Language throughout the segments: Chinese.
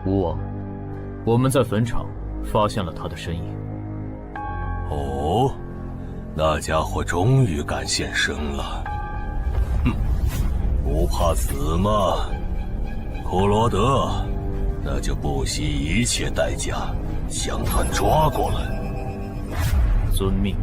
吴王，我们在坟场发现了他的身影。哦，那家伙终于敢现身了。哼，不怕死吗？库罗德，那就不惜一切代价将他抓过来。遵命。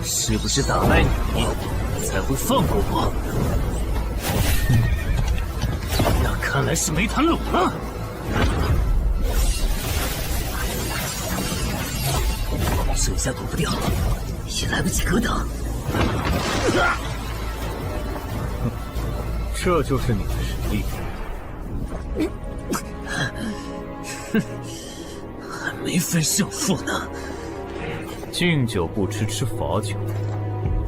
是不是打败你，才会放过我？那看来是没谈拢啊！这下躲不掉，也来不及格挡。这就是你的实力。还没分胜负呢。敬酒不吃吃罚酒，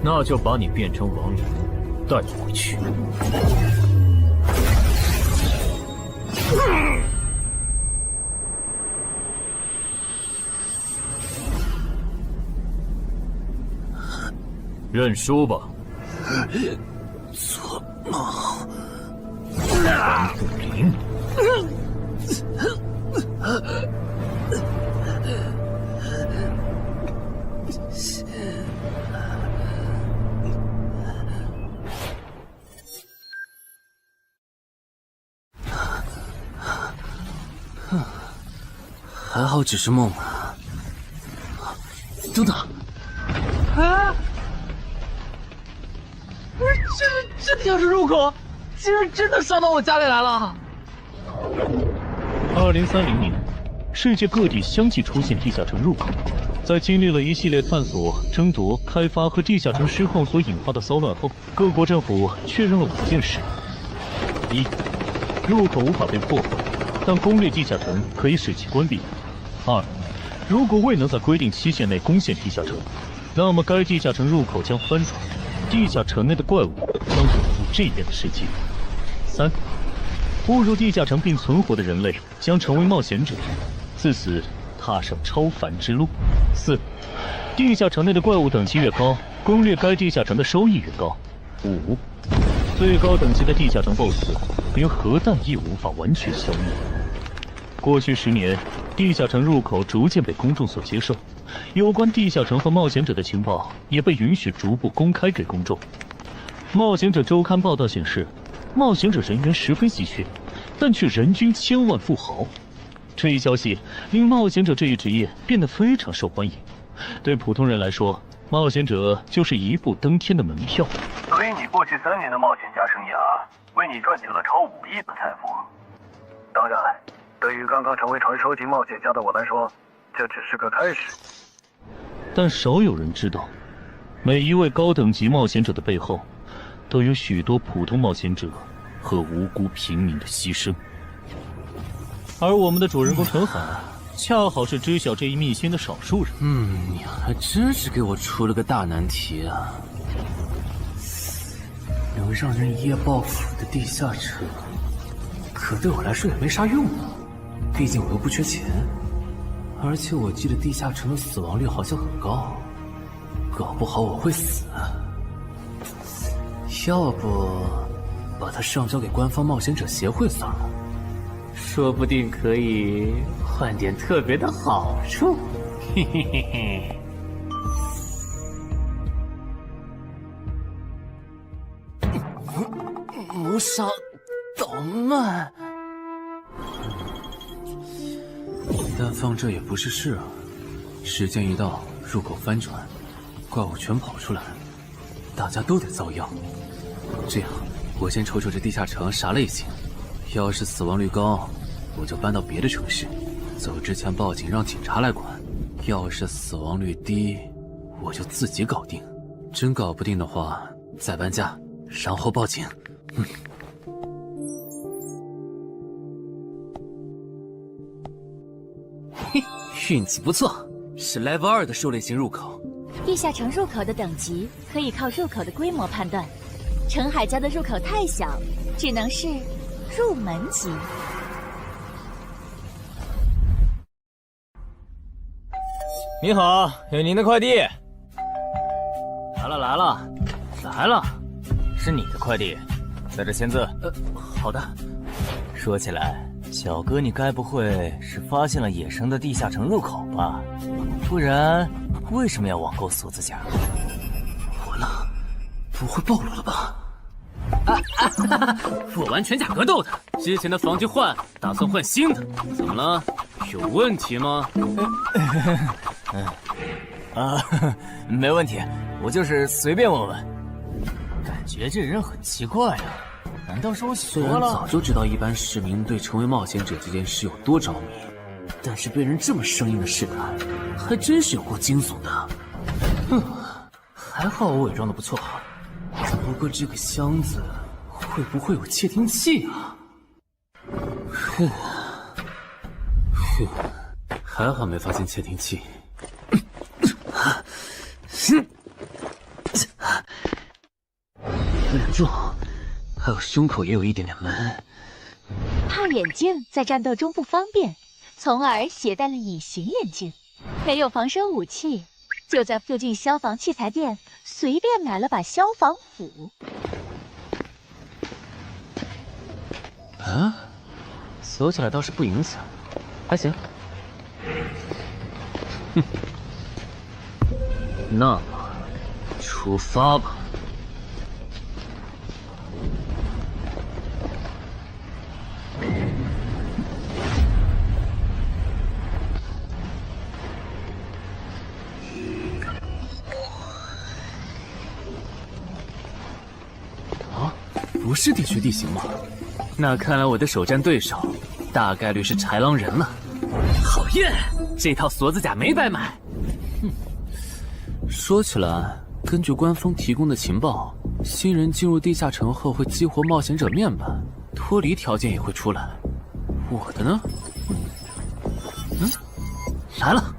那就把你变成亡灵，带回去。认输吧。做梦。黄不灵。还好只是梦啊！等等，啊！不是，这地下室入口，竟然真的烧到我家里来了！2030年，世界各地相继出现地下城入口。在经历了一系列探索、争夺、开发和地下城失控所引发的骚乱后，各国政府确认了5件事：一、入口无法被破坏，但攻略地下城可以使其关闭。2. 如果未能在规定期限内攻陷地下城，那么该地下城入口将翻转，地下城内的怪物将涌入这边的世界。3. 误入地下城并存活的人类将成为冒险者，自此踏上超凡之路。4. 地下城内的怪物等级越高，攻略该地下城的收益越高。5. 最高等级的地下城 BOSS 连核弹亦无法完全消灭。过去10年，地下城入口逐渐被公众所接受，有关地下城和冒险者的情报也被允许逐步公开给公众。冒险者周刊报道显示，冒险者人员十分稀缺，但却人均千万富豪。这一消息令冒险者这一职业变得非常受欢迎。对普通人来说，冒险者就是一步登天的门票。所以你过去3年的冒险家生涯，为你赚取了超5亿的财富。当然，对于刚刚成为传说级冒险家的我来说，这只是个开始。但少有人知道，每一位高等级冒险者的背后，都有许多普通冒险者和无辜平民的牺牲。而我们的主人公陈海，恰好是知晓这一秘辛的少数人。你还真是给我出了个大难题啊！能让人一夜暴富的地下城，可对我来说也没啥用啊。毕竟我又不缺钱，而且我记得地下城的死亡率好像很高，搞不好我会死。要不把它上交给官方冒险者协会算了，说不定可以换点特别的好处。嘿嘿嘿嘿。谋杀捣乱，但放这也不是事啊。时间一到，入口翻转，怪物全跑出来，大家都得遭殃。这样，我先瞅瞅这地下城啥类型，要是死亡率高，我就搬到别的城市，走之前报警让警察来管；要是死亡率低，我就自己搞定。真搞不定的话，再搬家，然后报警。嘿，运气不错，是 Level 2的狩猎型入口。地下城入口的等级可以靠入口的规模判断。陈海家的入口太小，只能是入门级。你好，有您的快递。来了，是你的快递，在这签字。好的。说起来，小哥，你该不会是发现了野生的地下城入口吧？不然，为什么要网购锁子甲？完了，不会暴露了吧？我玩全甲格斗的，之前的防具换，打算换新的。怎么了？有问题吗？没问题，我就是随便问问。感觉这人很奇怪啊，难道是我虽然早就知道一般市民对成为冒险者这件事有多着迷，但是被人这么生硬的试探，还真是有够惊悚的。还好我伪装的不错。不过这个箱子会不会有窃听器啊？还好没发现窃听器。忍住，还有胸口也有一点点闷。怕眼镜在战斗中不方便，从而携带了隐形眼镜。没有防身武器，就在附近消防器材店随便买了把消防斧。啊，锁起来倒是不影响，还行。那么，出发吧。啊，不是地区地形吗？那看来我的首战对手大概率是豺狼人了。讨厌，这套锁子甲没白买。说起来，根据官方提供的情报，新人进入地下城后会激活冒险者面板，脱离条件也会出来。我的呢？来了。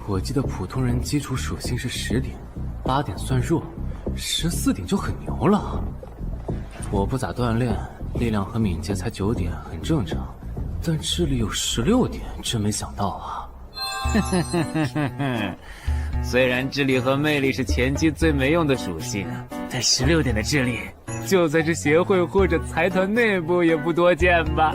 我记得普通人基础属性是10点，8点算弱，14点就很牛了。我不咋锻炼，力量和敏捷才9点，很正常。但智力有16点，真没想到啊！虽然智力和魅力是前期最没用的属性，但16点的智力，就算是协会或者财团内部也不多见吧？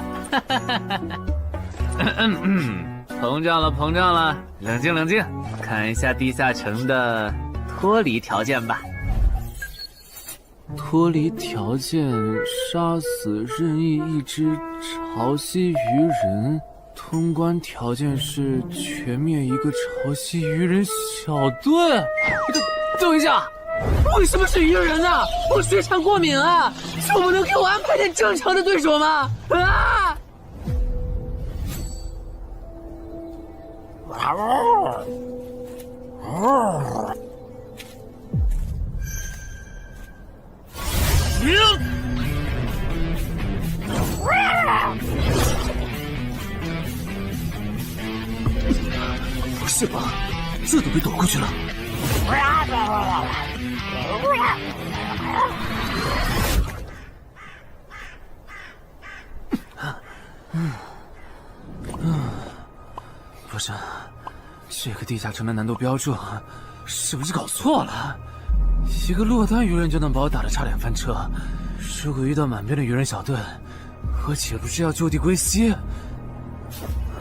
膨胀了，冷静，看一下地下城的脱离条件吧。脱离条件：杀死任意一只潮汐鱼人。通关条件是全灭一个潮汐鱼人小队。等一下，为什么是鱼人呢？我血场过敏啊！就不能给我安排点正常的对手吗？啊！不是吧？这都被躲过去了。不是，这个地下城的难度标注是不是搞错了？一个落单鱼人就能把我打得差点翻车，如果遇到满编的鱼人小队，我岂不是要就地归西？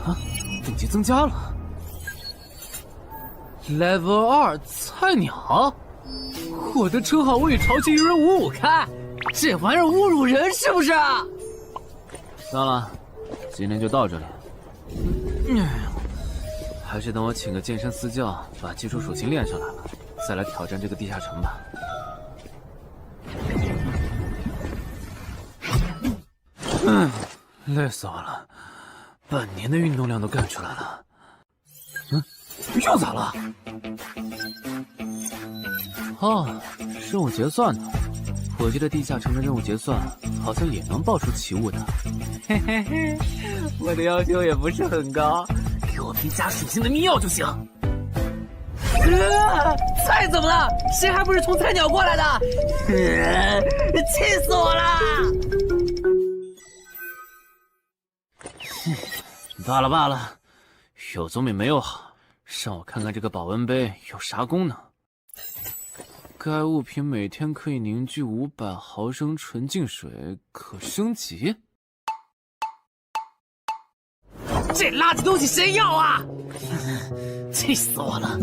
啊，等级增加了。Level 2菜鸟，我的称号我与潮汐鱼人55开，这玩意儿侮辱人是不是？算了，今天就到这里。还是等我请个健身私教，把基础属性练上来了，再来挑战这个地下城吧。累死我了，半年的运动量都干出来了。又咋了？哦，任务结算呢？我记得地下城的任务结算好像也能爆出奇物的。嘿嘿嘿，我的要求也不是很高，给我瓶加属性的秘药就行。菜怎么了？谁还不是从菜鸟过来的？气死我了！罢了罢了，有总比没有好。让我看看这个保温杯有啥功能。该物品每天可以凝聚500毫升纯净水，可升级。这垃圾东西谁要啊？气死我了！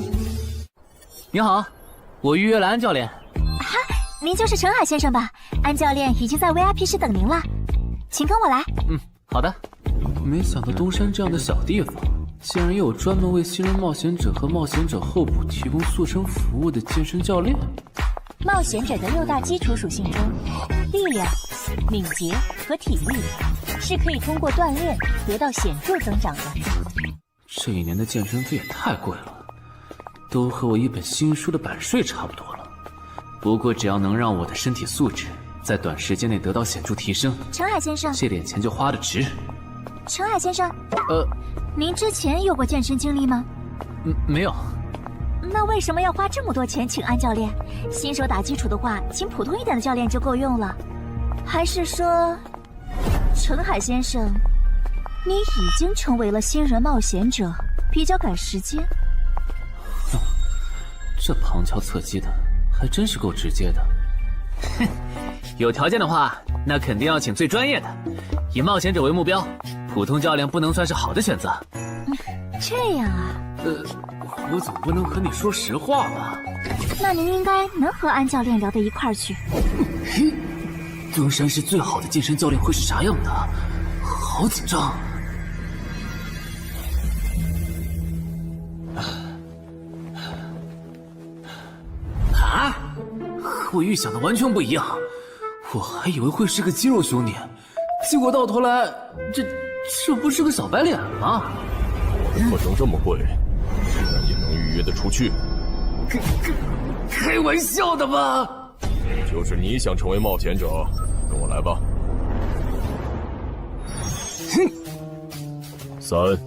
你好，我预约了安教练。哈，您就是陈海先生吧？安教练已经在 VIP 室等您了，请跟我来。好的。没想到东山这样的小地方，竟然也有专门为新人冒险者和冒险者候补提供塑身服务的健身教练。冒险者的6大基础属性中，力量、敏捷和体力是可以通过锻炼得到显著增长的。这一年的健身费也太贵了，都和我一本新书的版税差不多了。不过只要能让我的身体素质在短时间内得到显著提升，陈海先生，这点钱就花得值。陈海先生，您之前有过健身经历吗？没有。那为什么要花这么多钱请安教练？新手打基础的话，请普通一点的教练就够用了。还是说，陈海先生，你已经成为了新人冒险者，比较赶时间？这旁敲侧击的，还真是够直接的。哼，有条件的话，那肯定要请最专业的，以冒险者为目标，普通教练不能算是好的选择。这样啊？我总不能和你说实话吧？那您应该能和安教练聊到一块儿去。东山市最好的健身教练会是啥样的？好紧张。啊！和我预想的完全不一样，我还以为会是个肌肉兄弟，结果到头来，这不是个小白脸吗？课程这么贵，竟然也能预约得出去？开玩笑的吧？就是你想成为冒险者，跟我来吧。3、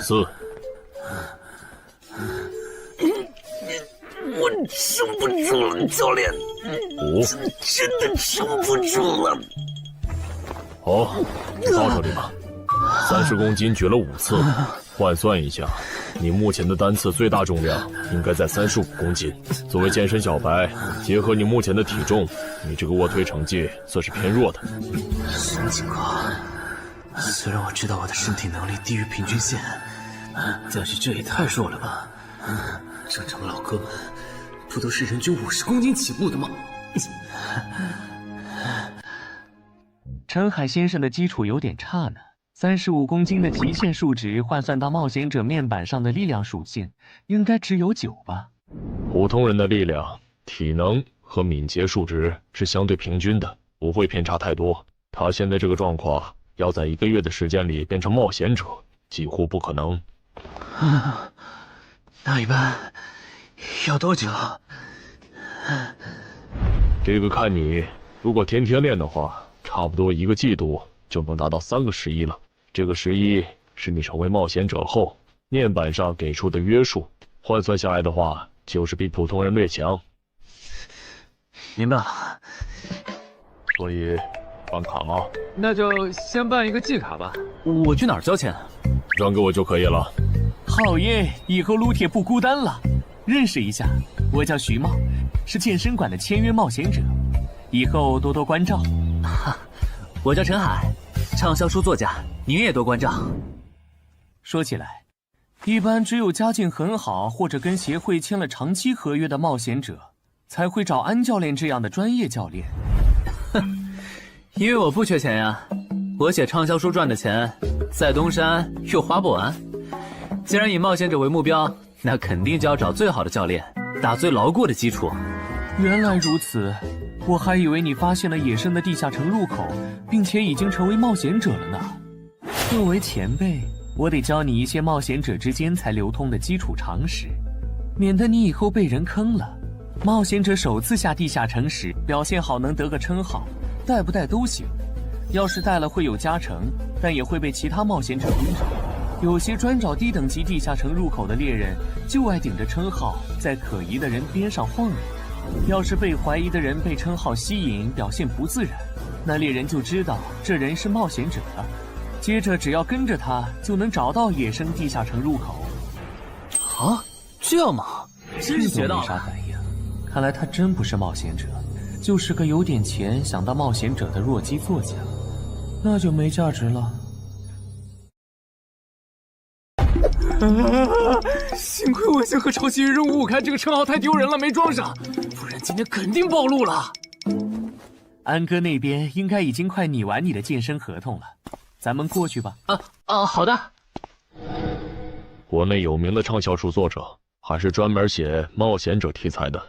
4。我撑不住了，教练。 5，真的撑不住了。好，你到这里吧。30公斤举了5次，换算一下，你目前的单次最大重量应该在35公斤。作为健身小白，结合你目前的体重，你这个卧推成绩算是偏弱的。什么情况？虽然我知道我的身体能力低于平均线，但是这也太弱了吧？正常老哥们不都是人均50公斤起步的吗？陈海先生的基础有点差呢。35公斤的极限数值换算到冒险者面板上的力量属性，应该只有9吧？普通人的力量、体能和敏捷数值是相对平均的，不会偏差太多。他现在这个状况，要在1个月的时间里变成冒险者，几乎不可能。那一般要多久？这个看你，如果天天练的话，差不多1个季度就能达到3个11了。这个11是你成为冒险者后面板上给出的约束，换算下来的话，就是比普通人略强。明白了。所以，办卡吗？那就先办一个季卡吧。我去哪儿交钱？让给我就可以了。好耶，以后撸铁不孤单了。认识一下，我叫徐茂，是健身馆的签约冒险者，以后多多关照。我叫陈海，畅销书作家，您也多关照。说起来，一般只有家境很好或者跟协会签了长期合约的冒险者，才会找安教练这样的专业教练。因为我不缺钱呀，我写畅销书赚的钱，在东山又花不完。既然以冒险者为目标，那肯定就要找最好的教练，打最牢固的基础。原来如此，我还以为你发现了野生的地下城入口，并且已经成为冒险者了呢。作为前辈，我得教你一些冒险者之间才流通的基础常识，免得你以后被人坑了。冒险者首次下地下城时，表现好能得个称号，带不带都行。要是带了会有加成，但也会被其他冒险者盯着。有些专找低等级地下城入口的猎人，就爱顶着称号，在可疑的人边上晃悠。要是被怀疑的人被称号吸引，表现不自然，那猎人就知道这人是冒险者，接着只要跟着他，就能找到野生地下城入口。啊，这样吗？真是学到了。没啥反应，看来他真不是冒险者，就是个有点钱想当冒险者的弱鸡作家，那就没价值了。幸亏我先和超级任务5开这个称号太丢人了，没装上，不然今天肯定暴露了。安哥那边应该已经快拟完你的健身合同了，咱们过去吧。好的。国内有名的畅销书作者，还是专门写冒险者题材的。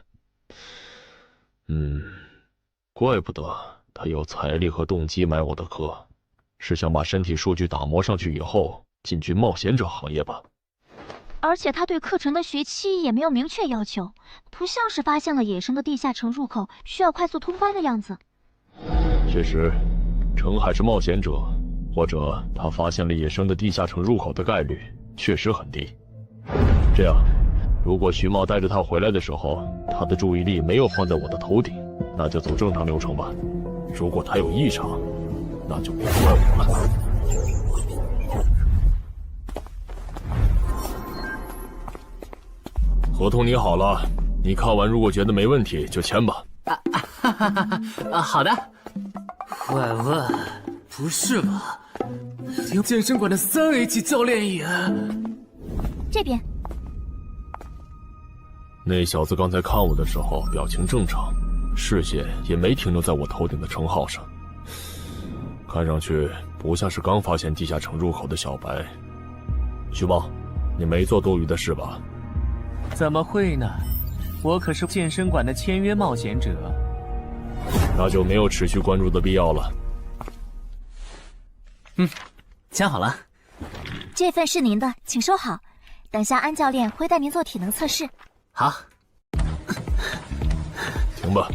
怪不得他有财力和动机买我的课，是想把身体数据打磨上去以后进军冒险者行业吧。而且他对课程的学期也没有明确要求，不像是发现了野生的地下城入口需要快速通关的样子。确实，程海是冒险者，或者他发现了野生的地下城入口的概率确实很低。这样，如果徐茂带着他回来的时候，他的注意力没有放在我的头顶，那就走正常流程吧。如果他有异常，那就别怪我了。合同拟好了，你看完如果觉得没问题就签吧。好的。喂，不是吧？连健身馆的3A 级教练也……这边。那小子刚才看我的时候表情正常，视线也没停留在我头顶的称号上，看上去不像是刚发现地下城入口的小白。徐茂，你没做多余的事吧？怎么会呢？我可是健身馆的签约冒险者。那就没有持续关注的必要了。签好了。这份是您的，请收好。等下安教练会带您做体能测试。好。行吧。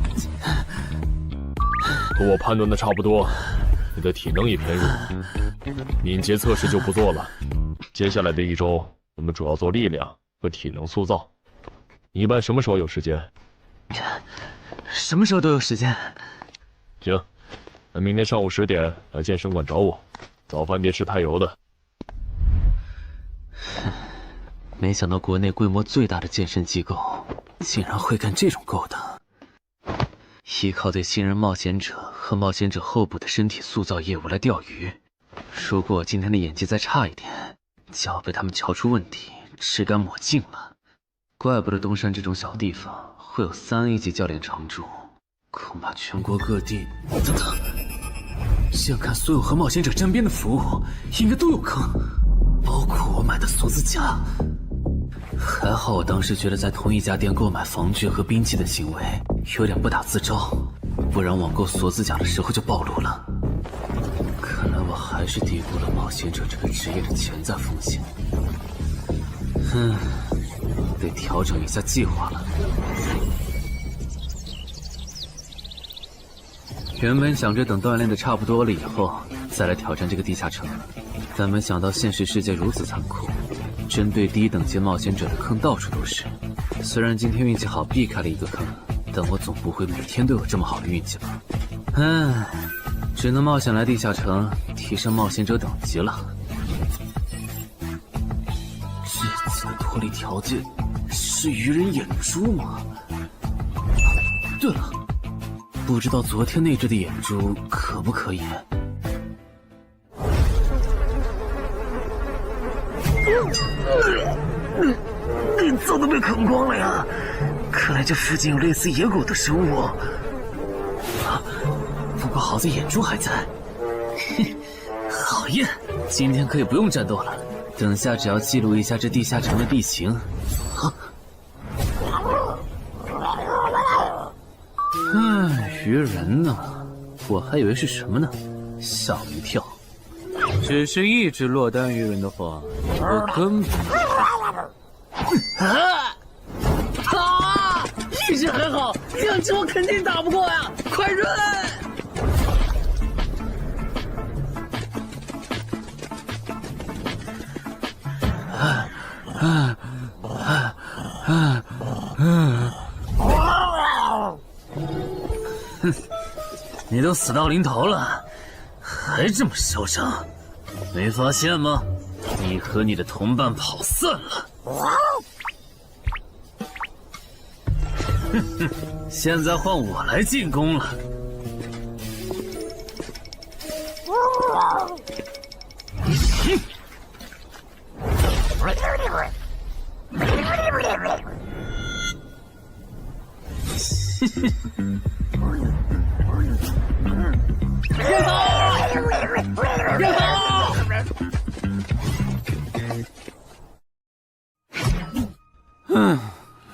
和我判断的差不多，你的体能也偏弱，敏捷测试就不做了。接下来的1周，我们主要做力量和体能塑造。你一般什么时候有时间？什么时候都有时间。行，那明天上午10点来健身馆找我，早饭别吃太油的。没想到国内规模最大的健身机构竟然会干这种勾当。依靠对新人冒险者和冒险者候补的身体塑造业务来钓鱼，如果我今天的演技再差一点，就要被他们瞧出问题，吃干抹净了。怪不得东山这种小地方会有3A 级教练常驻，恐怕全国各地……等等，这样看，所有和冒险者沾边的服务应该都有坑，包括我买的锁子甲。还好我当时觉得在同一家店购买防具和兵器的行为有点不打自招，不然网购锁子甲的时候就暴露了。看来我还是低估了冒险者这个职业的潜在风险。得调整一下计划了。原本想着等锻炼的差不多了以后再来挑战这个地下城，但没想到现实世界如此残酷，针对低等级冒险者的坑到处都是。虽然今天运气好避开了一个坑，但我总不会每天都有这么好的运气吧。只能冒险来地下城提升冒险者等级了。这次的脱离条件是鱼人眼珠吗？对了，不知道昨天那只的眼珠可不可以？早都被啃光了呀！看来这附近有类似野狗的生物。不过好在眼珠还在。好耶！今天可以不用战斗了，等下只要记录一下这地下城的地形。鱼人呢？我还以为是什么呢，吓我一跳。只是一只落单鱼人的话，我根本……意识很好，2只我肯定打不过呀！快润！你都死到临头了，还这么嚣张，没发现吗？你和你的同伴跑散了。哼哼，现在换我来进攻了。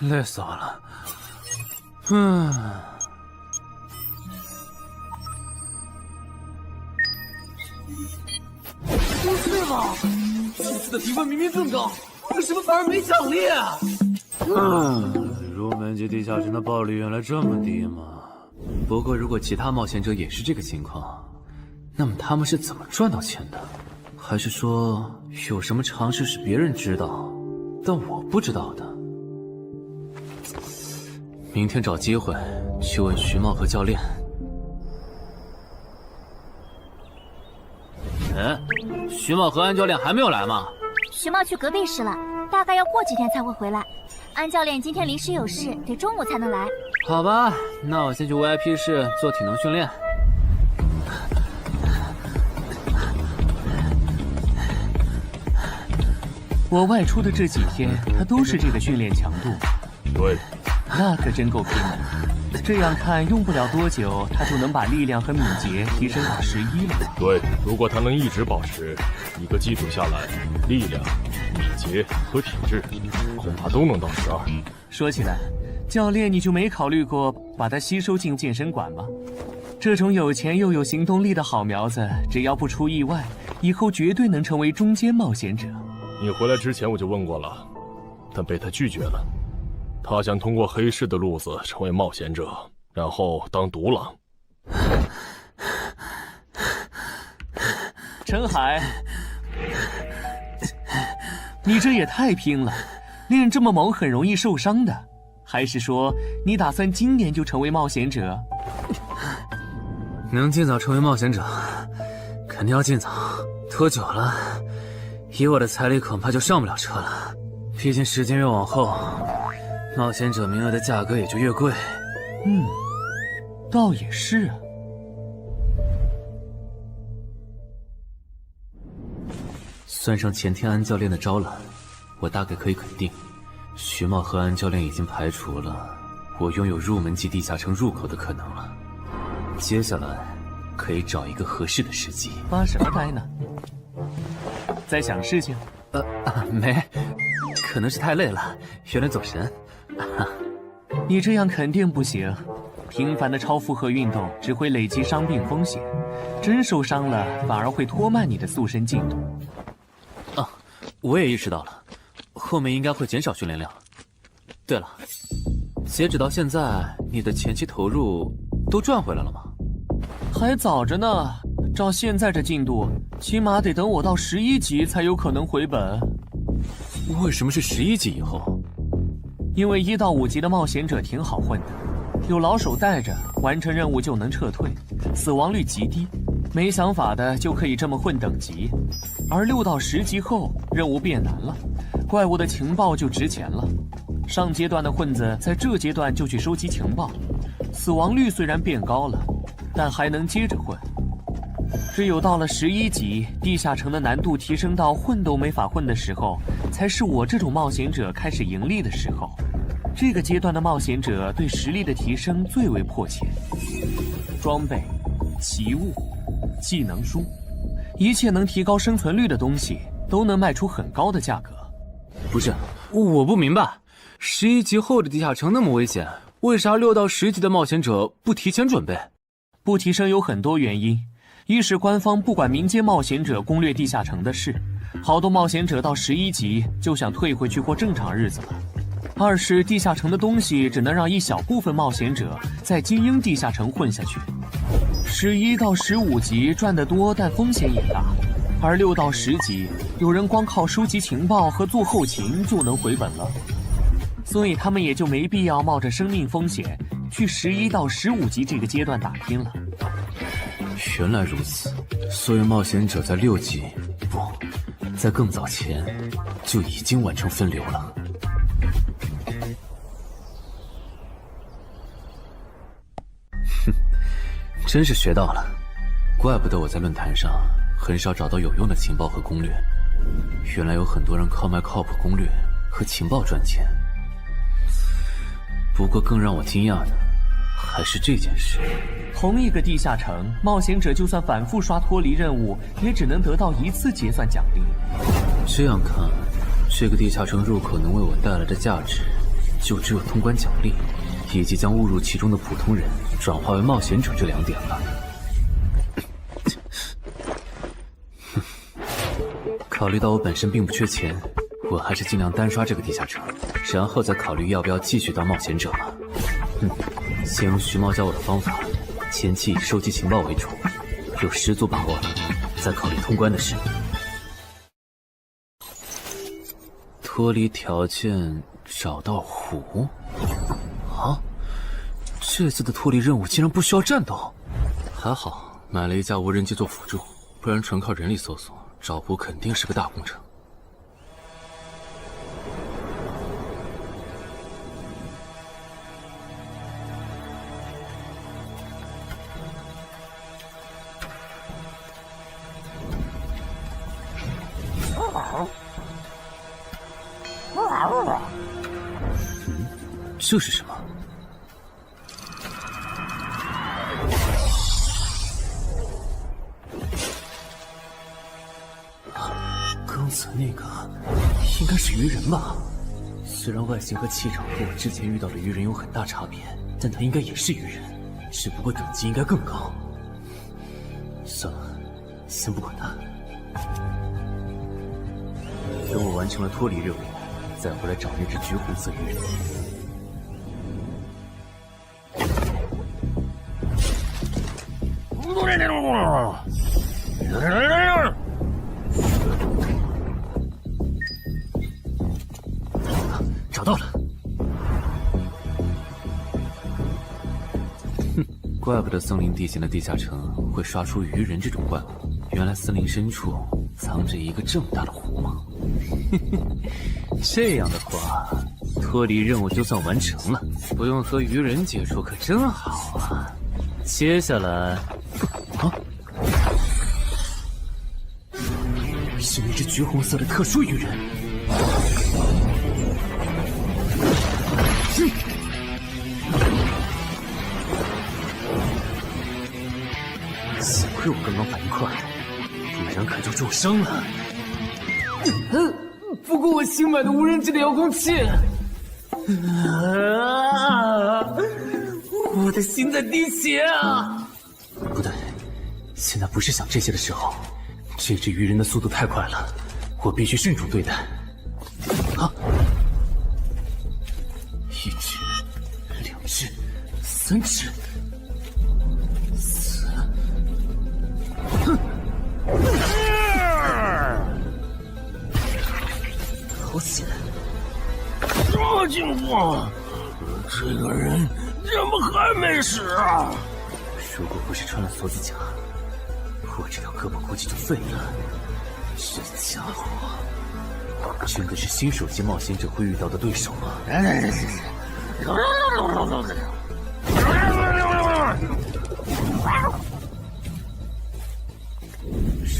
累死我了。不是吧？这次的评分明明更高，为什么反而没奖励啊？入门级地下城的爆率原来这么低吗？不过如果其他冒险者也是这个情况，那么他们是怎么赚到钱的？还是说有什么常识是别人知道，但我不知道的？明天找机会去问徐茂和教练。哎，徐茂和安教练还没有来吗？徐茂去隔壁室了，大概要过几天才会回来。安教练今天临时有事，得中午才能来。好吧，那我先去 VIP 室做体能训练。我外出的这几天，他都是这个训练强度。对，那可真够拼的。这样看，用不了多久，他就能把力量和敏捷提升到11了。对，如果他能一直保持一个基础下来，力量、敏捷和体质恐怕都能到12。说起来，教练你就没考虑过把他吸收进健身馆吗？这种有钱又有行动力的好苗子，只要不出意外，以后绝对能成为中间冒险者。你回来之前我就问过了，但被他拒绝了。他想通过黑市的路子成为冒险者，然后当独狼。陈海，你这也太拼了，练这么猛很容易受伤的。还是说你打算今年就成为冒险者？能尽早成为冒险者，肯定要尽早。拖久了，以我的财力恐怕就上不了车了。毕竟时间越往后，冒险者名额的价格也就越贵。倒也是啊。算上前天安教练的招揽，我大概可以肯定，徐茂和安教练已经排除了我拥有入门级地下城入口的可能了。接下来可以找一个合适的时机。发什么呆呢？在想事情？没，可能是太累了，有点走神。你这样肯定不行，频繁的超负荷运动只会累积伤病风险，真受伤了反而会拖慢你的塑身进度。我也意识到了，后面应该会减少训练量。对了，截止到现在，你的前期投入都赚回来了吗？还早着呢，照现在这进度，起码得等我到11级才有可能回本。为什么是11级以后？因为1到5级的冒险者挺好混的，有老手带着，完成任务就能撤退，死亡率极低。没想法的就可以这么混等级，而6到10级后，任务变难了，怪物的情报就值钱了。上阶段的混子在这阶段就去收集情报，死亡率虽然变高了，但还能接着混。只有到了11级，地下城的难度提升到混都没法混的时候，才是我这种冒险者开始盈利的时候。这个阶段的冒险者对实力的提升最为迫切，装备、奇物、技能书，一切能提高生存率的东西都能卖出很高的价格。不是，我不明白，11级后的地下城那么危险，为啥6到10级的冒险者不提前准备？不提升有很多原因，一是官方不管民间冒险者攻略地下城的事，好多冒险者到11级就想退回去过正常日子了。二是地下城的东西只能让一小部分冒险者在精英地下城混下去。11到15级赚得多，但风险也大，而6到10级有人光靠收集情报和做后勤就能回本了，所以他们也就没必要冒着生命风险去11到15级这个阶段打拼了。原来如此，所以冒险者在6级不，在更早前就已经完成分流了。哼，真是学到了，怪不得我在论坛上很少找到有用的情报和攻略，原来有很多人靠卖靠谱攻略和情报赚钱。不过更让我惊讶的还是这件事。同一个地下城，冒险者就算反复刷脱离任务，也只能得到1次结算奖励。这样看，这个地下城入口能为我带来的价值，就只有通关奖励，以及将误入其中的普通人转化为冒险者这2点了。考虑到我本身并不缺钱，我还是尽量单刷这个地下城，然后再考虑要不要继续当冒险者了。先用徐猫教我的方法，前期以收集情报为主，有10足把握了，再考虑通关的事。脱离条件找到湖？啊，这次的脱离任务竟然不需要战斗，还好买了一架无人机做辅助，不然纯靠人力搜索找湖肯定是个大工程。这是什么？刚才那个应该是鱼人吧？虽然外形和气场和我之前遇到的鱼人有很大差别，但他应该也是鱼人，只不过等级应该更高。算了，先不管他。等我完成了脱离任务，再回来找那只橘红色鱼人。找到了！哼，怪不得森林地形的地下城会刷出鱼人这种怪物，原来森林深处藏着一个这么大的湖吗？这样的话，脱离任务就算完成了，不用和鱼人接触可真好啊！接下来，是那只橘红色的特殊鱼人。幸亏我刚刚反应快，不然可就重伤了。不过我新买的无人机的遥控器，我的心在滴血啊！不对，现在不是想这些的时候。这只鱼人的速度太快了，我必须慎重对待。啊！1只、2只、3只、4……哼！好险！什么情况？这个人怎么还没死啊？如果不是穿了锁子甲，我这条胳膊估计就废了。这家伙真的是新手级冒险者会遇到的对手吗？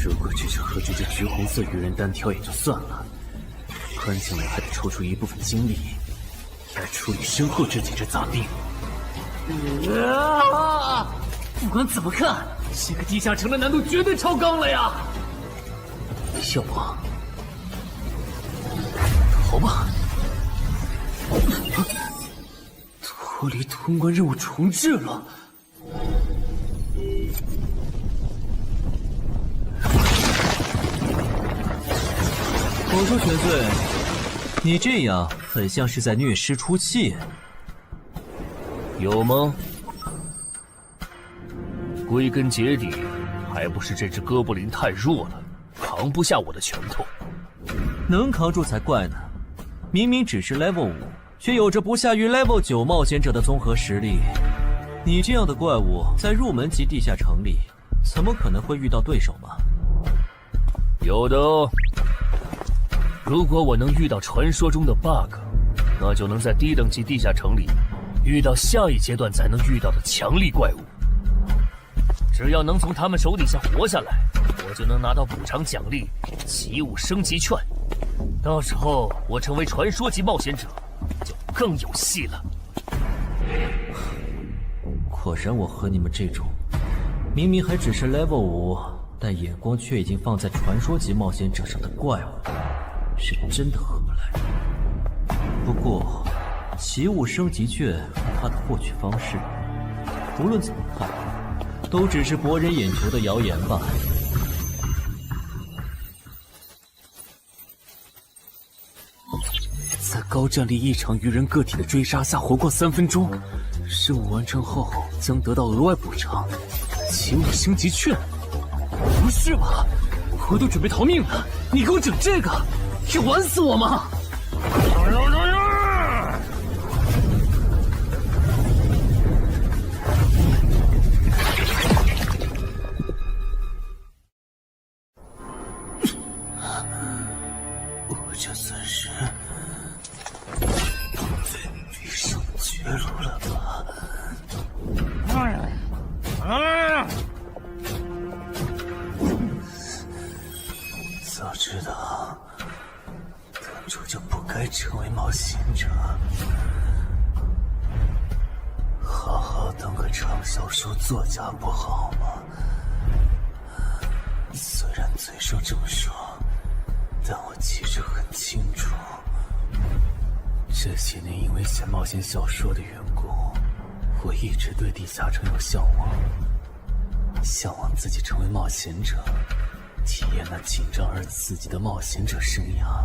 如果只是和这只橘红色鱼人单挑也就算了，关键我还得抽出一部分精力来处理身后这几只杂兵。不管怎么看，这个地下城的难度绝对超纲了呀！要不逃吧？脱离通关任务重置了。我说全罪，你这样很像是在虐尸出气，有吗？归根结底，还不是这只哥布林太弱了，扛不下我的拳头。能扛住才怪呢！明明只是 Level 5，却有着不下于 Level 9冒险者的综合实力。你这样的怪物，在入门级地下城里，怎么可能会遇到对手嘛？有的哦。如果我能遇到传说中的 bug， 那就能在低等级地下城里遇到下一阶段才能遇到的强力怪物。只要能从他们手底下活下来，我就能拿到补偿奖励奇物升级券。到时候我成为传说级冒险者，就更有戏了。果然，我和你们这种明明还只是 level 5，但眼光却已经放在传说级冒险者上的怪物，是真的合不来。不过，奇物升级券和它的获取方式，无论怎么看，都只是博人眼球的谣言吧。在高战力异常鱼人个体的追杀下活过3分钟，任务完成后将得到额外补偿，奇物升级券。不是吧？我都准备逃命了，你给我整这个，要玩死我吗？我这算是逼上绝路了吧？早知道当初就不该成为冒险者，好好当个畅销书作家不好吗？虽然嘴上这么说，但我其实很清楚，这些年因为写冒险小说的缘故，我一直对地下城有向往，向往自己成为冒险者，体验那紧张而刺激的冒险者生涯。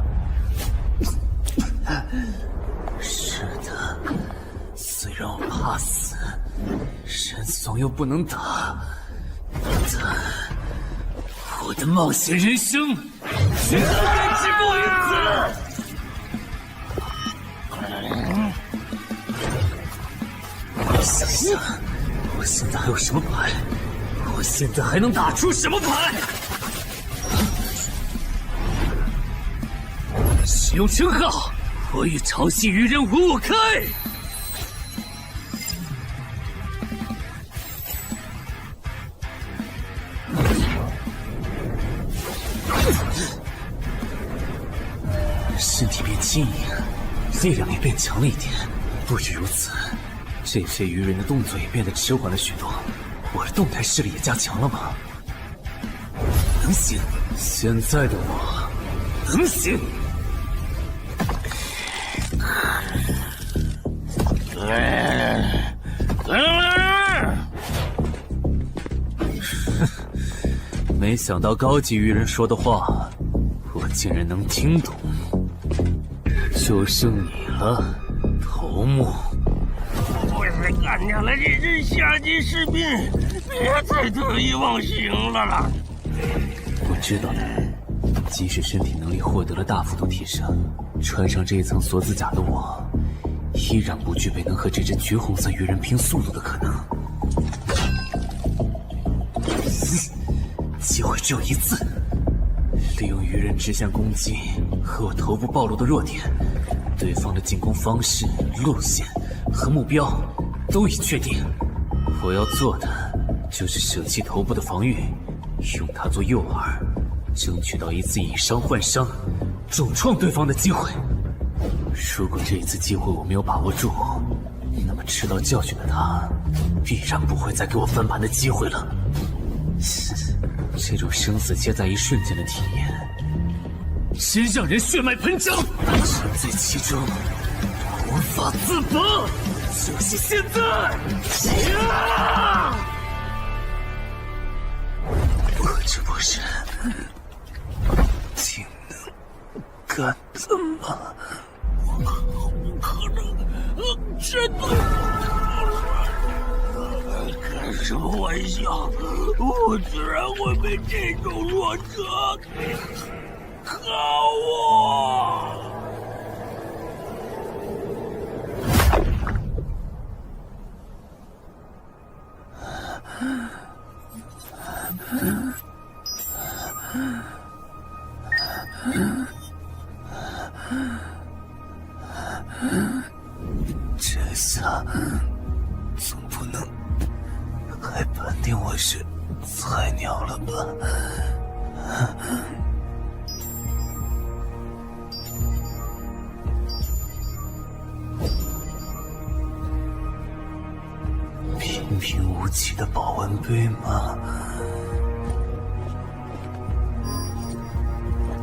是的，虽然我怕死，人怂又不能打，但我的冒险人生绝不会止步于此。想想，我现在还有什么牌？我现在还能打出什么牌？使用称号，我与潮汐鱼人5开。身体变轻盈，力量也变强了一点。不止如此，这些鱼人的动作也变得迟缓了许多。我的动态视力也加强了吗？能行，现在的我能行。没想到高级鱼人说的话，我竟然能听懂。就剩你了，头目。我是干掉了这只下级士兵，别再得意忘形了啦！我知道的，即使身体能力获得了大幅度提升，穿上这一层锁子甲的我，依然不具备能和这只橘红色鱼人拼速度的可能。机会只有一次，利用鱼人直线攻击和我头部暴露的弱点，对方的进攻方式、路线和目标都已确定。我要做的就是舍弃头部的防御，用它做诱饵，争取到一次以伤换伤、重创对方的机会。如果这一次机会我没有把握住，那么吃到教训的他，必然不会再给我翻盘的机会了。这种生死皆在一瞬间的体验，真让人血脉喷张，沉醉其中，无法自拔。就是现在！我这不是挺能干的吗？可能真的。开什么玩笑！我居然会被这种弱者可恶！这下总不能还判定我是菜鸟了吧？平平无奇的保温杯吗？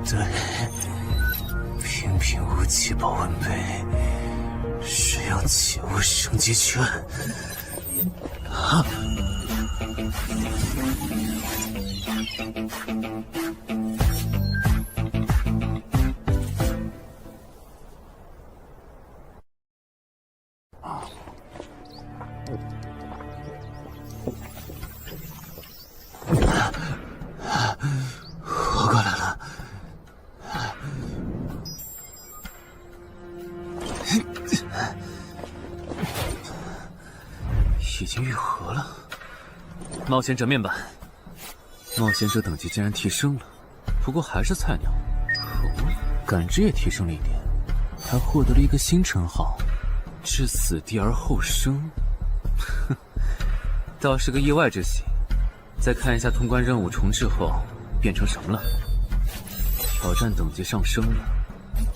对，平平无奇保温杯是用起物升级券。啊！活过来了。已经愈合了。冒险者面板，冒险者等级竟然提升了，不过还是菜鸟。感知也提升了一点，还获得了一个新称号——至死地而后生。哼，倒是个意外之喜。再看一下通关任务重置后变成什么了。挑战等级上升了，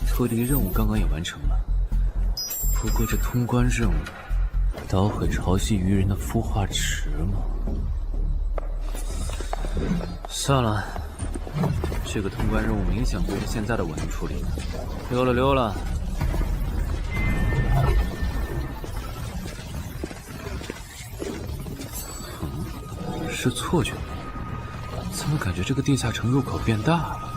脱离任务刚刚也完成了。不过这通关任务，捣毁潮汐鱼人的孵化池吗？算了，这个通关任务明显不是现在的我能处理的。溜了溜了。是错觉吗？怎么感觉这个地下城入口变大了？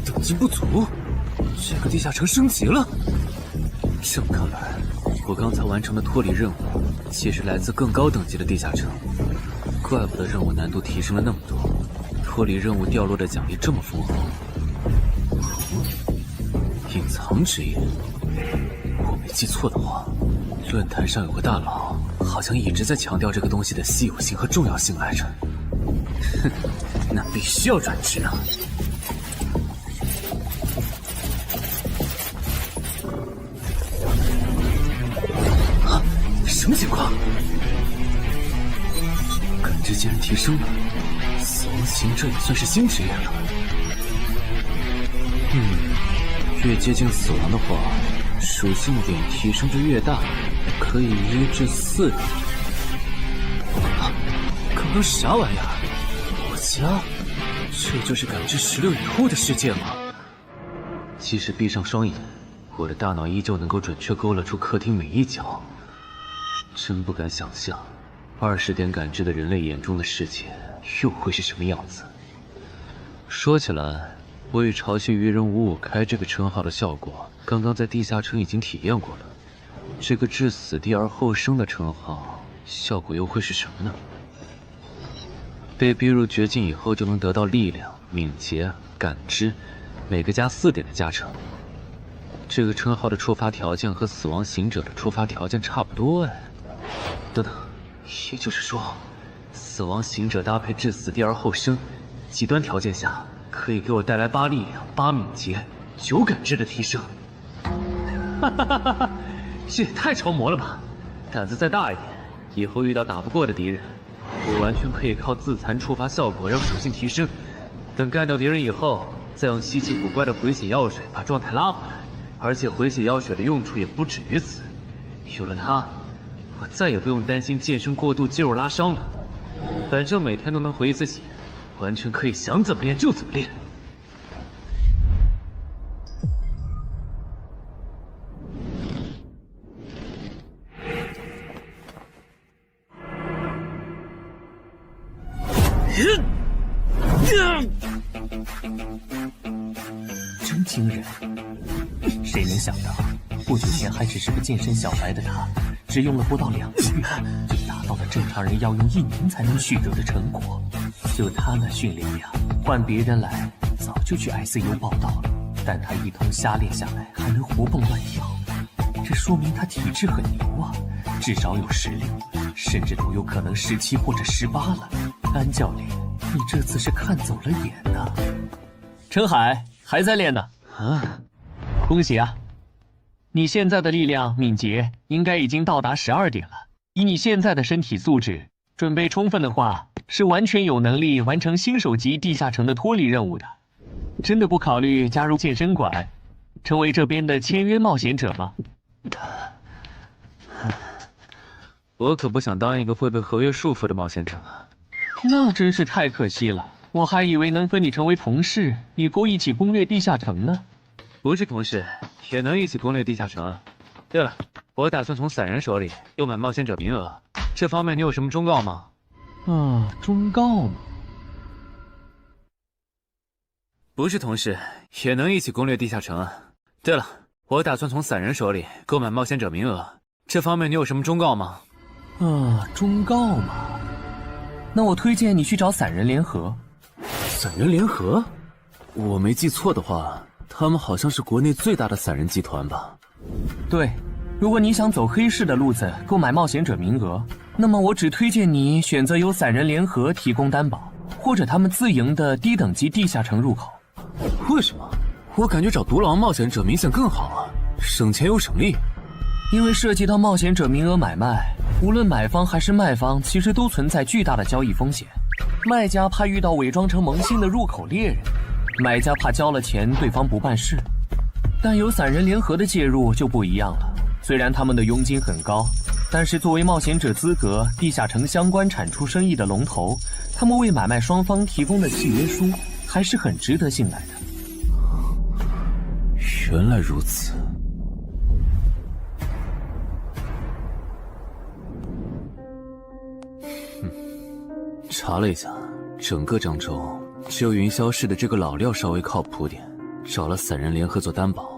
等级不足，这个地下城升级了。这么看来，我刚才完成的脱离任务，其实来自更高等级的地下城。怪不得任务难度提升了那么多，脱离任务掉落的奖励这么丰厚。隐藏职业，我没记错的话，论坛上有个大佬，好像一直在强调这个东西的稀有性和重要性来着。哼，那必须要转职啊！啊，什么情况？感知竟然提升了，死亡行者也算是新职业了。越接近死亡的话，属性点提升就越大，可以1至4点。啊，刚刚是啥玩意儿？我家？这就是感知16以后的世界吗？即使闭上双眼，我的大脑依旧能够准确勾勒出客厅每一角。真不敢想象，20点感知的人类眼中的世界又会是什么样子。说起来，我与潮汐鱼人555开这个称号的效果，刚刚在地下城已经体验过了。这个至死地而后生的称号，效果又会是什么呢？被逼入绝境以后，就能得到力量、敏捷、感知，每个加4点的加成。这个称号的触发条件和死亡行者的触发条件差不多哎。等等，也就是说，死亡行者搭配至死地而后生，极端条件下可以给我带来8力量、8敏捷、9感知的提升。哈哈哈哈！这也太超模了吧！胆子再大一点，以后遇到打不过的敌人，我完全可以靠自残触发效果让属性提升。等干掉敌人以后，再用稀奇古怪的回血药水把状态拉回来。而且回血药水的用处也不止于此，有了它，我再也不用担心健身过度肌肉拉伤了。反正每天都能回一次血，完全可以想怎么练就怎么练。真惊人！谁能想到，不久前还只是个健身小白的他，只用了不到2个月，就达到了正常人要用1年才能取得的成果。就他那训练量，换别人来早就去 ICU 报道了。但他一通瞎练下来，还能活蹦乱跳，这说明他体质很牛啊，至少有16，甚至都有可能17或者18了。安教练，你这次是看走了眼呐。陈海还在练呢。啊，恭喜啊！你现在的力量、敏捷应该已经到达12点了。以你现在的身体素质，准备充分的话，是完全有能力完成新手级地下城的脱离任务的。真的不考虑加入健身馆，成为这边的签约冒险者吗？我可不想当一个会被合约束缚的冒险者。那真是太可惜了，我还以为能和你成为同事，以后一起攻略地下城呢。不是同事，也能一起攻略地下城。对了，我打算从散人手里购买冒险者名额，这方面你有什么忠告吗？忠告嘛。不是同事，也能一起攻略地下城啊。对了，我打算从散人手里购买冒险者名额，这方面你有什么忠告吗？忠告嘛，那我推荐你去找散人联合。散人联合？我没记错的话，他们好像是国内最大的散人集团吧？对，如果你想走黑市的路子购买冒险者名额，那么我只推荐你选择由散人联合提供担保，或者他们自营的低等级地下城入口。为什么？我感觉找独狼冒险者明显更好啊，省钱又省力。因为涉及到冒险者名额买卖，无论买方还是卖方，其实都存在巨大的交易风险。卖家怕遇到伪装成萌新的入口猎人，买家怕交了钱对方不办事。但有散人联合的介入就不一样了，虽然他们的佣金很高，但是作为冒险者资格、地下城相关产出生意的龙头，他们为买卖双方提供的契约书还是很值得信赖的。原来如此。查了一下，整个漳州只有云霄市的这个老廖稍微靠谱点，找了散人联合做担保。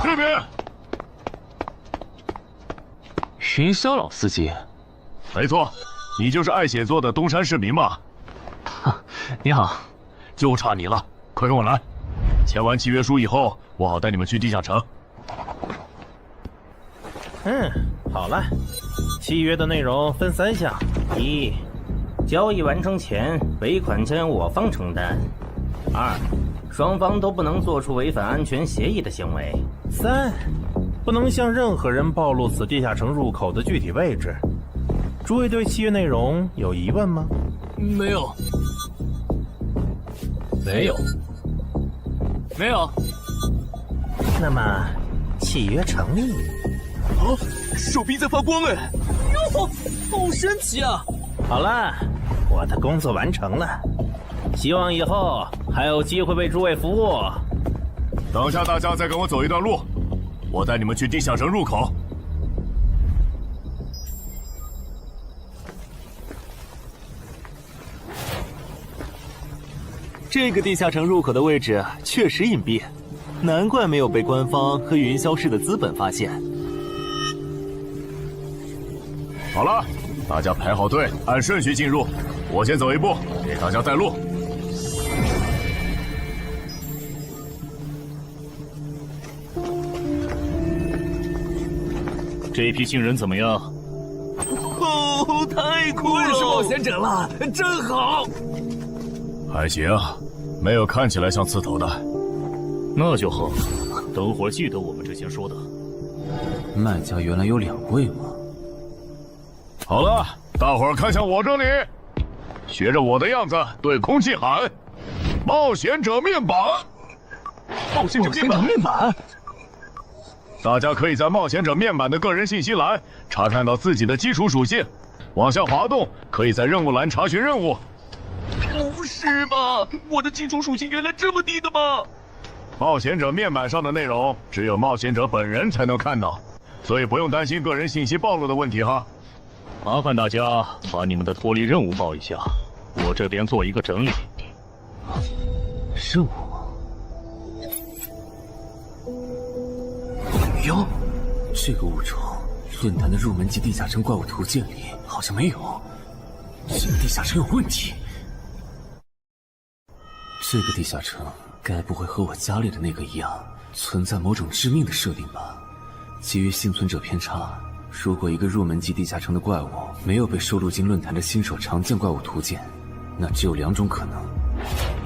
这边，云霄老司机，没错，你就是爱写作的东山市民吧？你好，就差你了，快跟我来。签完契约书以后，我好带你们去地下城。好了，契约的内容分3项：一，交易完成前尾款钱我方承担；2，双方都不能做出违反安全协议的行为；3，不能向任何人暴露此地下城入口的具体位置。诸位对契约内容有疑问吗？没有。没有。没有。那么，契约成立。哦，手臂在发光哎！哟，好神奇啊！好了，我的工作完成了，希望以后还有机会为诸位服务。等下大家再跟我走一段路，我带你们去地下城入口。这个地下城入口的位置确实隐蔽，难怪没有被官方和云霄市的资本发现。好了，大家排好队，按顺序进入。我先走一步，给大家带路。这批新人怎么样？哦，太酷了！我也是冒险者了，真好。还行，没有看起来像刺头的。那就好，等会儿记得我们之前说的。卖家原来有2位吗？好了，大伙儿看向我这里，学着我的样子对空气喊：“冒险者面板！”冒险者面板。大家可以在冒险者面板的个人信息栏查看到自己的基础属性，往下滑动，可以在任务栏查询任务。不是吧？我的基础属性原来这么低的吗？冒险者面板上的内容只有冒险者本人才能看到，所以不用担心个人信息暴露的问题哈。麻烦大家把你们的脱离任务报一下，我这边做一个整理。任务？标？这个物种，论坛的入门级地下城怪物图鉴里好像没有。这个地下城有问题。这个地下城该不会和我家里的那个一样，存在某种致命的设定吧？基于幸存者偏差，如果一个入门级地下城的怪物没有被收录进论坛的新手常见怪物图鉴，那只有2种可能：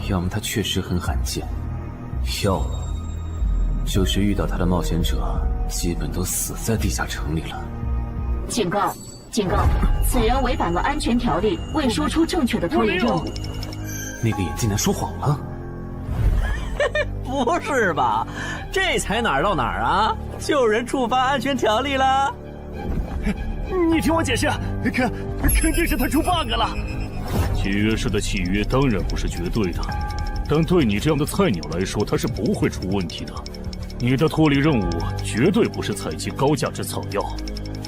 要么它确实很罕见，要么就是遇到它的冒险者基本都死在地下城里了。警告！警告！此人违反了安全条例，未说出正确的脱离任务。那个眼镜男说谎了？不是吧？这才哪儿到哪儿啊？就有人触发安全条例了？你听我解释，肯定是他出 bug 了。契约式的契约当然不是绝对的，但对你这样的菜鸟来说，它是不会出问题的。你的脱离任务绝对不是采集高价值草药，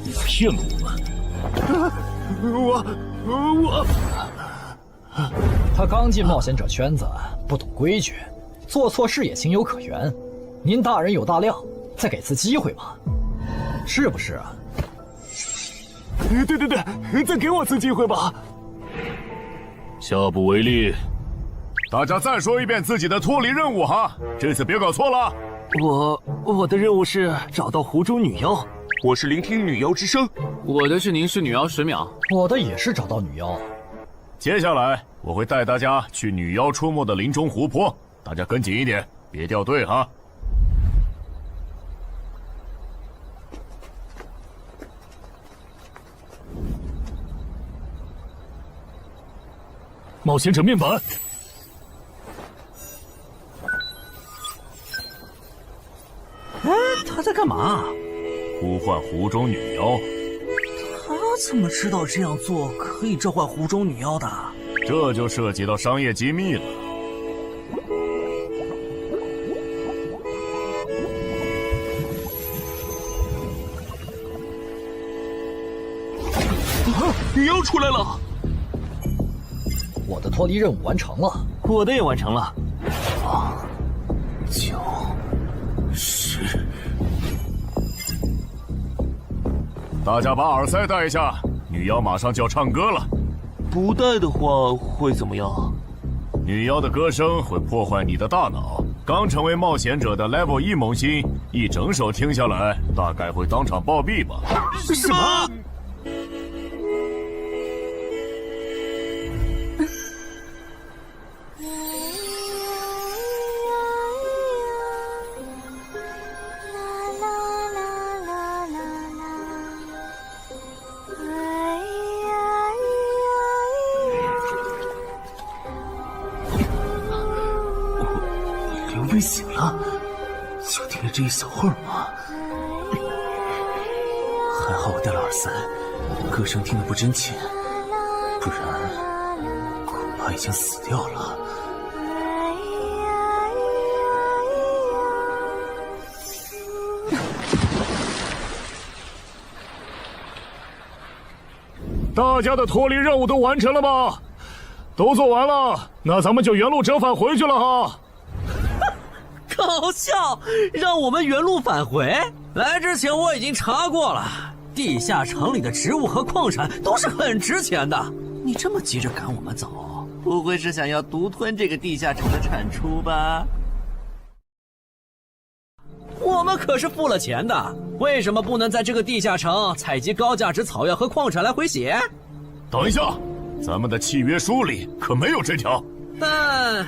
你骗了我们。他刚进冒险者圈子，不懂规矩，做错事也情有可原。您大人有大量，再给次机会吧，是不是啊？对，再给我次机会吧。下不为例。大家再说一遍自己的脱离任务哈，这次别搞错了。我的任务是找到湖中女妖。我是聆听女妖之声。我的是凝视女妖10秒。我的也是找到女妖。接下来我会带大家去女妖出没的林中湖泊，大家跟紧一点，别掉队哈。冒险者面板。他在干嘛？呼唤湖中女妖。他怎么知道这样做可以召唤湖中女妖的？这就涉及到商业机密了。女妖出来了！我的脱离任务完成了，我的也完成了。8、9、10。大家把耳塞戴一下，女妖马上就要唱歌了。不戴的话会怎么样？女妖的歌声会破坏你的大脑。刚成为冒险者的 Level 1萌新，一整首听下来，大概会当场暴毙吧。什么？刘云醒了，就听了这一小会儿嘛。还好我戴了耳塞，歌声听得不真切，不然恐怕已经死掉了。大家的脱离任务都完成了吗？都做完了，那咱们就原路折返回去了哈。搞笑，让我们原路返回？来之前我已经查过了，地下城里的植物和矿产都是很值钱的。你这么急着赶我们走，不会是想要独吞这个地下城的产出吧？我们可是付了钱的，为什么不能在这个地下城采集高价值草药和矿产来回血？等一下，咱们的契约书里可没有这条。但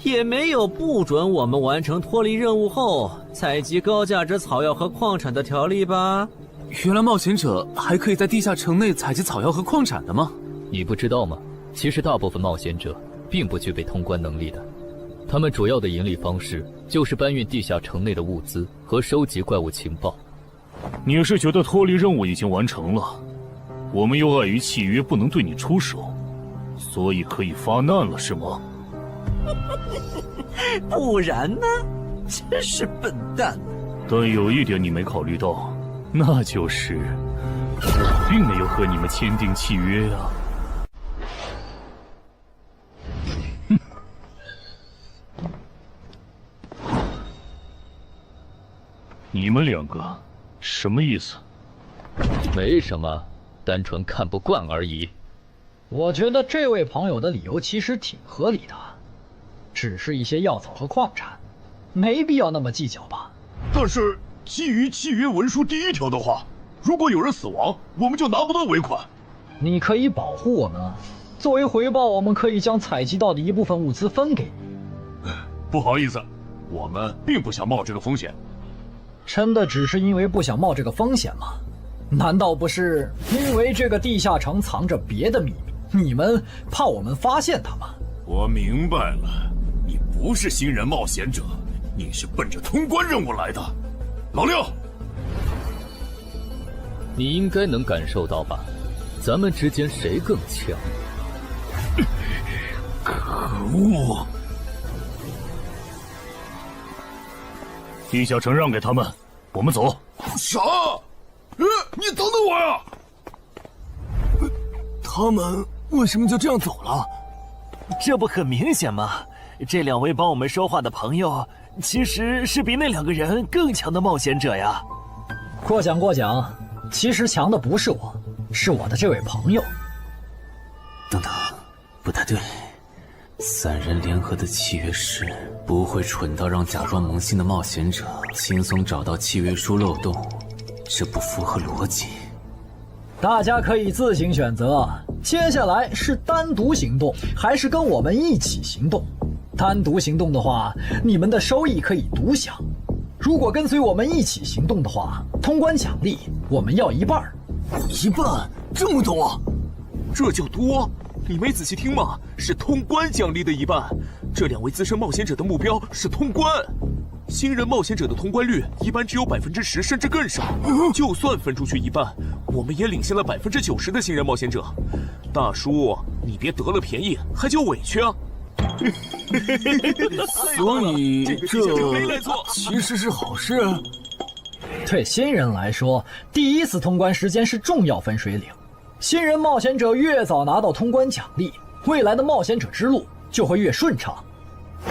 也没有不准我们完成脱离任务后采集高价值草药和矿产的条例吧？原来冒险者还可以在地下城内采集草药和矿产的吗？你不知道吗？其实大部分冒险者并不具备通关能力的，他们主要的盈利方式就是搬运地下城内的物资和收集怪物情报。你是觉得脱离任务已经完成了，我们又碍于契约不能对你出手，所以可以发难了是吗？不然呢？真是笨蛋。但有一点你没考虑到，那就是我并没有和你们签订契约啊。你们2个什么意思？没什么，单纯看不惯而已。我觉得这位朋友的理由其实挺合理的，只是一些药草和矿产，没必要那么计较吧。但是基于契约文书第1条的话，如果有人死亡，我们就拿不到尾款。你可以保护我们，作为回报，我们可以将采集到的一部分物资分给你。不好意思，我们并不想冒这个风险。真的只是因为不想冒这个风险吗？难道不是因为这个地下城藏着别的秘密，你们怕我们发现它吗？我明白了，你不是新人冒险者，你是奔着通关任务来的。老六，你应该能感受到吧？咱们之间谁更强？可恶！地下城让给他们，我们走。啥？你等等我呀！他们为什么就这样走了？这不很明显吗？这2位帮我们说话的朋友，其实是比那2个人更强的冒险者呀。过奖，其实强的不是我，是我的这位朋友。等等，不太对。3人联合的契约师不会蠢到让假装萌新的冒险者轻松找到契约书漏洞，这不符合逻辑。大家可以自行选择，接下来是单独行动，还是跟我们一起行动？单独行动的话，你们的收益可以独享；如果跟随我们一起行动的话，通关奖励我们要1半。1半？这么多？这叫多？你没仔细听吗？是通关奖励的1半。这2位资深冒险者的目标是通关。新人冒险者的通关率一般只有10%，甚至更少。就算分出去1半，我们也领先了90%的新人冒险者。大叔，你别得了便宜还叫委屈啊！所以这其实是好事。对新人来说，第1次通关时间是重要分水岭。新人冒险者越早拿到通关奖励，未来的冒险者之路就会越顺畅。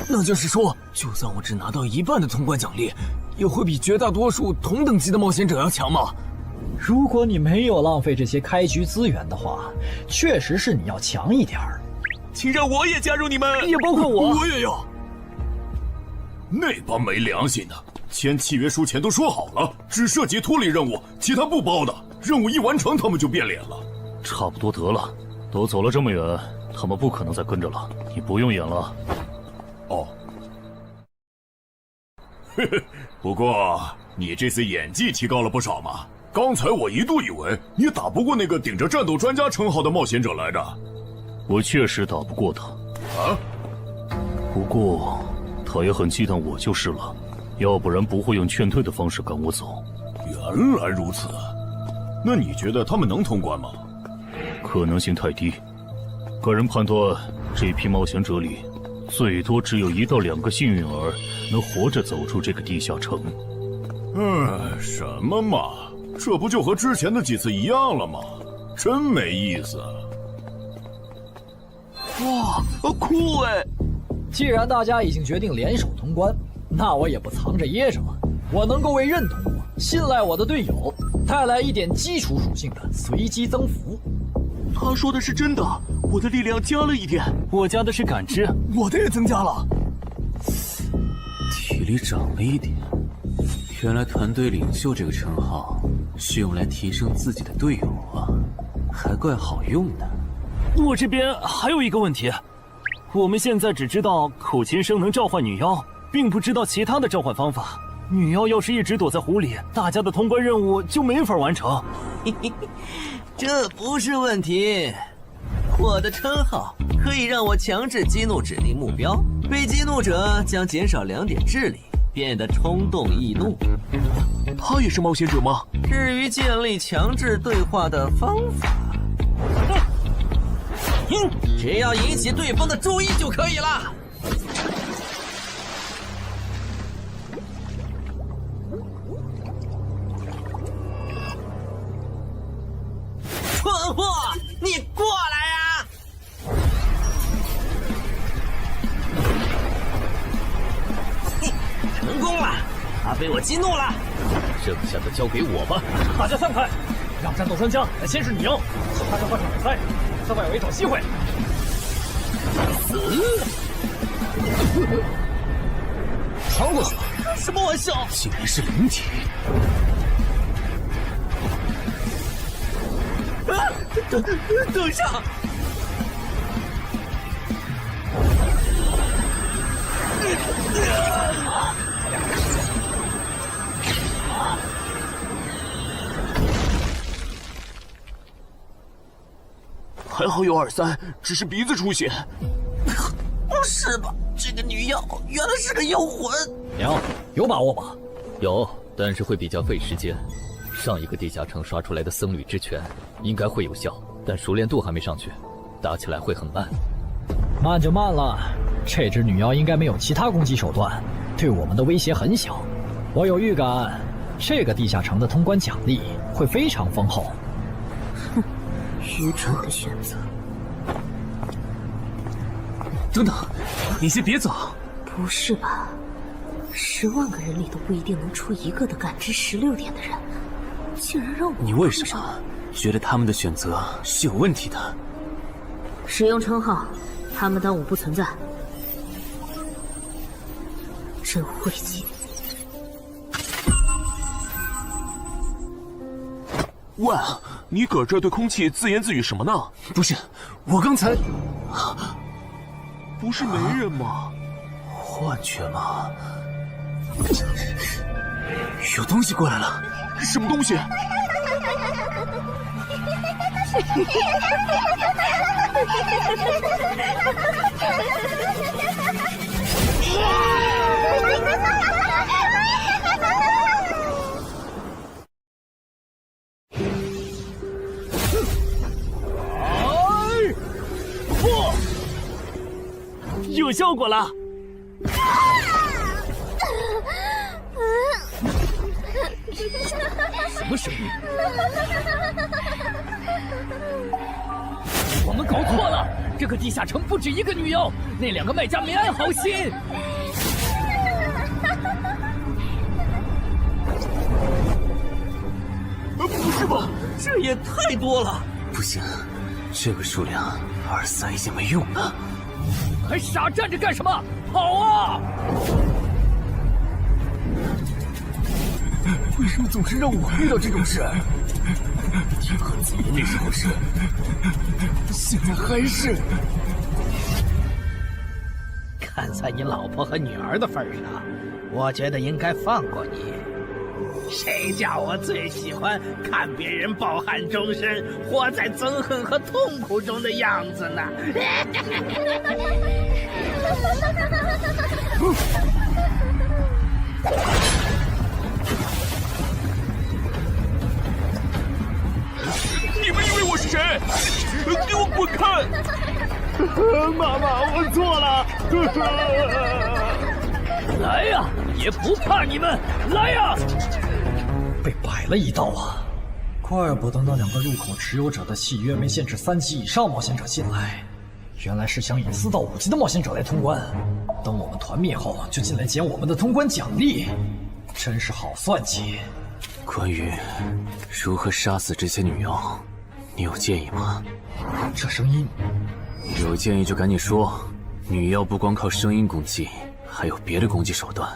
那就是说，就算我只拿到1半的通关奖励，也会比绝大多数同等级的冒险者要强吗？如果你没有浪费这些开局资源的话，确实是你要强一点儿。请让我也加入你们，也包括我。我也要。那帮没良心的，签契约书前都说好了，只涉及脱离任务，其他不包的。任务一完成，他们就变脸了。差不多得了，都走了这么远，他们不可能再跟着了。你不用演了。哦。嘿嘿，不过你这次演技提高了不少嘛。刚才我一度以为你打不过那个顶着战斗专家称号的冒险者来着。我确实打不过他。啊？不过他也很忌惮我就是了，要不然不会用劝退的方式赶我走。原来如此。那你觉得他们能通关吗？可能性太低。个人判断，这批冒险者里，最多只有1到2个幸运儿能活着走出这个地下城。什么嘛，这不就和之前的几次一样了吗？真没意思。哇，酷哎！既然大家已经决定联手通关，那我也不藏着掖着了。我能够为认同我、信赖我的队友带来一点基础属性的随机增幅。他说的是真的，我的力量加了1点，我加的是感知，我的也增加了。体力涨了1点。原来团队领袖这个称号是用来提升自己的队友啊，还怪好用的。我这边还有一个问题，我们现在只知道口琴声能召唤女妖，并不知道其他的召唤方法。女妖要是一直躲在湖里，大家的通关任务就没法完成。这不是问题，我的称号可以让我强制激怒指定目标，被激怒者将减少2点智力，变得冲动易怒。他也是冒险者吗？至于建立强制对话的方法，只要引起对方的注意就可以了。蠢货，你过来呀！成功了，他被我激怒了。剩下的交给我吧。大家散开，让战斗专家来先是你赢，其他人换场比赛，在外围找机会。穿过去了。开什么玩笑？竟然是灵体！等一下！还好有2-3，只是鼻子出血。不是吧？这个女妖原来是个妖魂。娘，有把握吧？有，但是会比较费时间。上一个地下城刷出来的僧侣之拳应该会有效，但熟练度还没上去，打起来会很慢。慢就慢了，这只女妖应该没有其他攻击手段，对我们的威胁很小。我有预感，这个地下城的通关奖励会非常丰厚。哼，愚蠢的选择。等等，你先别走。不是吧？10万个人里都不一定能出一个的感知16点的人，竟然让我……你为什么觉得他们的选择是有问题的？使用称号，他们当我不存在。真晦气！喂，你搁这对空气自言自语什么呢？不是，我刚才……不是没人吗？幻觉吗？有东西过来了！什么东西？有效果了！什么声音？我们搞错了，这个地下城不止一个女妖，那2个卖家没安好心。不是吧？这也太多了！不行，这个数量2-3已经没用了。还傻站着干什么？跑啊！为什么总是让我遇到这种事？天和子那时候是，现在还是。看在你老婆和女儿的份上，我觉得应该放过你。谁叫我最喜欢看别人抱憾终身，活在憎恨和痛苦中的样子呢？你们以为我是谁？给我滚开！妈妈，我错了。来呀，也不怕你们，来呀！被摆了一道啊！怪不得那2个入口持有者的契约没限制3级以上冒险者进来，原来是想引4到5级的冒险者来通关。等我们团灭后，就进来捡我们的通关奖励，真是好算计。关于如何杀死这些女妖，你有建议吗？这声音，有建议就赶紧说。女妖不光靠声音攻击，还有别的攻击手段。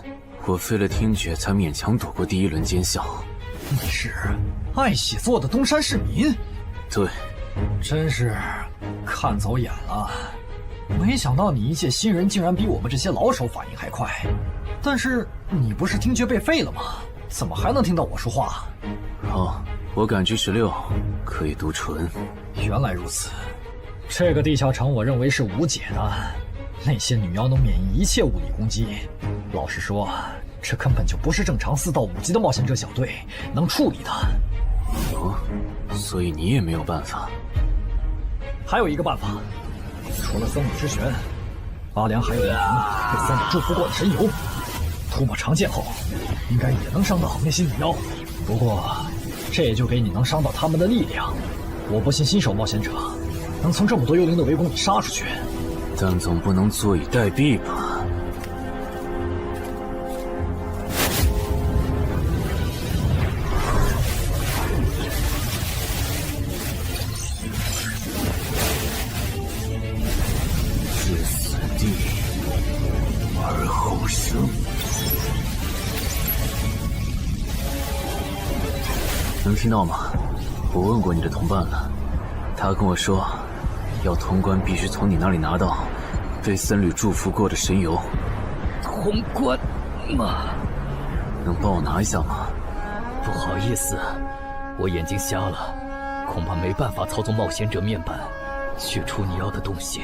我费了听觉才勉强躲过第1轮奸笑。你是爱喜做的东山市民？对，真是看走眼了。没想到你一介新人竟然比我们这些老手反应还快。但是你不是听觉被废了吗？怎么还能听到我说话？好，我感知16，可以读唇。原来如此，这个地下城我认为是无解的。那些女妖能免疫一切物理攻击，老实说，这根本就不是正常4到5级的冒险者小队能处理的。哦，所以你也没有办法。还有一个办法，除了僧侣之拳，阿良还有一瓶被僧侣祝福过的神油，涂抹长剑后，应该也能伤到那些女妖。不过，这也就给你能伤到他们的力量。我不信新手冒险者能从这么多幽灵的围攻里杀出去。但总不能坐以待毙吧？能听到吗？我问过你的同伴了，他跟我说，要通关必须从你那里拿到被僧侣祝福过的神油。通关吗？能帮我拿一下吗？不好意思，我眼睛瞎了，恐怕没办法操纵冒险者面板取出你要的东西。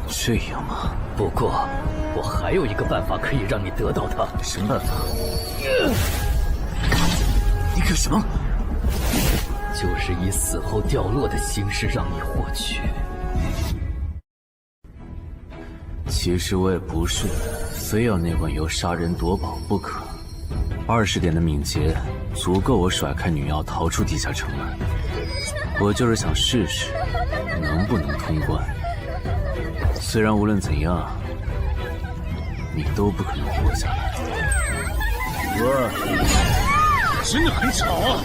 这样吗？不过，我还有一个办法可以让你得到它。什么办法？你干什么？就是以死后掉落的形式让你获取。其实我也不是非要那碗油杀人夺宝不可。20点的敏捷足够我甩开女妖逃出地下城了。我就是想试试能不能通关。虽然无论怎样，你都不可能活下来。哇，真的很吵啊！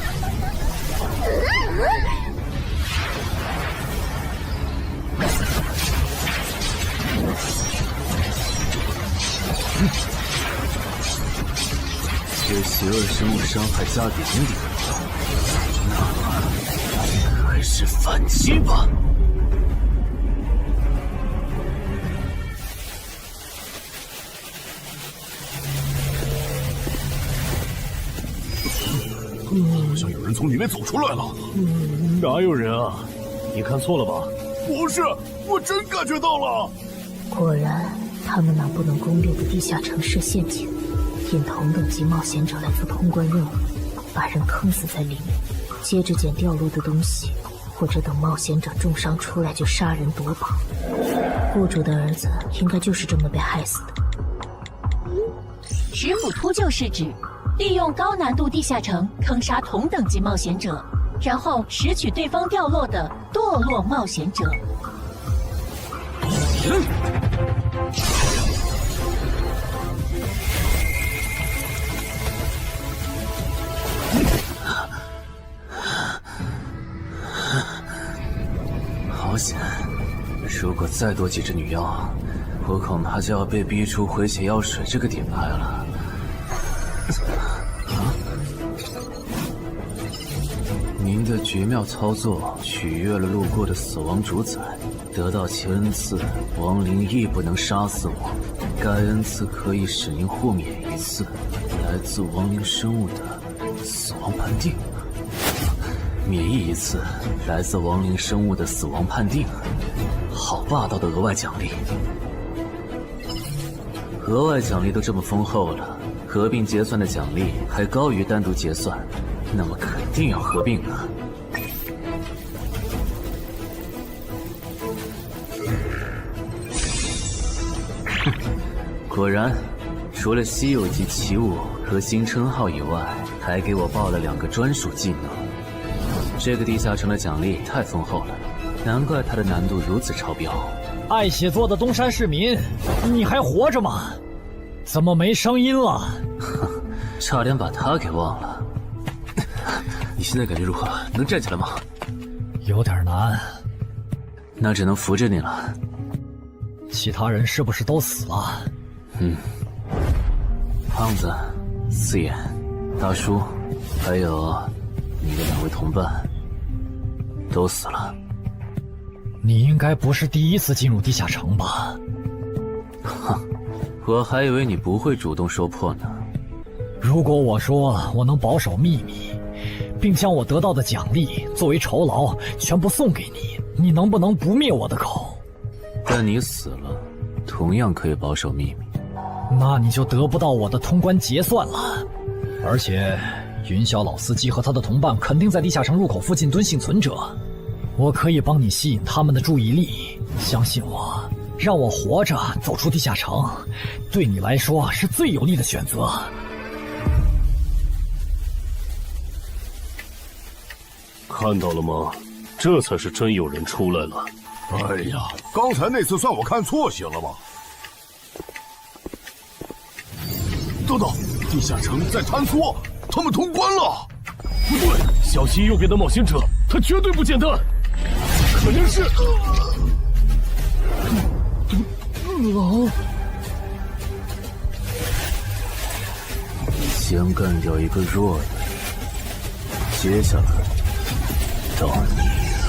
对邪恶生物伤害加点点，那么还是反击吧。好像有人从里面走出来了。哪有人啊？你看错了吧？不是，我真感觉到了。果然，他们那不能攻略的地下城设陷阱，引同等级冒险者来做通关任务，把人坑死在里面，接着捡掉落的东西，或者等冒险者重伤出来就杀人夺宝。雇主的儿子应该就是这么被害死的。石斧秃鹫是指利用高难度地下城坑杀同等级冒险者，然后拾取对方掉落的堕落冒险者。好险！如果再多几只女妖，我恐怕就要被逼出回血药水这个点牌了。您的绝妙操作取悦了路过的死亡主宰，得到其恩赐，亡灵亦不能杀死我。该恩赐可以使您互免一次来自亡灵生物的死亡判定，免疫一次来自亡灵生物的死亡判定。好霸道的额外奖励！额外奖励都这么丰厚了，合并结算的奖励还高于单独结算，那么肯定要合并啊！果然，除了稀有级奇物和新称号以外，还给我报了2个专属技能。这个地下城的奖励太丰厚了，难怪它的难度如此超标。爱写作的东山市民，你还活着吗？怎么没声音了？差点把他给忘了。你现在感觉如何？能站起来吗？有点难。那只能扶着你了。其他人是不是都死了？胖子、四眼、大叔，还有你的2位同伴，都死了。你应该不是第一次进入地下城吧？哼，我还以为你不会主动说破呢。如果我说我能保守秘密，并将我得到的奖励作为酬劳全部送给你，你能不能不灭我的口？但你死了，同样可以保守秘密。那你就得不到我的通关结算了。而且，云霄老司机和他的同伴肯定在地下城入口附近蹲幸存者。我可以帮你吸引他们的注意力，相信我，让我活着走出地下城，对你来说是最有利的选择。看到了吗？这才是真有人出来了。哎呀，刚才那次算我看错行了吧？等等，地下城在坍缩，他们通关了。不对，小心右边的冒险者，他绝对不简单，肯定是狼。先干掉一个弱的，接下来到你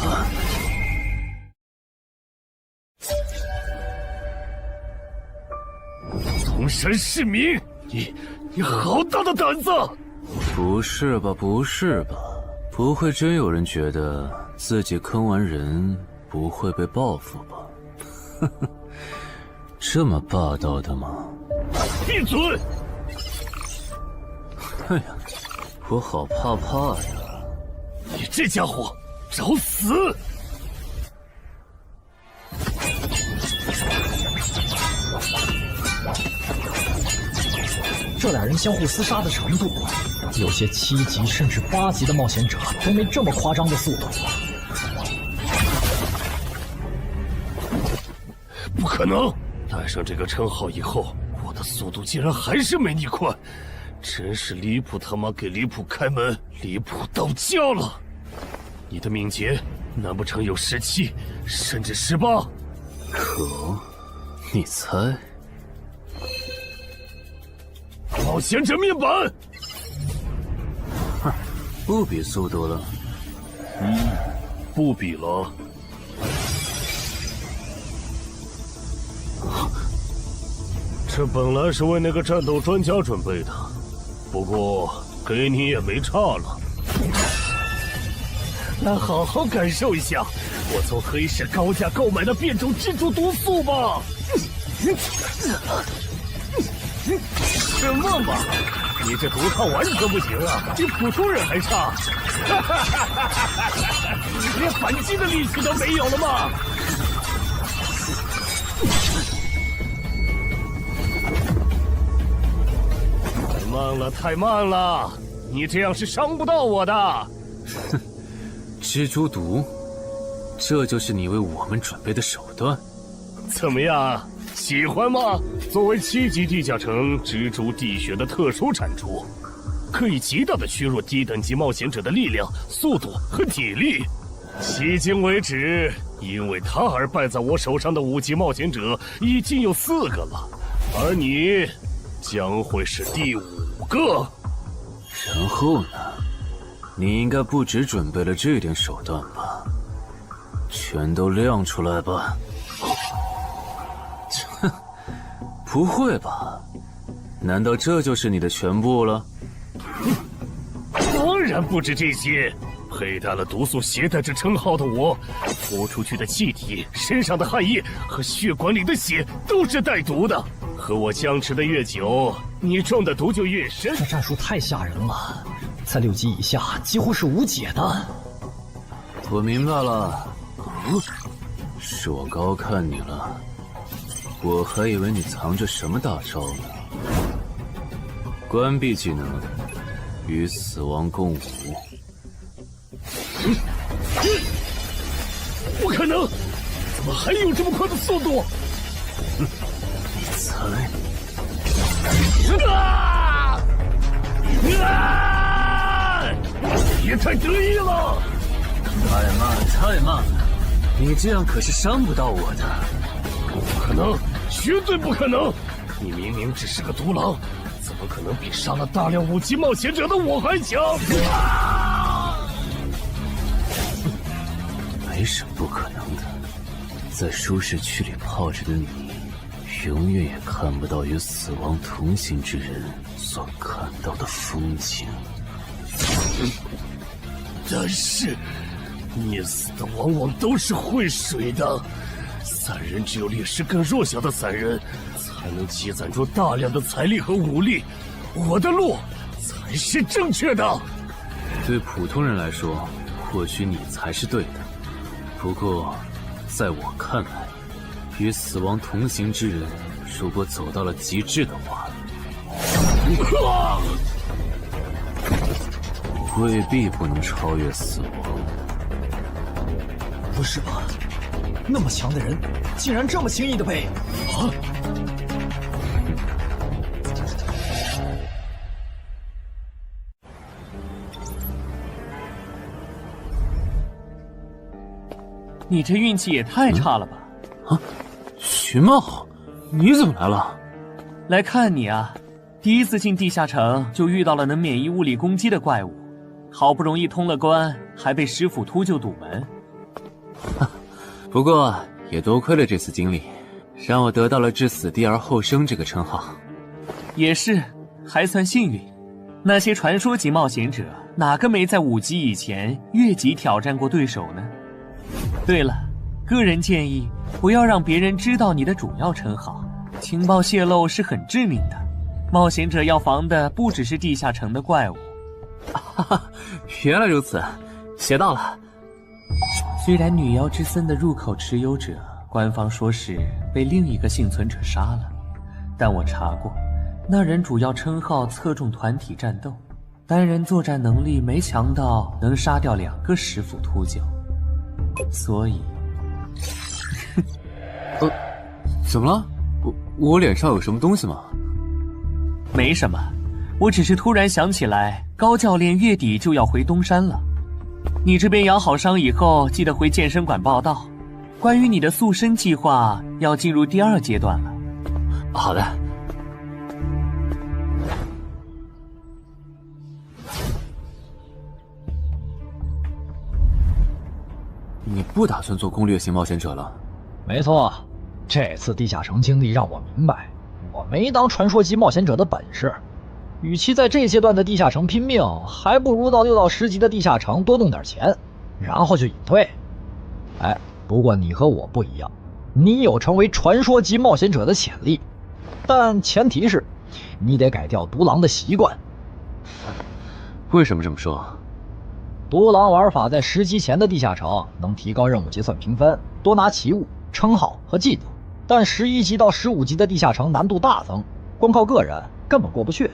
了。嵩山市民，你好大的胆子！不是吧，不是吧？不会真有人觉得自己坑完人不会被报复吧？呵呵，这么霸道的吗？闭嘴！哎呀，我好怕呀！你这家伙找死！这俩人相互厮杀的程度，有些7级甚至8级的冒险者都没这么夸张的速度。不可能！带上这个称号以后，我的速度竟然还是没你快，真是离谱他妈给离谱开门，离谱到家了！你的敏捷难不成有17，甚至18？可，你猜？冒险者面板，哼，不比速度了。不比了。这本来是为那个战斗专家准备的，不过给你也没差了。来好好感受一下我从黑市高价购买的变种蜘蛛毒素吧。什么嘛！你这毒抗完全不行啊，比普通人还差。连反击的力气都没有了吗？太慢了，太慢了！你这样是伤不到我的。哼，蜘蛛毒，这就是你为我们准备的手段？怎么样？喜欢吗？作为7级地下城蜘蛛地穴的特殊产出，可以极大的削弱低等级冒险者的力量、速度和体力。迄今为止，因为它而败在我手上的5级冒险者已经有4个了，而你将会是第5个。然后呢？你应该不只准备了这点手段吧？全都亮出来吧！哼，不会吧？难道这就是你的全部了？当然不止这些。佩戴了毒素携带者称号的我，呼出去的气体、身上的汗液和血管里的血都是带毒的。和我相持的越久，你中的毒就越深。这战术太吓人了，在6级以下几乎是无解的。我明白了，是我高看你了。我还以为你藏着什么大招呢。关闭技能，与死亡共舞。不可能！怎么还有这么快的速度？你猜？别太得意了！太慢了，太慢了！你这样可是伤不到我的。不可能，绝对不可能！你明明只是个独狼，怎么可能比杀了大量5级冒险者的我还强？没什么不可能的，在舒适区里泡着的你，永远也看不到与死亡同行之人所看到的风景。但是，溺死的往往都是会水的，散人只有劣势更弱小的散人，才能积攒出大量的财力和武力。我的路才是正确的。对普通人来说，或许你才是对的。不过，在我看来，与死亡同行之人，如果走到了极致的话，未必不能超越死亡。不是吧？那么强的人，竟然这么轻易的被……啊！你这运气也太差了吧！啊，徐茂，你怎么来了？来看你啊！第一次进地下城就遇到了能免疫物理攻击的怪物，好不容易通了关，还被石斧秃鹫堵门。不过也多亏了这次经历，让我得到了置死地而后生这个称号。也是，还算幸运。那些传说级冒险者，哪个没在5级以前越级挑战过对手呢？对了，个人建议不要让别人知道你的主要称号，情报泄露是很致命的。冒险者要防的不只是地下城的怪物。原来如此，学到了。虽然女妖之森的入口持有者，官方说是被另一个幸存者杀了，但我查过，那人主要称号侧重团体战斗，单人作战能力没强到能杀掉2个石斧秃鹫，所以，怎么了？我脸上有什么东西吗？没什么，我只是突然想起来，高教练月底就要回东山了。你这边养好伤以后，记得回健身馆报道。关于你的塑身计划，要进入第2阶段了。好的。你不打算做攻略型冒险者了？没错，这次地下城经历让我明白，我没当传说级冒险者的本事。与其在这阶段的地下城拼命，还不如到6到10级的地下城多弄点钱，然后就隐退。哎，不过你和我不一样，你有成为传说级冒险者的潜力，但前提是你得改掉独狼的习惯。为什么这么说？独狼玩法在10级前的地下城能提高任务结算评分，多拿奇物、称号和技能，但11级到15级的地下城难度大增，光靠个人根本过不去。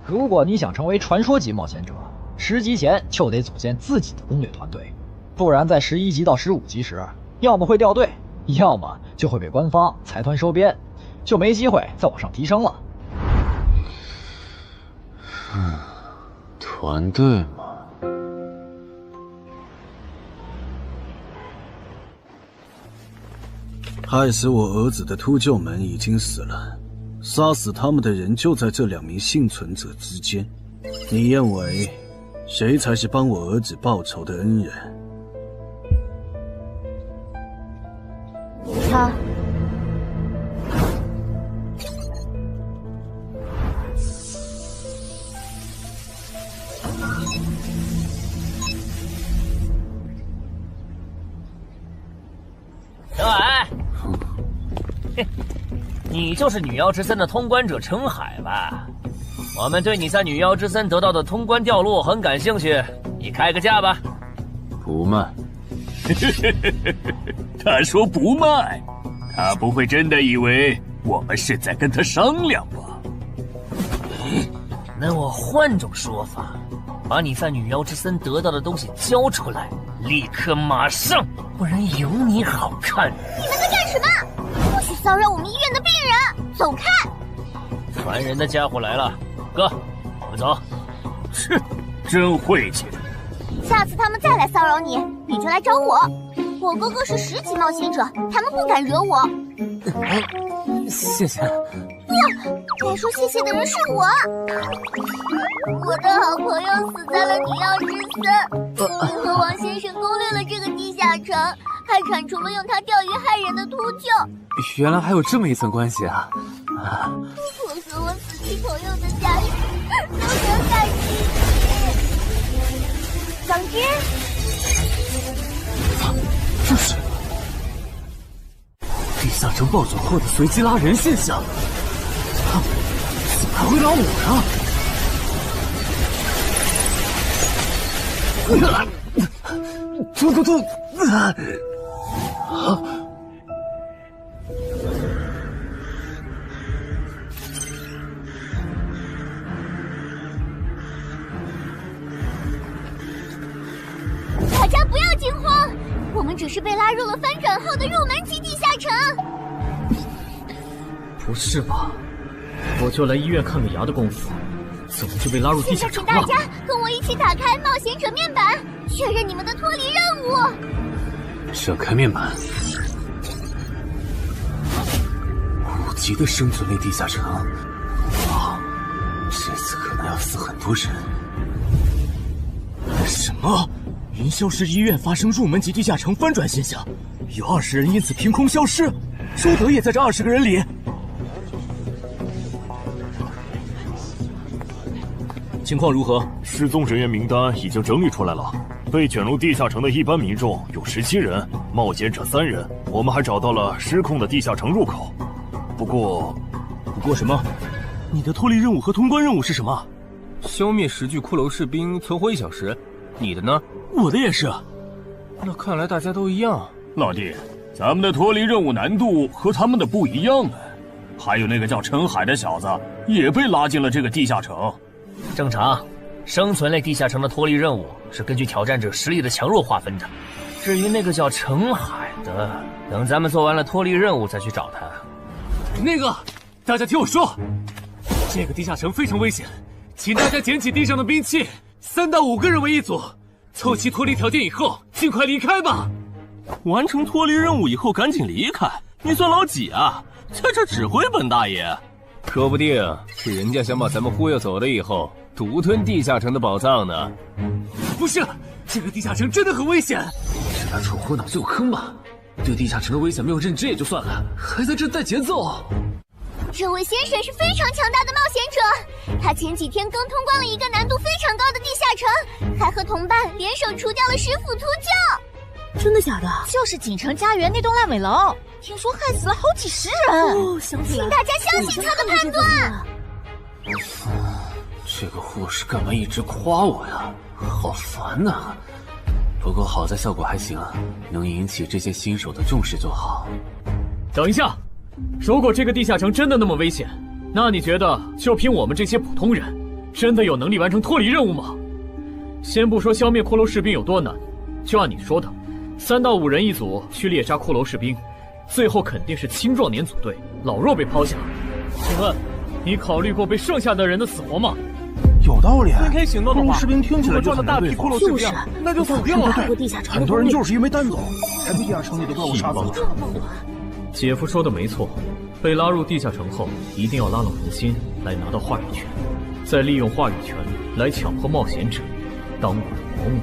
如果你想成为传说级冒险者，10级前就得组建自己的攻略团队，不然在11级到15级时，要么会掉队，要么就会被官方财团收编，就没机会再往上提升了。团队嘛。害死我儿子的秃鹫们已经死了，杀死他们的人就在这2名幸存者之间。你认为谁才是帮我儿子报仇的恩人？他。小矮，你就是女妖之森的通关者程海吧？我们对你在女妖之森得到的通关掉落很感兴趣，你开个价吧。不卖。他说不卖，他不会真的以为我们是在跟他商量吧？那我换种说法，把你在女妖之森得到的东西交出来，立刻马上，不然有你好看。你们在干什么？不许骚扰我们医院的病人，走开！烦人的家伙来了，哥，我们走。哼，真晦气。下次他们再来骚扰你，你就来找我。我哥哥是10级冒险者，他们不敢惹我。谢谢。不，该说谢谢的人是我。我的好朋友死在了女妖之森，银河王先生攻略了这个地下城，还铲除了用它钓鱼害人的秃鹫。原来还有这么一层关系啊！我和我死去朋友的家属都很感激你。总之，这是地下城暴走后的随机拉人现象。怎么还会拉我呢？突！大家不要惊慌，我们只是被拉入了翻转后的入门级地下城。不是吧？我就来医院看个牙的功夫，怎么就被拉入地下城了？现在请大家跟我一起打开冒险者面板，确认你们的脱离任务。展开面板。5级的生存类地下城，哇，这次可能要死很多人。啊！云霄市医院发生入门级地下城翻转现象，有20人因此凭空消失，周德也在这20个人里。情况如何？失踪人员名单已经整理出来了。被卷入地下城的一般民众有17人，冒险者3人。我们还找到了失控的地下城入口。不过什么？你的脱离任务和通关任务是什么？消灭10具骷髅士兵，存活1小时。你的呢？我的也是。那看来大家都一样。老弟，咱们的脱离任务难度和他们的不一样啊。还有那个叫陈海的小子也被拉进了这个地下城。正常，生存类地下城的脱离任务是根据挑战者实力的强弱划分的。至于那个叫陈海的，等咱们做完了脱离任务再去找他。那个，大家听我说，这个地下城非常危险，请大家捡起地上的兵器，3到5个人为一组，凑齐脱离条件以后，尽快离开吧。完成脱离任务以后赶紧离开，你算老几啊？在这指挥本大爷？说不定是人家想把咱们忽悠走了以后，独吞地下城的宝藏呢。不是，这个地下城真的很危险。是他蠢货脑子有坑吧？对地下城的危险没有认知也就算了，还在这带节奏。这位先生是非常强大的冒险者，他前几天刚通关了一个难度非常高的地下城，还和同伴联手除掉了10府秃鹫。真的假的？就是锦城家园那栋烂尾楼，听说害死了好几10人。哦，想起来了，请大家相信他的判断。这个护士干嘛一直夸我呀？好烦呐！不过好在效果还行，能引起这些新手的重视就好。等一下，如果这个地下城真的那么危险，那你觉得就凭我们这些普通人，真的有能力完成脱离任务吗？先不说消灭骷髅士兵有多难，就按你说的，3到5人一组去猎杀骷髅士兵，最后肯定是青壮年组队，老弱被抛下。请问，你考虑过被剩下的人的死活吗？有道理。分开行动的话，骷髅士兵听起来就很大批骷髅士兵，那就死定了。很多人就是因为单走，才被地下城里的怪物杀死的。姐夫说的没错，被拉入地下城后，一定要拉拢人心，来拿到话语权，再利用话语权来强迫冒险者当我的保姆。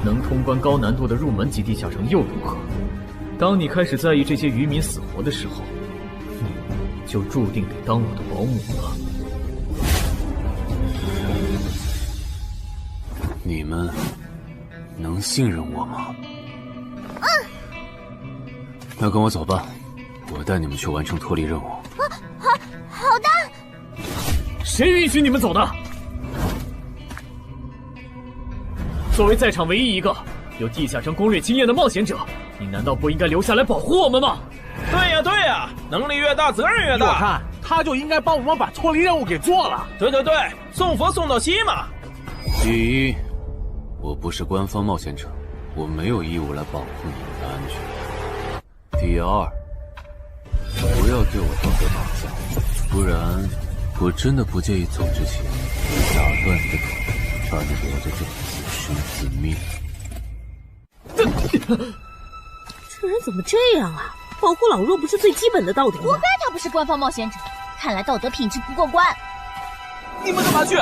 能通关高难度的入门级地下城又如何？当你开始在意这些渔民死活的时候，你就注定得当我的保姆了。你们能信任我吗？那跟我走吧，我带你们去完成脱离任务。好的。谁允许你们走的？作为在场唯一一个有地下城攻略经验的冒险者，你难道不应该留下来保护我们吗？对呀，能力越大责任越大。我看他就应该帮我们把脱离任务给做了。对，送佛送到西嘛。第一，我不是官方冒险者，我没有义务来保护你们的安全。第二，不要对我道德绑架，不然我真的不介意走之前打断你的腿，让你活着就自生自灭。这人怎么这样啊？保护老弱不是最基本的道德吗？活该他不是官方冒险者，看来道德品质不过关。你们干嘛去？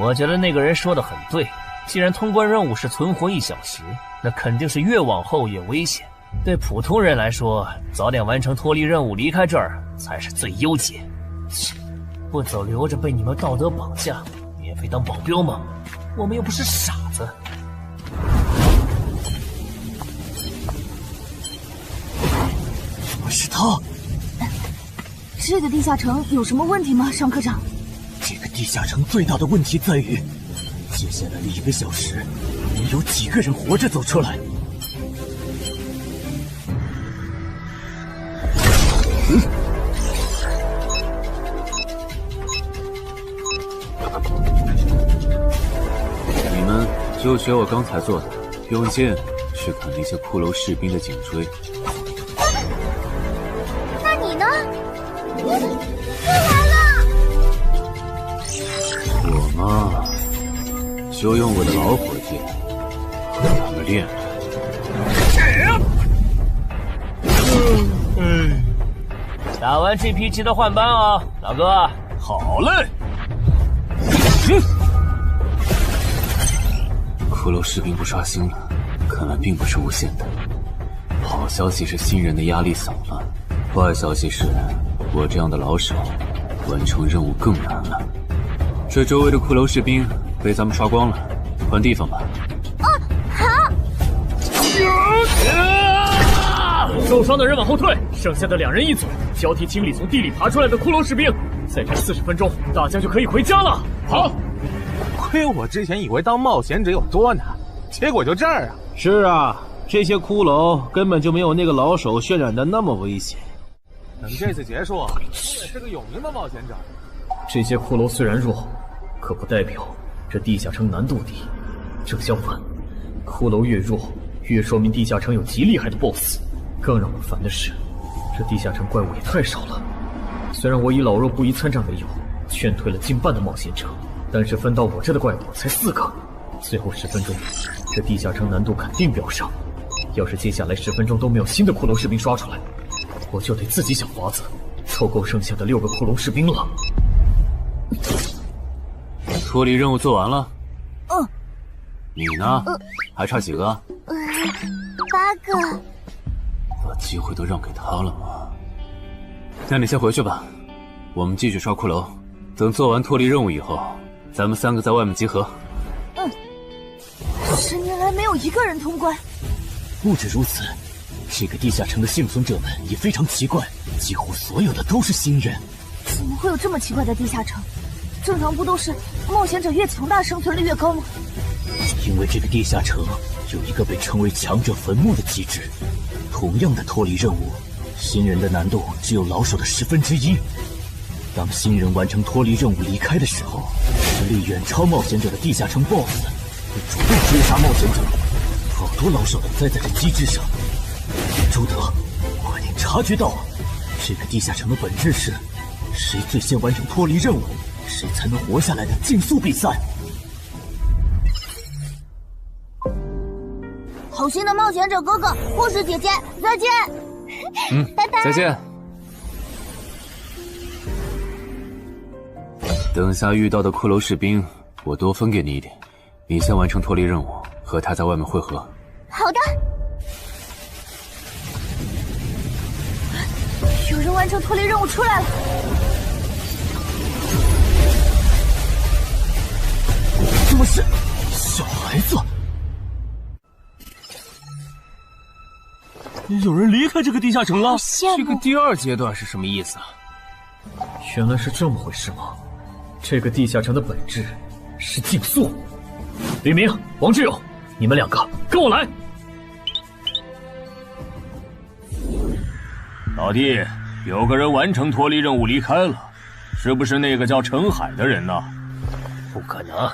我觉得那个人说的很对，既然通关任务是存活1小时，那肯定是越往后越危险。对普通人来说，早点完成脱离任务离开这儿才是最优解。不走留着被你们道德绑架，免费当保镖吗？我们又不是傻子。是他。这个地下城有什么问题吗，尚科长？这个地下城最大的问题在于，接下来的1个小时，能有几个人活着走出来？你们就学我刚才做的，用剑去砍那些骷髅士兵的颈椎。那你呢？又来了！我嘛，就用我的老火剑和他们练练。打完 GP 记得换班啊，老哥。好嘞。骷髅士兵不刷新了，看来并不是无限的。好消息是新人的压力小了，坏消息是我这样的老手完成任务更难了。这周围的骷髅士兵被咱们刷光了，换地方吧。好。受伤的人往后退，剩下的2人一组，交替清理从地里爬出来的骷髅士兵。再战40分钟，大家就可以回家了。好。亏我之前以为当冒险者有多难，结果就这儿啊！是啊，这些骷髅根本就没有那个老手渲染的那么危险。等这次结束，你也是个有名的冒险者。这些骷髅虽然弱，可不代表这地下城难度低。正相反，骷髅越弱，越说明地下城有极厉害的 BOSS。更让我烦的是，这地下城怪物也太少了。虽然我以老弱不宜参战为由，劝退了近半的冒险者，但是分到我这的怪物才4个。最后10分钟，这地下城难度肯定飙升。要是接下来10分钟都没有新的骷髅士兵刷出来，我就得自己想法子凑够剩下的6个骷髅士兵了。脱离任务做完了。嗯。你呢？还差几个？8个。把机会都让给他了吗？那你先回去吧，我们继续刷骷髅。等做完脱离任务以后，咱们3个在外面集合。10年来没有一个人通关。不止如此，这个地下城的幸存者们也非常奇怪，几乎所有的都是新人。怎么会有这么奇怪的地下城？正常不都是冒险者越强大生存率越高吗？因为这个地下城有一个被称为强者坟墓的机制。同样的脱离任务，新人的难度只有老手的1/10。当新人完成脱离任务离开的时候，实力远超冒险者的地下城 BOSS 会主动追杀冒险者。好多老手都栽在这机制上。朱德，快点察觉到，这个地下城的本质是谁最先完成脱离任务，谁才能活下来的竞速比赛。好心的冒险者哥哥，护士姐姐，再见。拜拜。再见。等下遇到的骷髅士兵，我多分给你一点。你先完成脱离任务，和他在外面会合。好的。有人完成脱离任务出来了。怎么是小孩子？有人离开这个地下城了。这个第2阶段是什么意思啊？原来是这么回事吗？这个地下城的本质是竞速。李明、王志勇，你们2个跟我来。老弟，有个人完成脱离任务离开了，是不是那个叫陈海的人呢？不可能，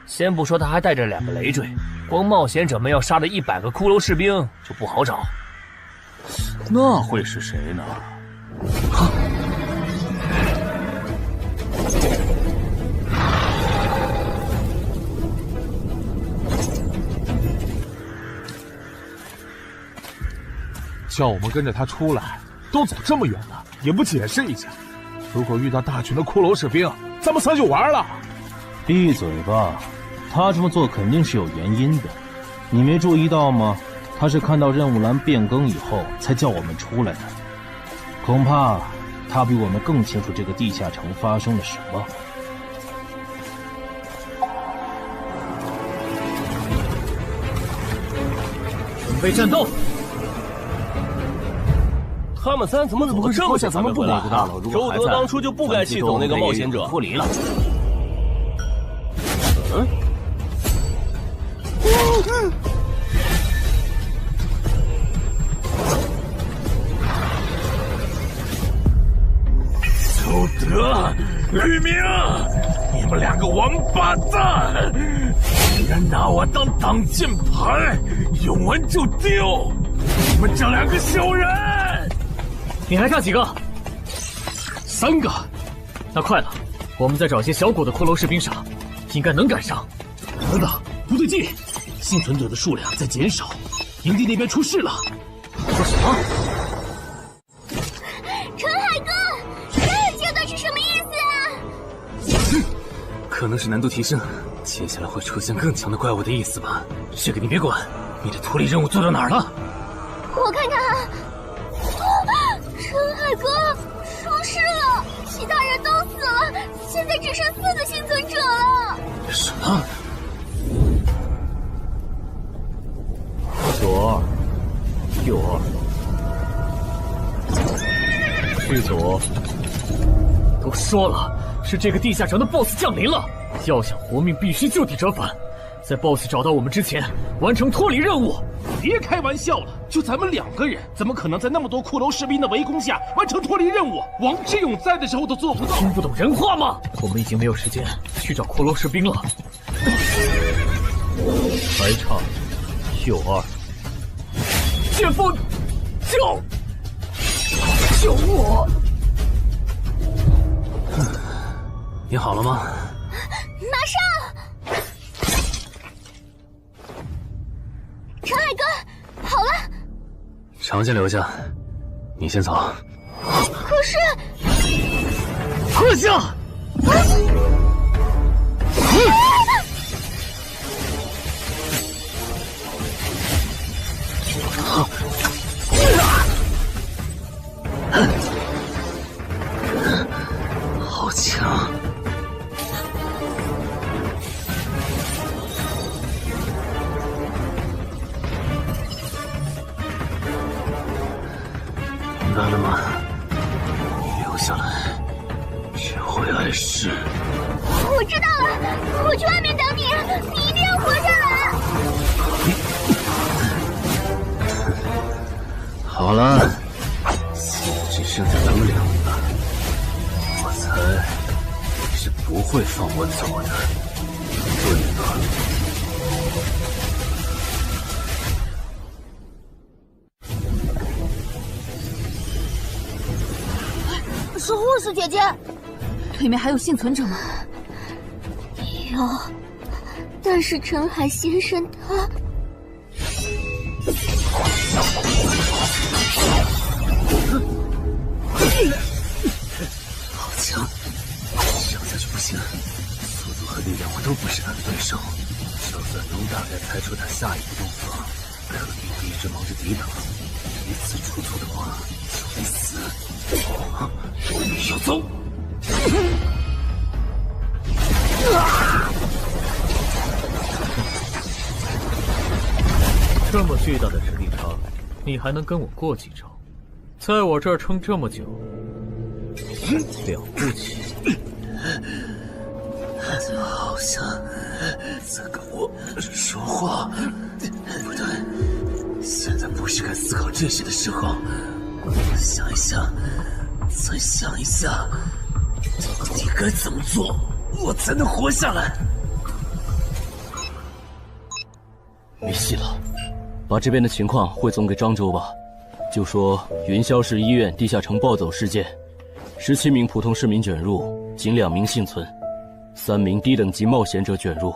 先不说他还带着2个累赘，光冒险者们要杀的100个骷髅士兵就不好找。那会是谁呢？叫我们跟着他出来，都走这么远了，也不解释一下。如果遇到大群的骷髅士兵，咱们仨就完了。闭嘴吧，他这么做肯定是有原因的，你没注意到吗？他是看到任务栏变更以后才叫我们出来的，恐怕他比我们更清楚这个地下城发生了什么。准备战斗！他们3怎么走这么久才会回来？周德当初就不该弃走那个冒险者。脱离了。周德、吕明，你们2个王八蛋，竟然拿我当挡箭牌，用完就丢！你们这2个小人！你还差几个？3个。那快了，我们再找些小股的骷髅士兵杀，应该能赶上。等等，不对劲，幸存者的数量在减少，营地那边出事了。说什么？陈海哥，这个阶段是什么意思啊？可能是难度提升，接下来会出现更强的怪物的意思吧？这个你别管。你的脱离任务做到哪儿了？我看看啊，陈海哥出事了，其他人都死了，现在只剩4个幸存者了。什么？左2，右2，去左。都说了，是这个地下城的 BOSS 降临了，要想活命，必须就地折返。在 BOSS 找到我们之前，完成脱离任务。别开玩笑了，就咱们2个人，怎么可能在那么多骷髅士兵的围攻下完成脱离任务？王之勇在的时候都做不到。听不懂人话吗？我们已经没有时间去找骷髅士兵了。还差右2。剑锋，救我！你好了吗？马上！陈海哥，好了。常先留下，你先走。可是，撤下！好强！明白了吗？留下来，只会碍事。我知道了，我去外面等你，你一定要活下来。好了，现在只剩下咱们2个，我猜你是不会放我走的，对吧？是护士姐姐，对面还有幸存者吗？有，但是陈海先生他……好强，这样下去不行，速度和力量我都不是他的对手。就算能大概猜出他下一步动作，肯定会一直忙着抵挡。一次出错的话，就得死。要走！这么巨大的实力差，你还能跟我过几招？在我这儿撑这么久，了不起！就好像在跟我说话。不对，现在不是该思考这些的时候。想一想，再想一下，到底该怎么做，我才能活下来？没戏了，把这边的情况汇总给漳州吧。就说云霄市医院地下城暴走事件，17名普通市民卷入，仅2名幸存，3名低等级冒险者卷入，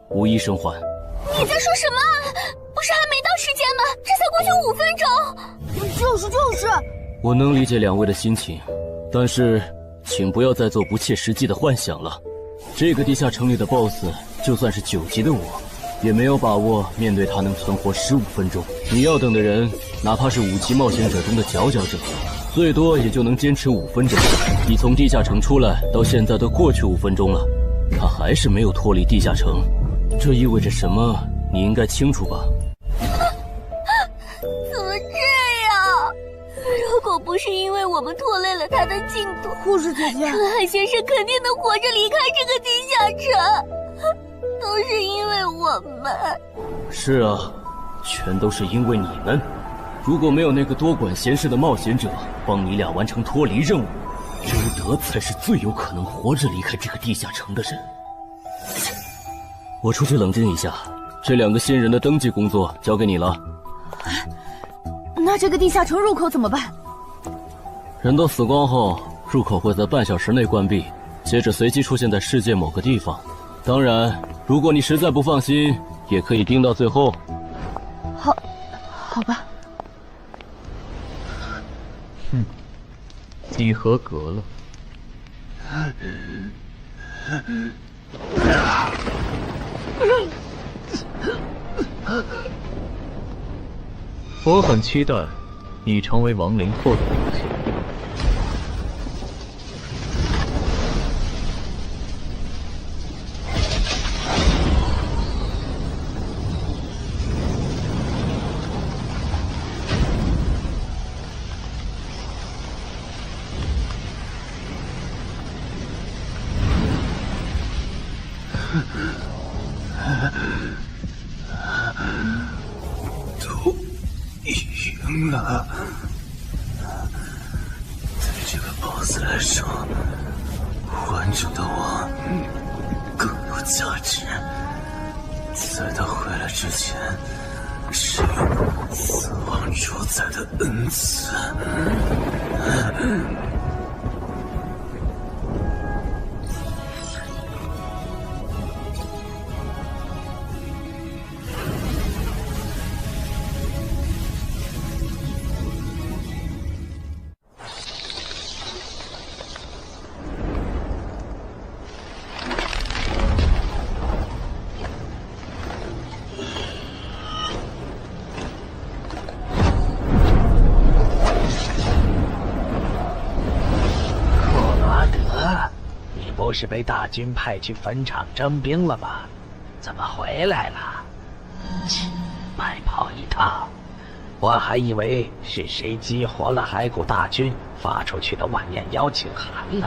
无一生还。你在说什么？不是还没到时间吗？这才过去5分钟。就是。我能理解2位的心情，但是请不要再做不切实际的幻想了。这个地下城里的 BOSS， 就算是9级的我，也没有把握面对他能存活15分钟。你要等的人，哪怕是5级冒险者中的佼佼者，最多也就能坚持5分钟。你从地下城出来到现在都过去5分钟了，他还是没有脱离地下城，这意味着什么？你应该清楚吧？怎么这样？如果不是因为我们拖累了他的进度，护士姐姐，陈海先生肯定能活着离开这个地下城。都是因为我们。是啊，全都是因为你们。如果没有那个多管闲事的冒险者帮你俩完成脱离任务，周德才是最有可能活着离开这个地下城的人。我出去冷静一下，这2个新人的登记工作交给你了。那这个地下城入口怎么办？人都死光后，入口会在半小时内关闭，接着随机出现在世界某个地方。当然，如果你实在不放心，也可以盯到最后。好吧。你合格了。我很期待你成为亡灵后的那天。都赢了。对这个 BOSS 来说，完整的我更有价值。在他回来之前，使用死亡主宰的恩赐。不是被大军派去坟场征兵了吗？怎么回来了？切，白跑一趟！我还以为是谁激活了骸骨大军发出去的晚宴邀请函呢。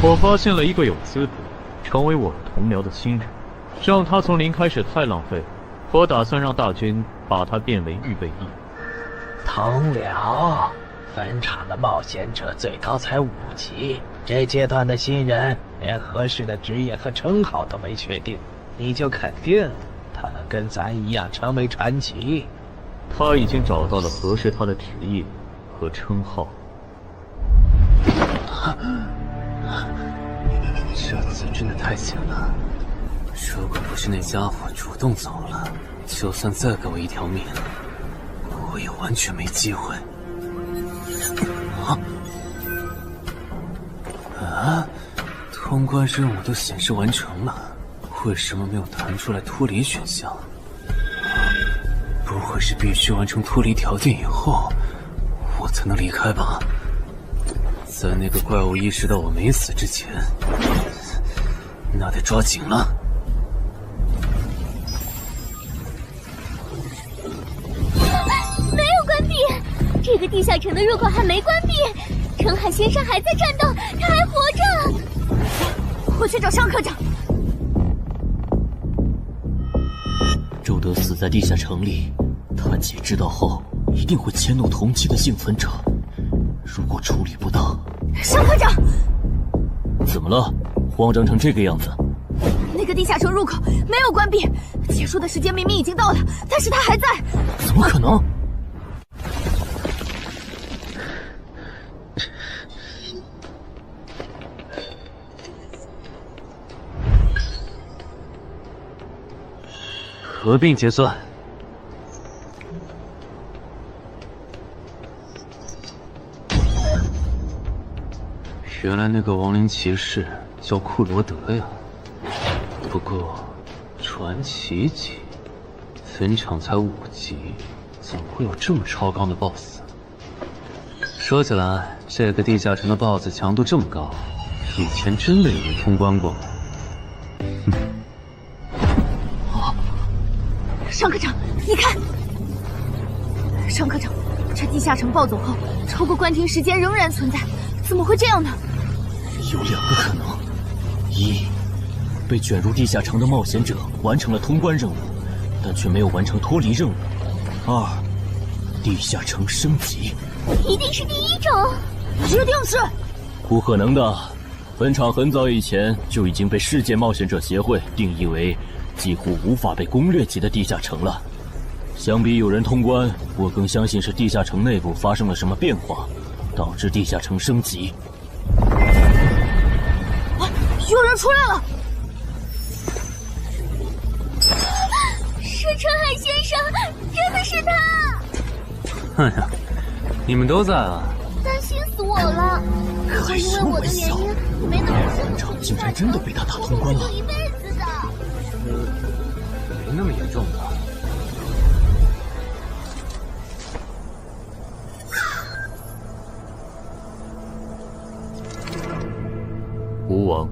我发现了一个有资格成为我同僚的新人，让他从零开始太浪费，我打算让大军把他变为预备役。同僚，坟场的冒险者最高才5级。这阶段的新人连合适的职业和称号都没确定，你就肯定他能跟咱一样成为传奇？他已经找到了合适他的职业和称号。这次真的太险了，如果不是那家伙主动走了，就算再给我一条命，我也完全没机会。通关任务都显示完成了，为什么没有弹出来脱离选项？不会是必须完成脱离条件以后，我才能离开吧？在那个怪物意识到我没死之前，那得抓紧了。没有关闭，这个地下城的入口还没关闭。陈海先生还在战斗，他还活着。我去找尚科长。周德死在地下城里，他姐知道后一定会迁怒同期的幸存者。如果处理不当，尚科长，怎么了？慌张成这个样子？那个地下城入口没有关闭，结束的时间明明已经到了，但是他还在。怎么可能？合并结算。原来那个亡灵骑士叫库罗德呀。不过，传奇级，坟场才5级，怎么会有这么超纲的 BOSS？ 说起来，这个地下城的 BOSS 强度这么高，以前真的有人通关过。尚科长，你看，尚科长，这地下城暴走后，超过关停时间仍然存在，怎么会这样呢？有2个可能：一，被卷入地下城的冒险者完成了通关任务，但却没有完成脱离任务；二，地下城升级。一定是第一种，一定是。不可能的，坟场很早以前就已经被世界冒险者协会定义为几乎无法被攻略级的地下城了。相比有人通关，我更相信是地下城内部发生了什么变化，导致地下城升级。有人出来了！是陈海先生，真的是他！哎呀，你们都在啊！担心死我了！就因为我的原因，没能坟场竟然真的被他打通关了。一辈子的。那么严重的。吴王，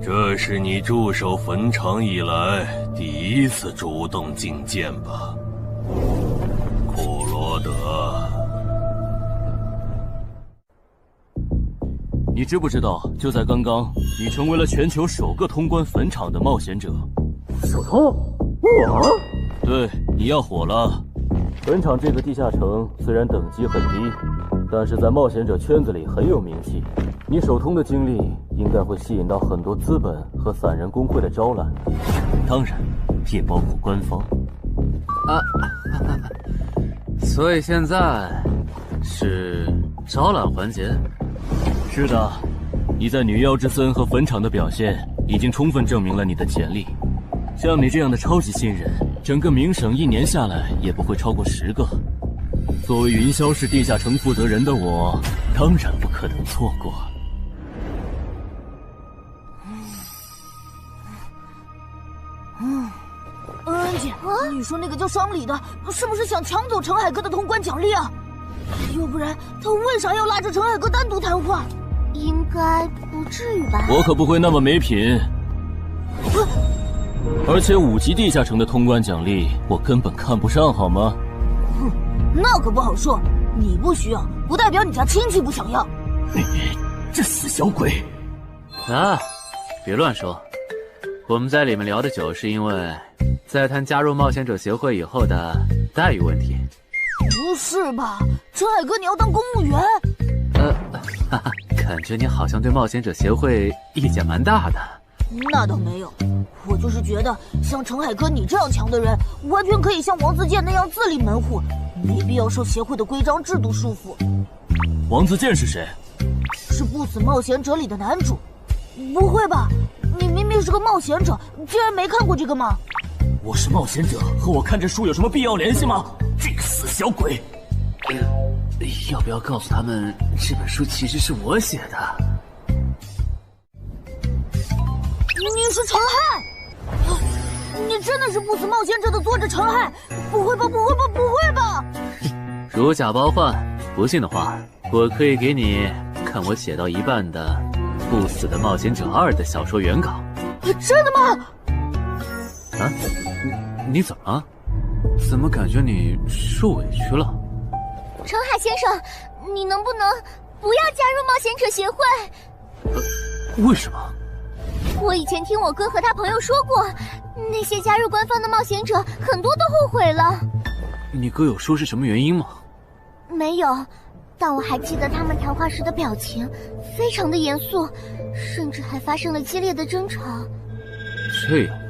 这是你驻守坟场以来第一次主动觐见吧，库罗德？你知不知道，就在刚刚，你成为了全球首个通关坟场的冒险者。首通？我？对，你要火了。坟场这个地下城虽然等级很低，但是在冒险者圈子里很有名气。你首通的经历应该会吸引到很多资本和散人工会的招揽，当然，也包括官方。啊，所以现在是招揽环节？是的，你在女妖之森和坟场的表现已经充分证明了你的潜力。像你这样的超级新人，整个冥省1年下来也不会超过10个。作为云霄市地下城负责人的我，当然不可能错过。恩姐，你说那个叫商礼的，是不是想抢走陈海哥的通关奖励啊？要不然他为啥要拉着陈海哥单独谈话？应该不至于吧？我可不会那么没品。而且5级地下城的通关奖励，我根本看不上，好吗？哼，那可不好说。你不需要，不代表你家亲戚不想要。这死小鬼！啊，别乱说。我们在里面聊的久，是因为在谈加入冒险者协会以后的待遇问题。不是吧，陈海哥，你要当公务员？哈哈，感觉你好像对冒险者协会意见蛮大的。那倒没有，我就是觉得像陈海哥你这样强的人，完全可以像王自健那样自立门户，没必要受协会的规章制度束缚。王自健是谁？是不死冒险者里的男主。不会吧？你明明是个冒险者，竟然没看过这个吗？我是冒险者，和我看这书有什么必要联系吗？这个死小鬼！要不要告诉他们，这本书其实是我写的？你是陈亥？你真的是不死冒险者的作者陈亥？不会吧，不会吧，不会吧！如假包换，不信的话，我可以给你看我写到一半的《不死的冒险者2》的小说原稿。真的吗？啊，你怎么了？怎么感觉你受委屈了？陈海先生，你能不能不要加入冒险者协会？为什么？我以前听我哥和他朋友说过，那些加入官方的冒险者很多都后悔了。你哥有说是什么原因吗？没有，但我还记得他们谈话时的表情，非常的严肃，甚至还发生了激烈的争吵。这样吗？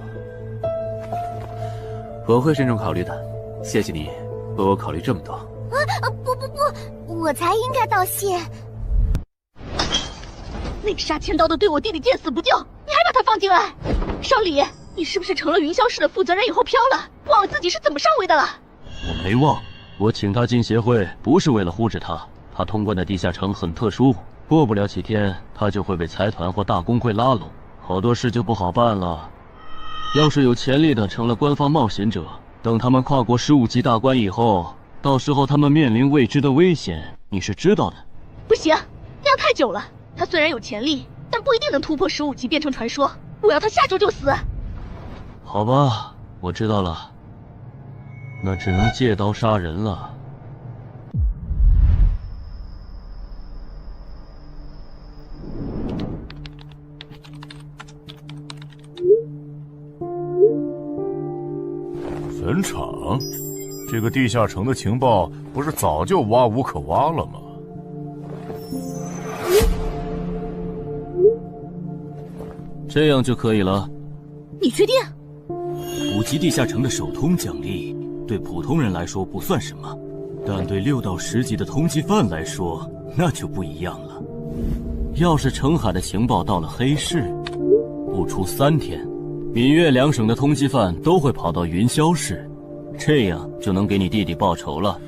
我会慎重考虑的，谢谢你为我考虑这么多。不，我才应该道谢。那个杀千刀的对我弟弟见死不救，你还把他放进来？少礼，你是不是成了云霄市的负责人以后飘了，忘了自己是怎么上位的了？我没忘，我请他进协会不是为了护着他，他通关的地下城很特殊，过不了几天他就会被财团或大工会拉拢，好多事就不好办了。要是有潜力的成了官方冒险者，等他们跨过15级大关以后，到时候他们面临未知的危险，你是知道的。不行，那样太久了。他虽然有潜力，但不一定能突破15级变成传说。我要他下周就死。好吧，我知道了，那只能借刀杀人了。坟场，这个地下城的情报不是早就挖无可挖了吗？这样就可以了。你确定？5级地下城的首通奖励对普通人来说不算什么，但对6到10级的通缉犯来说那就不一样了。要是澄海的情报到了黑市，不出3天，闽粤2省的通缉犯都会跑到云霄市，这样就能给你弟弟报仇了。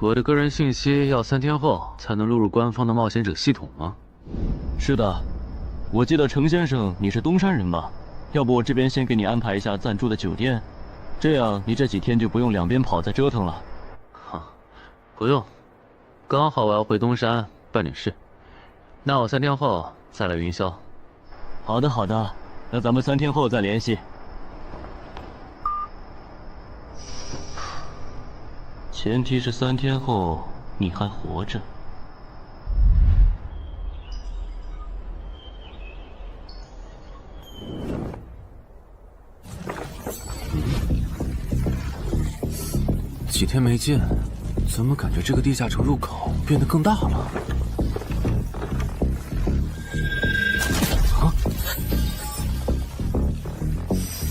我的个人信息要3天后才能录入官方的冒险者系统吗？是的，我记得程先生你是东山人吧？要不我这边先给你安排一下暂住的酒店，这样你这几天就不用两边跑再折腾了。不用，刚好我要回东山办点事，那我3天后再来云霄。好的好的，那咱们3天后再联系。前提是3天后你还活着。几天没见，怎么感觉这个地下城入口变得更大了？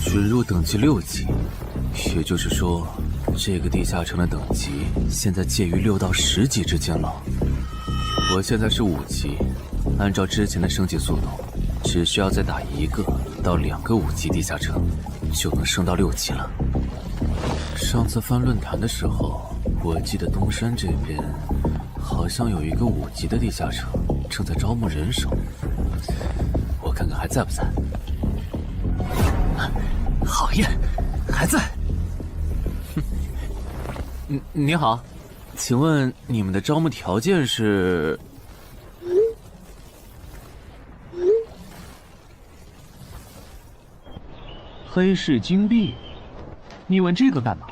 准入等级6级，也就是说，这个地下城的等级现在介于6到10级之间了。我现在是5级，按照之前的升级速度，只需要再打1个到2个5级地下城，就能升到6级了。上次翻论坛的时候，我记得东山这边好像有一个5级的地下城正在招募人手，我看看还在不在。好耶，还在。你好，请问你们的招募条件是？黑市金币？你问这个干嘛？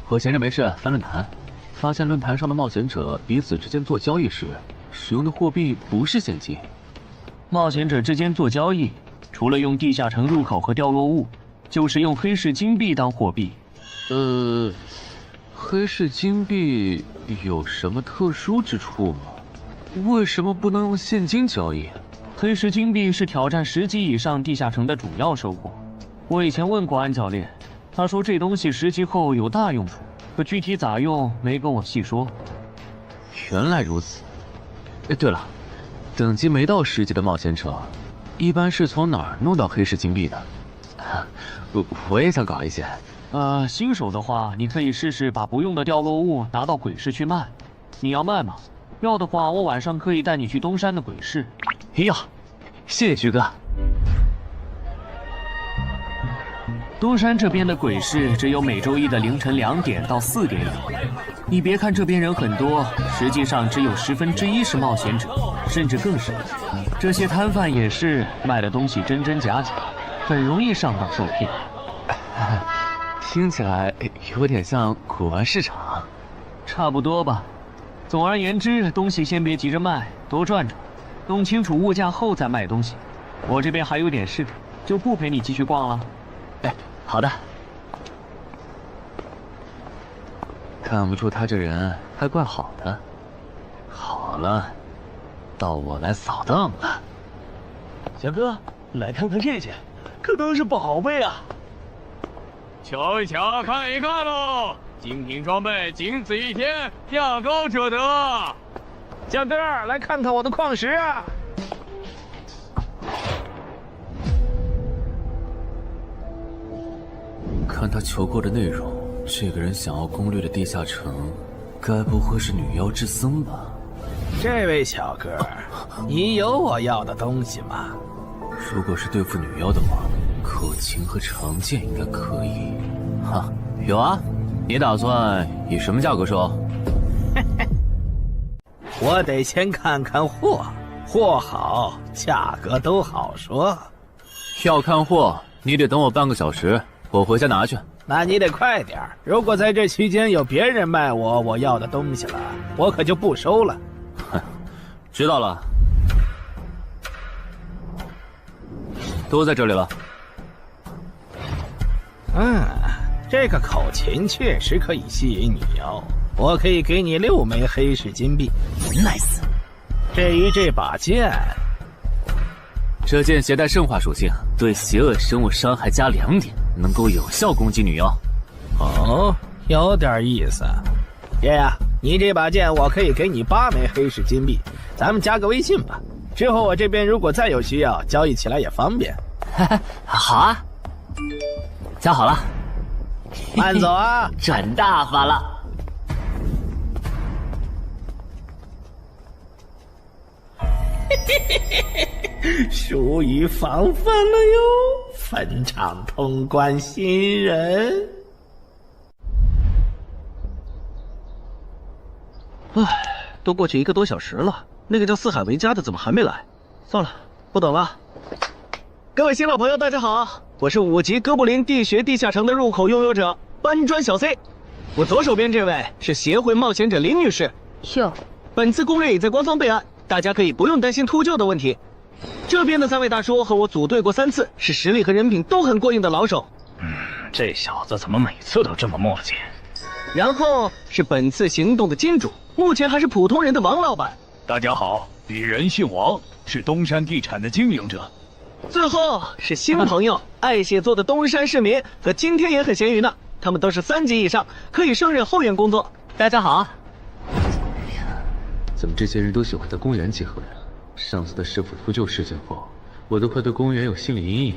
我闲着没事翻论坛，发现论坛上的冒险者彼此之间做交易时使用的货币不是现金。冒险者之间做交易，除了用地下城入口和掉落物，就是用黑市金币当货币。黑市金币有什么特殊之处吗？为什么不能用现金交易？黑市金币是挑战10级以上地下城的主要收获。我以前问过安教练，他说这东西10级后有大用处，可具体咋用没跟我细说。原来如此。对了，等级没到10级的冒险者，一般是从哪儿弄到黑市金币的？我也想搞一些。新手的话，你可以试试把不用的掉落物拿到鬼市去卖。你要卖吗？要的话，我晚上可以带你去东山的鬼市。要，谢谢徐哥。东山这边的鬼市只有每周一的凌晨2点到4点有。你别看这边人很多，实际上只有1/10是冒险者，甚至更少。这些摊贩也是卖的东西真真假假，很容易上当受骗。听起来有点像古玩市场。差不多吧。总而言之，东西先别急着卖，多转转，弄清楚物价后再卖东西。我这边还有点事，就不陪你继续逛了。好的。看不出他这人还怪好的。好了，到我来扫荡了。小哥，来看看这件，可都是宝贝啊！瞧一瞧，看一看喽！精品装备，仅此一天，价高者得。小哥，来看看我的矿石啊！看他求购的内容，这个人想要攻略的地下城，该不会是女妖之僧吧？这位小哥，你有我要的东西吗？如果是对付女妖的话，口琴和长剑应该可以。哈，有啊。你打算以什么价格收？我得先看看货，货好，价格都好说。要看货，你得等我半个小时，我回家拿去。那你得快点，如果在这期间有别人卖我要的东西了，我可就不收了。哼，知道了，都在这里了。这个口琴确实可以吸引女妖，我可以给你6枚黑市金币。Nice。至于这把剑，这剑携带圣化属性，对邪恶生物伤害加2点，能够有效攻击女妖。哦，有点意思。爷呀，你这把剑我可以给你8枚黑市金币，咱们加个微信吧。之后我这边如果再有需要，交易起来也方便。好啊，加好了。慢走啊！赚大发了！疏于防范了哟，坟场通关新人。唉，都过去1个多小时了，那个叫四海为家的怎么还没来？算了，不等了。各位新老朋友，大家好，我是5级哥布林地穴地下城的入口拥有者搬砖小 C。我左手边这位是协会冒险者林女士。哟，本次攻略已在官方备案，大家可以不用担心秃鹫的问题。这边的3位大叔和我组队过3次，是实力和人品都很过硬的老手。这小子怎么每次都这么磨叽？然后是本次行动的金主，目前还是普通人的王老板。大家好，鄙人姓王，是东山地产的经营者。最后是新朋友，爱写作的东山市民，和今天也很闲鱼呢。他们都是3级以上，可以胜任后援工作。大家好。怎么这些人都喜欢在公园集合呀？上次的师傅秃鹫事件后，我都快对公园有心理阴影。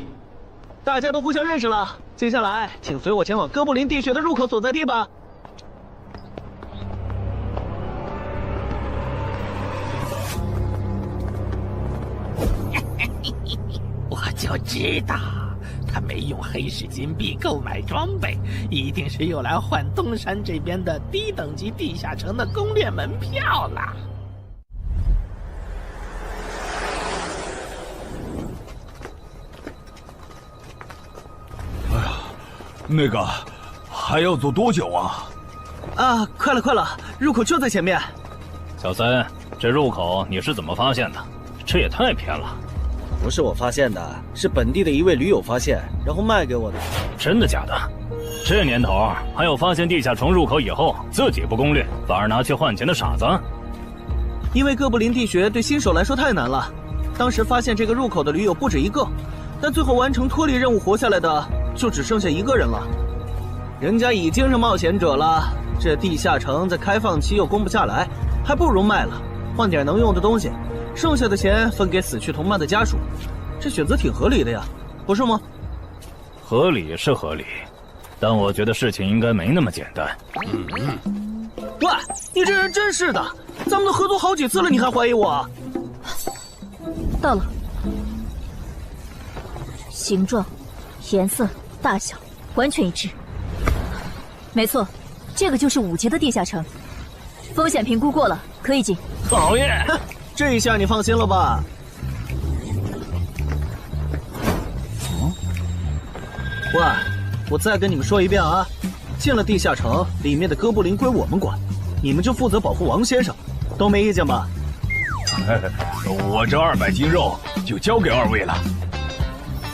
大家都互相认识了，接下来请随我前往哥布林地穴的入口所在地吧。我就知道，他没用黑市金币购买装备，一定是用来换东山这边的低等级地下城的攻略门票啦。那个还要走多久啊？啊，快了，入口就在前面。小三，这入口你是怎么发现的？这也太偏了。不是我发现的，是本地的一位驴友发现，然后卖给我的。真的假的？这年头还有发现地下城入口以后自己不攻略，反而拿去换钱的傻子？因为哥布林地穴对新手来说太难了，当时发现这个入口的驴友不止1个，但最后完成脱离任务活下来的就只剩下1个人了。人家已经是冒险者了，这地下城在开放期又攻不下来，还不如卖了，换点能用的东西，剩下的钱分给死去同伴的家属。这选择挺合理的呀，不是吗？合理是合理，但我觉得事情应该没那么简单。喂，你这人真是的，咱们都合作好几次了，你还怀疑我？到了，形状、颜色、大小完全一致。没错，这个就是5级的地下城，风险评估过了，可以进。讨厌，这一下你放心了吧？喂，我再跟你们说一遍啊，进了地下城，里面的哥布林归我们管，你们就负责保护王先生，都没意见吧？我这200斤肉就交给2位了。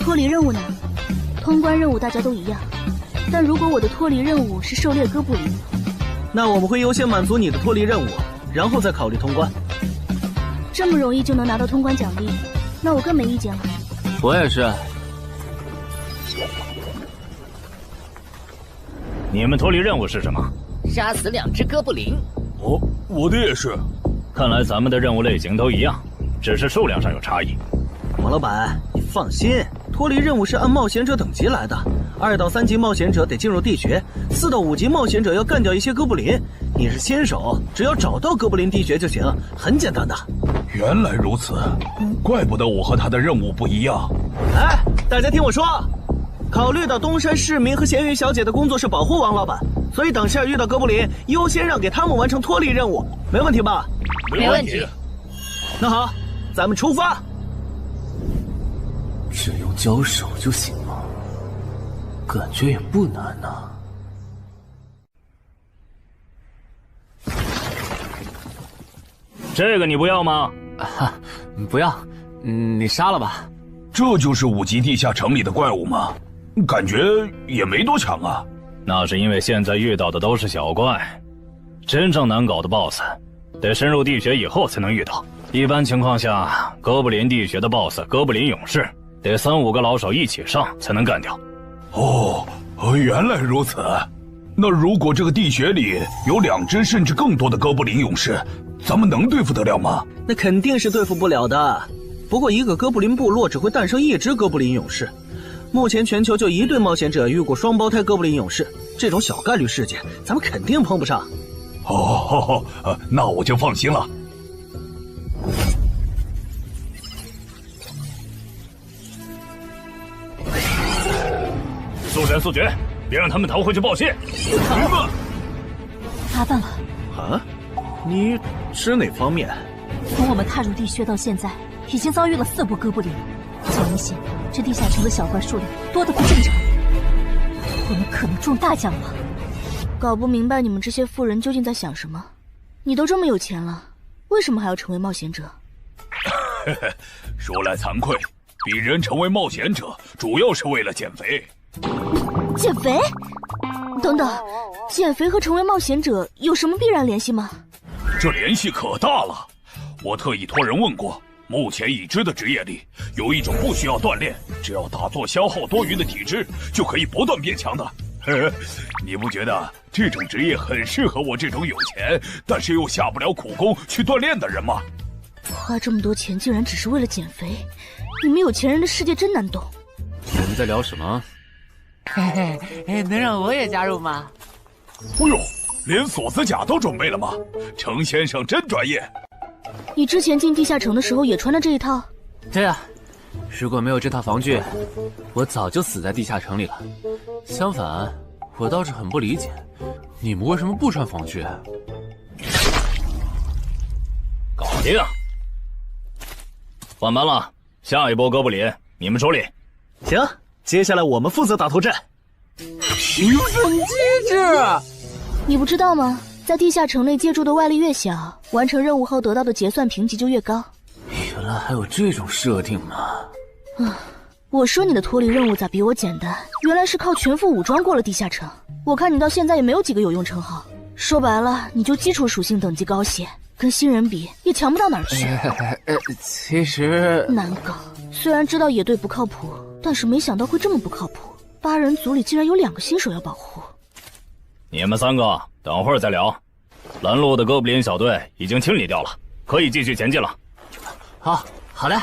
脱离任务呢？通关任务大家都一样，但如果我的脱离任务是狩猎哥布林，那我们会优先满足你的脱离任务，然后再考虑通关。这么容易就能拿到通关奖励，那我更没意见了。我也是。你们脱离任务是什么？杀死2只哥布林。哦，我的也是。看来咱们的任务类型都一样，只是数量上有差异。王老板，你放心，脱离任务是按冒险者等级来的。2到3级冒险者得进入地穴，4到5级冒险者要干掉一些哥布林。你是新手，只要找到哥布林地穴就行，很简单的。原来如此，怪不得我和他的任务不一样。哎，大家听我说，考虑到东山市民和咸鱼小姐的工作是保护王老板，所以等下遇到哥布林，优先让给他们完成脱离任务，没问题吧？没问题。那好，咱们出发。只用交手就行了，感觉也不难呐。这个你不要吗？不要，你杀了吧。这就是5级地下城里的怪物吗？感觉也没多强啊。那是因为现在遇到的都是小怪，真正难搞的 BOSS， 得深入地穴以后才能遇到。一般情况下，哥布林地穴的 BOSS 哥布林勇士，得3、5个老手一起上才能干掉。哦，原来如此。那如果这个地穴里有2只甚至更多的哥布林勇士，咱们能对付得了吗？那肯定是对付不了的。不过一个哥布林部落只会诞生1只哥布林勇士，目前全球就1对冒险者遇过双胞胎哥布林勇士，这种小概率事件，咱们肯定碰不上。哦，那我就放心了。速战速决，别让他们逃回去报信。麻烦了。啊？你指哪方面？从我们踏入地穴到现在，已经遭遇了4波哥布林，很明显，这地下城的小怪数量多得不正常。我们可能中大奖了。搞不明白你们这些富人究竟在想什么。你都这么有钱了，为什么还要成为冒险者？说来惭愧，鄙人成为冒险者主要是为了减肥。减肥？等等，减肥和成为冒险者有什么必然联系吗？这联系可大了。我特意托人问过，目前已知的职业里，有一种不需要锻炼，只要打坐消耗多余的体质，就可以不断变强的。你不觉得这种职业很适合我这种有钱，但是又下不了苦功去锻炼的人吗？花这么多钱竟然只是为了减肥，你们有钱人的世界真难懂。我们在聊什么？嘿嘿，能让我也加入吗？哎呦，连锁子甲都准备了吗？程先生真专业。你之前进地下城的时候也穿的这一套？对啊，如果没有这套防具，我早就死在地下城里了。相反，我倒是很不理解，你们为什么不穿防具？搞定，换班了，下一波哥布林你们手里。行，接下来我们负责打头阵。评分机制，你不知道吗？在地下城内借助的外力越小，完成任务后得到的结算评级就越高。原来还有这种设定呢！我说你的脱离任务咋比我简单？原来是靠全副武装过了地下城。我看你到现在也没有几个有用称号，说白了，你就基础属性等级高些，跟新人比也强不到哪儿去。其实难搞，虽然知道野队不靠谱，但是没想到会这么不靠谱。8人组里竟然有2个新手要保护。你们3个等会儿再聊。拦路的哥布林小队已经清理掉了，可以继续前进了。好的。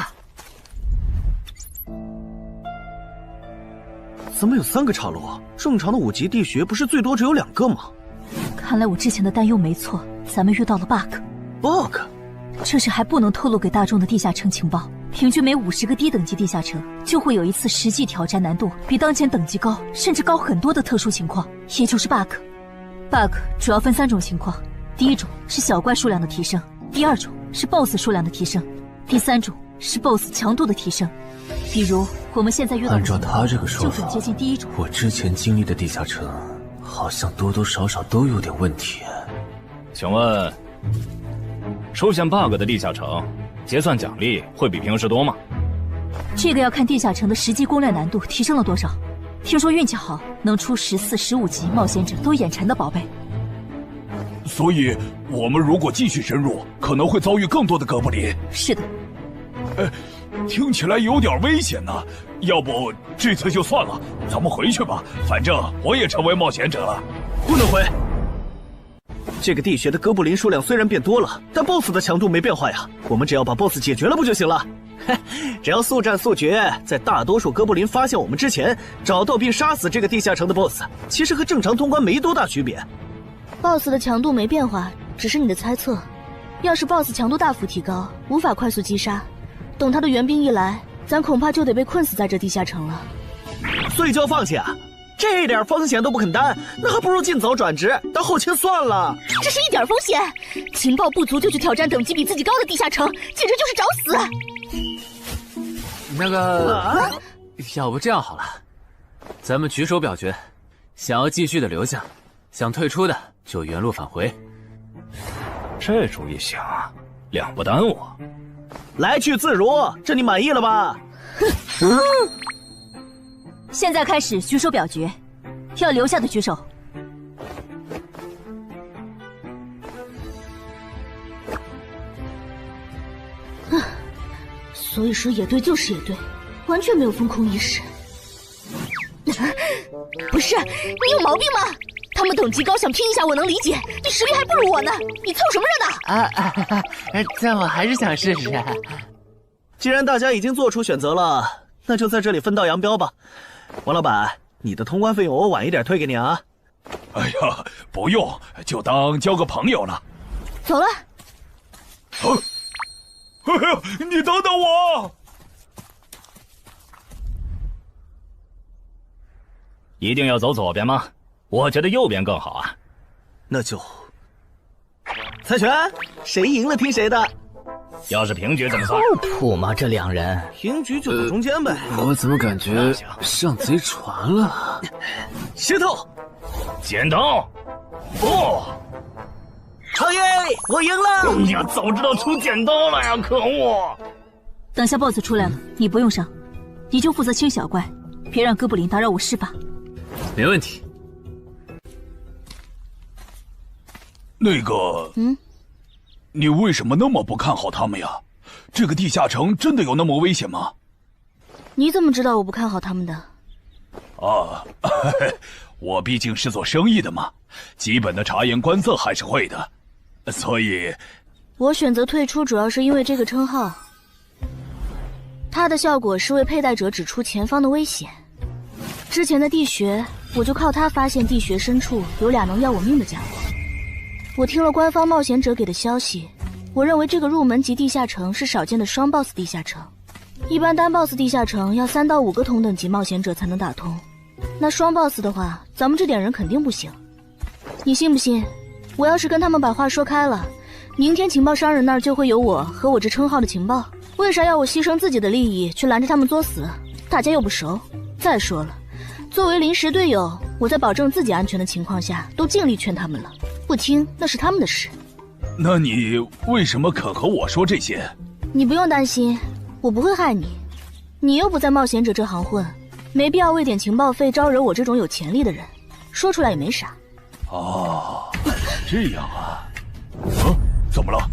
怎么有3个岔路？正常的5级地穴不是最多只有2个吗？看来我之前的担忧没错，咱们遇到了 bug。这是还不能透露给大众的地下城情报。平均每50个低等级地下城就会有一次实际挑战难度比当前等级高，甚至高很多的特殊情况，也就是 bug。bug 主要分3种情况，第一种是小怪数量的提升，第2种是 BOSS 数量的提升，第3种是 BOSS 强度的提升。比如我们现在遇到的，按照他这个说法，就很接近第1种。我之前经历的地下城，好像多多少少都有点问题。请问，出现 bug 的地下城，结算奖励会比平时多吗？这个要看地下城的实际攻略难度提升了多少。听说运气好，能出14、15级冒险者都眼馋的宝贝。所以，我们如果继续深入，可能会遭遇更多的哥布林。是的。听起来有点危险呢。要不这次就算了，咱们回去吧。反正我也成为冒险者了。不能回。这个地穴的哥布林数量虽然变多了，但 BOSS 的强度没变化呀。我们只要把 BOSS 解决了不就行了？只要速战速决，在大多数哥布林发现我们之前，找到并杀死这个地下城的 BOSS， 其实和正常通关没多大区别。BOSS 的强度没变化，只是你的猜测。要是 BOSS 强度大幅提高，无法快速击杀，等他的援兵一来，咱恐怕就得被困死在这地下城了。所以就要放弃啊？这点风险都不肯担，那还不如尽早转职当后勤算了。这是一点风险？情报不足就去挑战等级比自己高的地下城，简直就是找死！那个，要不这样好了，咱们举手表决，想要继续的留下，想退出的就原路返回。这主意行，2不耽误。来去自如，这你满意了吧？现在开始举手表决，要留下的举手。所以说野队就是野队，完全没有封空意识。不是，你有毛病吗？他们等级高，想拼一下我能理解，你实力还不如我呢，你凑什么热闹？但我还是想试试。既然大家已经做出选择了，那就在这里分道扬镳吧。王老板，你的通关费用我晚一点退给你啊。哎呀，不用，就当交个朋友了。走了。哎呀，你等等我！一定要走左边吗？我觉得右边更好啊。那就猜拳，谁赢了听谁的。要是平局怎么算？靠谱吗？这两人平局就走中间呗。我怎么感觉上贼船了？石头，剪刀，不，好耶！我赢了！你呀，早知道出剪刀了呀！可恶！等下 BOSS 出来了，你不用上，你就负责清小怪，别让哥布林打扰我施法。没问题。那个，你为什么那么不看好他们呀？这个地下城真的有那么危险吗？你怎么知道我不看好他们的？啊，我毕竟是做生意的嘛，基本的察言观色还是会的，所以，我选择退出主要是因为这个称号，它的效果是为佩戴者指出前方的危险。之前的地穴，我就靠它发现地穴深处有俩能要我命的家伙。我听了官方冒险者给的消息，我认为这个入门级地下城是少见的双 BOSS 地下城。一般单 BOSS 地下城要3到5个同等级冒险者才能打通，那双 BOSS 的话，咱们这点人肯定不行。你信不信？我要是跟他们把话说开了，明天情报商人那儿就会有我和我这称号的情报。为啥要我牺牲自己的利益去拦着他们作死？大家又不熟。再说了，作为临时队友，我在保证自己安全的情况下，都尽力劝他们了。不听那是他们的事。那你为什么肯和我说这些？你不用担心，我不会害你。你又不在冒险者这行混，没必要为点情报费招惹我这种有潜力的人。说出来也没啥。哦，这样啊。怎么了？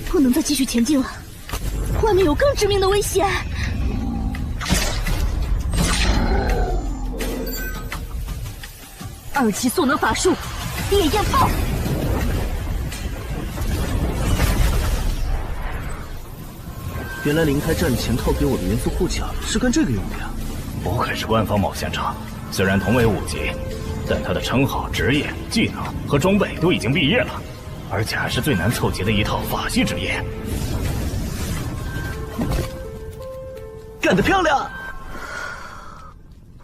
不能再继续前进了，外面有更致命的危险。2级速能法术，烈焰爆！原来林开战前套给我的元素护甲是干这个用的呀！不愧是官方冒险者，虽然同为5级，但他的称号、职业、技能和装备都已经毕业了，而且还是最难凑齐的一套法系职业。干得漂亮！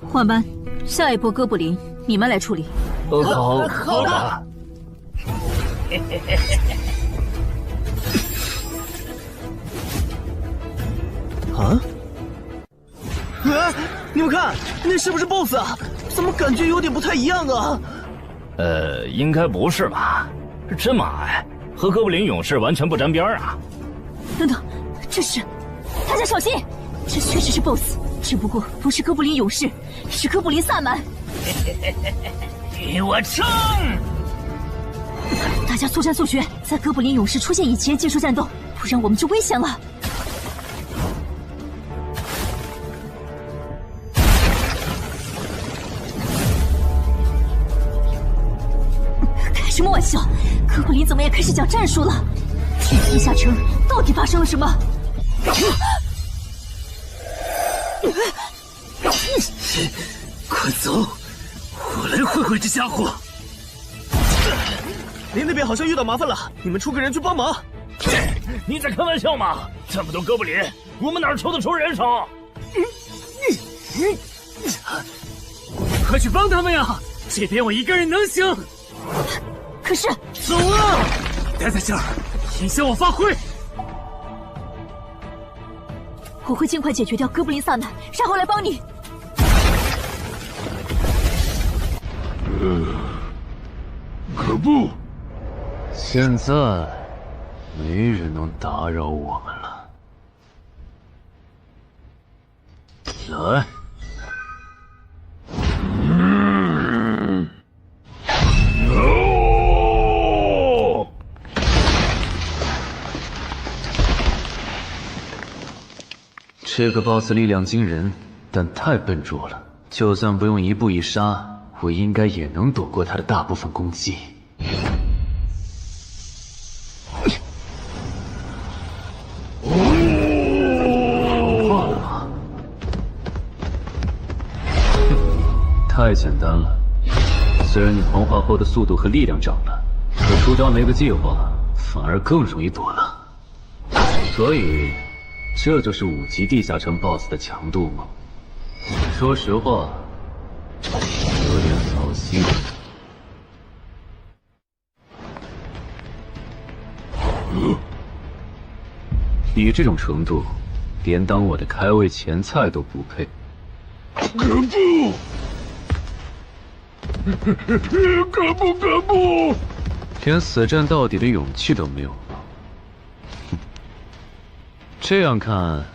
换班，下一波哥布林你们来处理。好的。啊！你们看，那是不是 BOSS 啊？怎么感觉有点不太一样啊？应该不是吧？这么矮，和哥布林勇士完全不沾边啊！等等，这是……大家小心，这确实是 BOSS， 只不过不是哥布林勇士，是哥布林萨满。与我冲！大家速战速决，在哥布林勇士出现以前结束战斗，不然我们就危险了。开什么玩笑？哥布林怎么也开始讲战术了？这地下城到底发生了什么？快走！我来会会这家伙。林那边好像遇到麻烦了，你们出个人去帮忙。你在开玩笑吗？这么多哥布林，我们哪抽得出人手？快去帮他们呀！这边我一个人能行。可是，走啊！待在这儿，影响我发挥。我会尽快解决掉哥布林萨满，然后来帮你。可不，现在没人能打扰我们了。来。这个 BOSS 力量惊人，但太笨拙了。就算不用一步一杀，我应该也能躲过他的大部分攻击。好怕了吗？太简单了。虽然你黄化后的速度和力量涨了，可出招没个计划，反而更容易躲了。所以，这就是5级地下城 BOSS 的强度吗？说实话，有点扫兴。你这种程度，连当我的开胃前菜都不配。可不！连死战到底的勇气都没有吗？这样看，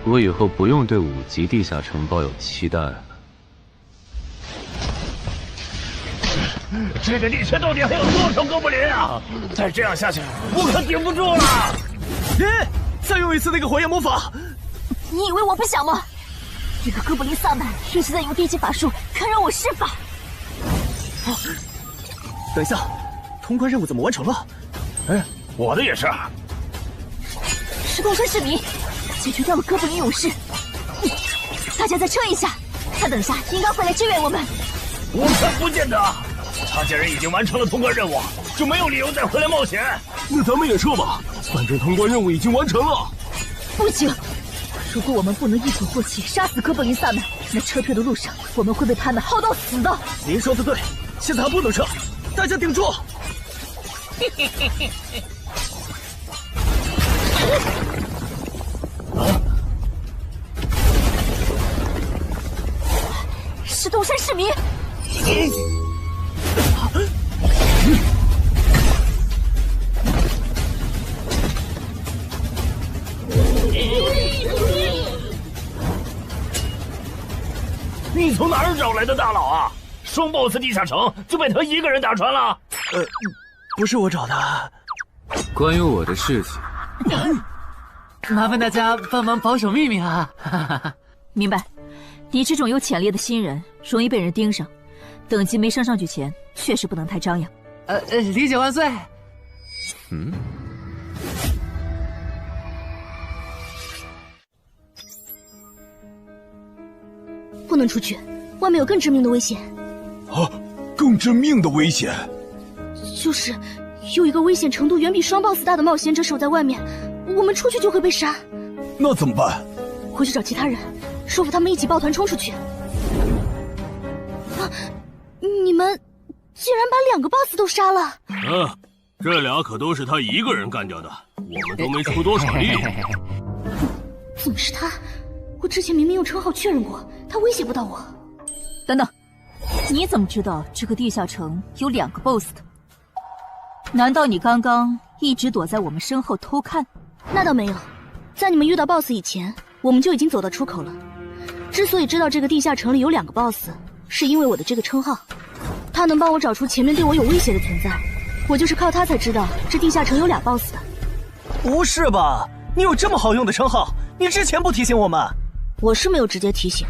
我以后不用对5级地下城抱有期待了。这个地穴到底还有多少哥布林啊？再这样下去，我可顶不住了！再用一次那个火焰魔法！你以为我不想吗？这个哥布林萨满一直在用低级法术看让我施法。等一下，通关任务怎么完成了？我的也是。石头山市民解决掉了哥布林勇士，大家再撑一下，他等下应该会来支援我们。我看不见得，他既然已经完成了通关任务，就没有理由再回来冒险。那咱们也撤吧，反正通关任务已经完成了。不行，如果我们不能一鼓作气杀死哥布林萨满，那撤退的路上我们会被他们耗到死的。您说的对，现在还不能撤，大家顶住！石头山市民。你从哪儿找来的大佬啊？双 BOSS 地下城就被他一个人打穿了？不是我找的。关于我的事情，麻烦大家帮忙保守秘密啊！明白。你这种有潜力的新人，容易被人盯上，等级没升上去前，确实不能太张扬。理解万岁。不能出去，外面有更致命的危险。啊，更致命的危险？就是有一个危险程度远比双 BOSS 大的冒险者守在外面，我们出去就会被杀。那怎么办？回去找其他人，说服他们一起抱团冲出去。你们竟然把2个 BOSS 都杀了！这俩可都是他一个人干掉的，我们都没出多少力。怎么是他？我之前明明用称号确认过，他威胁不到我。等等，你怎么知道这个地下城有2个 BOSS 的？难道你刚刚一直躲在我们身后偷看？那倒没有，在你们遇到 BOSS 以前，我们就已经走到出口了。之所以知道这个地下城里有2个 BOSS， 是因为我的这个称号，他能帮我找出前面对我有威胁的存在。我就是靠他才知道这地下城有俩 BOSS 的。不是吧？你有这么好用的称号，你之前不提醒我们？我是没有直接提醒，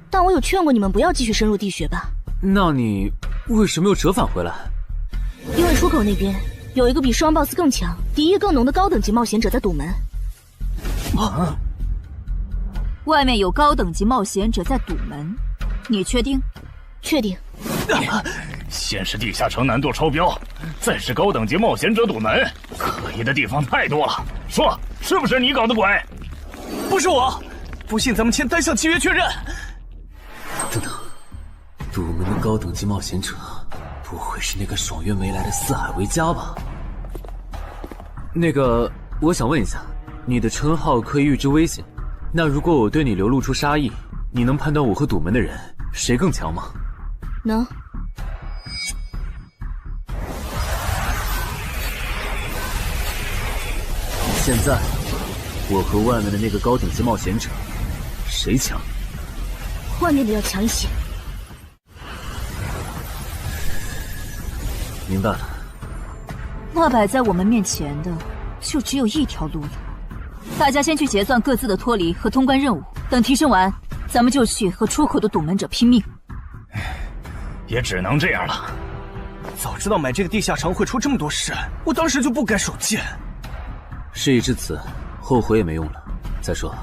但我有劝过你们不要继续深入地穴吧。那你为什么又折返回来？因为出口那边有一个比双 BOSS 更强、敌意更浓的高等级冒险者在堵门。啊！外面有高等级冒险者在堵门，你确定？确定。先是地下城难度超标，再是高等级冒险者堵门，可疑的地方太多了。说，是不是你搞的鬼？不是我，不信咱们签单项契约确认。等等，堵门的高等级冒险者，不会是那个爽约没来的四海为家吧？那个，我想问一下，你的称号可以预知危险，那如果我对你流露出杀意，你能判断我和堵门的人谁更强吗？能。现在，我和外面的那个高等级冒险者，谁强？外面的要强一些。明白了。那摆在我们面前的，就只有一条路了。大家先去结算各自的脱离和通关任务，等提升完，咱们就去和出口的堵门者拼命。也只能这样了。早知道买这个地下城会出这么多事，我当时就不该手贱。事已至此，后悔也没用了。再说，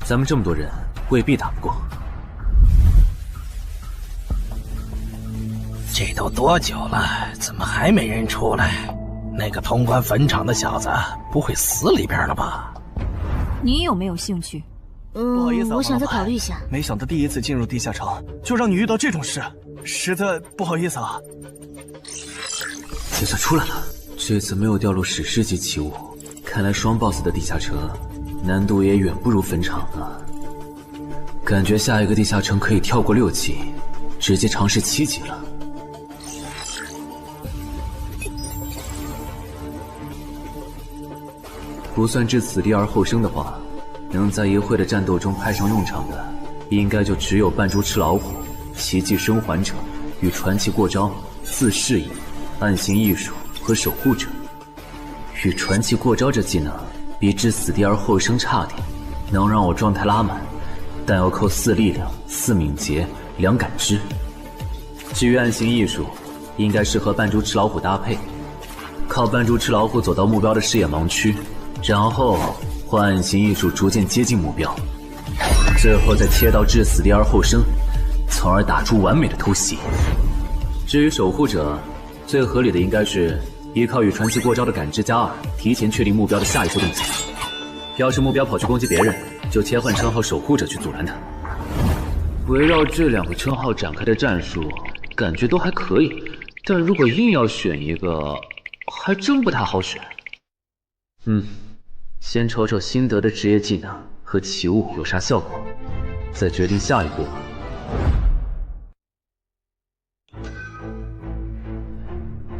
咱们这么多人，未必打不过。这都多久了，怎么还没人出来？那个通关坟场的小子不会死里边了吧？你有没有兴趣？不好意思啊，我想再考虑一下。没想到第一次进入地下城，就让你遇到这种事，实在不好意思啊。计算出来了，这次没有掉落史诗级奇物，看来双 BOSS 的地下城难度也远不如坟场啊。感觉下一个地下城可以跳过6级，直接尝试7级了。不算置死地而后生的话，能在一会的战斗中派上用场的，应该就只有扮猪吃老虎、奇迹生还者与传奇过招、自适应、暗行艺术和守护者。与传奇过招这技能比置死地而后生差点，能让我状态拉满，但要扣4力量、4敏捷、2感知。至于暗行艺术，应该是和扮猪吃老虎搭配，靠扮猪吃老虎走到目标的视野盲区，然后换暗行艺术逐渐接近目标，最后再切到置死地而后生，从而打出完美的偷袭。至于守护者，最合理的应该是依靠与传奇过招的感知+2，提前确定目标的下一步动作。要是目标跑去攻击别人，就切换称号守护者去阻拦他。围绕这2个称号展开的战术，感觉都还可以，但如果硬要选一个，还真不太好选。先瞅瞅新得的职业技能和奇物有啥效果，再决定下一步。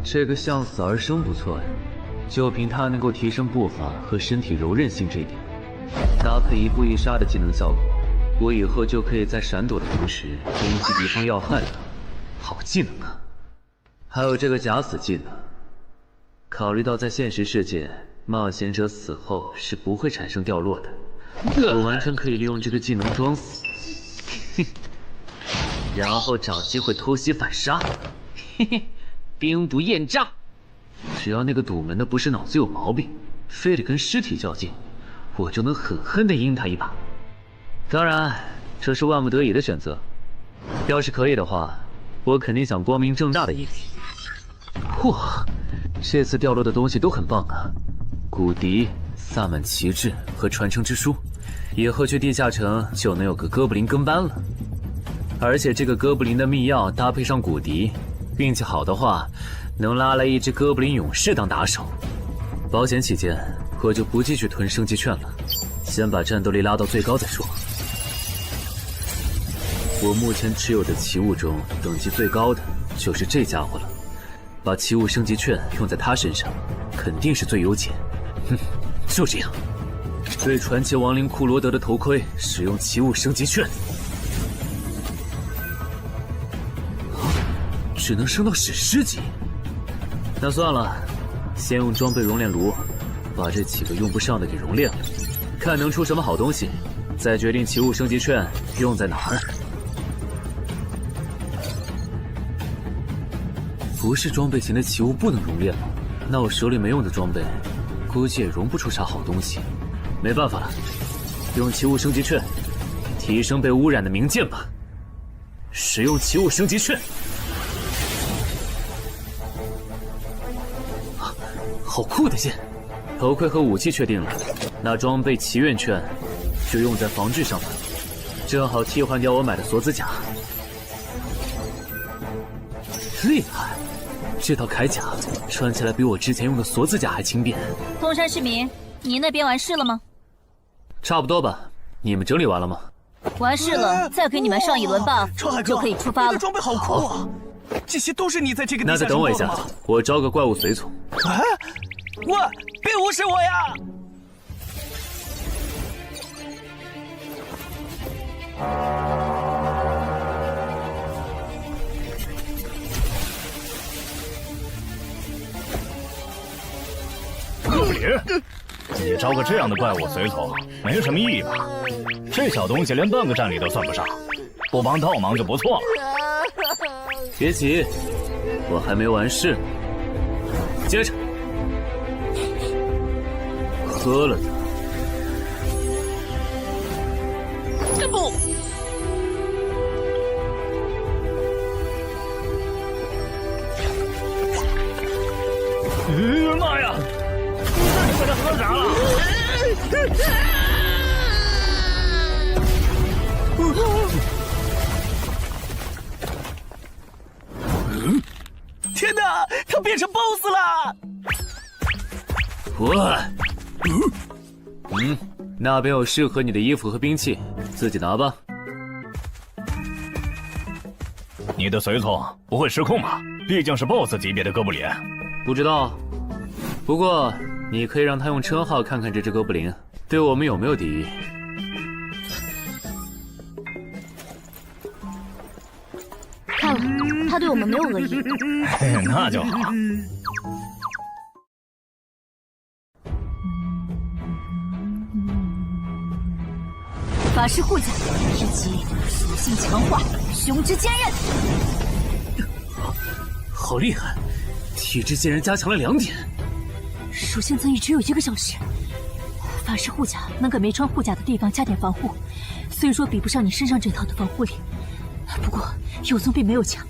这个向死而生不错呀，就凭它能够提升步伐和身体柔韧性这一点，搭配一步一杀的技能效果，我以后就可以在闪躲的同时攻击敌方要害了。好技能啊！还有这个假死技能，考虑到在现实世界，冒险者死后是不会产生掉落的，我完全可以利用这个技能装死，然后找机会偷袭反杀，兵不厌诈。只要那个堵门的不是脑子有毛病，非得跟尸体较劲，我就能狠狠地阴他一把。当然，这是万不得已的选择。要是可以的话，我肯定想光明正大的赢。哇，这次掉落的东西都很棒啊！骨笛、萨满旗帜和传承之书，以后去地下城就能有个哥布林跟班了。而且这个哥布林的秘药搭配上骨笛，运气好的话，能拉来一只哥布林勇士当打手。保险起见，我就不继续囤升级券了，先把战斗力拉到最高再说。我目前持有的奇物中，等级最高的就是这家伙了。把奇物升级券用在他身上，肯定是最优解。就这样，对传奇亡灵库罗德的头盔使用奇物升级券，只能升到史诗级。那算了，先用装备熔炼炉把这几个用不上的给熔炼了，看能出什么好东西，再决定奇物升级券用在哪儿。不是装备型的奇物不能熔炼吗？那我手里没用的装备，估计也熔不出啥好东西。没办法了，用奇物升级券提升被污染的名剑吧。使用奇物升级券，好酷的剑！头盔和武器确定了，那装备祈愿券就用在防具上吧，正好替换掉我买的锁子甲。厉害！这套铠甲穿起来比我之前用的锁子甲还轻便。东山市民，你那边完事了吗？差不多吧。你们整理完了吗？完事了，再给你们上一轮 buff，就可以出发了。你的装备好酷啊！这些都是你在这个地下那再等我一下，我招个怪物随从。啊！喂，别无视我呀！哥布林，你招个这样的怪物随从，没什么意义吧？这小东西连半个战力都算不上，不帮倒忙就不错了。别急，我还没完事呢。接着，喝了它。不。天哪，他变成 BOSS 了！那边有适合你的衣服和兵器，自己拿吧。你的随从不会失控吧？毕竟是 BOSS 级别的哥布林。不知道，不过你可以让他用称号看看这只哥布林对我们有没有敌意。看了，他对我们没有恶意。那就好。法师护甲1级，属性强化，雄之坚韧。好厉害，体质竟然加强了2点。属性增益只有1个小时。法师护甲能给没穿护甲的地方加点防护，虽说比不上你身上这套的防护力，不过有总比没有强。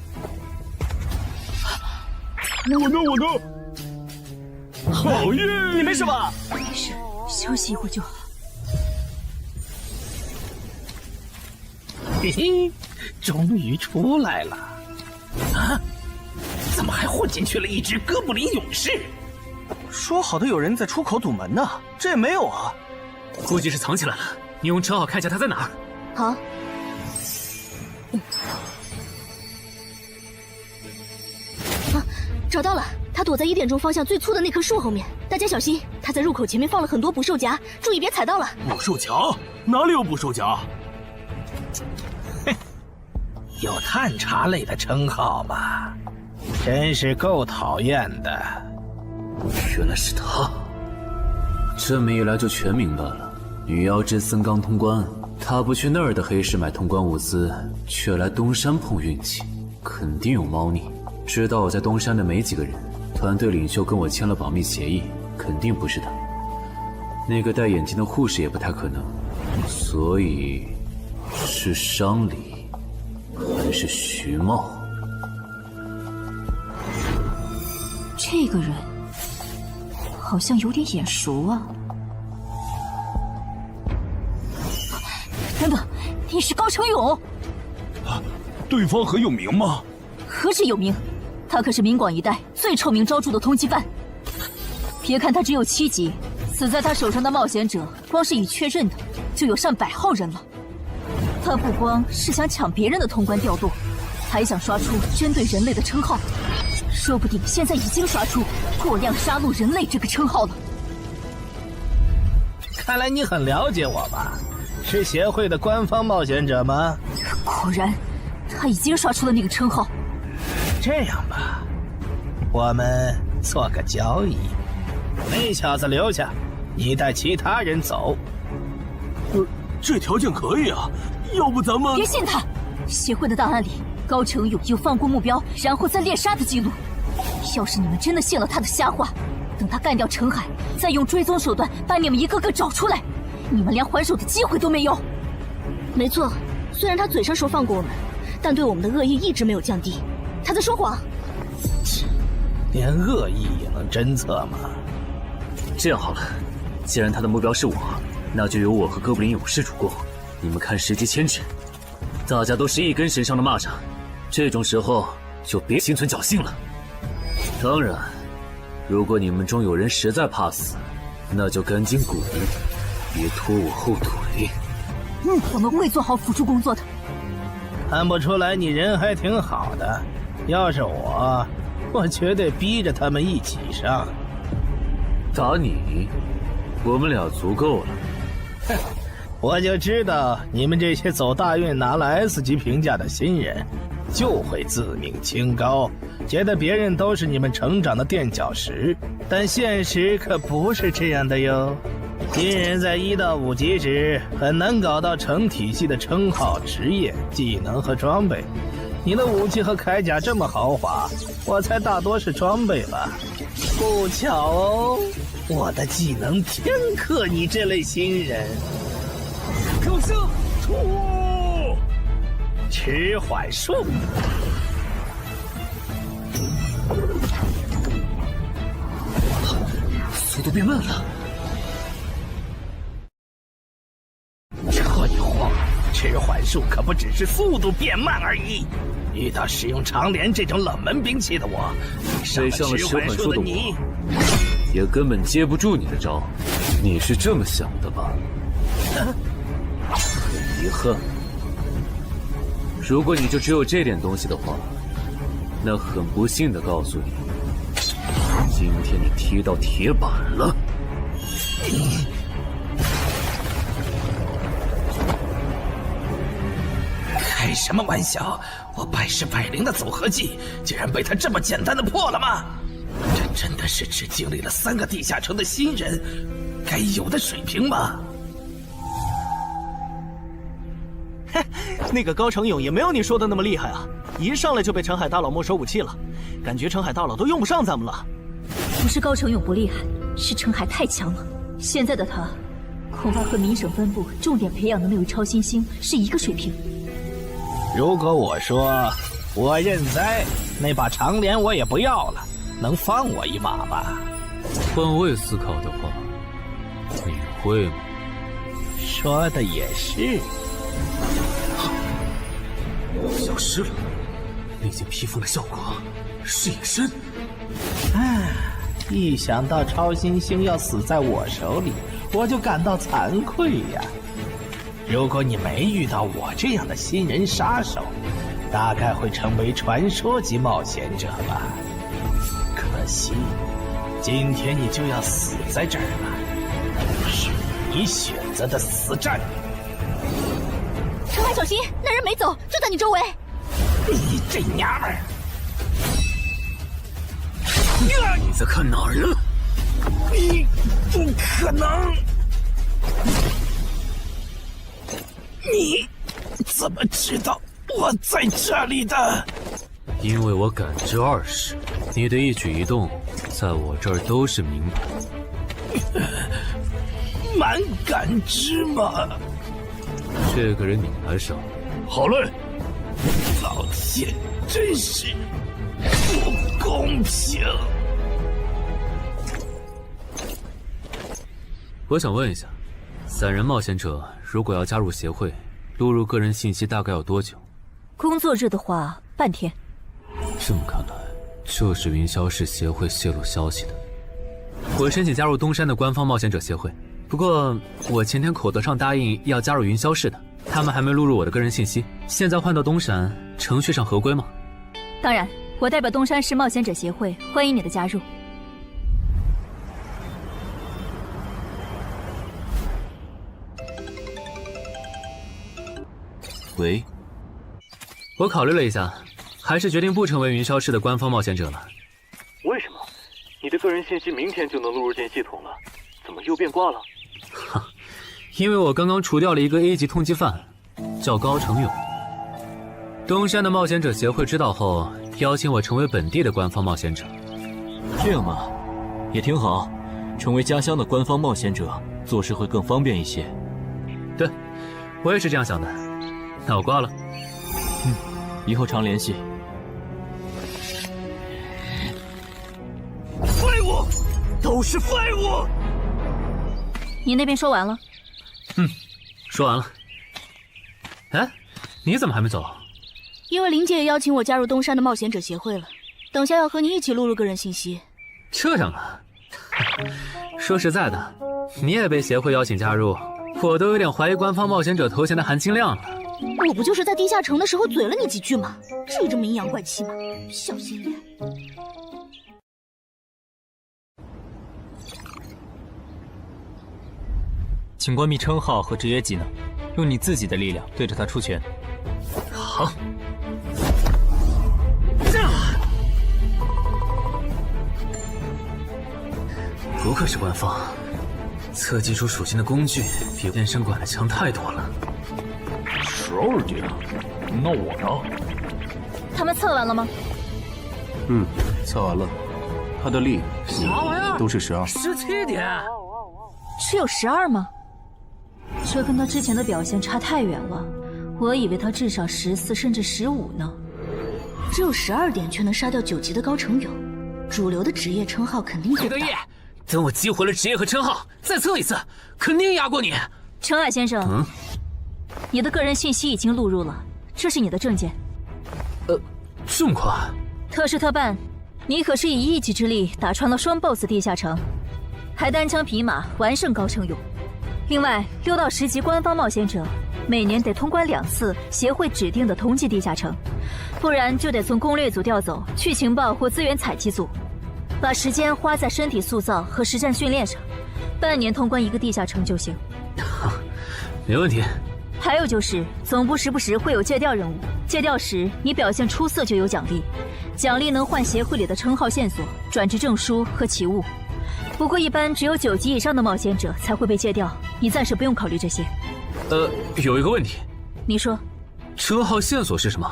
我呢？好耶！你没事吧？没事，休息一会儿就好。嘿嘿，终于出来了！啊？怎么还混进去了一只哥布林勇士？说好的有人在出口堵门呢，这也没有啊。估计是藏起来了，你用称号看一下他在哪儿。好。找到了，他躲在1点钟方向最粗的那棵树后面，大家小心，他在入口前面放了很多捕兽夹，注意别踩到了。捕兽夹？哪里有捕兽夹？哼，有探查类的称号吗？真是够讨厌的。原来是他，这么一来就全明白了。女妖之森刚通关，他不去那儿的黑市买通关物资，却来东山碰运气，肯定有猫腻。知道我在东山的没几个人，团队领袖跟我签了保密协议，肯定不是他。那个戴眼镜的护士也不太可能，所以是商礼还是徐茂？这个人好像有点眼熟啊！等等，你是高成勇？啊，对方很有名吗？何止有名，他可是明广一带最臭名昭著的通缉犯。别看他只有7级，死在他手上的冒险者，光是已确认的就有上百号人了。他不光是想抢别人的通关调度，还想刷出针对人类的称号，说不定现在已经刷出过量杀戮人类这个称号了。看来你很了解我吧？是协会的官方冒险者吗？果然，他已经刷出了那个称号。这样吧，我们做个交易，那小子留下，你带其他人走。这条件可以啊，要不咱们……别信他！协会的档案里，高成勇有放过目标然后再猎杀的记录。要是你们真的信了他的瞎话，等他干掉陈海，再用追踪手段把你们一个个找出来，你们连还手的机会都没有。没错，虽然他嘴上说放过我们，但对我们的恶意一直没有降低。他在说谎。连恶意也能侦测吗？这样好了，既然他的目标是我，那就由我和哥布林勇士主攻。你们看时机牵制，大家都是一根绳上的蚂蚱，这种时候就别心存侥幸了。当然，如果你们中有人实在怕死，那就赶紧滚，别拖我后腿。我们会做好辅助工作的。看不出来你人还挺好的，要是我绝对逼着他们一起上。打你，我们俩足够了。哼，我就知道你们这些走大运拿了 S 级评价的新人，就会自命清高，觉得别人都是你们成长的垫脚石。但现实可不是这样的哟。新人在1到5级时很难搞到成体系的称号、职业、技能和装备。你的武器和铠甲这么豪华，我猜大多是装备吧。不巧哦，我的技能偏克你这类新人。口声出，迟缓术。速度变慢了。术可不只是速度变慢而已。遇到使用长镰这种冷门兵器的我，谁上了迟缓术的你，也根本接不住你的招。你是这么想的吧？很遗憾，如果你就只有这点东西的话，那很不幸的告诉你，今天你踢到铁板了。开什么玩笑！我百试百灵的组合技，竟然被他这么简单的破了吗？这真的是只经历了3个地下城的新人该有的水平吗？嘿，那个高成勇也没有你说的那么厉害啊！一上来就被澄海大佬没收武器了，感觉澄海大佬都用不上咱们了。不是高成勇不厉害，是澄海太强了。现在的他，恐怕和明省分部重点培养的那位超新星是一个水平。如果我说我认栽，那把长镰我也不要了，能放我一马吧？换位思考的话，你会吗？说的也是。消失了，那件披风的效果是隐身。唉，一想到超新星要死在我手里，我就感到惭愧呀。如果你没遇到我这样的新人杀手，大概会成为传说级冒险者吧。可惜，今天你就要死在这儿了，是你选择的死战。澄海小心，那人没走，就在你周围。你这娘们儿！你在看哪儿呢？你不可能！你怎么知道我在这里的？因为我感知20，你的一举一动在我这儿都是明白。蛮感知吗？这个人你来上。好嘞。老天，真是不公平！我想问一下，3人冒险者如果要加入协会，录入个人信息大概要多久？工作日的话，半天。这么看来，就是云霄市协会泄露消息的。我申请加入东山的官方冒险者协会，不过我前天口头上答应要加入云霄市的，他们还没录入我的个人信息。现在换到东山，程序上合规吗？当然，我代表东山市冒险者协会欢迎你的加入。喂，我考虑了一下，还是决定不成为云霄市的官方冒险者了。为什么？你的个人信息明天就能录入进系统了，怎么又变卦了？因为我刚刚除掉了一个 A 级通缉犯，叫高成勇。东山的冒险者协会知道后，邀请我成为本地的官方冒险者。这样嘛，也挺好，成为家乡的官方冒险者，做事会更方便一些。对，我也是这样想的。那我挂了。以后常联系。废物，都是废物！你那边说完了？说完了。哎，你怎么还没走？因为林姐也邀请我加入东山的冒险者协会了，等下要和你一起录入个人信息。这样啊？说实在的，你也被协会邀请加入，我都有点怀疑官方冒险者头衔的含金量了。我不就是在地下城的时候嘴了你几句吗？至于这么阴阳怪气吗？小心点。请关闭称号和职业技能，用你自己的力量对着他出拳。好。不愧是官方，测技出属性的工具比健身馆的强太多了。12点，那我呢？他们测完了吗？测完了，他的力啥玩意儿都是12。17点，只有12吗？这跟他之前的表现差太远了，我以为他至少14甚至15呢。只有12点却能杀掉9级的高成勇，主流的职业称号肯定够大。等我激活了职业和称号，再测一次，肯定压过你。澄海先生，你的个人信息已经录入了，这是你的证件。这么快？特事特办，你可是以一己之力打穿了双 BOSS 地下城，还单枪匹马完胜高成勇。另外，6到10级官方冒险者每年得通关2次协会指定的同级地下城，不然就得从攻略组调走去情报或资源采集组，把时间花在身体塑造和实战训练上，半年通关1个地下城就行。没问题。还有就是，总部时不时会有借调任务，借调时你表现出色就有奖励，奖励能换协会里的称号线索、转职证书和奇物。不过一般只有9级以上的冒险者才会被借调，你暂时不用考虑这些。有一个问题。你说。称号线索是什么？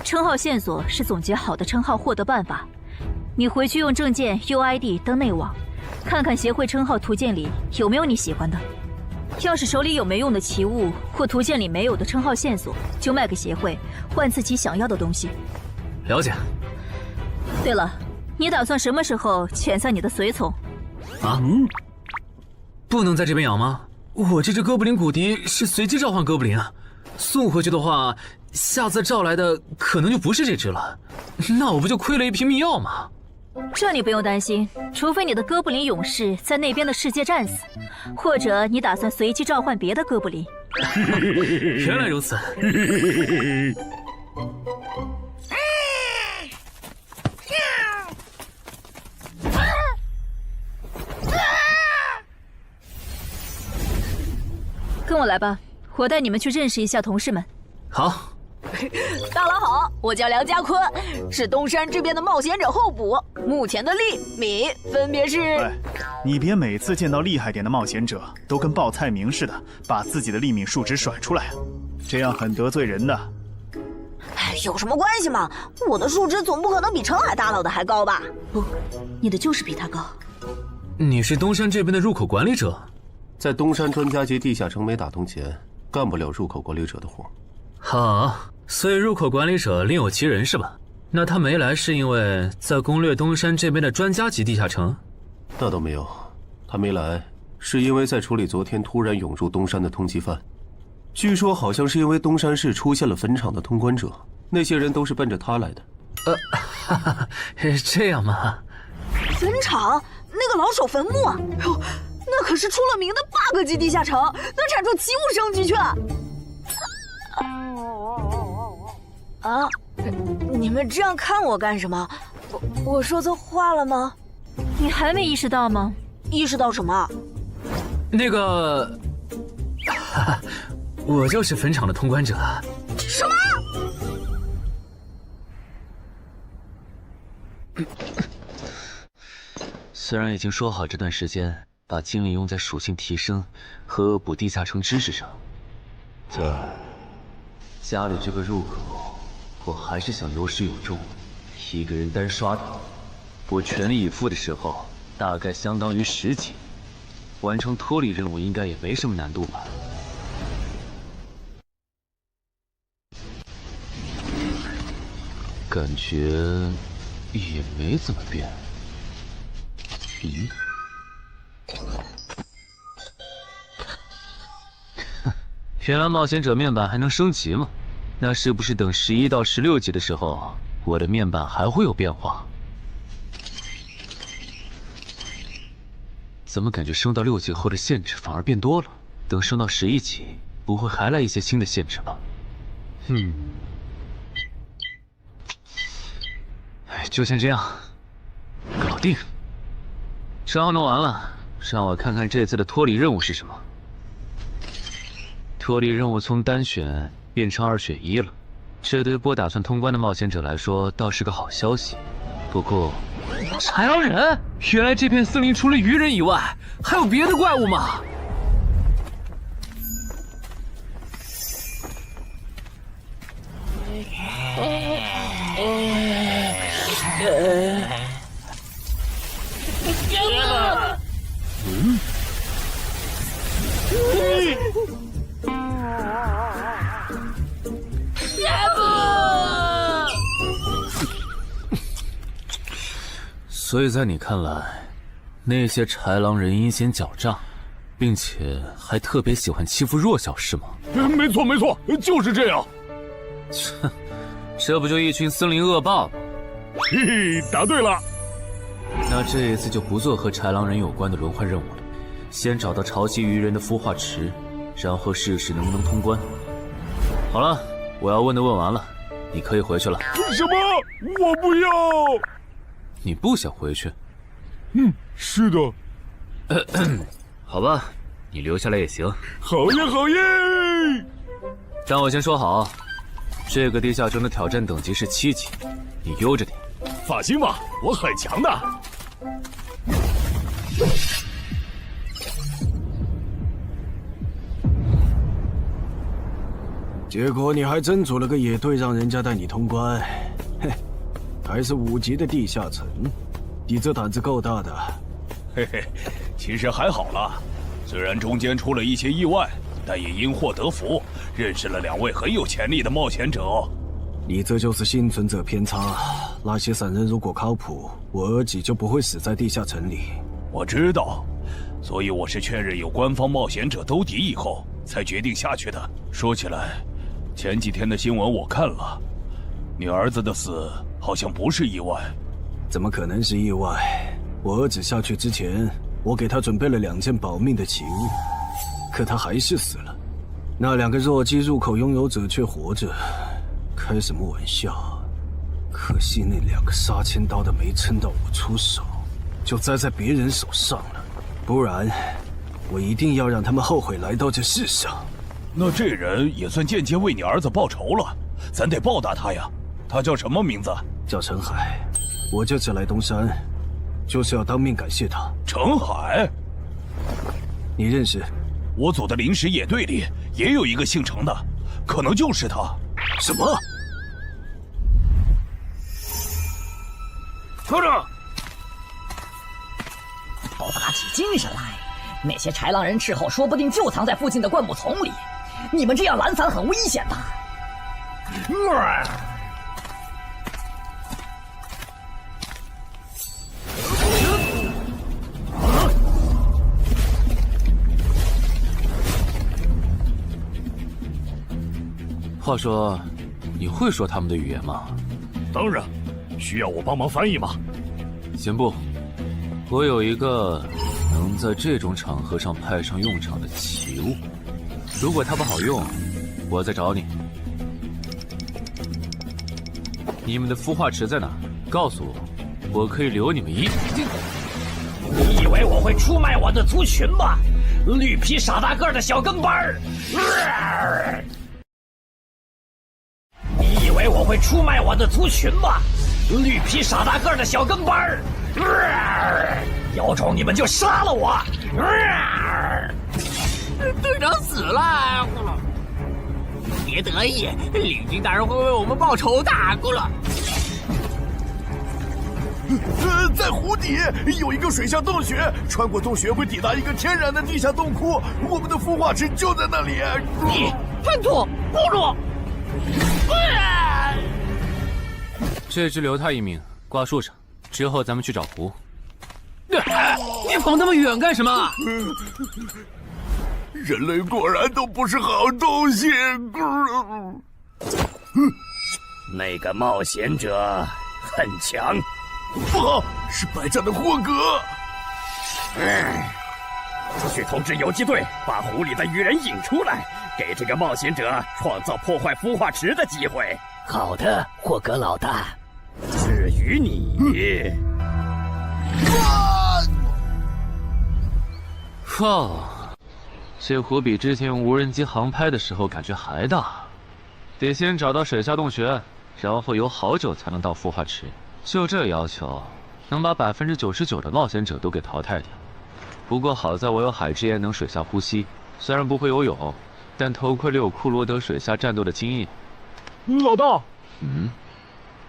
称号线索是总结好的称号获得办法，你回去用证件 UID 登内网，看看协会称号图鉴里有没有你喜欢的。要是手里有没用的奇物或图鉴里没有的称号线索，就卖给协会，换自己想要的东西。了解。对了，你打算什么时候遣散你的随从？不能在这边养吗？我这只哥布林骨笛是随机召唤哥布林啊，送回去的话，下次召来的可能就不是这只了，那我不就亏了一瓶秘药吗？这你不用担心，除非你的哥布林勇士在那边的世界战死，或者你打算随机召唤别的哥布林。原来如此。跟我来吧，我带你们去认识一下同事们。好。大佬好，我叫梁家坤，是东山这边的冒险者候补，目前的利米分别是。你别每次见到厉害点的冒险者都跟报菜名似的，把自己的利米数值甩出来啊，这样很得罪人的。有什么关系嘛？我的数值总不可能比澄海大佬的还高吧？不，你的就是比他高。你是东山这边的入口管理者？在东山专家级地下城没打通前，干不了入口管理者的活。好，所以入口管理者另有其人是吧？那他没来是因为在攻略东山这边的专家级地下城？那倒没有，他没来是因为在处理昨天突然涌入东山的通缉犯。据说好像是因为东山市出现了坟场的通关者，那些人都是奔着他来的。这样吗？坟场那个老手坟墓，哟，那可是出了名的 bug 级地下城，能产出奇物证据券。你们这样看我干什么？我说错话了吗？你还没意识到吗？意识到什么？那个，我就是坟场的通关者。什么？虽然已经说好这段时间把精力用在属性提升和恶补地下城知识上，但家里这个入口，我还是想有始有终。一个人单刷的，我全力以赴的时候，大概相当于10级，完成脱离任务应该也没什么难度吧。感觉也没怎么变。咦？原来冒险者面板还能升级吗？那是不是等11到16级的时候，我的面板还会有变化？怎么感觉升到6级后的限制反而变多了？等升到11级，不会还来一些新的限制吧？就先这样，搞定。账弄完了，让我看看这次的脱离任务是什么。脱离任务从单选变成2选1了，这对不打算通关的冒险者来说倒是个好消息。不过，豺狼人，原来这片森林除了鱼人以外，还有别的怪物吗？所以在你看来，那些豺狼人阴险狡诈，并且还特别喜欢欺负弱小，是吗？没错没错，就是这样。这不就一群森林恶霸吗？嘿嘿，答对了。那这一次就不做和豺狼人有关的轮换任务了，先找到潮汐鱼人的孵化池，然后试试能不能通关。好了，我要问的问完了，你可以回去了。什么？我不要。你不想回去？是的。好吧，你留下来也行。好耶好耶！但我先说好，这个地下城的挑战等级是7级，你悠着点。放心吧，我很强的。结果你还真组了个野队，让人家带你通关。嘿，还是5级的地下城，你这胆子够大的。嘿嘿，其实还好啦，虽然中间出了一些意外，但也因祸得福，认识了2位很有潜力的冒险者。你这就是幸存者偏差。那些散人如果靠谱，我儿己就不会死在地下城里。我知道，所以我是确认有官方冒险者兜底以后，才决定下去的。说起来，前几天的新闻我看了，你儿子的死好像不是意外。怎么可能是意外？我儿子下去之前，我给他准备了2件保命的奇物，可他还是死了。那2个弱鸡入口拥有者却活着。开什么玩笑！可惜那2个杀千刀的没撑到我出手，就栽在别人手上了。不然，我一定要让他们后悔来到这世上。那这人也算间接为你儿子报仇了，咱得报答他呀。他叫什么名字？叫陈海。我这次来东山，就是要当面感谢他。陈海，你认识？我组的临时野队里也有一个姓陈的，可能就是他。什么？团长，都打起精神来！那些豺狼人斥候说不定就藏在附近的灌木丛里，你们这样懒散很危险的。话说，你会说他们的语言吗？当然，需要我帮忙翻译吗？先不，我有一个能在这种场合上派上用场的奇物，如果它不好用，我再找你。你们的孵化池在哪？告诉我，我可以留你们一。你以为我会出卖我的族群吗？绿皮傻大个的小跟班儿！你以为我会出卖我的族群吗？绿皮傻大个的小跟班儿！有种你们就杀了我！队长死了，别得意，领军大人会为我们报仇的，够了。在湖底有一个水下洞穴，穿过洞穴会抵达一个天然的地下洞窟，我们的孵化池就在那里。你叛徒，不住！这只留他一命，挂树上，之后咱们去找湖。你跑那么远干什么？人类果然都不是好东西。那个冒险者很强。不好，是白战的霍格。去通知游击队，把湖里的鱼人引出来，给这个冒险者创造破坏孵化池的机会。好的，霍格老大，至于你，哇，这湖比之前用无人机航拍的时候感觉还大。得先找到水下洞穴，然后游好久才能到孵化池。就这要求，能把99%的冒险者都给淘汰掉。不过好在我有海之炎能水下呼吸，虽然不会游泳，但头盔里有库罗德水下战斗的经验。老大，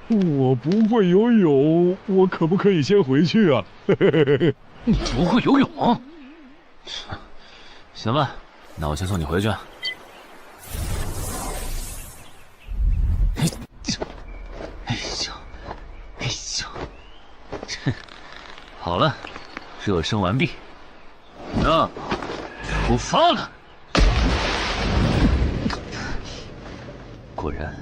我不会游泳，我可不可以先回去啊？你不会游泳？行吧，那我先送你回去。好了，热身完毕，那出发了。果然，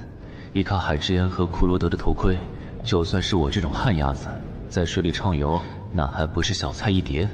依靠海之岩和库罗德的头盔，就算是我这种旱鸭子，在水里畅游，那还不是小菜一碟？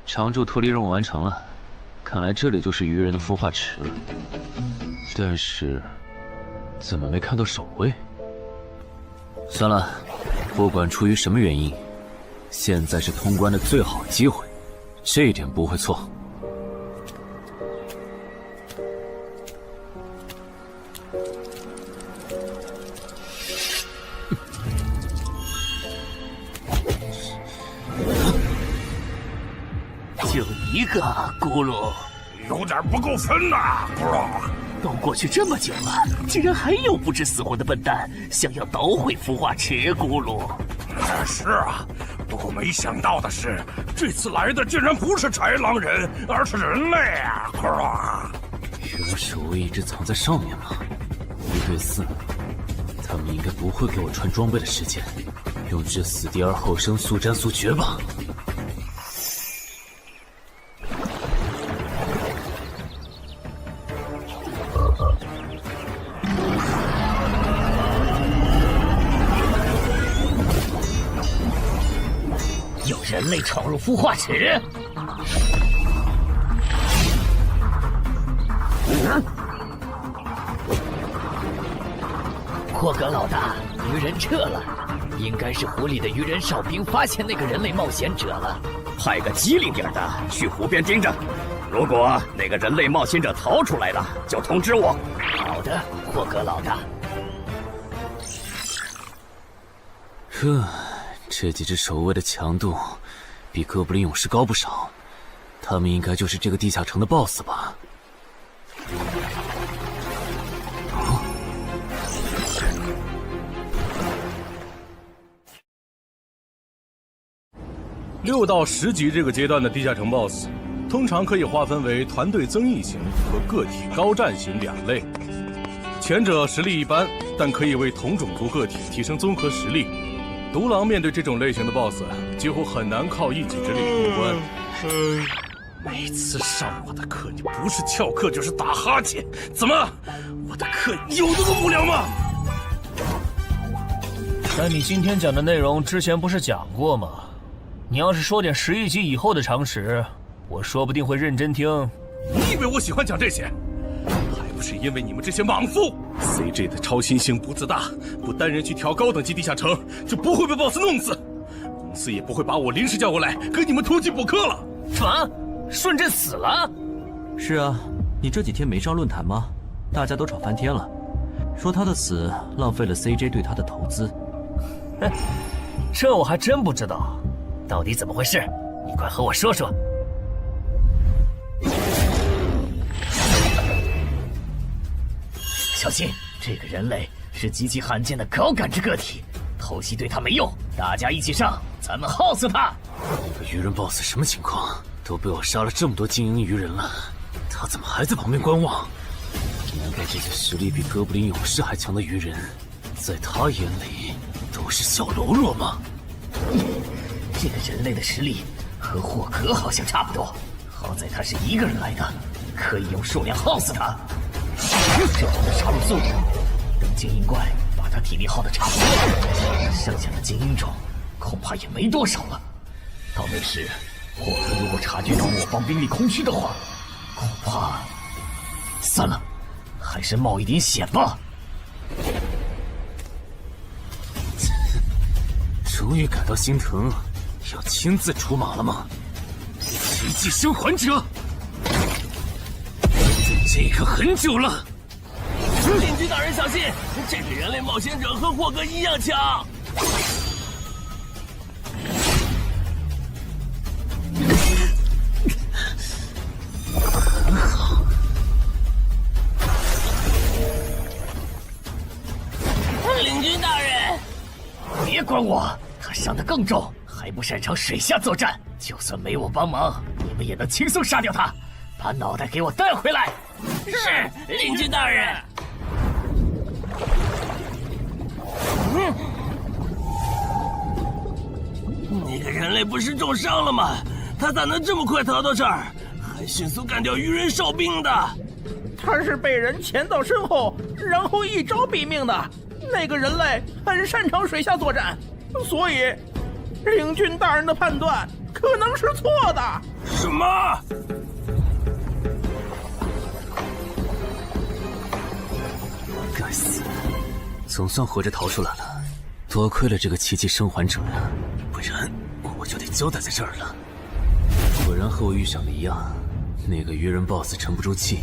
常驻脱离任务完成了，看来这里就是鱼人的孵化池。但是，怎么没看到守卫？算了，不管出于什么原因，现在是通关的最好机会，这一点不会错。就一个咕噜，有点不够分呐，咕噜。都过去这么久了，竟然还有不知死活的笨蛋想要捣毁孵化池，咕噜。是啊，不过没想到的是，这次来的竟然不是豺狼人，而是人类啊，咕噜。原来守卫一直藏在上面吗？1对4，他们应该不会给我穿装备的时间，用这死地而后生，速战速决吧。有人类闯入孵化池！霍格老大，鱼人撤了，应该是湖里的鱼人哨兵发现那个人类冒险者了。派个机灵点的去湖边盯着，如果那个人类冒险者逃出来了，就通知我。好的，霍格老大。这几只守卫的强度比哥布林勇士高不少，他们应该就是这个地下城的 BOSS 吧？6到10级这个阶段的地下城 BOSS， 通常可以划分为团队增益型和个体高战型2类。前者实力一般，但可以为同种族个体提升综合实力。独狼面对这种类型的 BOSS， 几乎很难靠一己之力通关。每次上我的课，你不是翘课就是打哈欠，怎么？我的课有那么无聊吗？但你今天讲的内容之前不是讲过吗？你要是说点11级以后的常识，我说不定会认真听。你以为我喜欢讲这些？还不是因为你们这些莽夫 ！CJ 的超新星不自大，不单人去调高等级地下城，就不会被 BOSS 弄死。公司也不会把我临时叫过来给你们突击补课了。什么？顺朕死了？是啊，你这几天没上论坛吗？大家都吵翻天了，说他的死浪费了 CJ 对他的投资。哼，这我还真不知道，到底怎么回事？你快和我说说。小心，这个人类是极其罕见的高感知个体，偷袭对他没用，大家一起上，咱们耗死他！那个鱼人 BOSS 什么情况？都被我杀了这么多精英鱼人了，他怎么还在旁边观望？难道这些实力比哥布林勇士还强的鱼人，在他眼里都是小喽啰吗？这个人类的实力和霍格好像差不多，好在他是一个人来的，可以用数量耗死他。这种的杀戮速度，等精英怪把他体力耗得差不多了，剩下的精英种恐怕也没多少了。到那时，霍格如果察觉到我方兵力空虚的话，恐怕……算了，还是冒一点险吧。终于感到心疼，要亲自出马了吗？奇迹生还者，这个很久了。邻居大人小心，这个人类冒险者和霍格一样强。很好。领军大人，别管我，他伤得更重，还不擅长水下作战。就算没我帮忙，你们也能轻松杀掉他。把脑袋给我带回来。是，领军大人。那个人类不是重伤了吗？他咋能这么快逃到这儿，还迅速干掉鱼人哨兵的？他是被人潜到身后，然后一招毙命的。那个人类很擅长水下作战，所以领军大人的判断可能是错的。什么？该死，总算活着逃出来了，多亏了这个奇迹生还者呀，不然我就得交代在这儿了。果然和我预想的一样，那个鱼人 BOSS 沉不住气，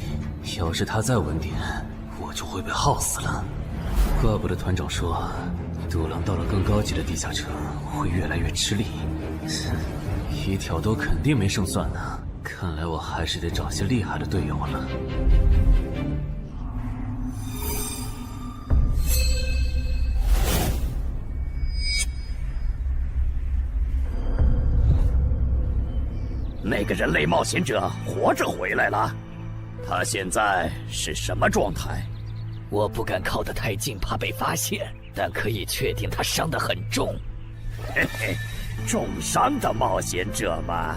要是他再稳点，我就会被耗死了。怪不得团长说，独狼到了更高级的地下城会越来越吃力，一挑多肯定没胜算呢。看来我还是得找些厉害的队友了。那个人类冒险者活着回来了，他现在是什么状态？我不敢靠得太近，怕被发现，但可以确定他伤得很重。嘿嘿，重伤的冒险者嘛。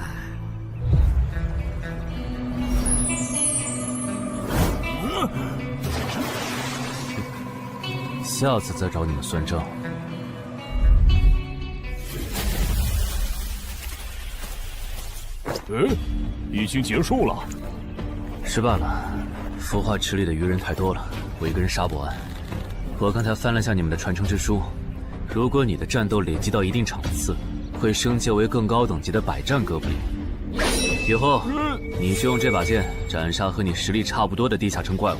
下次再找你们算账。已经结束了。失败了，孵化池里的鱼人太多了，我一个人杀不完。我刚才翻了下你们的传承之书，如果你的战斗累积到一定场次，会升阶为更高等级的百战哥布林。以后你就用这把剑斩杀和你实力差不多的地下城怪物。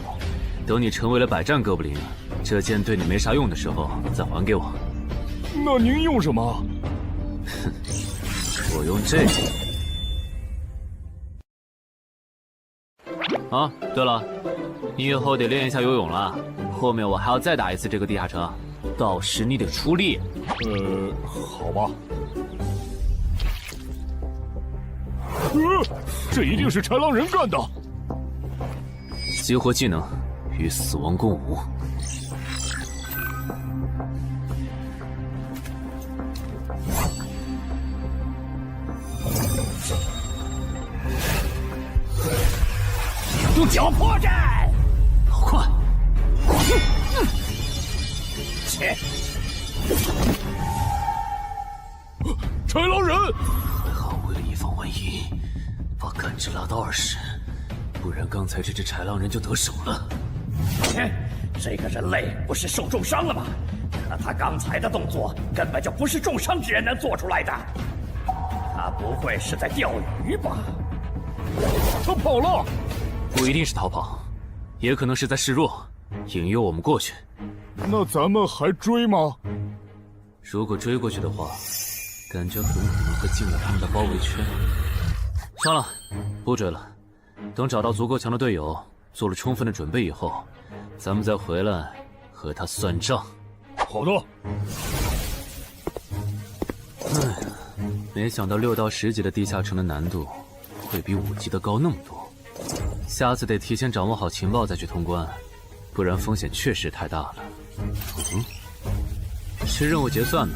等你成为了百战哥布林，这剑对你没啥用的时候再还给我。那您用什么？哼，我用这个。啊，对了，你以后得练一下游泳了。后面我还要再打一次这个地下城，到时你得出力。好吧。这一定是豺狼人干的。激活技能，与死亡共舞。用脚破绽，好快！切！豺狼人！还好为了以防万一，把感知拉到20，不然刚才这只豺狼人就得手了。切！这个人类不是受重伤了吗？可他刚才的动作根本就不是重伤之人能做出来的。他不会是在钓鱼吧？他跑了！不一定是逃跑，也可能是在示弱，引诱我们过去。那咱们还追吗？如果追过去的话，感觉很可能会进了他们的包围圈。算了，不追了。等找到足够强的队友，做了充分的准备以后，咱们再回来和他算账。好的。哎呀，没想到6到10级的地下城的难度会比5级的高那么多。下次得提前掌握好情报再去通关，不然风险确实太大了。是任务结算呢。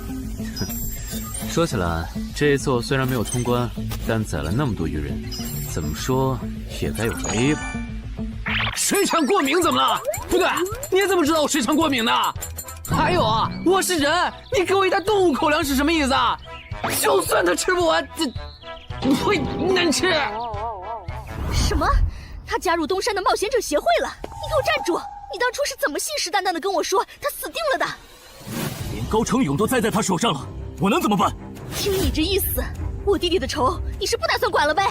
哼，说起来，这一次我虽然没有通关，但宰了那么多鱼人，怎么说也该有个 A 吧。水产过敏怎么了？不对，你怎么知道我水产过敏的？还有啊，我是人，你给我一袋动物口粮是什么意思啊？就算他吃不完，这会难吃。什么？他加入东山的冒险者协会了？你给我站住！你当初是怎么信誓旦旦的跟我说他死定了的？连高成勇都栽在他手上了，我能怎么办？听你这意思，我弟弟的仇你是不打算管了呗？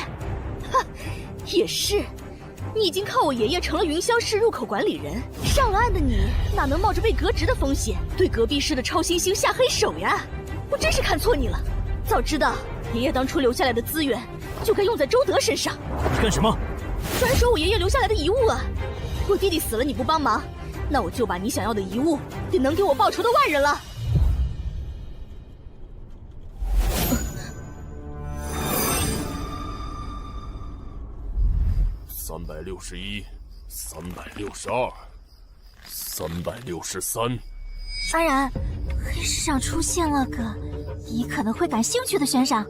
哼，也是，你已经靠我爷爷成了云霄市入口管理人，上了岸的你哪能冒着被革职的风险对隔壁市的超新星下黑手呀？我真是看错你了，早知道爷爷当初留下来的资源就该用在周德身上。你干什么？专守我爷爷留下来的遗物啊！我弟弟死了你不帮忙，那我就把你想要的遗物给能给我报仇的外人了。361、362、363。安然，黑市上出现了个你可能会感兴趣的悬赏。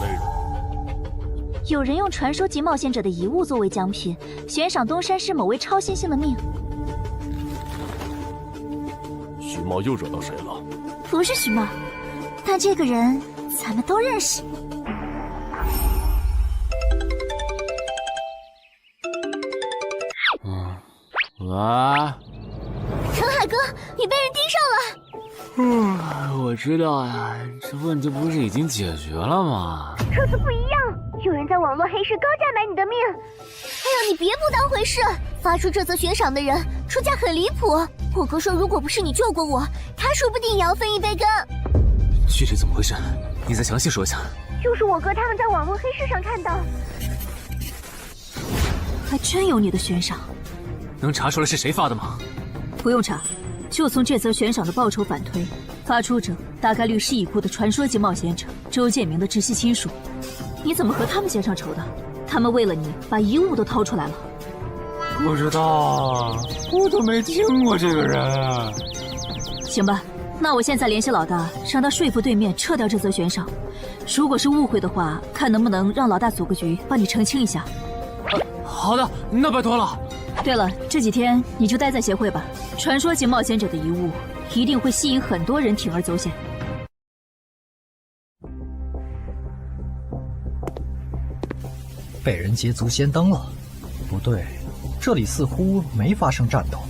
内容。有人用传说级冒险者的遗物作为奖品，悬赏东山市某位超新星的命。徐茂又惹到谁了？不是徐茂，但这个人咱们都认识。喂，陈海哥，你被人盯上了。我知道呀，这问题不是已经解决了吗？这次不一样，有人在网络黑市高价买你的命。哎呦，你别不当回事！发出这则悬赏的人出价很离谱。我哥说，如果不是你救过我，他说不定也要分一杯羹。具体怎么回事？你再详细说一下。就是我哥他们在网络黑市上看到，还真有你的悬赏。能查出来是谁发的吗？不用查，就从这则悬赏的报酬反推，发出者大概率是已故的传说级冒险者周建明的直系亲属。你怎么和他们结上仇的？他们为了你把遗物都掏出来了。不知道，我都没听过这个人。行吧，那我现在联系老大，让他说服对面撤掉这则悬赏。如果是误会的话，看能不能让老大组个局帮你澄清一下。好的，那拜托了。对了，这几天你就待在协会吧。传说级冒险者的遗物一定会吸引很多人铤而走险。被人捷足先登了？不对，这里似乎没发生战斗。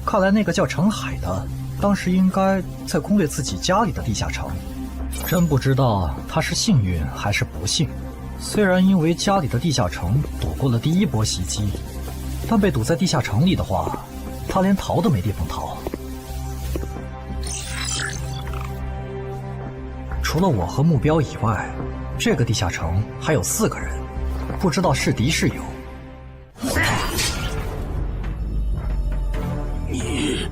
看来那个叫程海的，当时应该在攻略自己家里的地下城。真不知道他是幸运还是不幸。虽然因为家里的地下城躲过了第一波袭击，但被堵在地下城里的话，他连逃都没地方逃。除了我和目标以外，这个地下城还有4个人，不知道是敌是友。你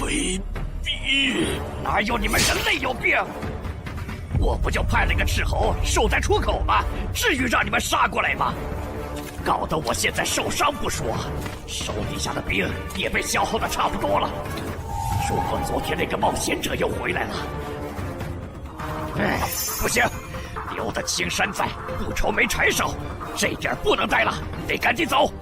卑鄙！哪有你们人类有病？我不就派了个斥候守在出口吗？至于让你们杀过来吗？搞得我现在受伤不说，手底下的兵也被消耗的差不多了。如果昨天那个冒险者又回来了，不行，留得青山在，不愁没柴烧。这点不能待了，得赶紧走。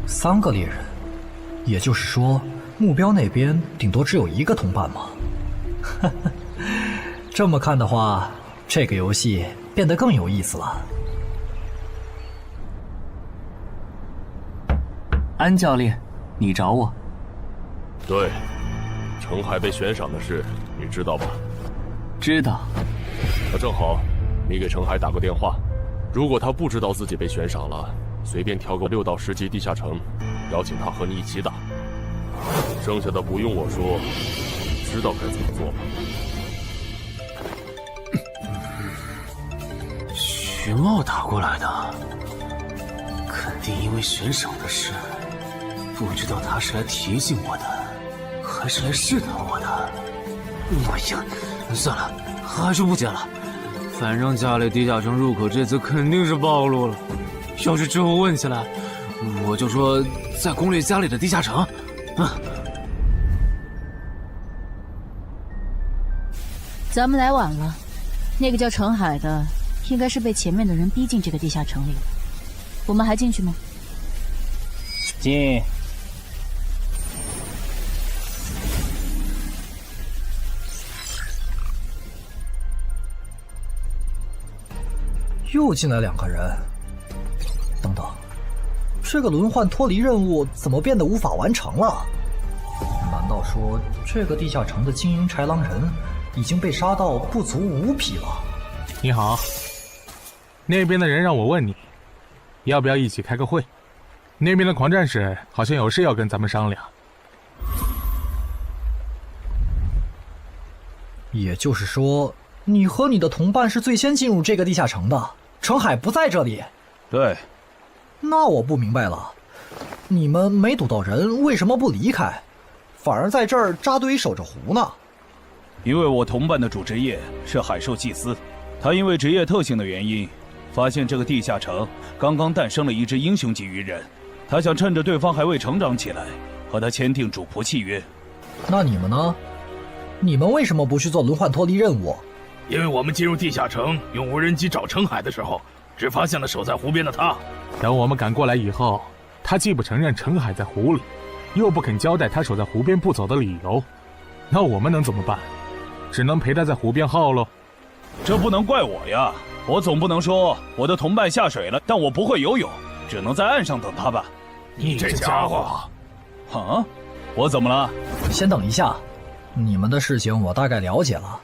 3个猎人，也就是说，目标那边顶多只有1个同伴吗？这么看的话，这个游戏变得更有意思了。安教练，你找我？对，程海被悬赏的事，你知道吧？知道。那正好，你给程海打个电话，如果他不知道自己被悬赏了，随便挑个6到10级地下城，邀请他和你一起打。剩下的不用我说，知道该怎么做吧。徐茂打过来的，肯定因为悬赏的事。不知道他是来提醒我的，还是来试探我的。哎呀，算了，还是不接了。反正家里地下城入口这次肯定是暴露了，要是之后问起来，我就说在攻略家里的地下城。咱们来晚了，那个叫程海的，应该是被前面的人逼进这个地下城里了。我们还进去吗？进。又进来2个人。等等，这个轮换脱离任务怎么变得无法完成了？难道说这个地下城的精英豺狼人已经被杀到不足5匹了？你好，那边的人让我问你，要不要一起开个会？那边的狂战士好像有事要跟咱们商量。也就是说，你和你的同伴是最先进入这个地下城的，程海不在这里。对。那我不明白了，你们没堵到人，为什么不离开，反而在这儿扎堆守着湖呢？因为我同伴的主职业是海兽祭司，他因为职业特性的原因，发现这个地下城刚刚诞生了一只英雄级鱼人，他想趁着对方还未成长起来，和他签订主仆契约。那你们呢？你们为什么不去做轮换脱离任务？因为我们进入地下城用无人机找程海的时候，只发现了守在湖边的他。等我们赶过来以后，他既不承认程海在湖里，又不肯交代他守在湖边不走的理由，那我们能怎么办？只能陪他在湖边耗喽。这不能怪我呀，我总不能说我的同伴下水了，但我不会游泳，只能在岸上等他吧。你这家伙！啊，我怎么了？先等一下，你们的事情我大概了解了，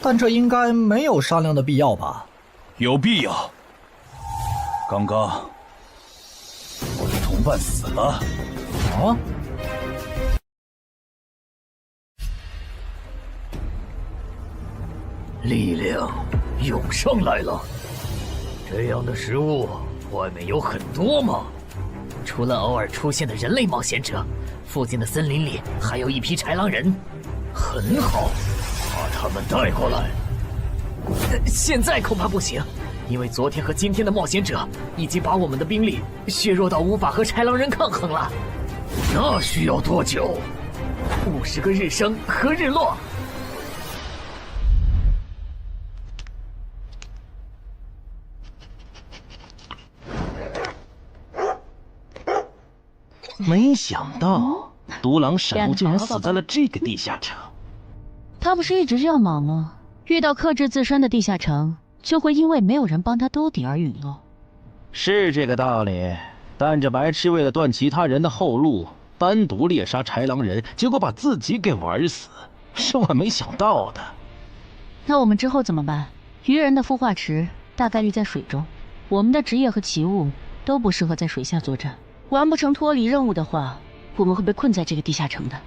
但这应该没有商量的必要吧？有必要。刚刚我的同伴死了。啊？力量涌上来了。这样的食物外面有很多吗？除了偶尔出现的人类冒险者，附近的森林里还有一批豺狼人。很好，把他们带过来。现在恐怕不行，因为昨天和今天的冒险者已经把我们的兵力削弱到无法和豺狼人抗衡了。那需要多久？50个日升和日落。没想到独狼闪悟竟然死在了这个地下城。他不是一直这样忙吗？遇到克制自身的地下城，就会因为没有人帮他兜底而陨落。是这个道理，但这白痴为了断其他人的后路，单独猎杀豺狼人，结果把自己给玩死，是我没想到的。那我们之后怎么办？鱼人的孵化池大概率在水中，我们的职业和奇物都不适合在水下作战。完不成脱离任务的话，我们会被困在这个地下城的。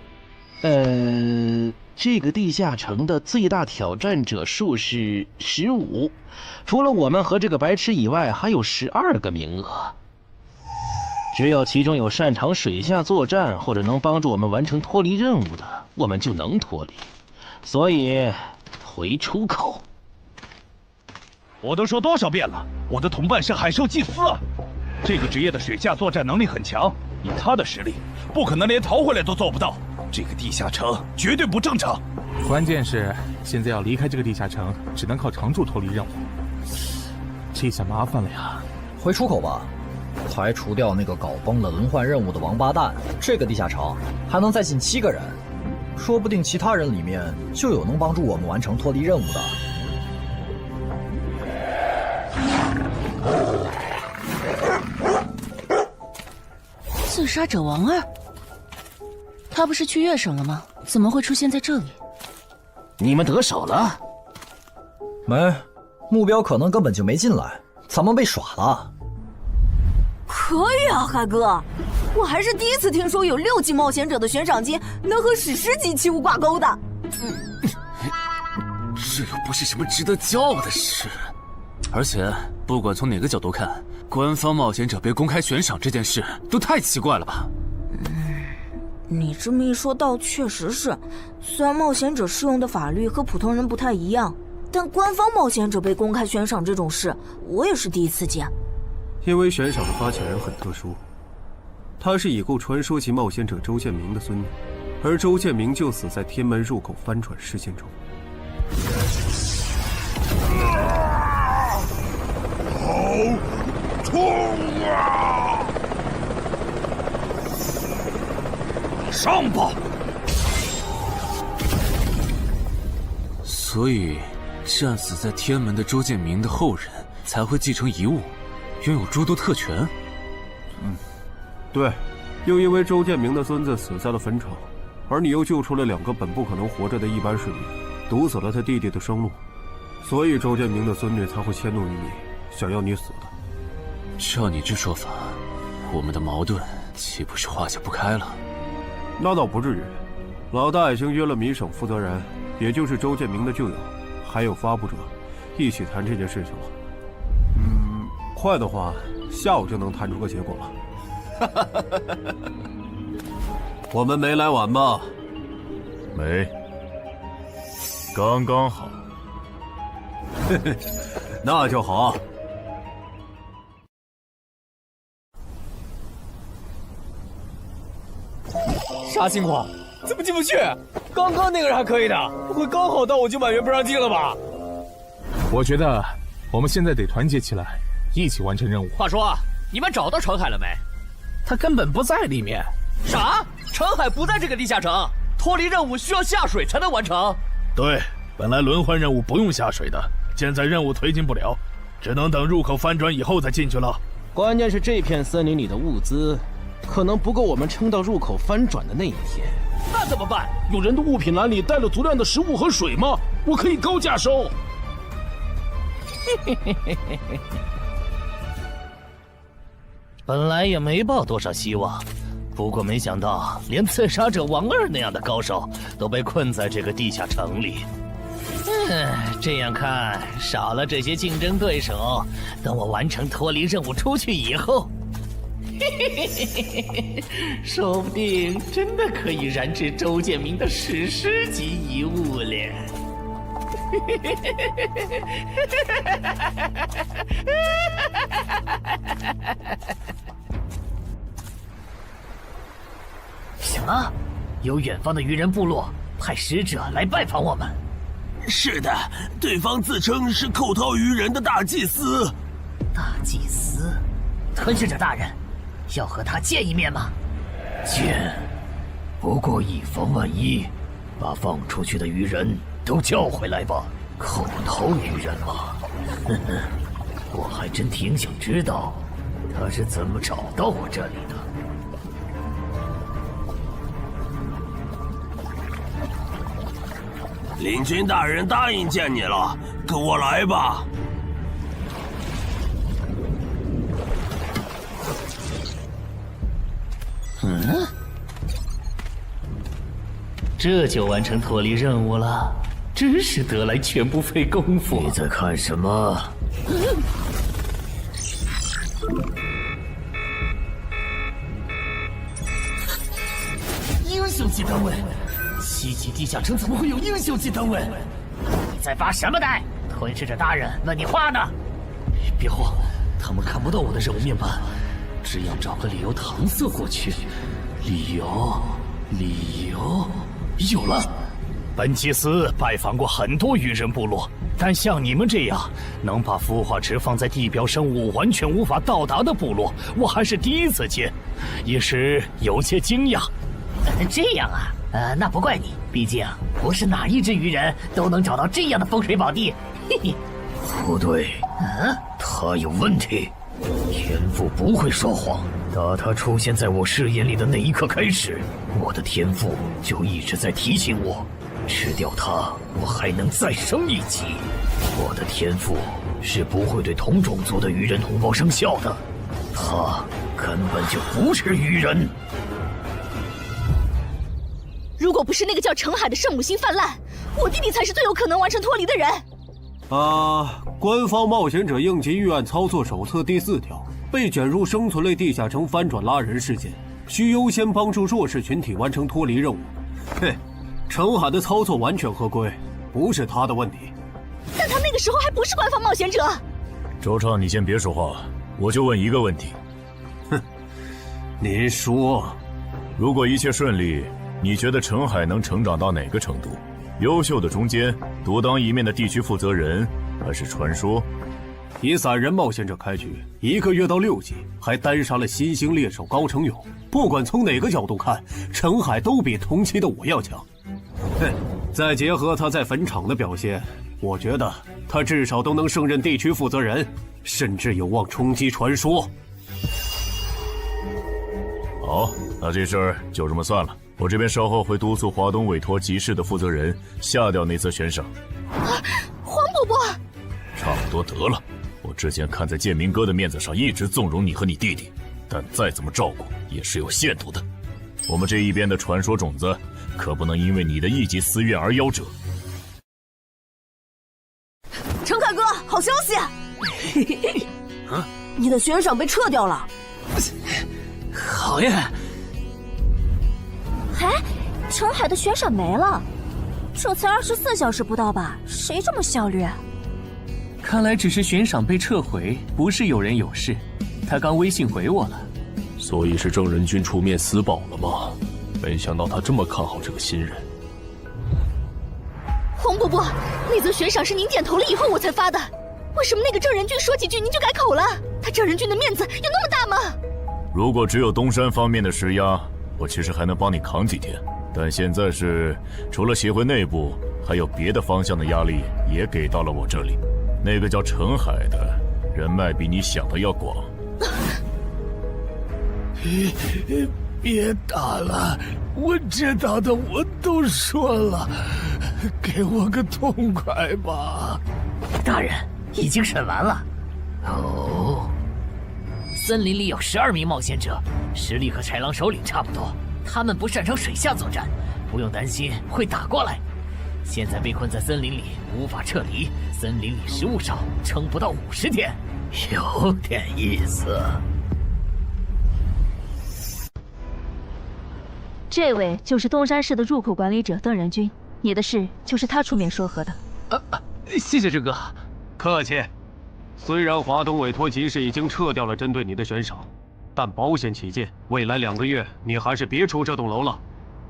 这个地下城的最大挑战者数是15，除了我们和这个白痴以外，还有12个名额。只有其中有擅长水下作战或者能帮助我们完成脱离任务的，我们就能脱离。所以，回出口。我都说多少遍了，我的同伴是海兽祭司啊！这个职业的水下作战能力很强，以他的实力，不可能连逃回来都做不到。这个地下城绝对不正常。关键是现在要离开这个地下城，只能靠常驻脱离任务，这下麻烦了呀。回出口吧，排除掉那个搞崩了轮换任务的王八蛋，这个地下城还能再进7个人，说不定其他人里面就有能帮助我们完成脱离任务的。自杀者王二，他不是去月省了吗？怎么会出现在这里？你们得手了？没，目标可能根本就没进来，咱们被耍了。可以啊，海哥，我还是第一次听说有6级冒险者的悬赏金能和史诗级器物挂钩的。这又不是什么值得骄傲的事，而且不管从哪个角度看，官方冒险者被公开悬赏这件事都太奇怪了吧？你这么一说，倒确实是。虽然冒险者适用的法律和普通人不太一样，但官方冒险者被公开悬赏这种事，我也是第一次见。因为悬赏的发起人很特殊，他是已故传说级冒险者周建明的孙女，而周建明就死在天门入口翻船事件中。好痛啊！上吧！所以，战死在天门的周建明的后人才会继承遗物，拥有诸多特权。对，又因为周建明的孙子死在了坟场，而你又救出了2个本不可能活着的一般市民，堵死了他弟弟的生路，所以周建明的孙女才会迁怒于你，想要你死的。照你这说法，我们的矛盾岂不是化解不开了？那倒不至于，老大已经约了米省负责人，也就是周建明的旧友，还有发布者，一起谈这件事情了。快的话，下午就能谈出个结果了。我们没来晚吧？没，刚刚好。那就好。啥情况？怎么进不去？刚刚那个人还可以的，不会刚好到我就满员不让进了吧？我觉得我们现在得团结起来，一起完成任务。话说，你们找到程海了没？他根本不在里面。啥？程海不在这个地下城？脱离任务需要下水才能完成？对，本来轮换任务不用下水的，现在任务推进不了，只能等入口翻转以后再进去了。关键是这片森林里的物资，可能不够我们撑到入口翻转的那一天。那怎么办？有人的物品栏里带了足量的食物和水吗？我可以高价收。本来也没抱多少希望，不过没想到连刺杀者王二那样的高手都被困在这个地下城里。这样看，少了这些竞争对手，等我完成脱离任务出去以后，说不定真的可以燃制周建明的史诗级遗物了。什么？有远方的鱼人部落派使者来拜访我们？是的，对方自称是寇涛鱼人的大祭司。大祭司？吞噬者大人，要和他见一面吗？见，不过以防万一，把放出去的鱼人都叫回来吧。口头鱼人嘛，呵呵，我还真挺想知道他是怎么找到我这里的。领军大人答应见你了，跟我来吧。这就完成脱离任务了，真是得来全不费工夫。你在看什么？英雄级单位，7级地下城怎么会有英雄级单位？你在发什么呆？吞噬者大人问你话呢。别慌，他们看不到我的任务面板，只要找个理由搪塞过去。理由，有了。本祭司拜访过很多鱼人部落，但像你们这样能把孵化池放在地表生物完全无法到达的部落，我还是第一次见，一时有些惊讶。这样啊，那不怪你，毕竟不是哪一只鱼人都能找到这样的风水宝地。嘿嘿，不对，他有问题。天赋不会说谎，打他出现在我视野里的那一刻开始，我的天赋就一直在提醒我，吃掉他，我还能再升一级。我的天赋是不会对同种族的鱼人同胞生效的，他根本就不是鱼人。如果不是那个叫程海的圣母心泛滥，我弟弟才是最有可能完成脱离的人。官方冒险者应急预案操作手册第4条，被卷入生存类地下城翻转拉人事件，需优先帮助弱势群体完成脱离任务。程海的操作完全合规，不是他的问题。但他那个时候还不是官方冒险者。周畅，你先别说话，我就问一个问题。您说，如果一切顺利，你觉得程海能成长到哪个程度？优秀的中间，独当一面的地区负责人，还是传说？以散人冒险者开局，1个月到6级，还单杀了新兴猎手高成勇。不管从哪个角度看，程海都比同期的我要强。再结合他在坟场的表现，我觉得他至少都能胜任地区负责人，甚至有望冲击传说。好，那这事儿就这么算了。我这边稍后会督促华东委托集市的负责人下掉那则悬赏。黄伯伯，差不多得了。我之前看在建明哥的面子上，一直纵容你和你弟弟，但再怎么照顾也是有限度的。我们这一边的传说种子，可不能因为你的一己私怨而夭折。啊，你的悬赏被撤掉了。好呀！哎，澄海的悬赏没了，这才24小时不到吧？谁这么效率啊？看来只是悬赏被撤回，不是有人有事。他刚微信回我了。所以是郑仁君出面私保了吗？没想到他这么看好这个新人。洪伯伯，那则悬赏是您点头了以后我才发的，为什么那个郑仁君说几句您就改口了？他郑仁君的面子有那么大吗？如果只有东山方面的施压，我其实还能帮你扛几天。但现在是除了协会内部，还有别的方向的压力也给到了我这里。那个叫澄海的人脉比你想的要广。别打了，我知道的我都说了，给我个痛快吧。大人，已经审完了。哦，森林里有12名冒险者，实力和豺狼首领差不多。他们不擅长水下作战，不用担心会打过来。现在被困在森林里，无法撤离。森林里食物少，撑不到50天，有点意思。这位就是东山市的入口管理者邓仁君，你的事就是他出面说和的。谢谢郑哥。客气。虽然华东委托集市已经撤掉了针对你的悬赏，但保险起见，未来2个月你还是别出这栋楼了。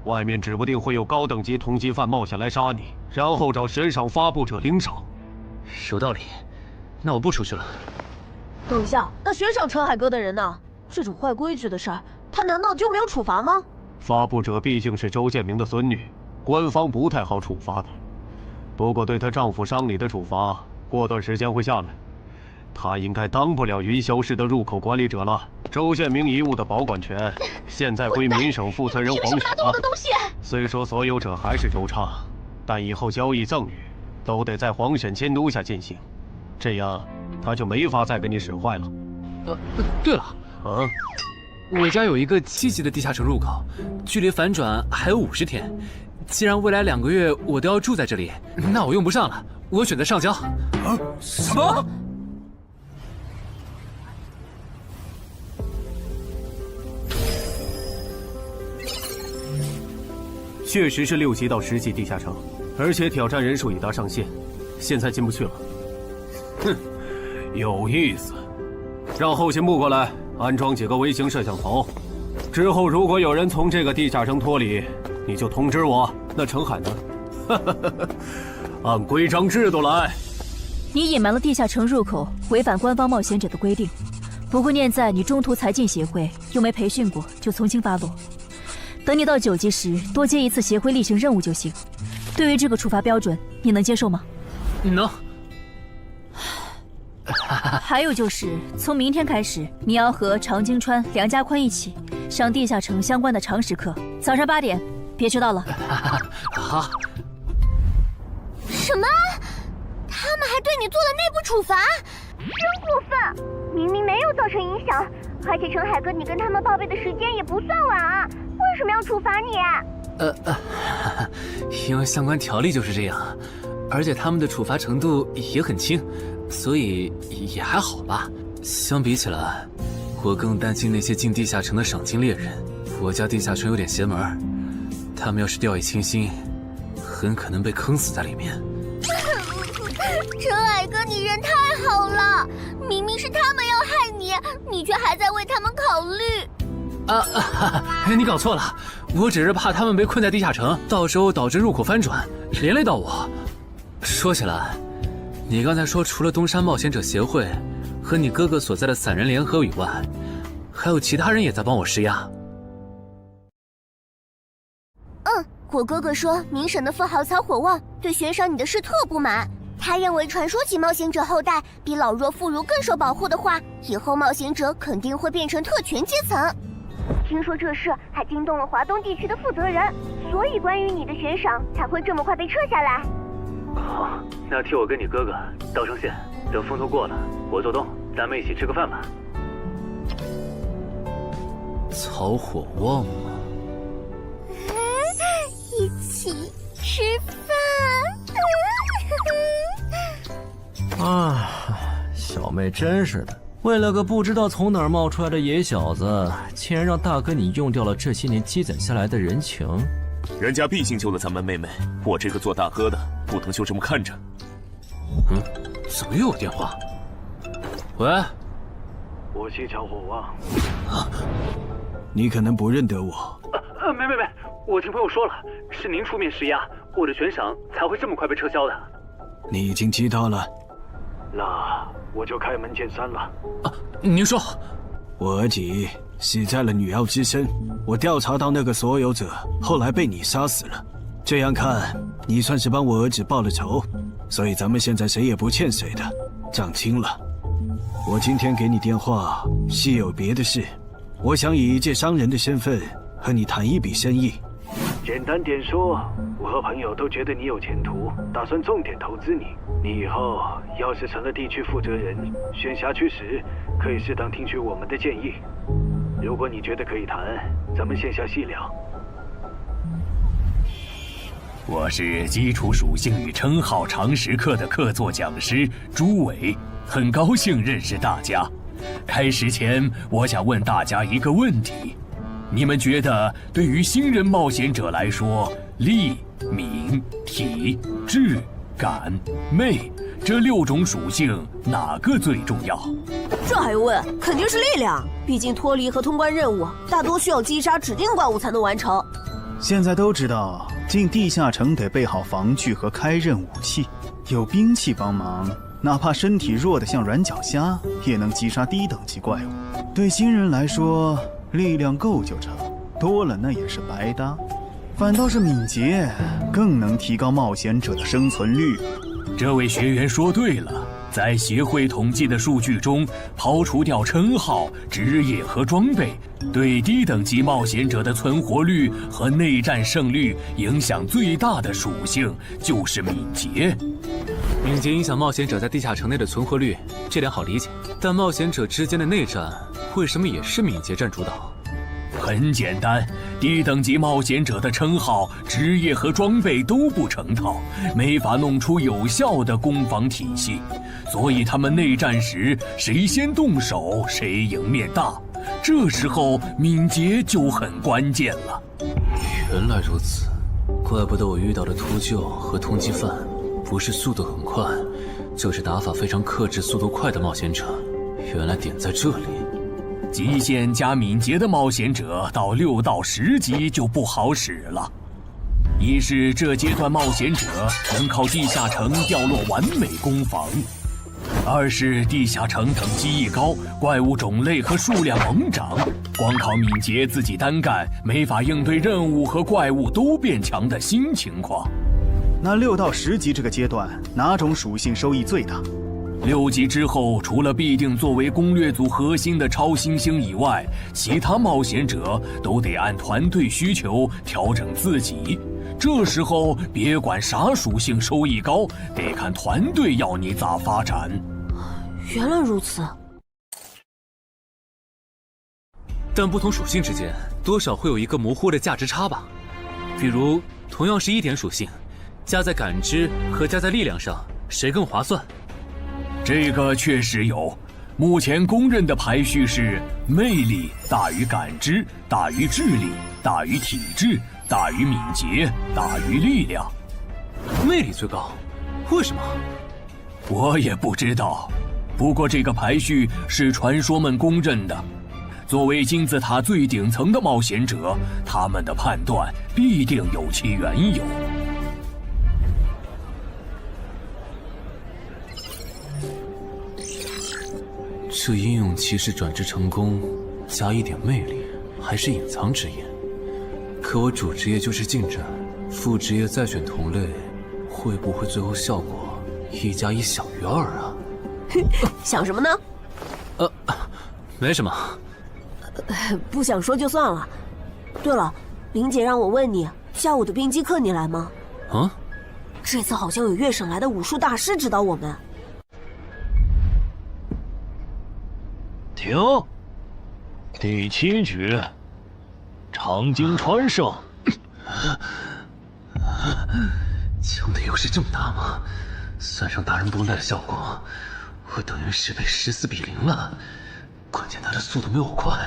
外面指不定会有高等级通缉犯冒险来杀你，然后找悬赏发布者领赏。有道理，那我不出去了。等一下，那悬赏澄海哥的人呢？这种坏规矩的事儿，他难道就没有处罚吗？发布者毕竟是周建明的孙女，官方不太好处罚的。不过对她丈夫伤礼的处罚，过段时间会下来。她应该当不了云霄市的入口管理者了。周建明遗物的保管权现在归民省负责人黄雪了。虽说所有者还是周畅，但以后交易赠与都得在黄选监督下进行，这样他就没法再给你使坏了。对了，我家有一个7级的地下城入口，距离反转还有50天。既然未来2个月我都要住在这里，那我用不上了，我选择上交。什么？确实是6级到10级地下城，而且挑战人数已达上限，现在进不去了。哼，有意思。让后勤部过来安装几个微型摄像头，之后如果有人从这个地下城脱离，你就通知我。那澄海呢？按规章制度来。你隐瞒了地下城入口，违反官方冒险者的规定。不过念在你中途才进协会，又没培训过，就从轻发落。等你到9级时，多接一次协会例行任务就行。对于这个处罚标准，你能接受吗？能。还有就是，从明天开始，你要和常金川、梁家宽一起上地下城相关的常识课，早上8点，别迟到了。好。什么？他们还对你做了内部处罚？真过分！明明没有造成影响，而且澄海哥，你跟他们报备的时间也不算晚啊，为什么要处罚你？因为相关条例就是这样，而且他们的处罚程度也很轻，所以也还好吧。相比起来，我更担心那些进地下城的赏金猎人。我家地下城有点邪门，他们要是掉以轻心，很可能被坑死在里面。澄海哥，你人太好了，明明是他们要害你，你却还在为他们考虑。你搞错了，我只是怕他们被困在地下城，到时候导致入口翻转，连累到我。说起来，你刚才说除了东山冒险者协会和你哥哥所在的散人联合以外，还有其他人也在帮我施压。我哥哥说明省的富豪曹火旺对悬赏你的事特不满，他认为传说起冒险者后代比老弱妇孺更受保护的话，以后冒险者肯定会变成特权阶层。听说这事还惊动了华东地区的负责人，所以关于你的悬赏才会这么快被撤下来。好，那替我跟你哥哥道声歉，等风头过了，我做东，咱们一起吃个饭吧。曹火旺吗？一起吃饭。行小妹真是的，为了个不知道从哪儿冒出来的野小子，竟然让大哥你用掉了这些年积攒下来的人情。人家毕竟救了咱们妹妹，我这个做大哥的不能就这么看着。怎么又有电话？喂，我是乔火旺。你可能不认得我。没，我听朋友说了，是您出面施压，我的悬赏才会这么快被撤销的。你已经知道了，那我就开门见山了。您说，我儿子死在了女妖之身，我调查到那个所有者，后来被你杀死了。这样看，你算是帮我儿子报了仇，所以咱们现在谁也不欠谁的，账清了。我今天给你电话是有别的事，我想以一介商人的身份和你谈一笔生意。简单点说，我和朋友都觉得你有前途，打算重点投资你。你以后要是成了地区负责人，选辖区时可以适当听取我们的建议。如果你觉得可以谈，咱们线下细聊。我是基础属性与称号常识课的客座讲师朱伟，很高兴认识大家。开始前，我想问大家一个问题：你们觉得对于新人冒险者来说，力、敏、体、智、感、魅这6种属性哪个最重要？这还用问？肯定是力量，毕竟脱离和通关任务大多需要击杀指定怪物才能完成。现在都知道，进地下城得备好防具和开刃武器，有兵器帮忙，哪怕身体弱得像软脚虾，也能击杀低等级怪物。对新人来说，力量够就成，多了那也是白搭。反倒是敏捷更能提高冒险者的生存率。这位学员说对了，在协会统计的数据中，刨除掉称号、职业和装备，对低等级冒险者的存活率和内战胜率影响最大的属性就是敏捷。敏捷影响冒险者在地下城内的存活率，这点好理解。但冒险者之间的内战，为什么也是敏捷占主导？很简单，低等级冒险者的称号、职业和装备都不成套，没法弄出有效的攻防体系，所以他们内战时谁先动手谁赢面大。这时候敏捷就很关键了。原来如此，怪不得我遇到的秃鹫和通缉犯不是速度很快，就是打法非常克制、速度快的冒险者。原来点在这里。极限加敏捷的冒险者到6到10级就不好使了。一是这阶段冒险者能靠地下城掉落完美攻防，二是地下城等级一高，怪物种类和数量猛涨，光靠敏捷自己单干没法应对任务和怪物都变强的新情况。那6到10级这个阶段，哪种属性收益最大？6级之后，除了必定作为攻略组核心的超新星以外，其他冒险者都得按团队需求调整自己。这时候别管啥属性收益高，得看团队要你咋发展。原来如此。但不同属性之间多少会有一个模糊的价值差吧？比如同样是1点属性，加在感知和加在力量上，谁更划算？这个确实有，目前公认的排序是魅力大于感知，大于智力，大于体质，大于敏捷，大于力量。魅力最高，为什么？我也不知道，不过这个排序是传说们公认的。作为金字塔最顶层的冒险者，他们的判断必定有其缘由。这英勇骑士转职成功，加1点魅力，还是隐藏职业。可我主职业就是近战，副职业再选同类，会不会最后效果1+1小于2啊？想什么呢？没什么。不想说就算了。对了，林姐让我问你，下午的冰击课你来吗？啊？这次好像有越省来的武术大师指导我们。停！第7局，长经川胜。枪的优势这么大吗？算上大人绷带的效果，我等于是被14-0了，关键他的速度没我快，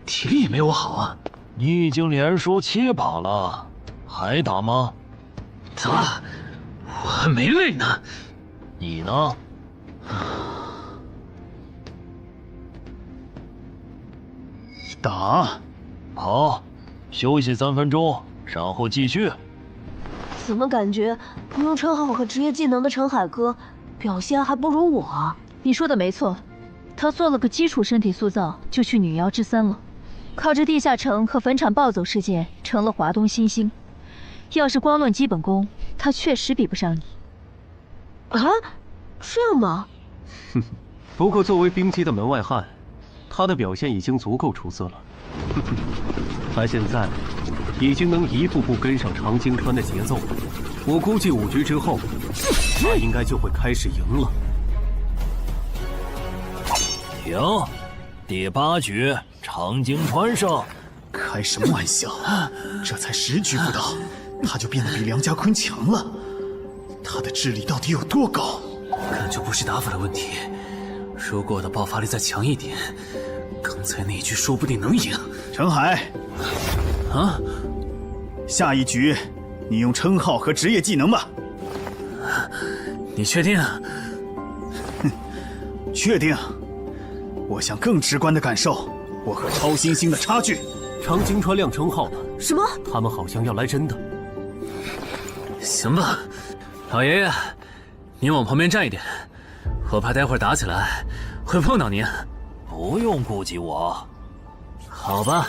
体力也没我好啊。你已经连输7把了，还打吗？打，我还没累呢。你呢？打。好，休息3分钟，然后继续。怎么感觉不用称号和职业技能的陈海哥表现还不如我啊？你说的没错，他做了个基础身体塑造，就去女妖之3了。靠着地下城和坟场暴走事件，成了华东新星。要是光论基本功，他确实比不上你。啊，这样吗？哼，不过作为冰姬的门外汉，他的表现已经足够出色了。他现在已经能一步步跟上长京川的节奏了。我估计5局之后，他应该就会开始赢了。停，第8局，长京川胜。开什么玩笑？这才10局不到，他就变得比梁家坤强了。他的智力到底有多高？感觉不是打法的问题，如果我的爆发力再强一点，刚才那一局说不定能赢。陈海，啊，下一局你用称号和职业技能吧。你确定？哼，确定。我想更直观的感受我和超新星的差距。长京川亮称号了。什么？他们好像要来真的。行吧，老爷爷，您往旁边站一点，我怕待会儿打起来会碰到您。不用顾及我。好吧，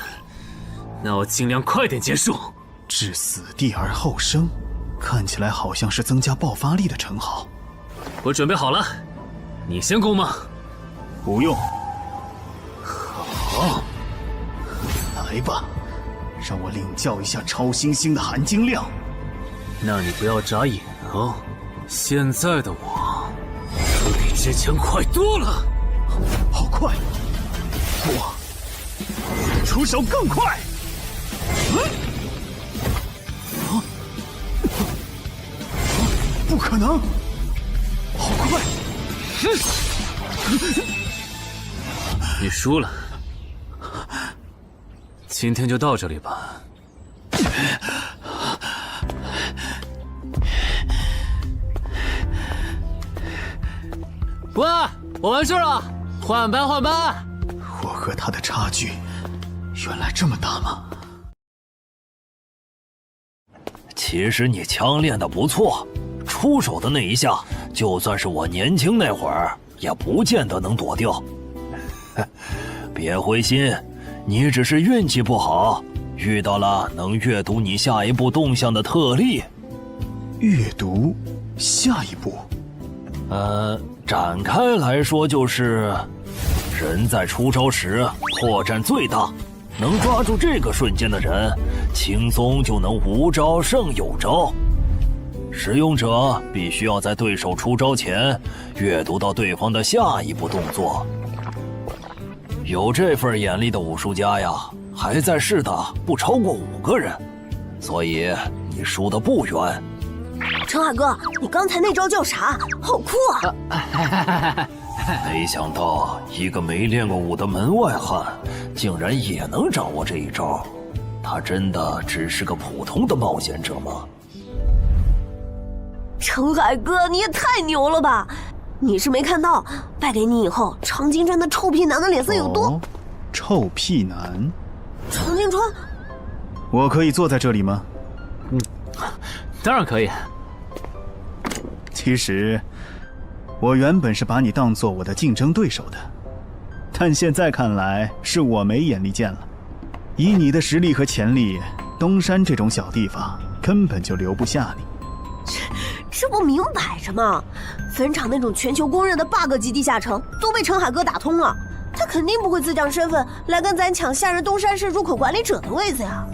那我尽量快点结束。置死地而后生，看起来好像是增加爆发力的称号。我准备好了，你先攻吗？不用。好，来吧，让我领教一下超新星的含金量。那你不要眨眼哦，现在的我可比之前快多了。好快！我出手更快。不可能！好快！你输了，今天就到这里吧。喂，我完事了，换班换班。我和他的差距原来这么大吗？其实你枪练得不错，出手的那一下，就算是我年轻那会儿，也不见得能躲掉。别灰心，你只是运气不好，遇到了能阅读你下一步动向的特例。阅读下一步？展开来说就是，人在出招时破绽最大，能抓住这个瞬间的人，轻松就能无招胜有招。使用者必须要在对手出招前阅读到对方的下一步动作。有这份眼力的武术家呀，还在世的不超过5个人，所以你输得不远。陈海哥，你刚才那招叫啥？好酷啊！没想到一个没练过武的门外汉，竟然也能掌握这一招。他真的只是个普通的冒险者吗？陈海哥，你也太牛了吧！你是没看到，败给你以后，长京川的臭屁男的脸色有多……臭屁男？长京川，我可以坐在这里吗？当然可以。其实，我原本是把你当做我的竞争对手的，但现在看来是我没眼力见了。以你的实力和潜力，东山这种小地方根本就留不下你。这不明摆着吗？坟场那种全球公认的 bug 级地下城都被陈海哥打通了，他肯定不会自降身份来跟咱抢下人东山市入口管理者的位子呀。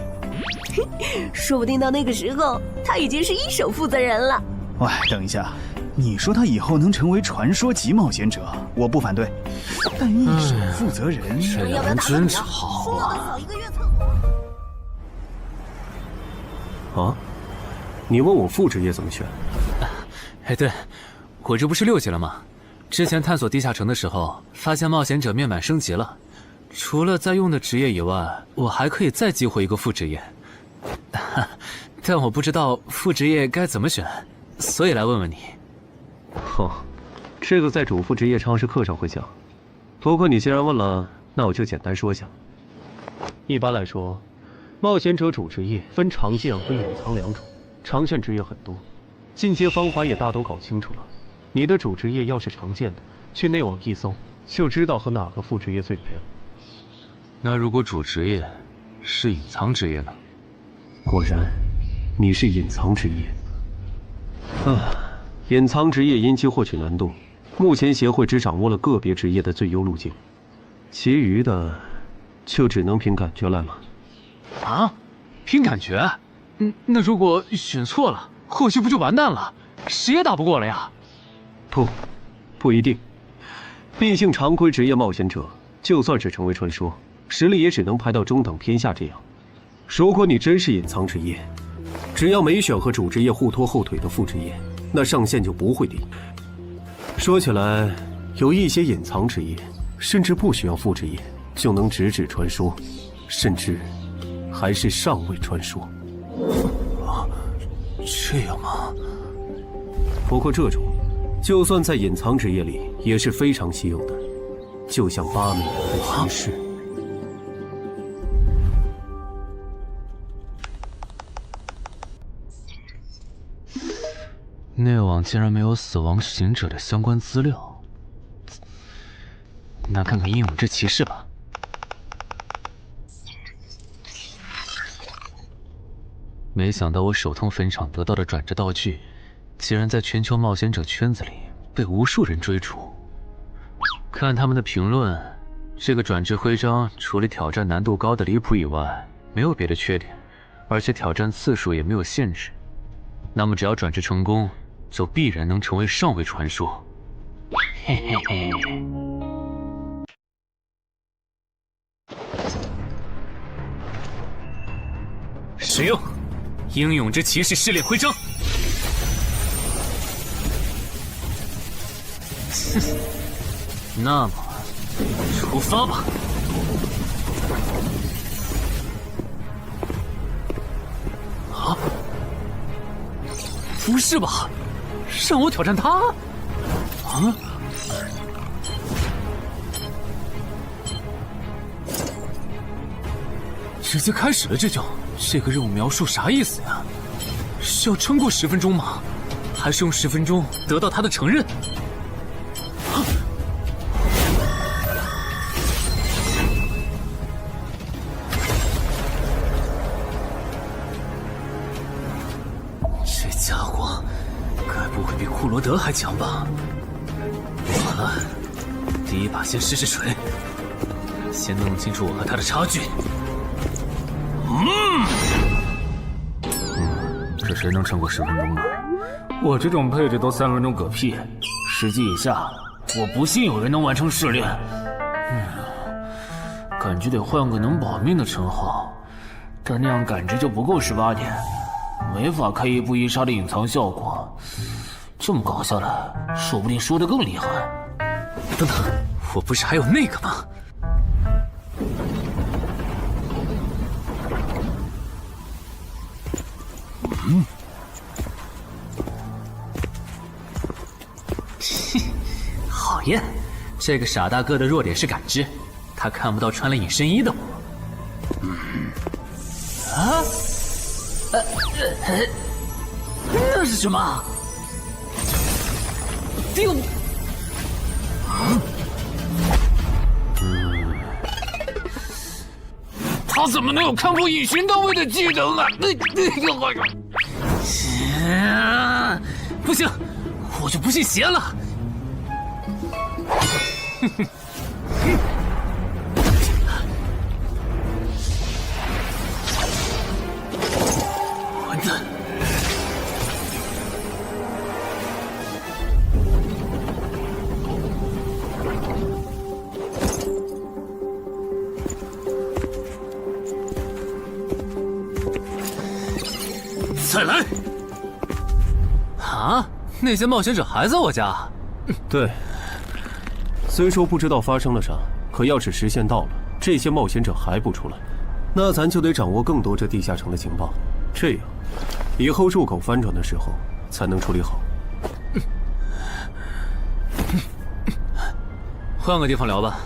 说不定到那个时候，他已经是1手负责人了。喂，等一下，你说他以后能成为传说级冒险者，我不反对，但1手负责人，这人真吵啊！啊，你问我副职业怎么选？哎，对，我这不是6级了吗？之前探索地下城的时候，发现冒险者面板升级了，除了在用的职业以外，我还可以再激活一个副职业。但我不知道副职业该怎么选，所以来问问你。哦，这个在主副职业常识课上会讲。不过你既然问了，那我就简单说下。一般来说，冒险者主职业分常见和隐藏两种，常见职业很多，进阶方法也大都搞清楚了。你的主职业要是常见的，去内网一搜就知道和哪个副职业最配了。那如果主职业是隐藏职业呢？果然，你是隐藏职业。隐藏职业因其获取难度，目前协会只掌握了个别职业的最优路径，其余的就只能凭感觉来了。啊？凭感觉？那如果选错了，后续不就完蛋了？谁也打不过了呀？不一定。毕竟常规职业冒险者，就算是成为传说，实力也只能排到中等偏下这样。如果你真是隐藏职业，只要没选和主职业互拖后腿的副职业，那上限就不会低。说起来，有一些隐藏职业，甚至不需要副职业就能直指传说，甚至还是上位传说。这样吗？不过这种，就算在隐藏职业里也是非常稀有的，就像8美元的骑士。内网竟然没有死亡行者的相关资料，那看看英勇之骑士吧。没想到我手痛坟场得到的转职道具，竟然在全球冒险者圈子里被无数人追逐。看他们的评论，这个转职徽章除了挑战难度高的离谱以外，没有别的缺点，而且挑战次数也没有限制。那么只要转职成功，就必然能成为上位传说。嘿嘿嘿。使用英勇之骑士试炼徽章。那么，出发吧。啊？不是吧？让我挑战他？啊？直接开始了这个任务描述啥意思呀？是要撑过10分钟吗？还是用10分钟得到他的承认？这家伙该不会比库罗德还强吧？好了，第一把先试试水，先弄清楚我和他的差距。这谁能撑过10分钟呢？我这种配置都3分钟嗝屁，10级以下，我不信有人能完成试炼。感觉得换个能保命的称号，但那样感知就不够18点，没法开一步一杀的隐藏效果。这么搞下来，说不定输得更厉害。等等，我不是还有那个吗？讨厌，这个傻大个的弱点是感知，他看不到穿了隐身衣的我。那是什么？他怎么能有看破隐形到位的技能啊？不行，我就不信邪了。混蛋！再来！啊，那些冒险者还在我家？对，虽说不知道发生了啥，可要是时限到了，这些冒险者还不出来，那咱就得掌握更多这地下城的情报，这样以后入口翻转的时候才能处理好。换个地方聊吧。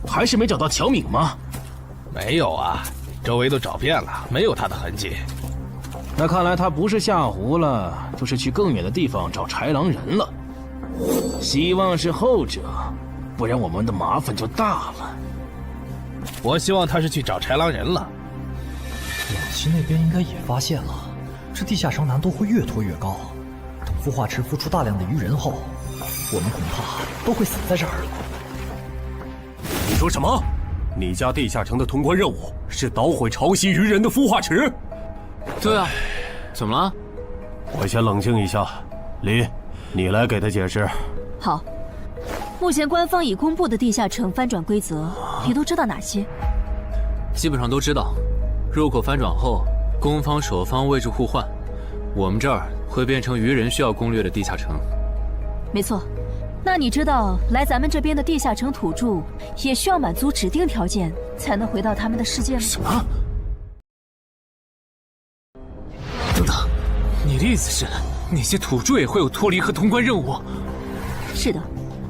还是没找到乔敏吗？没有啊，周围都找遍了，没有他的痕迹。那看来他不是下湖了，就是去更远的地方找豺狼人了。希望是后者，不然我们的麻烦就大了。我希望他是去找豺狼人了。老七那边应该也发现了，这地下城难度会越拖越高。等孵化池孵出大量的鱼人后，我们恐怕都会死在这儿了。你说什么？你家地下城的通关任务是捣毁潮汐鱼人的孵化池？对啊，怎么了？我先冷静一下，林，你来给他解释。好，目前官方已公布的地下城翻转规则，你都知道哪些？基本上都知道。入口翻转后，攻方守方位置互换，我们这儿会变成鱼人需要攻略的地下城。没错。那你知道来咱们这边的地下城土著也需要满足指定条件才能回到他们的世界吗？什么？等等，你的意思是那些土著也会有脱离和通关任务？是的，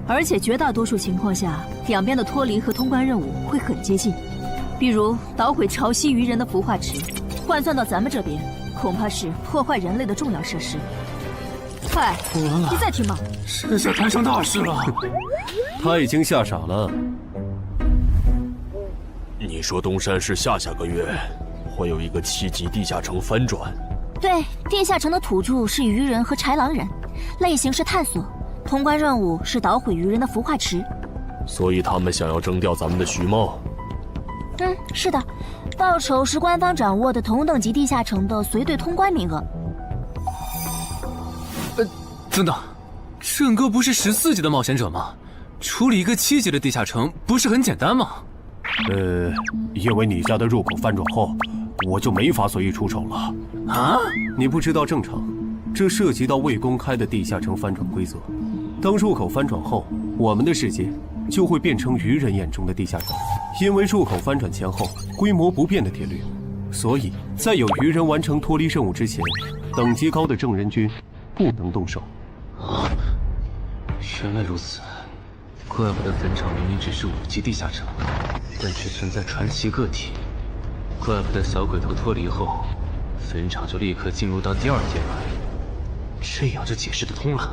而且绝大多数情况下，两边的脱离和通关任务会很接近。比如捣毁潮汐鱼人的孵化池，换算到咱们这边，恐怕是破坏人类的重要设施。快，你再听吧。这下摊上大事了。他已经吓傻了。你说东山市下个月会有一个7级地下城翻转？对，地下城的土著是鱼人和豺狼人，类型是探索，通关任务是捣毁鱼人的孵化池。所以他们想要征调咱们的徐茂。是的，报酬是官方掌握的同等级地下城的随队通关名额。等等，郑哥不是14级的冒险者吗？处理一个7级的地下城不是很简单吗？因为你家的入口翻转后，我就没法随意出手了。啊？你不知道正常，这涉及到未公开的地下城翻转规则。当入口翻转后，我们的世界就会变成鱼人眼中的地下城。因为入口翻转前后规模不变的铁律，所以在有鱼人完成脱离任务之前，等级高的正人军不能动手。原来如此，怪不得坟场明明只是5级地下城，但却存在传奇个体。怪不得小鬼头脱离后，坟场就立刻进入到第2阶段，这样就解释得通了。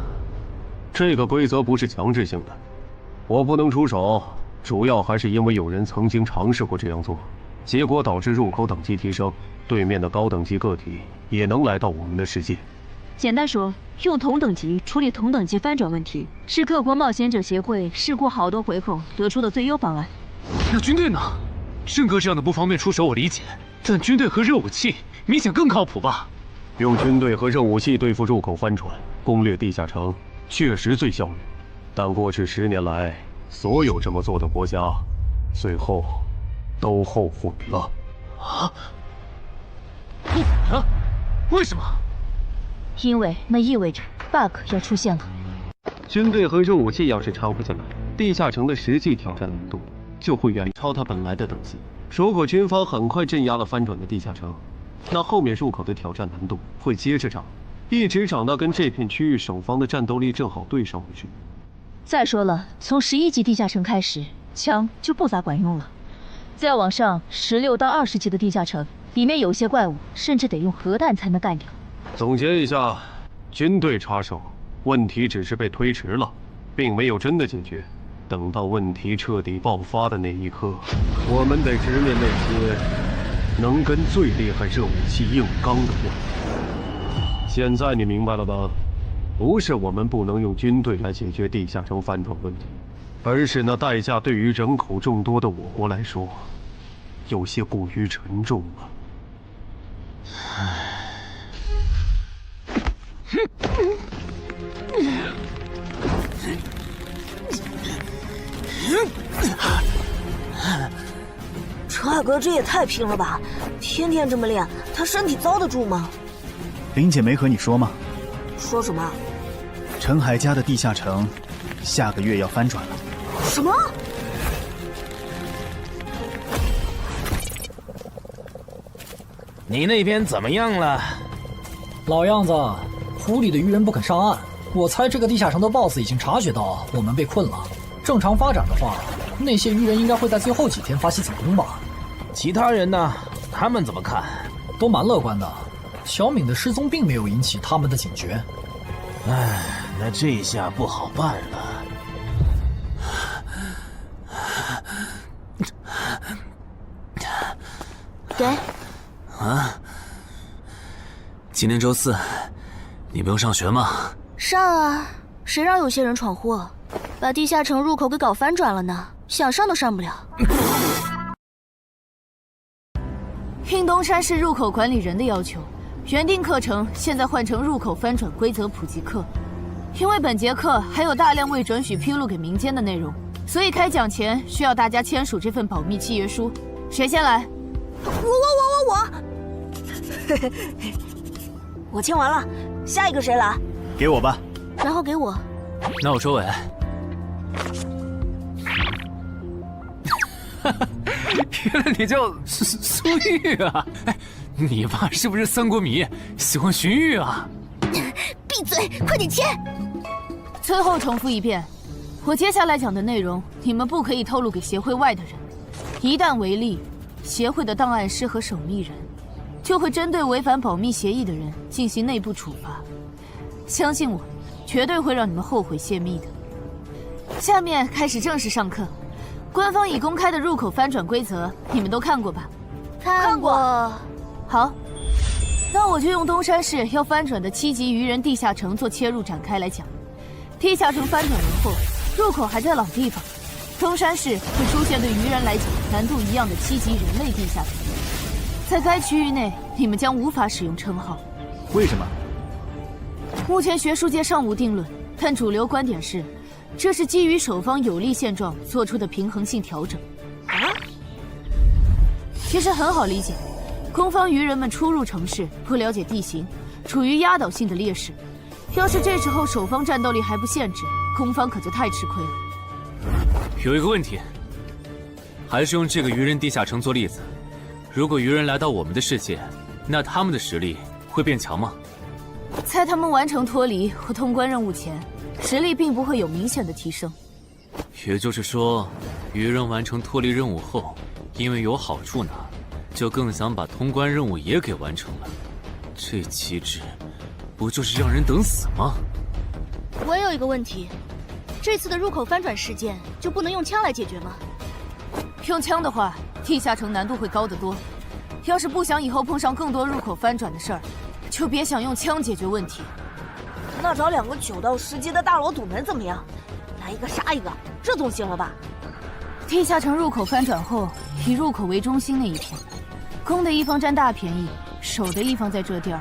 这个规则不是强制性的，我不能出手，主要还是因为有人曾经尝试过这样做，结果导致入口等级提升，对面的高等级个体也能来到我们的世界。简单说，用同等级处理同等级翻转问题，是各国冒险者协会试过好多回后得出的最优方案。那军队呢？郑哥这样的不方便出手我理解，但军队和热武器明显更靠谱吧？用军队和热武器对付入口翻转，攻略地下城确实最效率，但过去10年来，所有这么做的国家，最后都后悔了。啊？后悔了？为什么？因为那意味着 bug 要出现了。军队和热武器要是插不进来，地下城的实际挑战难度就会远超它本来的等级。如果军方很快镇压了翻转的地下城，那后面入口的挑战难度会接着涨，一直涨到跟这片区域守方的战斗力正好对上为止。再说了，从11级地下城开始，枪就不咋管用了。再往上，16到20级的地下城，里面有些怪物甚至得用核弹才能干掉。总结一下，军队插手，问题只是被推迟了，并没有真的解决。等到问题彻底爆发的那一刻，我们得直面那些能跟最厉害热武器硬刚的怪物。现在你明白了吧？不是我们不能用军队来解决地下城翻转问题，而是那代价对于人口众多的我国来说，有些过于沉重了。陈海哥这也太拼了吧！天天这么练，他身体遭得住吗？林姐没和你说吗？说什么？陈海家的地下城，下个月要翻转了。什么？你那边怎么样了？老样子，湖里的鱼人不肯上岸。我猜这个地下城的 BOSS 已经察觉到我们被困了。正常发展的话，那些鱼人应该会在最后几天发起总攻吧。其他人呢？他们怎么看？都蛮乐观的。小敏的失踪并没有引起他们的警觉。唉，那这下不好办了。给。啊？今天周四，你不用上学吗？上啊！谁让有些人闯祸，把地下城入口给搞翻转了呢？想上都上不了。应东山市入口管理人的要求，原定课程现在换成入口翻转规则普及课。因为本节课还有大量未准许披露给民间的内容，所以开讲前需要大家签署这份保密契约书。谁先来？我。我签完了，下一个谁来？给我吧。然后给我。那我收尾。原来你叫苏玉啊！哎，你爸是不是三国迷，喜欢荀彧啊？闭嘴，快点签！最后重复一遍，我接下来讲的内容，你们不可以透露给协会外的人。一旦违例，协会的档案师和守密人就会针对违反保密协议的人进行内部处罚。相信我，绝对会让你们后悔泄密的。下面开始正式上课。官方已公开的入口翻转规则，你们都看过吧？看过。好，那我就用东山市要翻转的7级鱼人地下城做切入展开来讲。地下城翻转完后，入口还在老地方，东山市会出现对鱼人来讲难度一样的7级人类地下城。在该区域内，你们将无法使用称号。为什么？目前学术界尚无定论，但主流观点是，这是基于守方有利现状做出的平衡性调整。啊？其实很好理解，攻方鱼人们初入城市，不了解地形，处于压倒性的劣势。要是这时候守方战斗力还不限制，攻方可就太吃亏了。有一个问题，还是用这个鱼人地下城做例子。如果鱼人来到我们的世界，那他们的实力会变强吗？在他们完成脱离或通关任务前，实力并不会有明显的提升。也就是说，鱼人完成脱离任务后，因为有好处拿，就更想把通关任务也给完成了。这机制，不就是让人等死吗？我有一个问题，这次的入口翻转事件就不能用枪来解决吗？用枪的话，地下城难度会高得多。要是不想以后碰上更多入口翻转的事儿，就别想用枪解决问题。那找2个9到10级的大佬堵门怎么样？来一个杀一个，这总行了吧？地下城入口翻转后，以入口为中心那一片，攻的一方占大便宜，守的一方在这地儿，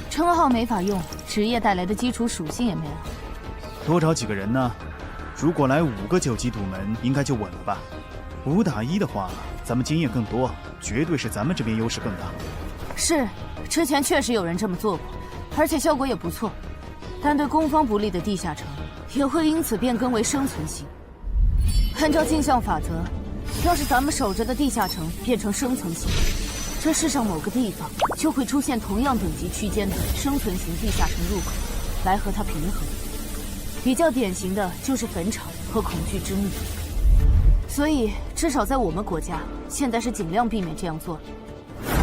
称号没法用，职业带来的基础属性也没了。多找几个人呢？如果来5个9级堵门，应该就稳了吧？5打1的话，咱们经验更多，绝对是咱们这边优势更大。是，之前确实有人这么做过，而且效果也不错。但对攻方不利的地下城，也会因此变更为生存型。按照镜像法则，要是咱们守着的地下城变成生存型，这世上某个地方就会出现同样等级区间的生存型地下城入口，来和它平衡。比较典型的就是坟场和恐惧之墓。所以，至少在我们国家，现在是尽量避免这样做的。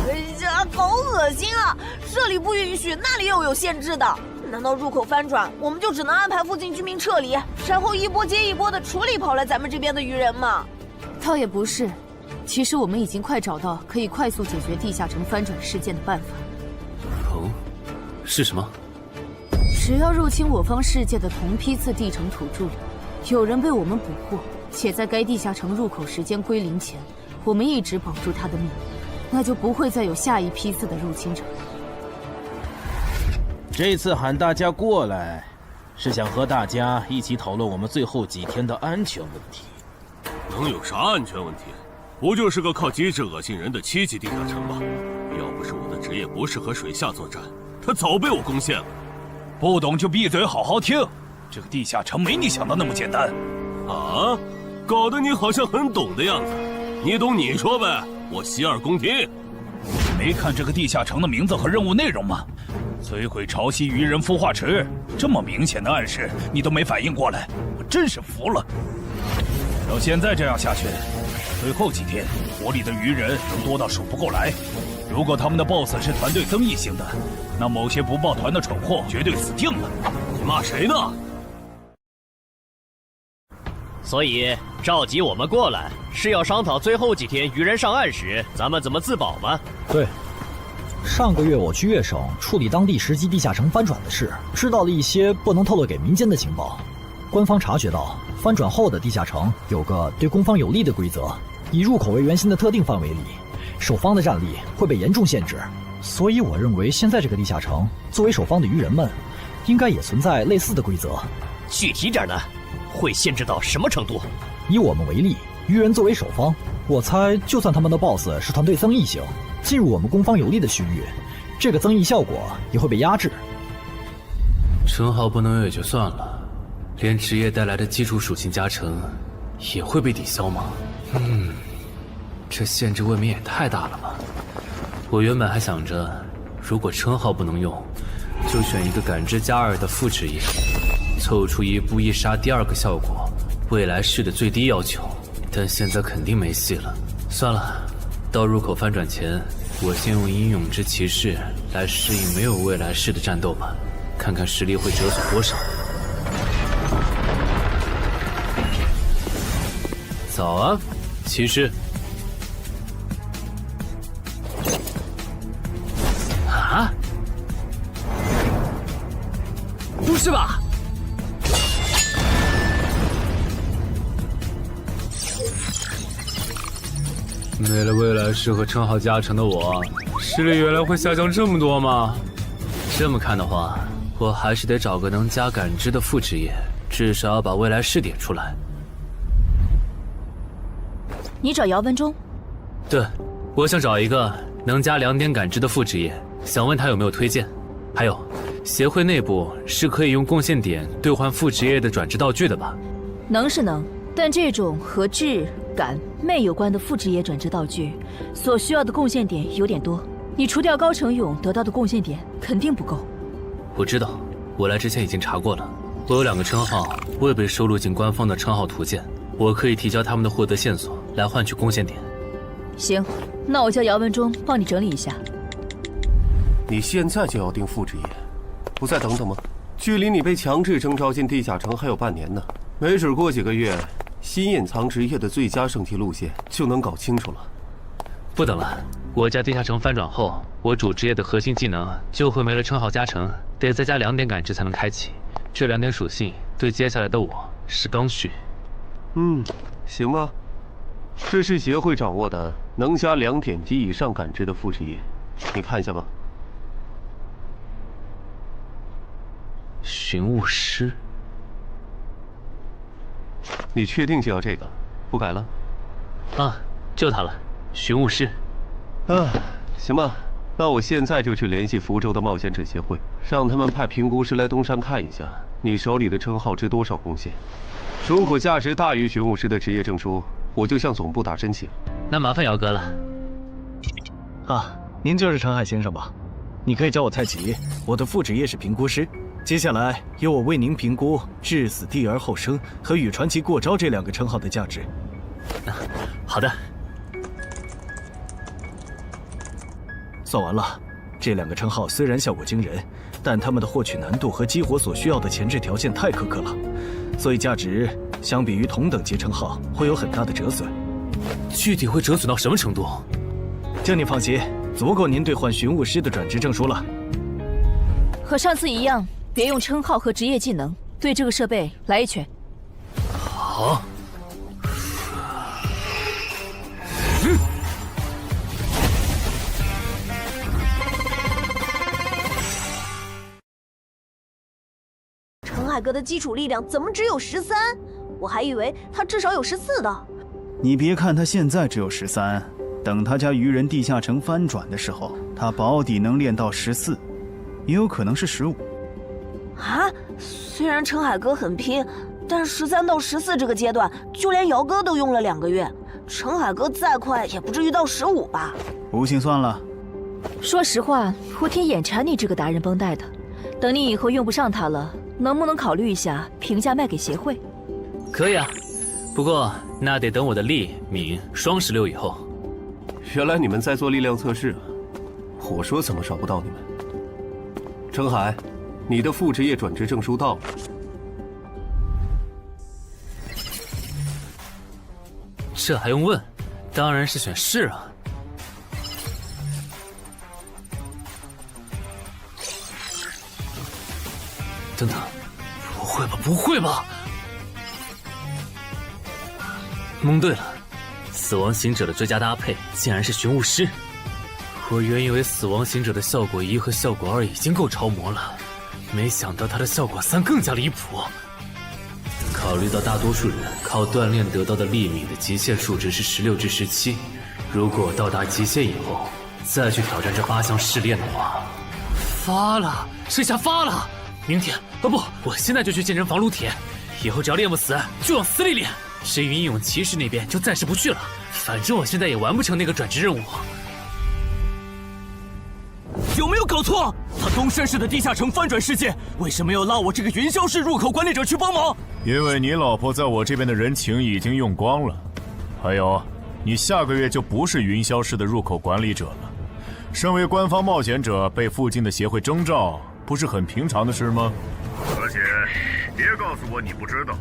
哎呀，好恶心啊！这里不允许，那里又有限制的。难道入口翻转，我们就只能安排附近居民撤离，然后一波接一波的处理跑来咱们这边的鱼人吗？倒也不是，其实我们已经快找到可以快速解决地下城翻转事件的办法。哦，是什么？只要入侵我方世界的同批次地城土著里，有人被我们捕获，且在该地下城入口时间归零前，我们一直保住他的命，那就不会再有下一批次的入侵者。这次喊大家过来，是想和大家一起讨论我们最后几天的安全问题。能有啥安全问题？不就是个靠机制恶心人的7级地下城吗？要不是我的职业不适合水下作战，他早被我攻陷了。不懂就闭嘴，好好听。这个地下城没你想的那么简单。啊，搞得你好像很懂的样子。你懂你说呗，我洗耳恭听。没看这个地下城的名字和任务内容吗？摧毁潮汐鱼人孵化池，这么明显的暗示你都没反应过来，我真是服了。照现在这样下去，最后几天活里的鱼人能多到数不过来。如果他们的 BOSS 是团队增益型的，那某些不抱团的蠢货绝对死定了。你骂谁呢？所以召集我们过来，是要商讨最后几天鱼人上岸时咱们怎么自保吗？对。上个月我去粤省处理当地10级地下城翻转的事，知道了一些不能透露给民间的情报。官方察觉到翻转后的地下城有个对攻方有利的规则，以入口为圆心的特定范围里，守方的战力会被严重限制。所以我认为现在这个地下城作为守方的鱼人们，应该也存在类似的规则。具体点呢？会限制到什么程度？以我们为例，鱼人作为守方，我猜就算他们的 BOSS 是团队增益型，进入我们攻方有利的区域，这个增益效果也会被压制。称号不能有也就算了，连职业带来的基础属性加成也会被抵消吗？这限制未免也太大了吧！我原本还想着，如果称号不能用，就选一个感知+2的副职业，凑出一步一杀第2个效果，未来式的最低要求。但现在肯定没戏了，算了，到入口翻转前，我先用英勇之骑士来适应没有未来式的战斗吧，看看实力会折损多少。早啊，骑士。啊？不是吧？没了未来式和称号加成的我，实力原来会下降这么多吗？这么看的话，我还是得找个能加感知的副职业，至少要把未来式点出来。你找姚文忠？对，我想找一个能加2点感知的副职业，想问他有没有推荐。还有，协会内部是可以用贡献点兑换副职业的转职道具的吧？能是能，但这种和智、感、魅有关的副职业转职道具，所需要的贡献点有点多。你除掉高成勇得到的贡献点肯定不够。我知道，我来之前已经查过了。我有2个称号未被收录进官方的称号图鉴，我可以提交他们的获得线索来换取贡献点。行，那我叫姚文忠帮你整理一下。你现在就要定副职业，不再等等吗？距离你被强制征召进地下城还有半年呢，没准过几个月，新隐藏职业的最佳升级路线就能搞清楚了。不等了，我家地下城翻转后，我主职业的核心技能就会没了称号加成，得再加2点感知才能开启。这2点属性对接下来的我是刚需。行吧。这是协会掌握的能加2点及以上感知的副职业，你看一下吧。寻物师，你确定就要这个，不改了？啊，就它了，寻物师。行吧，那我现在就去联系福州的冒险者协会，让他们派评估师来东山看一下你手里的称号值多少贡献。如果价值大于寻物师的职业证书，我就向总部打申请。那麻烦姚哥了。啊，您就是陈海先生吧？你可以叫我太极，我的副职业是评估师。接下来由我为您评估至死地而后生和与传奇过招这2个称号的价值。好的。算完了，这2个称号虽然效果惊人，但他们的获取难度和激活所需要的前置条件太苛刻了，所以价值相比于同等级称号会有很大的折损。具体会折损到什么程度？请你放心，足够您兑换寻物师的转职证书了。和上次一样，别用称号和职业技能，对这个设备来一拳。好。陈海哥的基础力量怎么只有13？我还以为他至少有14的。你别看他现在只有13，等他家鱼人地下城翻转的时候，他保底能练到14，也有可能是15。啊，虽然陈海哥很拼，但13到14这个阶段，就连姚哥都用了2个月。陈海哥再快也不至于到15吧？不信算了。说实话，我挺眼馋你这个达人绷带的。等你以后用不上它了，能不能考虑一下平价卖给协会？可以啊，不过那得等我的力敏双16以后。原来你们在做力量测试啊！我说怎么找不到你们？程海，你的副职业转职证书到了。这还用问？当然是选是啊。等等，不会吧？不会吧？蒙对了，死亡行者的最佳搭配竟然是寻物师。我原以为死亡行者的效果1和效果2已经够超模了，没想到他的效果3更加离谱。考虑到大多数人靠锻炼得到的力敏的极限数值是16至17，如果到达极限以后再去挑战这8项试炼的话，发了，这下发了！明天不，我现在就去健身房撸铁，以后只要练不死就往死里练。至于英勇骑士那边就暂时不去了，反正我现在也完不成那个转职任务。有没有搞错？他东山市的地下城翻转事件，为什么要拉我这个云霄市入口管理者去帮忙？因为你老婆在我这边的人情已经用光了。还有，你下个月就不是云霄市的入口管理者了。身为官方冒险者，被附近的协会征召，不是很平常的事吗？而且，别告诉我你不知道，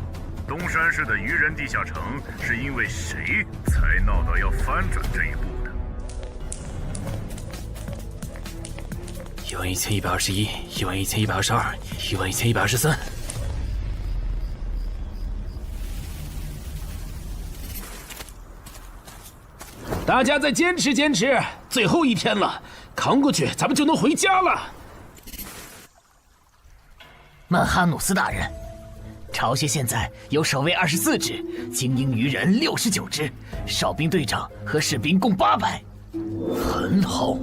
东山市的愚人地下城是因为谁才闹到要翻转这一步的？11121、11122、11123。大家再坚持坚持，最后一天了，扛过去，咱们就能回家了。曼哈努斯大人，巢穴现在有守卫24只，精英鱼人69只，哨兵队长和士兵共800。很好，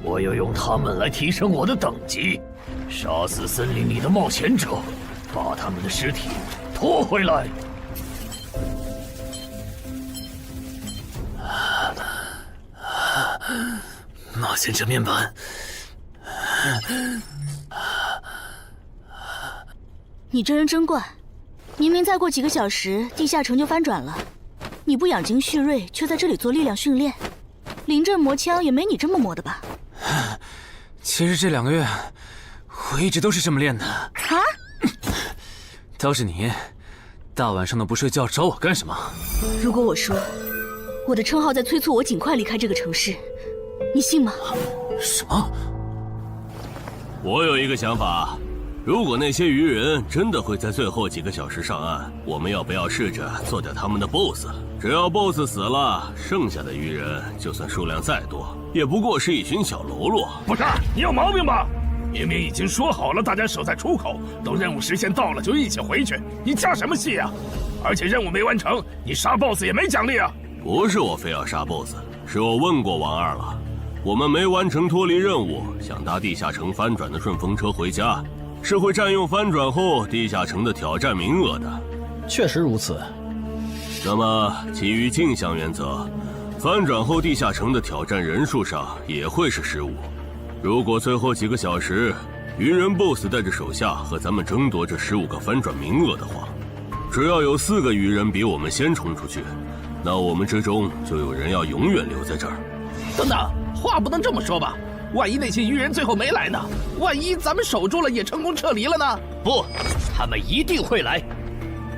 我要用他们来提升我的等级，杀死森林里的冒险者，把他们的尸体拖回来。冒险者面板。你这人真怪，明明再过几个小时地下城就翻转了，你不养精蓄锐，却在这里做力量训练，临阵磨枪也没你这么磨的吧？其实这2个月，我一直都是这么练的。啊？倒是你，大晚上的不睡觉找我干什么？如果我说我的称号在催促我尽快离开这个城市，你信吗？什么？我有一个想法，如果那些鱼人真的会在最后几个小时上岸，我们要不要试着做掉他们的 BOSS？ 只要 BOSS 死了，剩下的鱼人就算数量再多，也不过是一群小喽啰。不是，你有毛病吧？明明已经说好了，大家守在出口，等任务时间到了就一起回去，你加什么戏啊？而且任务没完成，你杀 BOSS 也没奖励啊！不是我非要杀 BOSS， 是我问过王二了，我们没完成脱离任务，想搭地下城翻转的顺风车回家，是会占用翻转后地下城的挑战名额的。确实如此。那么基于镜像原则，翻转后地下城的挑战人数上也会是15。如果最后几个小时鱼人 BOSS 带着手下和咱们争夺这15个翻转名额的话，只要有4个鱼人比我们先冲出去，那我们之中就有人要永远留在这儿。等等，话不能这么说吧？万一那些鱼人最后没来呢？万一咱们守住了也成功撤离了呢？不，他们一定会来。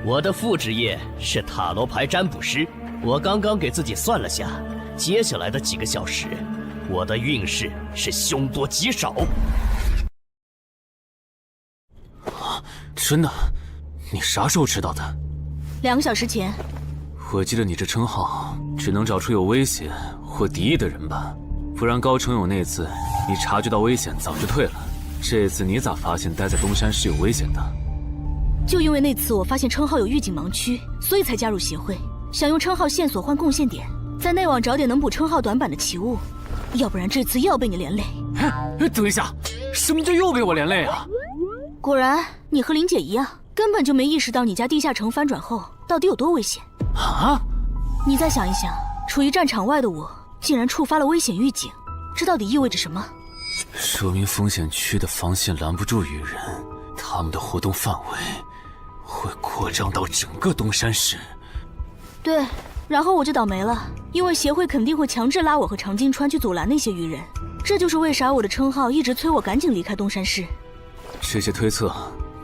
我的副职业是塔罗牌占卜师，我刚刚给自己算了下，接下来的几个小时，我的运势是凶多吉少。真的？你啥时候知道的？2个小时前。我记得你这称号只能找出有危险或敌意的人吧，不然高成勇那次你察觉到危险早就退了，这次你咋发现待在东山是有危险的？就因为那次我发现称号有预警盲区，所以才加入协会，想用称号线索换贡献点，在内网找点能补称号短板的奇物，要不然这次又要被你连累。等一下，什么叫又被我连累啊？果然，你和林姐一样，根本就没意识到你家地下城翻转后到底有多危险。啊！你再想一想，处于战场外的我，竟然触发了危险预警，这到底意味着什么？说明风险区的防线拦不住鱼人，他们的活动范围会扩张到整个东山市。对，然后我就倒霉了，因为协会肯定会强制拉我和常金川去阻拦那些鱼人。这就是为啥我的称号一直催我赶紧离开东山市。这些推测，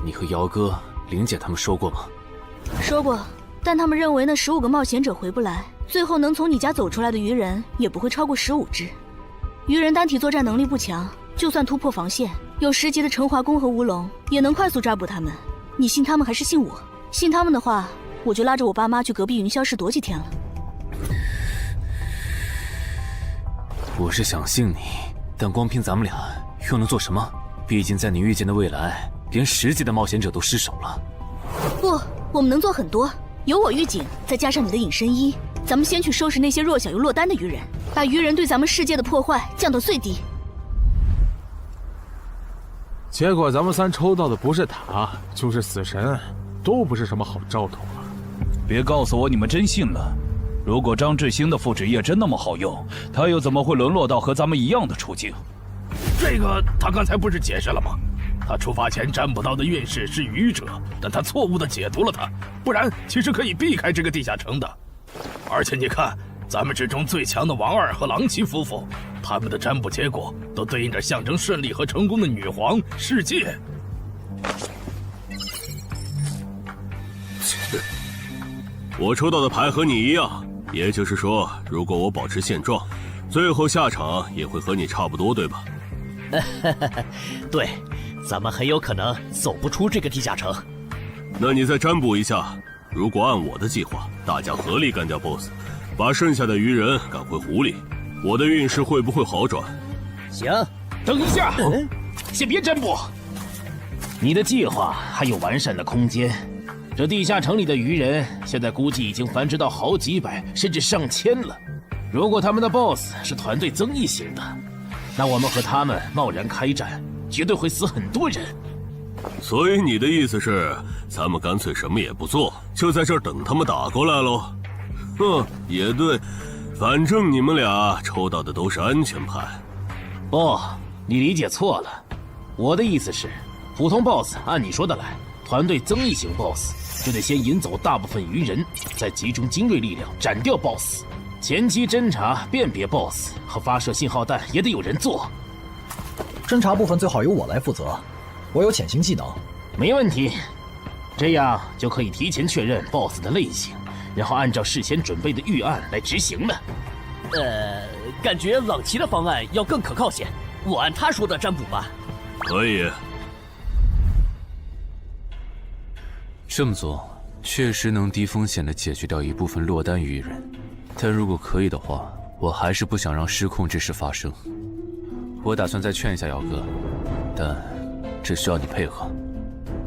你和姚哥、玲姐他们说过吗？说过，但他们认为那15个冒险者回不来，最后能从你家走出来的鱼人也不会超过15只。鱼人单体作战能力不强，就算突破防线，有10级的陈华宫和吴龙也能快速抓捕他们。你信他们还是信我？信他们的话，我就拉着我爸妈去隔壁云霄市躲几天了。我是想信你，但光凭咱们俩又能做什么？毕竟在你预见的未来，连10级的冒险者都失手了。不，我们能做很多。有我预警，再加上你的隐身衣，咱们先去收拾那些弱小又落单的鱼人，把鱼人对咱们世界的破坏降到最低。结果咱们3抽到的不是塔，就是死神，都不是什么好兆头啊！别告诉我你们真信了。如果张志兴的副职业真那么好用，他又怎么会沦落到和咱们一样的处境？这个他刚才不是解释了吗？他出发前占卜到的运势是愚者，但他错误地解读了它，不然其实可以避开这个地下城的。而且你看，咱们之中最强的王二和郎奇夫妇，他们的占卜结果都对应着象征顺利和成功的女皇世界。我抽到的牌和你一样，也就是说，如果我保持现状，最后下场也会和你差不多，对吧？对，咱们很有可能走不出这个地下城。那你再占卜一下，如果按我的计划，大家合力干掉 BOSS， 把剩下的鱼人赶回湖里，我的运势会不会好转？行，等一下，先别占卜。你的计划还有完善的空间。这地下城里的鱼人现在估计已经繁殖到好几百甚至上千了。如果他们的 BOSS 是团队增益型的，那我们和他们贸然开战，绝对会死很多人。所以你的意思是，咱们干脆什么也不做，就在这儿等他们打过来喽？哼，也对，反正你们俩抽到的都是安全牌。不，你理解错了。我的意思是，普通 BOSS 按你说的来，团队增益型 BOSS 就得先引走大部分鱼人，再集中精锐力量斩掉 BOSS。前期侦查、辨别 BOSS 和发射信号弹也得有人做。侦查部分最好由我来负责，我有潜行技能。没问题，这样就可以提前确认 BOSS 的类型，然后按照事先准备的预案来执行了。感觉朗奇的方案要更可靠些，我按他说的占卜吧。可以。这么做确实能低风险地解决掉一部分落单鱼人，但如果可以的话，我还是不想让失控之事发生。我打算再劝一下姚哥，但这需要你配合。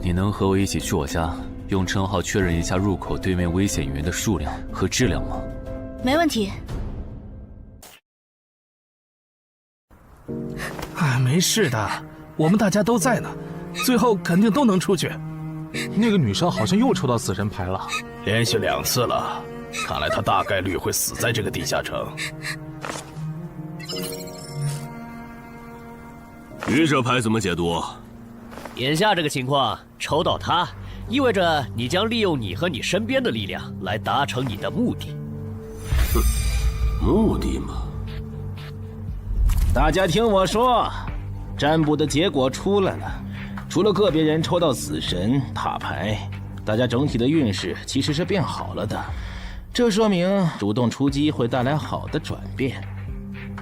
你能和我一起去我家，用称号确认一下入口对面危险鱼人的数量和质量吗？没问题。没事的，我们大家都在呢，最后肯定都能出去。那个女生好像又抽到死神牌了，连续2次了，看来她大概率会死在这个地下城。愚者牌怎么解读？眼下这个情况，抽到它，意味着你将利用你和你身边的力量来达成你的目的。哼，目的嘛。大家听我说，占卜的结果出来了。除了个别人抽到死神、塔牌，大家整体的运势其实是变好了的。这说明主动出击会带来好的转变。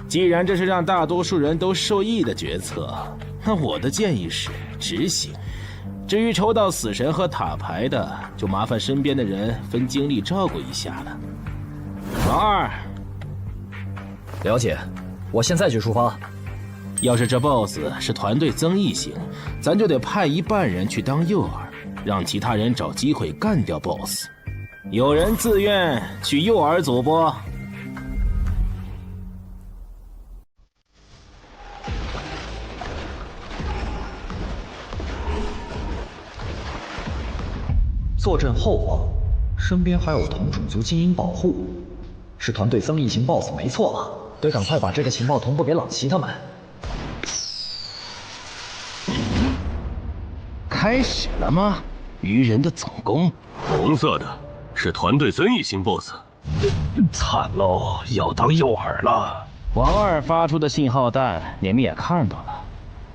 既然这是让大多数人都受益的决策，那我的建议是执行。至于抽到死神和塔牌的，就麻烦身边的人分精力照顾一下了。王二，了解，我现在就出发。要是这 BOSS 是团队增益型，咱就得派一半人去当诱饵，让其他人找机会干掉 BOSS。有人自愿去诱饵组不？坐镇后方，身边还有同种族精英保护，是团队增益型 BOSS 没错了。得赶快把这个情报同步给朗奇他们。开始了吗？愚人的总攻，红色的是团队增益型 BOSS。惨喽，要当诱饵了。王二发出的信号弹，你们也看到了，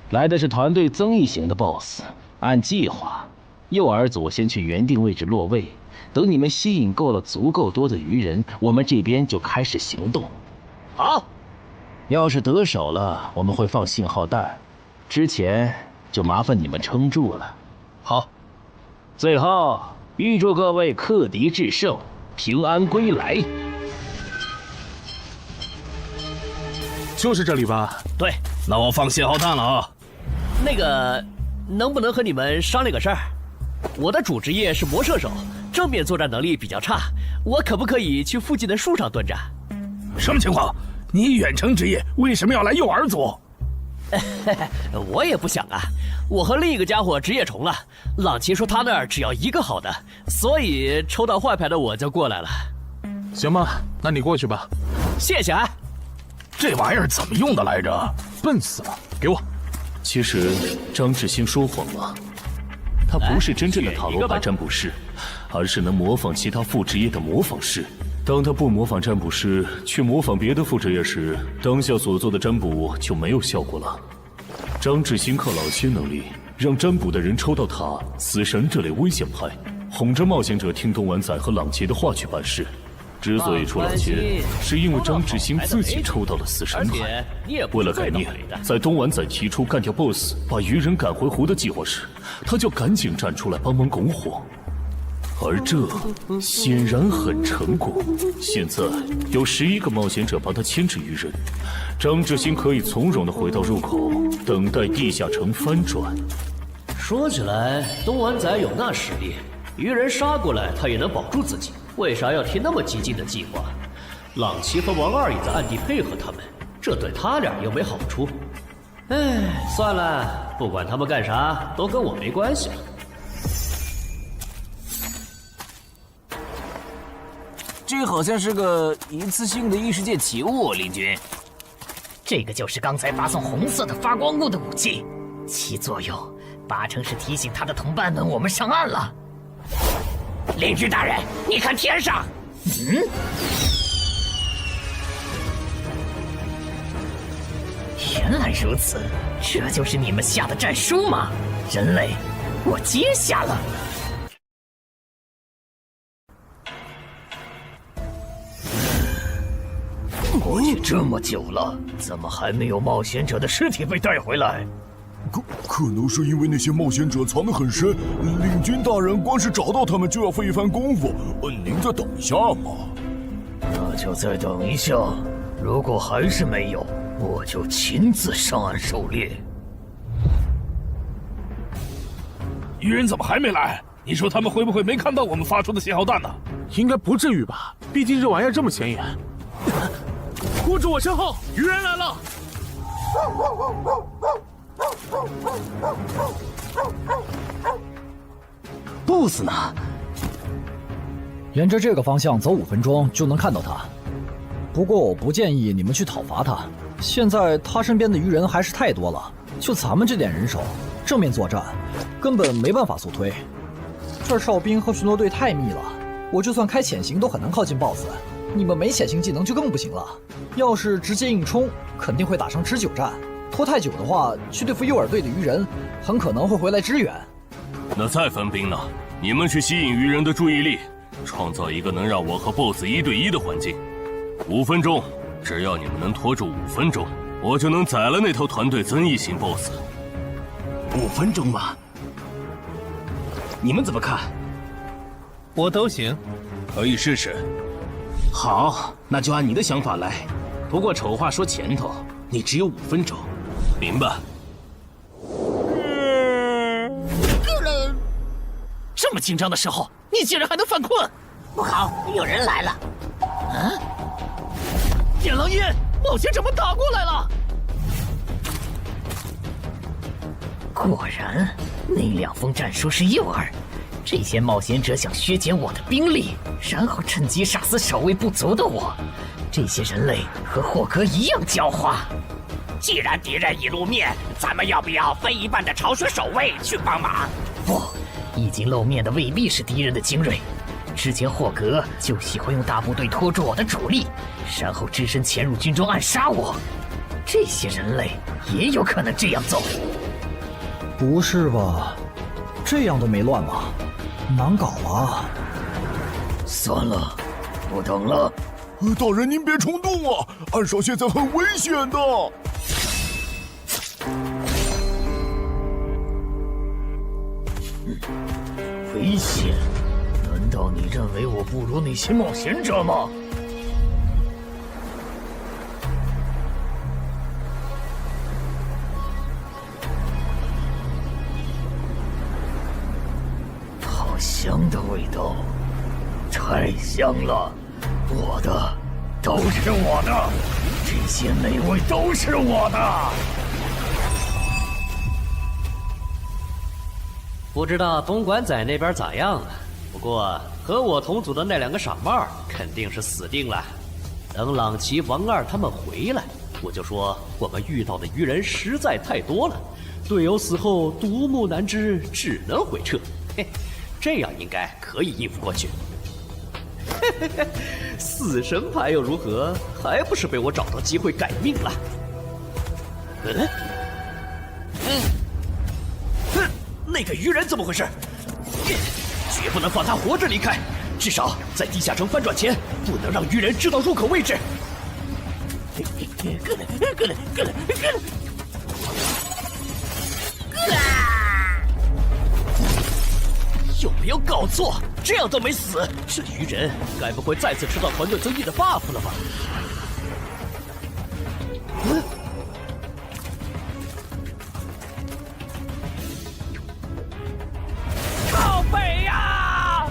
来的是团队增益型的 BOSS。按计划，诱饵组先去原定位置落位，等你们吸引够了足够多的愚人，我们这边就开始行动。好，要是得手了，我们会放信号弹，之前就麻烦你们撑住了。好，最后预祝各位克敌制胜，平安归来。就是这里吧？对，那我放信号弹了啊。那个，能不能和你们商量个事儿？我的主职业是魔射手，正面作战能力比较差，我可不可以去附近的树上蹲着？什么情况？你远程职业为什么要来诱饵组？我也不想啊，我和另一个家伙职业重了。朗奇说他那儿只要一个好的，所以抽到坏牌的我就过来了。行吧，那你过去吧。谢谢啊。这玩意儿怎么用的来着？笨死了，给我。其实张志兴说谎了，他不是真正的塔罗牌占卜师，而是能模仿其他副职业的模仿师。当他不模仿占卜师，去模仿别的副职业时，当下所做的占卜就没有效果了。张志兴靠老千能力，让占卜的人抽到塔、死神这类危险牌，哄着冒险者听东莞仔和朗杰的话去办事。之所以出老千，是因为张志兴自己抽到了死神牌。为了改念，在东莞仔提出干掉 BOSS、把愚人赶回湖的计划时，他就赶紧站出来帮忙拱火。而这显然很成功。现在有11个冒险者帮他牵制愚人，张志兴可以从容地回到入口，等待地下城翻转。说起来，东莞仔有那实力，愚人杀过来他也能保住自己，为啥要提那么激进的计划？朗奇和王二也在暗地配合他们，这对他俩又没好处。哎，算了，不管他们干啥，都跟我没关系了。这好像是个一次性的异世界奇物，林军。这个就是刚才发送红色的发光物的武器，其作用八成是提醒他的同伴们我们上岸了。林军大人，你看天上，原来如此，这就是你们下的战书吗？人类，我接下了。过去这么久了，怎么还没有冒险者的尸体被带回来？可能是因为那些冒险者藏得很深，领军大人光是找到他们就要费一番功夫。您再等一下嘛。那就再等一下，如果还是没有，我就亲自上岸狩猎。愚人怎么还没来？你说他们会不会没看到我们发出的信号弹呢？应该不至于吧，毕竟这玩意儿这么显眼。护住我身后，愚人来了！BOSS呢？沿着这个方向走5分钟就能看到他。不过我不建议你们去讨伐他，现在他身边的愚人还是太多了，就咱们这点人手，正面作战根本没办法速推。这儿哨兵和巡逻队太密了，我就算开潜行都很难靠近 BOSS。你们没潜行技能就更不行了，要是直接硬冲，肯定会打上持久战。拖太久的话，去对付诱饵队的愚人，很可能会回来支援。那再分兵呢？你们去吸引愚人的注意力，创造一个能让我和 BOSS 1对1的环境。5分钟，只要你们能拖住5分钟，我就能宰了那头团队增益型 BOSS。5分钟吗？你们怎么看？我都行，可以试试。好，那就按你的想法来。不过丑话说前头，你只有5分钟。明白。这么紧张的时候，你竟然还能犯困？不好，有人来了！啊！点狼烟，冒险者们打过来了！果然，那2封战书是诱饵，这些冒险者想削减我的兵力，然后趁机杀死守卫不足的我。这些人类和霍格一样狡猾。既然敌人已露面，咱们要不要分一半的巢穴守卫去帮忙？不，已经露面的未必是敌人的精锐。之前霍格就喜欢用大部队拖住我的主力，然后只身潜入军中暗杀我。这些人类也有可能这样做。不是吧？这样都没乱吗？难搞啊！算了，不等了。大人您别冲动啊，暗哨现在很危险的。危险？难道你认为我不如那些冒险者吗？好香的味道，太香了！我的，都是我的，这些美味都是我的。不知道东莞仔那边咋样了？不过和我同组的那2个傻帽肯定是死定了。等朗奇、王二他们回来，我就说我们遇到的鱼人实在太多了，队友死后独木难支，只能回撤。嘿，这样应该可以应付过去。嘿嘿嘿，死神牌又如何？还不是被我找到机会改命了。那个鱼人怎么回事？绝不能放他活着离开，至少在地下城翻转前，不能让鱼人知道入口位置。有没有搞错？这样都没死，这鱼人该不会再次吃到团队增益的 buff 了吧？靠北呀！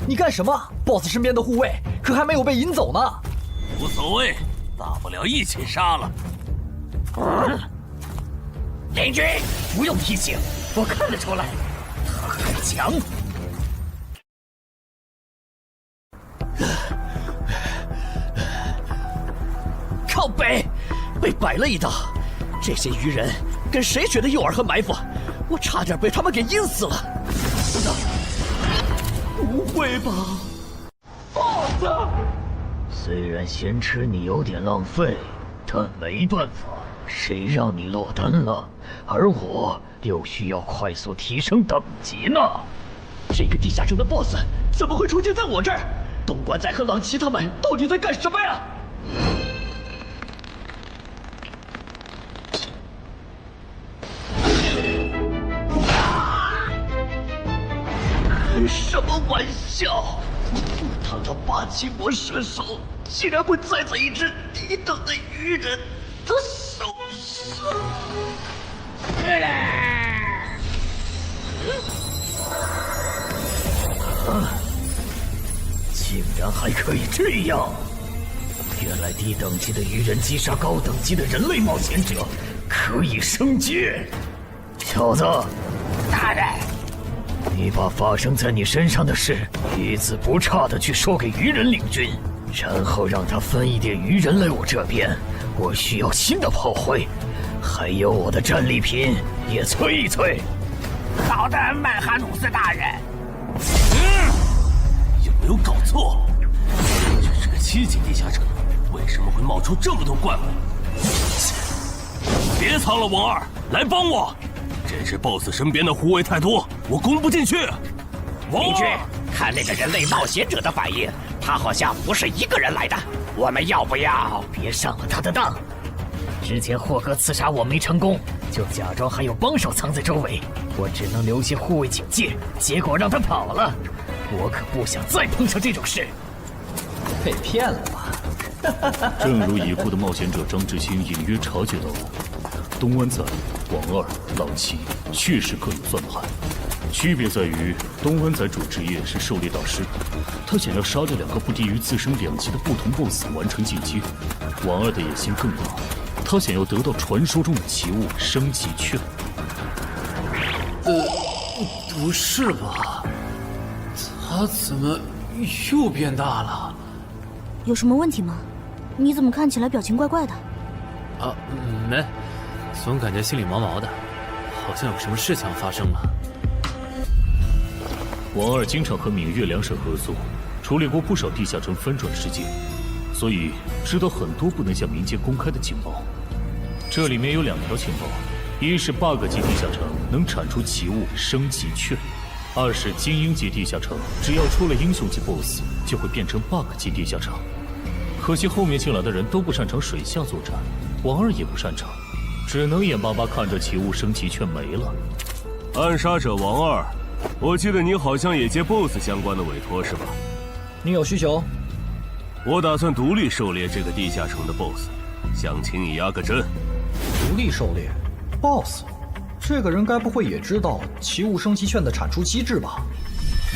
你干什么 ？BOSS 身边的护卫可还没有被引走呢。无所谓，大不了一起杀了。联军，不用提醒，我看得出来，他很强。靠北，被摆了一道。这些鱼人跟谁学的诱饵和埋伏？我差点被他们给阴死了。不会吧 ？BOSS， 虽然咸吃你有点浪费，但没办法，谁让你落单了？而我又需要快速提升等级呢。这个地下城的 BOSS 怎么会出现在我这儿？东莞仔和朗奇他们到底在干什么呀？什么玩笑！他的霸气魔射手竟然会栽在一只低等的鱼人的手上！竟然还可以这样！原来低等级的鱼人击杀高等级的人类冒险者可以升阶。小子，大人。你把发生在你身上的事一字不差的去说给鱼人领军，然后让他分一点鱼人来我这边。我需要新的炮灰，还有我的战利品也催一催。好的，曼哈努斯大人。有没有搞错？这是个7级地下城，为什么会冒出这么多怪物？别藏了，王二，来帮我！这只 BOSS 身边的护卫太多，我攻不进去。邻居，看那个人类冒险者的反应，他好像不是一个人来的。我们要不要别上了他的当？之前霍格刺杀我没成功，就假装还有帮手藏在周围，我只能留些护卫警戒，结果让他跑了。我可不想再碰上这种事。被骗了吧？正如已故的冒险者张志新隐约察觉到了，东湾仔、王二、朗奇确实各有算盘，区别在于东湾仔主职业是狩猎大师，他想要杀掉2个不低于自身2级的不同 BOSS 完成进阶；王二的野心更大，他想要得到传说中的奇物升级券。不是吧？他怎么又变大了？有什么问题吗？你怎么看起来表情怪怪的？啊，没，总感觉心里毛毛的，好像有什么事情要发生了。王二经常和闽粤两省合作，处理过不少地下城翻转事件，所以知道很多不能向民间公开的情报。这里面有2条情报，一是 bug 级地下城能产出奇物升级券，2是精英级地下城只要出了英雄级 BOSS 就会变成 bug 级地下城。可惜后面进来的人都不擅长水下作战，王二也不擅长，只能眼巴巴看着奇物升级券没了。暗杀者王二，我记得你好像也接 BOSS 相关的委托是吧？你有需求？我打算独立狩猎这个地下城的 BOSS， 想请你压个阵。独立狩猎 BOSS， 这个人该不会也知道奇物升级券的产出机制吧？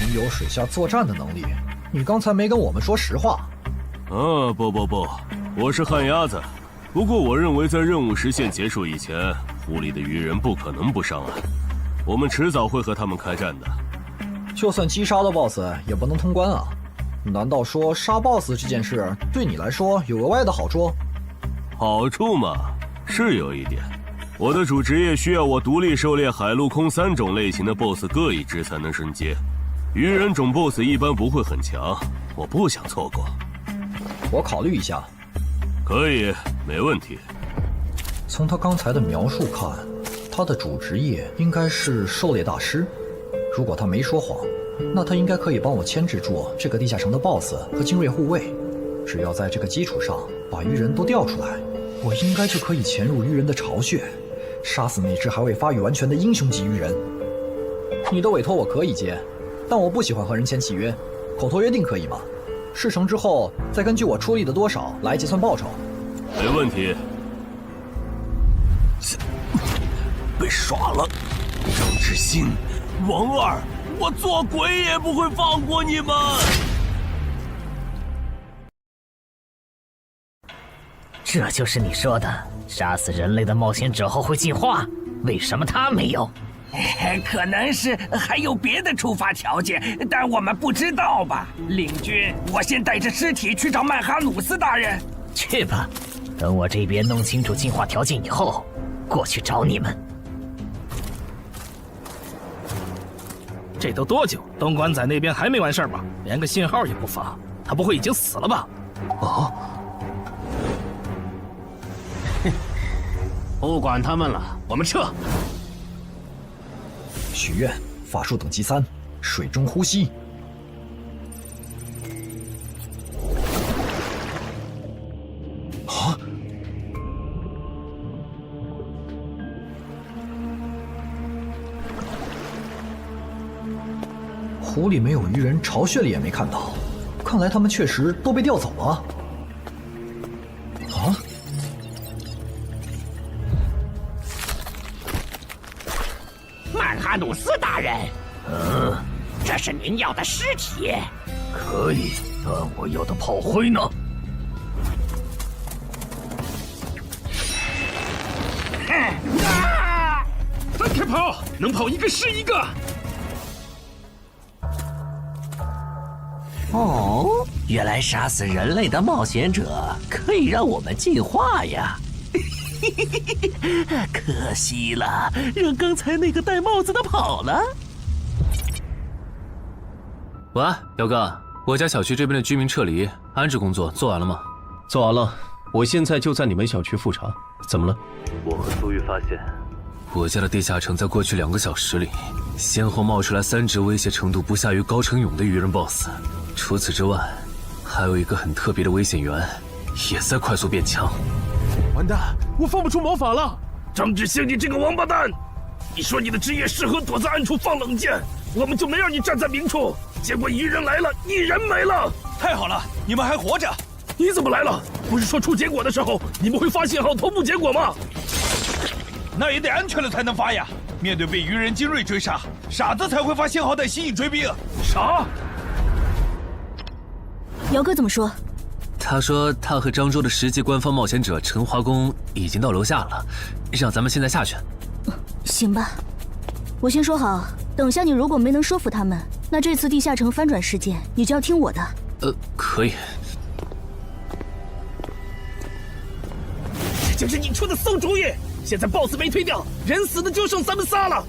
你有水下作战的能力，你刚才没跟我们说实话。不，我是旱鸭子。不过我认为在任务时限结束以前，湖里的鱼人不可能不上岸，我们迟早会和他们开战的。就算击杀了 BOSS， 也不能通关啊！难道说杀 BOSS 这件事对你来说有额外的好处？好处嘛，是有一点。我的主职业需要我独立狩猎海陆空3种类型的 BOSS 各一只才能升阶，鱼人种 BOSS 一般不会很强，我不想错过。我考虑一下。可以，没问题。从他刚才的描述看，他的主职业应该是狩猎大师。如果他没说谎，那他应该可以帮我牵制住这个地下城的 BOSS 和精锐护卫。只要在这个基础上把鱼人都调出来，我应该就可以潜入鱼人的巢穴，杀死那只还未发育完全的英雄级鱼人。你的委托我可以接，但我不喜欢和人签契约，口头约定可以吗？事成之后再根据我出力的多少来结算报酬。没问题。被耍了，张志新、王二，我做鬼也不会放过你们！这就是你说的杀死人类的冒险者后会进化？为什么他没有？可能是还有别的触发条件，但我们不知道吧。领军，我先带着尸体去找曼哈努斯大人。去吧，等我这边弄清楚进化条件以后，过去找你们。这都多久？东莞仔那边还没完事吧？连个信号也不发，他不会已经死了吧？哦，不管他们了，我们撤。许愿，法术等级3，水中呼吸。啊！湖里没有鱼人，巢穴里也没看到，看来他们确实都被调走了。啊！曼哈努斯大人，这是您要的尸体。可以，但我要的炮灰呢？分开跑，能跑一个是一个。哦，原来杀死人类的冒险者可以让我们进化呀！可惜了，让刚才那个戴帽子的跑了。喂，姚哥，我家小区这边的居民撤离安置工作做完了吗？做完了，我现在就在你们小区复查。怎么了？我和苏玉发现，我家的地下城在过去2个小时里，先后冒出来3只威胁程度不下于高成勇的鱼人 BOSS。除此之外，还有一个很特别的危险源，也在快速变强。完蛋，我放不出魔法了！张志兴，你这个王八蛋！你说你的职业适合躲在暗处放冷箭，我们就没让你站在明处。结果鱼人来了，你人没了。太好了，你们还活着！你怎么来了？不是说出结果的时候你们会发信号同步结果吗？那也得安全了才能发呀！面对被鱼人精锐追杀，傻子才会发信号弹吸引追兵。啥？姚哥怎么说？他说他和漳州的10级官方冒险者陈华公已经到楼下了，让咱们现在下去。行吧，我先说好，等下你如果没能说服他们，那这次地下城翻转事件你就要听我的。可以。这就是你出的馊主意！现在 BOSS 没推掉，人死的就剩咱们仨了。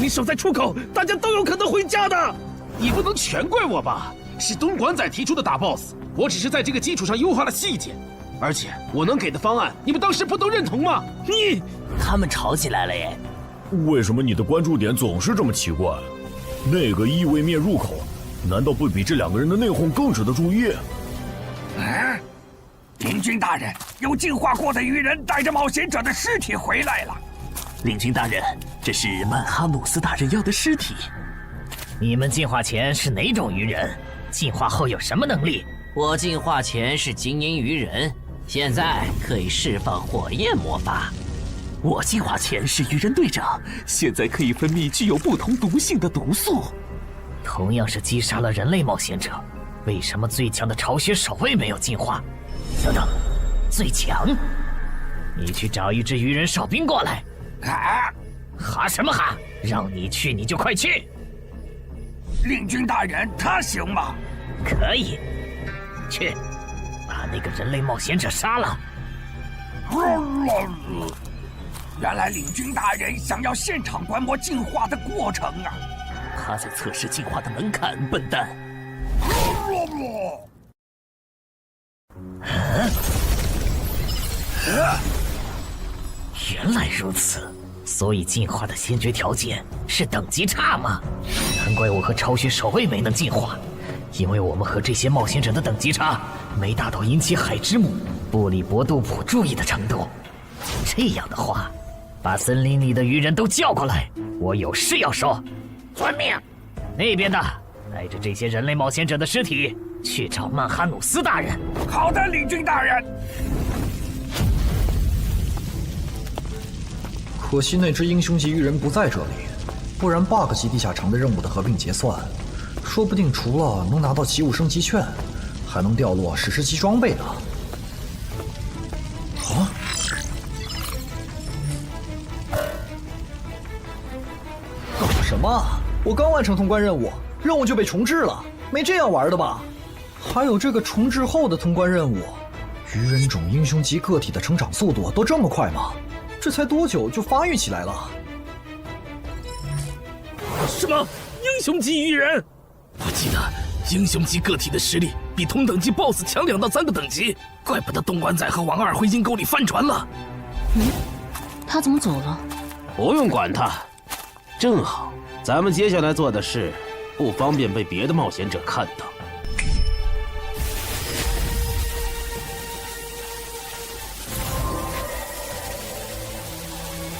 你守在出口，大家都有可能回家的。你不能全怪我吧？是东莞仔提出的打 BOSS， 我只是在这个基础上优化了细节。而且我能给的方案，你们当时不都认同吗？他们吵起来了耶！为什么你的关注点总是这么奇怪？那个异位面入口，难道不比这2个人的内讧更值得注意？领军大人，有进化过的鱼人带着冒险者的尸体回来了。领军大人，这是曼哈努斯大人要的尸体。你们进化前是哪种鱼人？进化后有什么能力？我进化前是精英鱼人，现在可以释放火焰魔法。我进化前是鱼人队长，现在可以分泌具有不同毒性的毒素。同样是击杀了人类冒险者，为什么最强的巢穴守卫没有进化？等等，最强？你去找一支鱼人哨兵过来。哈什么哈？让你去你就快去。领军大人，他行吗？可以，去把那个人类冒险者杀了。原来领军大人想要现场观摩进化的过程啊！他在测试进化的门槛，笨蛋。原来如此，所以进化的先决条件是等级差吗？难怪我和巢穴守卫没能进化，因为我们和这些冒险者的等级差没达到引起海之母布里伯杜普注意的程度。这样的话，把森林里的鱼人都叫过来，我有事要说。遵命。那边的，带着这些人类冒险者的尸体去找曼哈努斯大人。好的，领军大人。可惜那只英雄级鱼人不在这里，不然 bug 级地下城的任务的合并结算，说不定除了能拿到奇物升级券，还能掉落史诗级装备呢。啊！搞什么？我刚完成通关任务，任务就被重置了，没这样玩的吧？还有这个重置后的通关任务，鱼人种英雄级个体的成长速度都这么快吗？这才多久就发育起来了？什么英雄级鱼人？我记得英雄级个体的实力比同等级 BOSS 强2到3个等级，怪不得东莞仔和王二会阴沟里翻船了。他怎么走了？不用管他，正好咱们接下来做的事不方便被别的冒险者看到。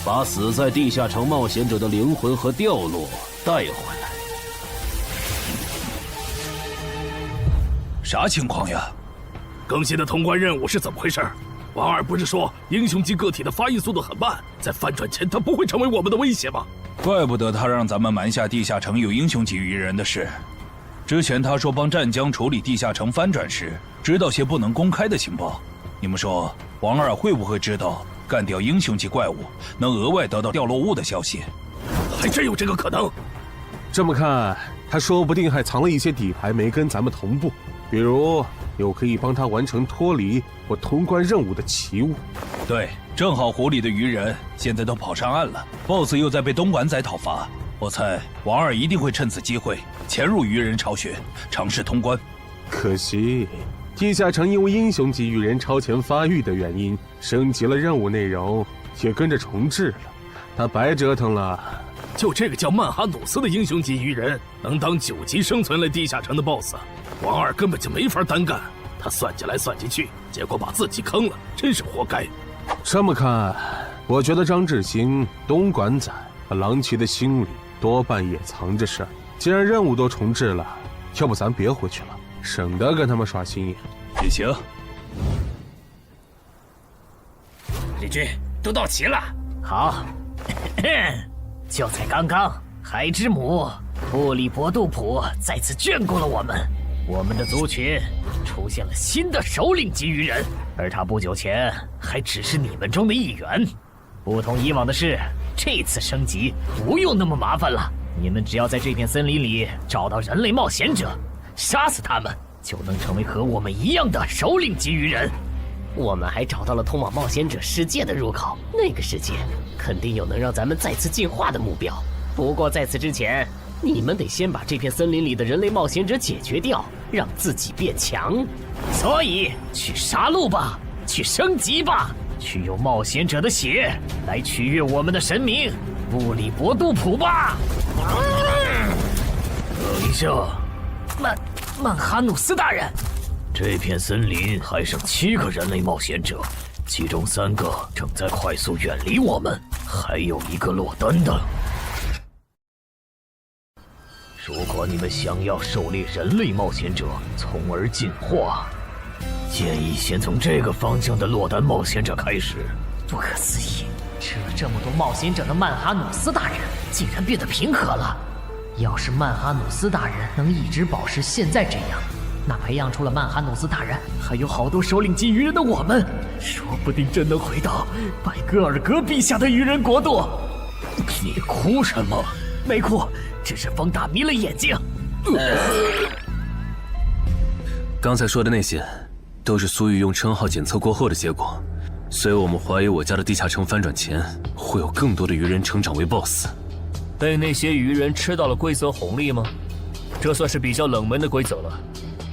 把死在地下城冒险者的灵魂和掉落带回来。啥情况呀？更新的通关任务是怎么回事？王二不是说英雄级个体的发育速度很慢，在翻转前他不会成为我们的威胁吗？怪不得他让咱们瞒下地下城有英雄级鱼人的事。之前他说帮湛江处理地下城翻转时，知道些不能公开的情报。你们说王二会不会知道干掉英雄级怪物能额外得到掉落物的消息？还真有这个可能。这么看，他说不定还藏了一些底牌没跟咱们同步，比如有可以帮他完成脱离或通关任务的奇物。对，正好湖里的鱼人现在都跑上岸了 ，BOSS 又在被东莞仔讨伐，我猜王二一定会趁此机会潜入鱼人巢穴，尝试通关。可惜地下城因为英雄级鱼人超前发育的原因，升级了任务内容，也跟着重置了，他白折腾了。就这个叫曼哈努斯的英雄级鱼人，能当9级生存类地下城的 BOSS， 王二根本就没法单干。他算计来算计去，结果把自己坑了，真是活该。这么看，我觉得张志兴、东莞仔和郎奇的心里多半也藏着事儿。既然任务都重置了，要不咱别回去了，省得跟他们耍心眼。也行。李军，都到齐了。好。就在刚刚，海之母布里伯杜普再次眷顾了我们。我们的族群出现了新的首领级鱼人，而他不久前还只是你们中的一员。不同以往的是，这次升级不用那么麻烦了。你们只要在这片森林里找到人类冒险者，杀死他们，就能成为和我们一样的首领级鱼人。我们还找到了通往冒险者世界的入口，那个世界肯定有能让咱们再次进化的目标。不过在此之前，你们得先把这片森林里的人类冒险者解决掉，让自己变强。所以，去杀戮吧，去升级吧，去用冒险者的血来取悦我们的神明布里伯杜普吧。等一下，曼哈努斯大人，这片森林还剩7个人类冒险者，其中3个正在快速远离我们，还有1个落单的。如果你们想要狩猎人类冒险者，从而进化，建议先从这个方向的落单冒险者开始。不可思议，吃了这么多冒险者的曼哈努斯大人竟然变得平和了。要是曼哈努斯大人能一直保持现在这样，那培养出了曼哈努斯大人还有好多首领级鱼人的我们，说不定真能回到拜戈尔格陛下的鱼人国度。你哭什么？没哭，只是风大迷了眼睛。刚才说的那些，都是苏玉用称号检测过后的结果，所以我们怀疑我家的地下城翻转前，会有更多的鱼人成长为 BOSS。被那些鱼人吃到了规则红利吗？这算是比较冷门的规则了。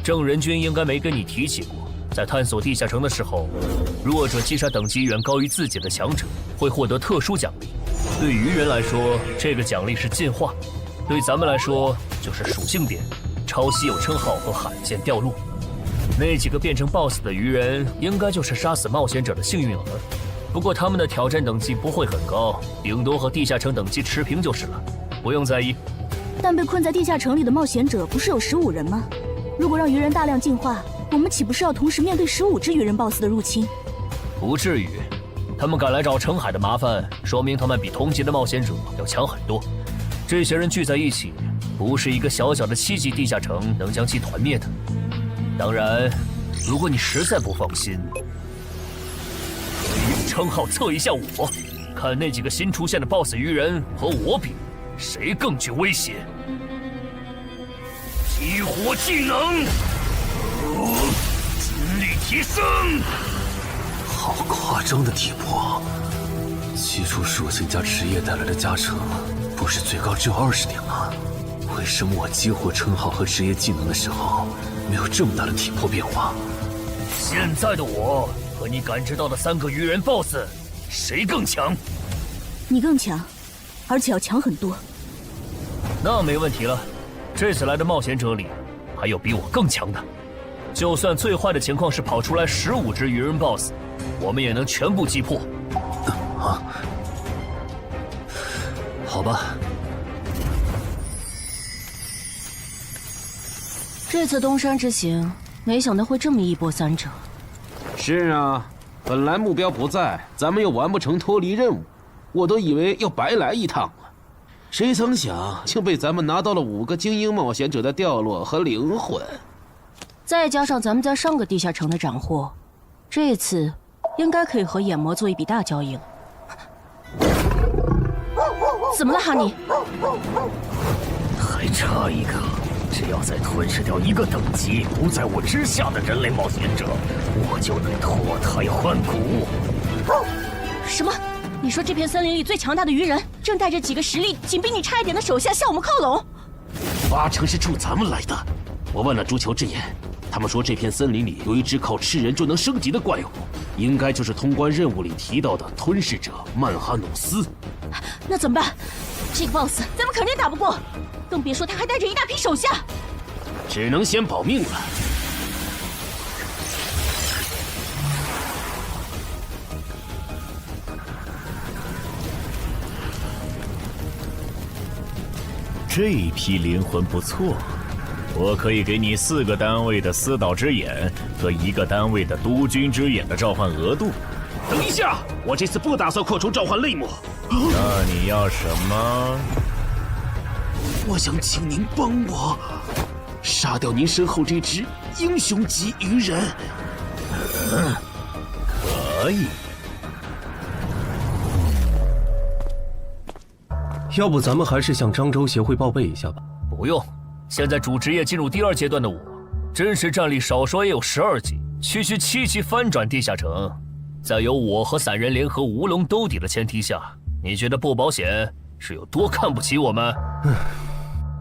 郑仁君应该没跟你提起过，在探索地下城的时候，弱者击杀等级远高于自己的强者，会获得特殊奖励。对鱼人来说，这个奖励是进化；对咱们来说，就是属性点、超稀有称号和罕见掉落。那几个变成 BOSS 的鱼人，应该就是杀死冒险者的幸运儿。不过他们的挑战等级不会很高，顶多和地下城等级持平就是了，不用在意。但被困在地下城里的冒险者不是有15人吗？如果让鱼人大量进化，我们岂不是要同时面对15只鱼人 BOSS 的入侵？不至于，他们敢来找澄海的麻烦，说明他们比同级的冒险者要强很多。这些人聚在一起，不是一个小小的7级地下城能将其团灭的。当然，如果你实在不放心，用称号测一下我，看那几个新出现的 BOSS 鱼人和我比，谁更具威胁。激活技能，精力提升。好夸张的体魄！基础属性加职业带来的加成，不是最高只有20点吗？为什么我激活称号和职业技能的时候，没有这么大的体魄变化？现在的我和你感知到的3个鱼人 BOSS， 谁更强？你更强，而且要强很多。那没问题了。这次来的冒险者里，还有比我更强的。就算最坏的情况是跑出来15只鱼人 BOSS， 我们也能全部击破。好吧。这次东山之行，没想到会这么一波三折。是啊，本来目标不在，咱们又完不成脱离任务，我都以为要白来一趟了。谁曾想，竟被咱们拿到了5个精英冒险者的掉落和灵魂。再加上咱们在上个地下城的斩获，这次应该可以和眼魔做一笔大交易了。怎么了，哈尼？还差一个，只要再吞噬掉1个等级不在我之下的人类冒险者，我就能脱胎换骨。什么？你说这片森林里最强大的鱼人正带着几个实力仅比你差一点的手下向我们靠拢？8成是冲咱们来的。我问了朱球之言，他们说这片森林里有一只靠吃人就能升级的怪物，应该就是通关任务里提到的吞噬者曼哈努斯。那怎么办？这个 BOSS 咱们肯定打不过，更别说他还带着一大批手下。只能先保命了。这批灵魂不错，我可以给你4个单位的司导之眼和1个单位的督军之眼的召唤额度。等一下，我这次不打算扩充召唤类目。那你要什么？我想请您帮我杀掉您身后这只英雄级鱼人。可以。要不咱们还是向漳州协会报备一下吧。不用，现在主职业进入第2阶段的我，真实战力少说也有12级，区区7级翻转地下城，在有我和散人联合吴龙兜底的前提下，你觉得不保险是有多看不起我们？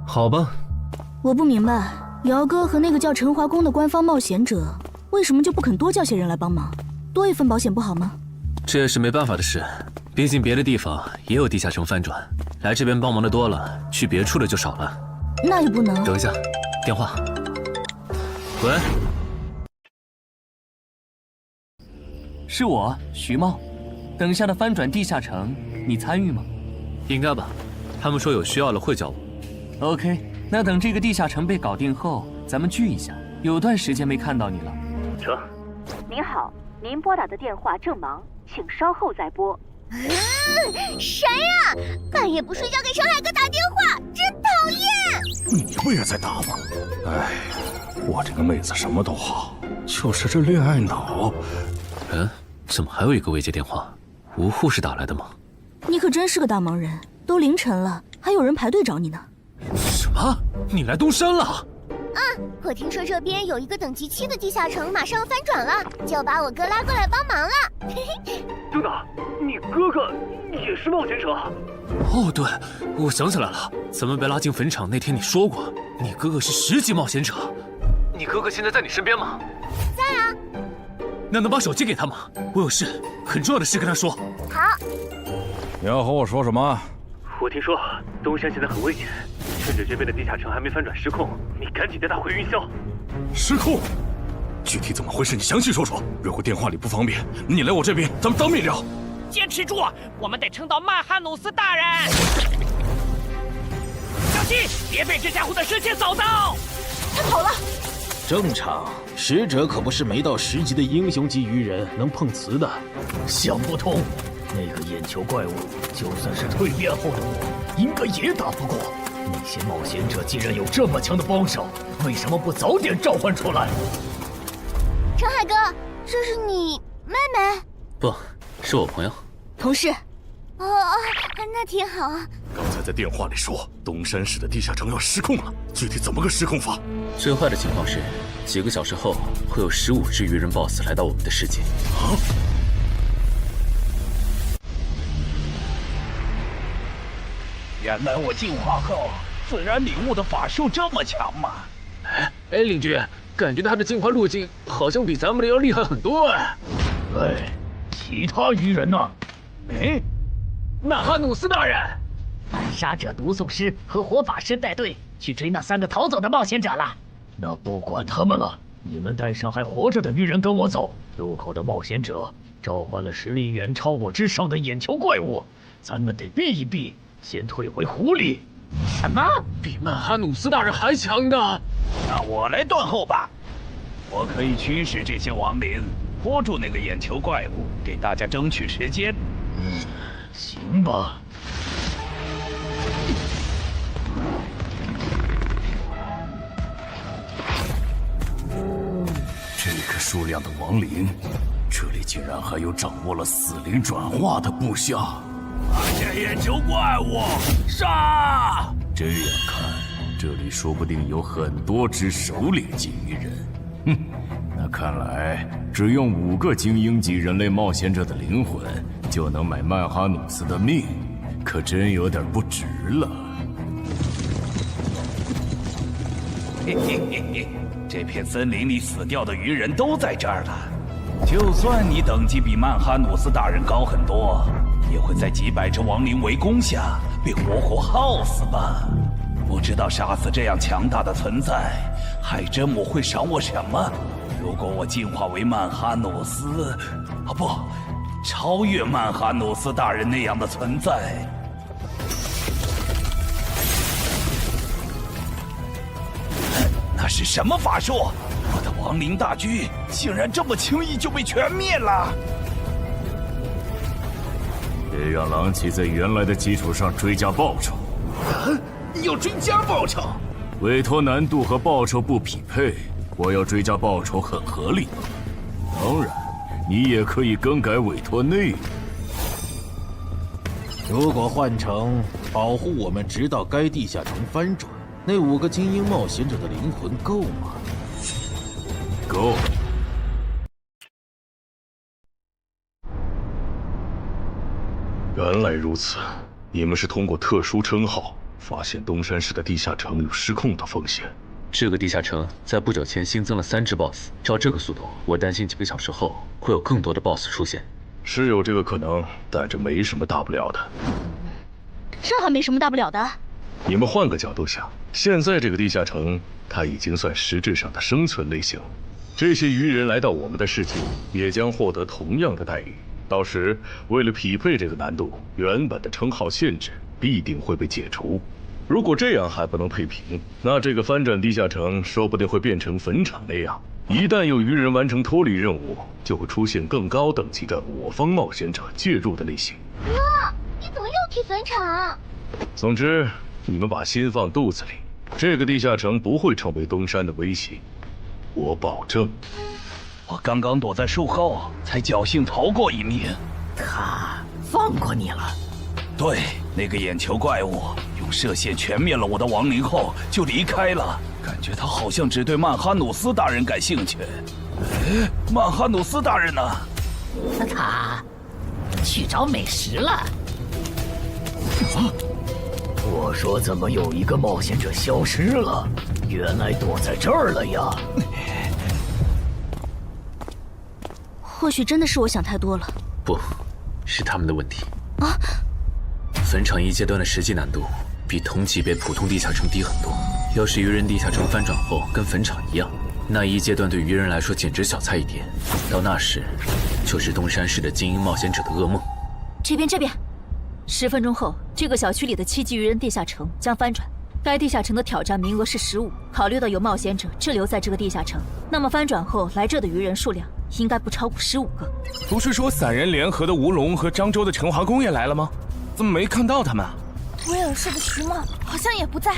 好吧。我不明白，姚哥和那个叫陈华宫的官方冒险者，为什么就不肯多叫些人来帮忙，多一份保险不好吗？这也是没办法的事，毕竟别的地方也有地下城翻转，来这边帮忙的多了，去别处的就少了。那也不能。等一下，电话。喂，是我，徐茂。等下的翻转地下城，你参与吗？应该吧，他们说有需要了会叫我。OK， 那等这个地下城被搞定后，咱们聚一下。有段时间没看到你了。成。您好，您拨打的电话正忙，请稍后再拨。谁呀？半夜不睡觉给上海哥打电话，真讨厌！你不也在打吗？哎，我这个妹子什么都好，就是这恋爱脑。怎么还有一个未接电话？吴护士打来的吗？你可真是个大忙人，都凌晨了，还有人排队找你呢。什么？你来东山了？我听说这边有一个等级7的地下城马上要翻转了，就把我哥拉过来帮忙了。等等，你哥哥也是冒险者？哦，对，我想起来了，咱们被拉进坟场那天你说过，你哥哥是10级冒险者。你哥哥现在在你身边吗？在啊。那能把手机给他吗？我有事，很重要的事跟他说。好。你要和我说什么？我听说东山现在很危险，趁着这边的地下城还没翻转失控，你赶紧带他回云霄。失控？具体怎么回事？你详细说说。如果电话里不方便，你来我这边，咱们当面聊。坚持住，我们得撑到曼哈努斯大人。小心，别被这家伙的视线扫到。他跑了。正常，使者可不是没到10级的英雄级鱼人能碰瓷的。想不通，那个眼球怪物，就算是蜕变后的我，应该也打不过。那些冒险者既然有这么强的帮手，为什么不早点召唤出来？陈海哥，这是你妹妹？不，是我朋友。同事。哦，那挺好。刚才在电话里说东山市的地下城要失控了，具体怎么个失控法？最坏的情况是，几个小时后会有15只鱼人 BOSS 来到我们的世界。原来我进化后自然领悟的法术这么强吗？哎，领军，感觉他的进化路径好像比咱们的要厉害很多哎。哎，其他鱼人呢？哎，曼哈努斯大人，反杀者毒送师和火法师带队去追那3个逃走的冒险者了。那不管他们了，你们带上还活着的鱼人跟我走。入口的冒险者召唤了实力远超我之上的眼球怪物，咱们得避一避，先退回湖里。什么？比曼哈努斯大人还强的？那我来断后吧，我可以驱使这些亡灵，拖住那个眼球怪物，给大家争取时间。行吧。这个数量的亡灵，这里竟然还有掌握了死灵转化的部下。发现眼球怪物，杀！这样看，这里说不定有很多只首领级鱼人。哼，那看来只用5个精英级人类冒险者的灵魂，就能买曼哈努斯的命，可真有点不值了。嘿嘿嘿嘿，这片森林里死掉的鱼人都在这儿了。就算你等级比曼哈努斯大人高很多，也会在几百只亡灵围攻下被活活耗死吧？不知道杀死这样强大的存在，海真母会赏我什么？如果我进化为曼哈努斯，啊不，超越曼哈努斯大人那样的存在，那是什么法术？我的亡灵大军竟然这么轻易就被全灭了！别让狼骑在原来的基础上追加报酬。要追加报酬？委托难度和报酬不匹配，我要追加报酬很合理。当然，你也可以更改委托内容。如果换成保护我们直到该地下城翻转。那5个精英冒险者的灵魂够吗？够。原来如此，你们是通过特殊称号发现东山市的地下城有失控的风险。这个地下城在不久前新增了3只 BOSS， 照这个速度，我担心几个小时后会有更多的 BOSS 出现。是有这个可能，但这没什么大不了的。这还没什么大不了的。你们换个角度想，现在这个地下城，它已经算实质上的生存类型。这些鱼人来到我们的世界，也将获得同样的待遇。到时，为了匹配这个难度，原本的称号限制必定会被解除。如果这样还不能配平，那这个翻转地下城说不定会变成坟场那样。一旦有鱼人完成脱离任务，就会出现更高等级的我方冒险者介入的类型。哥，你怎么又提坟场？总之，你们把心放肚子里，这个地下城不会成为东山的威胁，我保证。我刚刚躲在树后，才侥幸逃过一命。他放过你了？对，那个眼球怪物用射线全灭了我的亡灵后就离开了，感觉他好像只对曼哈努斯大人感兴趣。曼哈努斯大人呢？他去找美食了。我说怎么有一个冒险者消失了？原来躲在这儿了呀！或许真的是我想太多了。不，是他们的问题。啊！坟场1阶段的实际难度比同级别普通地下城低很多。要是鱼人地下城翻转后跟坟场一样，那1阶段对鱼人来说简直小菜一碟。到那时，就是东山市的精英冒险者的噩梦。这边，10分钟后，这个小区里的7级鱼人地下城将翻转。该地下城的挑战名额是15。考虑到有冒险者滞留在这个地下城，那么翻转后来这的鱼人数量应该不超过15个。不是说散人联合的吴龙和漳州的陈华公也来了吗？怎么没看到他们啊？威尔士的徐茂好像也不在。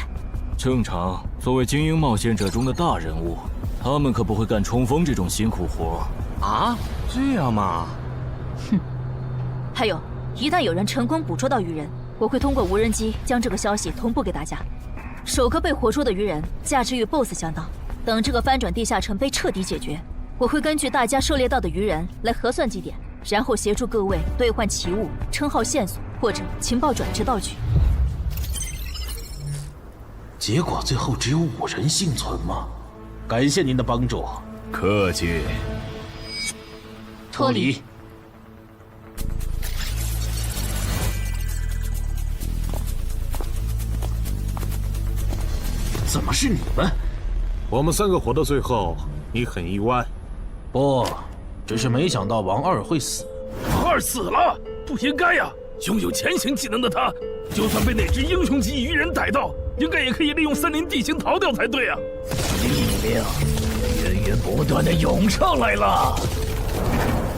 正常，作为精英冒险者中的大人物，他们可不会干冲锋这种辛苦活。啊，这样吗？哼。还有，一旦有人成功捕捉到鱼人，我会通过无人机将这个消息同步给大家。首个被活捉的鱼人价值与 BOSS 相当。等这个翻转地下城被彻底解决，我会根据大家狩猎到的鱼人来核算绩点，然后协助各位兑换奇物、称号线索或者情报转制道具。结果最后只有5人幸存吗？感谢您的帮助。客气。脱离。怎么是你们？我们3个活到最后，你很意外？不，只是没想到王二会死。王二死了，不应该呀！拥有潜行技能的他，就算被那只英雄级鱼人逮到，应该也可以利用森林地形逃掉才对啊！力量源源不断的涌上来了。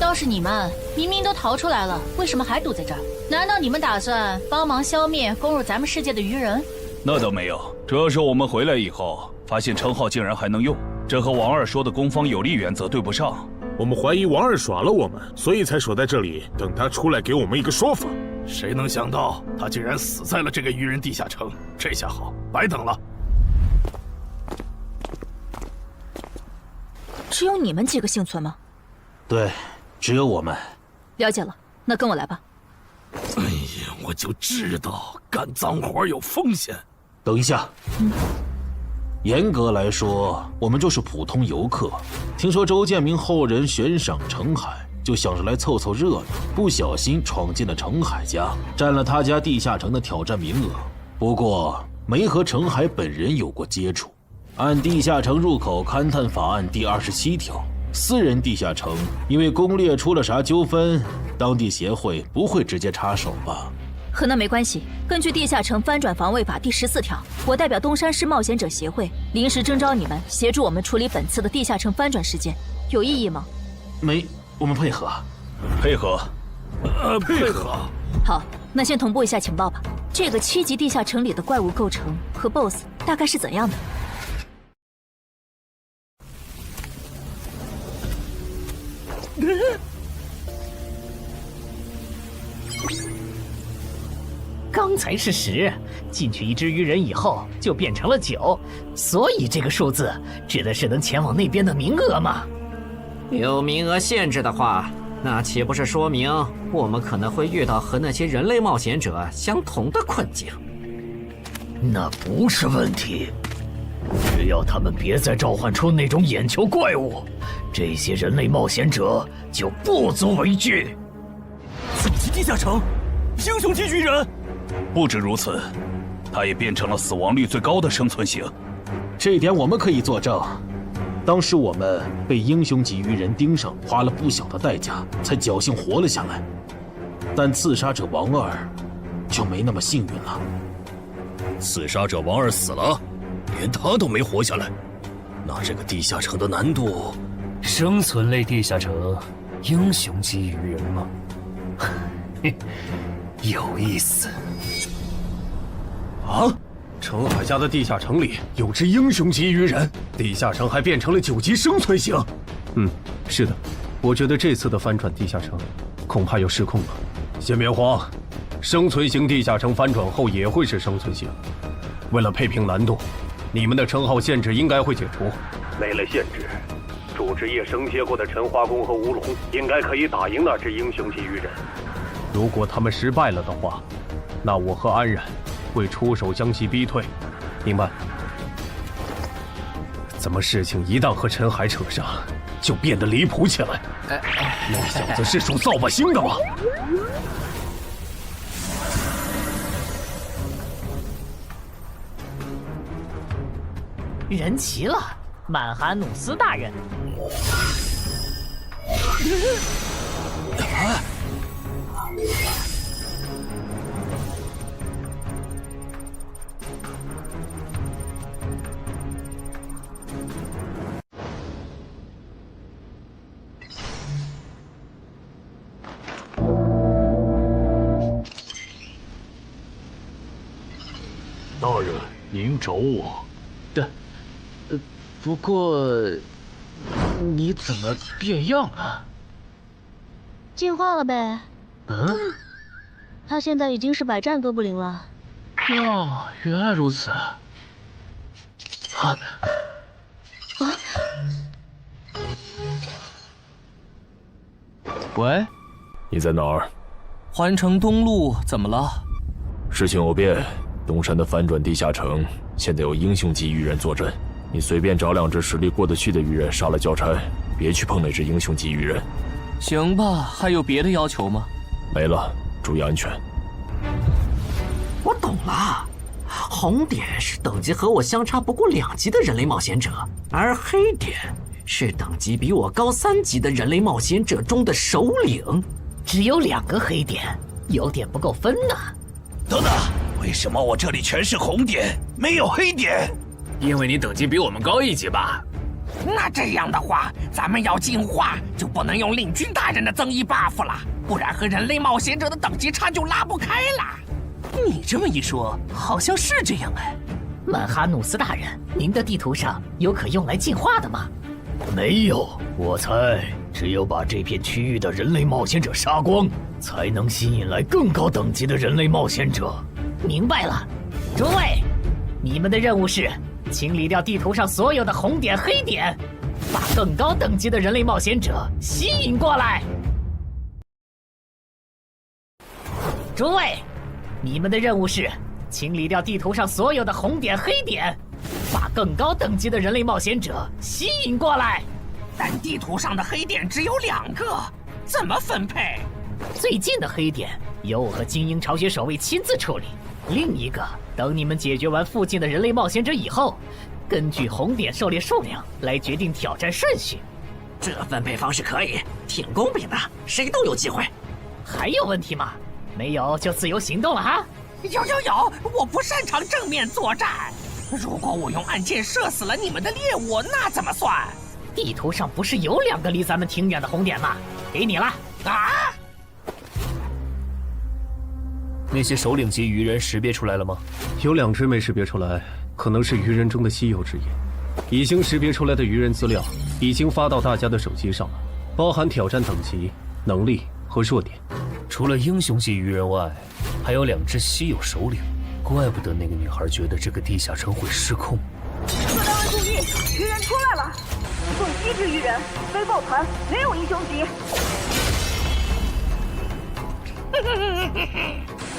倒是你们，明明都逃出来了，为什么还堵在这儿？难道你们打算帮忙消灭攻入咱们世界的鱼人？那倒没有，主要是我们回来以后，发现称号竟然还能用，这和王二说的攻方有利原则对不上。我们怀疑王二耍了我们，所以才守在这里，等他出来给我们一个说法。谁能想到他竟然死在了这个鱼人地下城？这下好，白等了。只有你们几个幸存吗？对，只有我们。了解了，那跟我来吧。哎呀，我就知道干脏活有风险。等一下，严格来说，我们就是普通游客。听说周建明后人悬赏程海，就想着来凑凑热闹，不小心闯进了程海家，占了他家地下城的挑战名额。不过没和程海本人有过接触。按地下城入口勘探法案第27条，私人地下城因为攻略出了啥纠纷，当地协会不会直接插手吧？和那没关系。根据地下城翻转防卫法第14条，我代表东山市冒险者协会临时征召你们协助我们处理本次的地下城翻转事件，有异议吗？没，我们配合。配合。配合。好，那先同步一下情报吧。这个7级地下城里的怪物构成和 BOSS 大概是怎样的？刚刚才是10，进去一只鱼人以后就变成了9，所以这个数字指的是能前往那边的名额吗？有名额限制的话，那岂不是说明我们可能会遇到和那些人类冒险者相同的困境？那不是问题，只要他们别再召唤出那种眼球怪物，这些人类冒险者就不足为惧。4级地下城，英雄级鱼人。不止如此，他也变成了死亡率最高的生存型。这点我们可以作证。当时我们被英雄级鱼人盯上，花了不小的代价才侥幸活了下来。但刺杀者王二就没那么幸运了。刺杀者王二死了，连他都没活下来，那这个地下城的难度……生存类地下城，英雄级鱼人吗？有意思。啊！陈海家的地下城里有只英雄级鱼人，地下城还变成了9级生存型。是的，我觉得这次的翻转地下城恐怕要失控了。先别慌，生存型地下城翻转后也会是生存型。为了配平难度，你们的称号限制应该会解除。没了限制，主职业升阶过的陈华宫和吴龙应该可以打赢那只英雄级鱼人。如果他们失败了的话，那我和安然会出手将其逼退，明白？怎么事情一旦和陈海扯上，就变得离谱起来？那小子是属扫把星的吗？人齐了，曼哈努斯大人。大人，您找我？不过你怎么变样了？进化了呗。他现在已经是百战哥布林了。哦，原来如此。喂，你在哪儿？环城东路，怎么了？事情有变，东山的翻转地下城现在有英雄级鱼人坐镇，你随便找2只实力过得去的鱼人杀了交差，别去碰那只英雄级鱼人。行吧，还有别的要求吗？没了，注意安全。我懂了，红点是等级和我相差不过2级的人类冒险者，而黑点是等级比我高3级的人类冒险者中的首领。只有2个黑点，有点不够分呢。等等，为什么我这里全是红点，没有黑点？因为你等级比我们高1级吧。那这样的话，咱们要进化就不能用令君大人的增益 buff 了，不然和人类冒险者的等级差就拉不开了。你这么一说，好像是这样哎。曼哈努斯大人，您的地图上有可用来进化的吗？没有，我猜只有把这片区域的人类冒险者杀光，才能吸引来更高等级的人类冒险者。明白了，诸位，你们的任务是清理掉地图上所有的红点、黑点，把更高等级的人类冒险者吸引过来。诸位，你们的任务是清理掉地图上所有的红点、黑点，把更高等级的人类冒险者吸引过来。但地图上的黑点只有2个，怎么分配？最近的黑点由我和精英巢穴守卫亲自处理，另一个等你们解决完附近的人类冒险者以后，根据红点狩猎数量来决定挑战顺序。这分配方式可以，挺公平的，谁都有机会。还有问题吗？没有就自由行动了哈。有，我不擅长正面作战。如果我用暗箭射死了你们的猎物，那怎么算？地图上不是有2个离咱们挺远的红点吗？给你了。啊！那些首领级鱼人识别出来了吗？有2只没识别出来，可能是鱼人中的稀有之一。已经识别出来的鱼人资料已经发到大家的手机上了，包含挑战等级、能力和弱点。除了英雄级鱼人外，还有2只稀有首领，怪不得那个女孩觉得这个地下城会失控。各单位注意，鱼人出来了！共7只鱼人，非抱团，没有英雄级。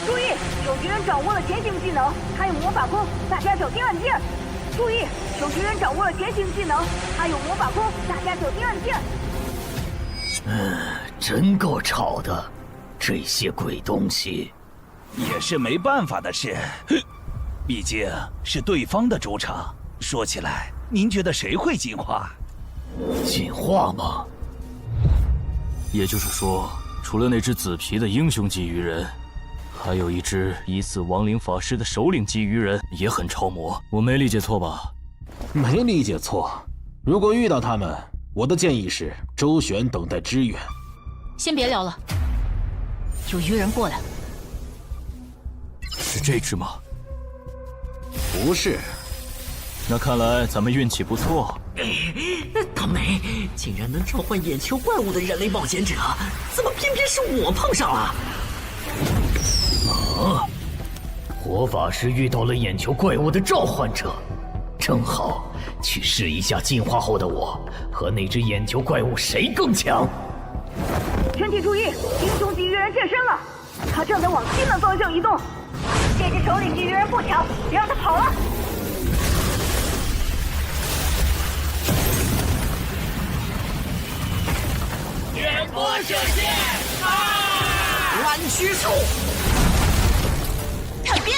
注意，有鱼人掌握了潜行技能，还有魔法弓，大家小心按键。注意，有鱼人掌握了潜行技能，还有魔法弓，大家小心按键。真够吵的，这些鬼东西。也是没办法的事，毕竟是对方的主场。说起来，您觉得谁会进化？进化吗？也就是说，除了那只紫皮的英雄级鱼人，还有一只疑似亡灵法师的首领级鱼人也很超模。我没理解错吧？没理解错。如果遇到他们，我的建议是周旋，等待支援。先别聊了，有鱼人过来。是这只吗？不是。那看来咱们运气不错。大美，竟然能召唤眼球怪物的人类冒险者，怎么偏偏是我碰上了？啊！火法师遇到了眼球怪物的召唤者，正好去试一下进化后的我和那只眼球怪物谁更强。全体注意，英雄级鱼人现身了，他正在往西南方向移动。这只首领级鱼人不强，别让他跑了。远波射线！乱须术！探边！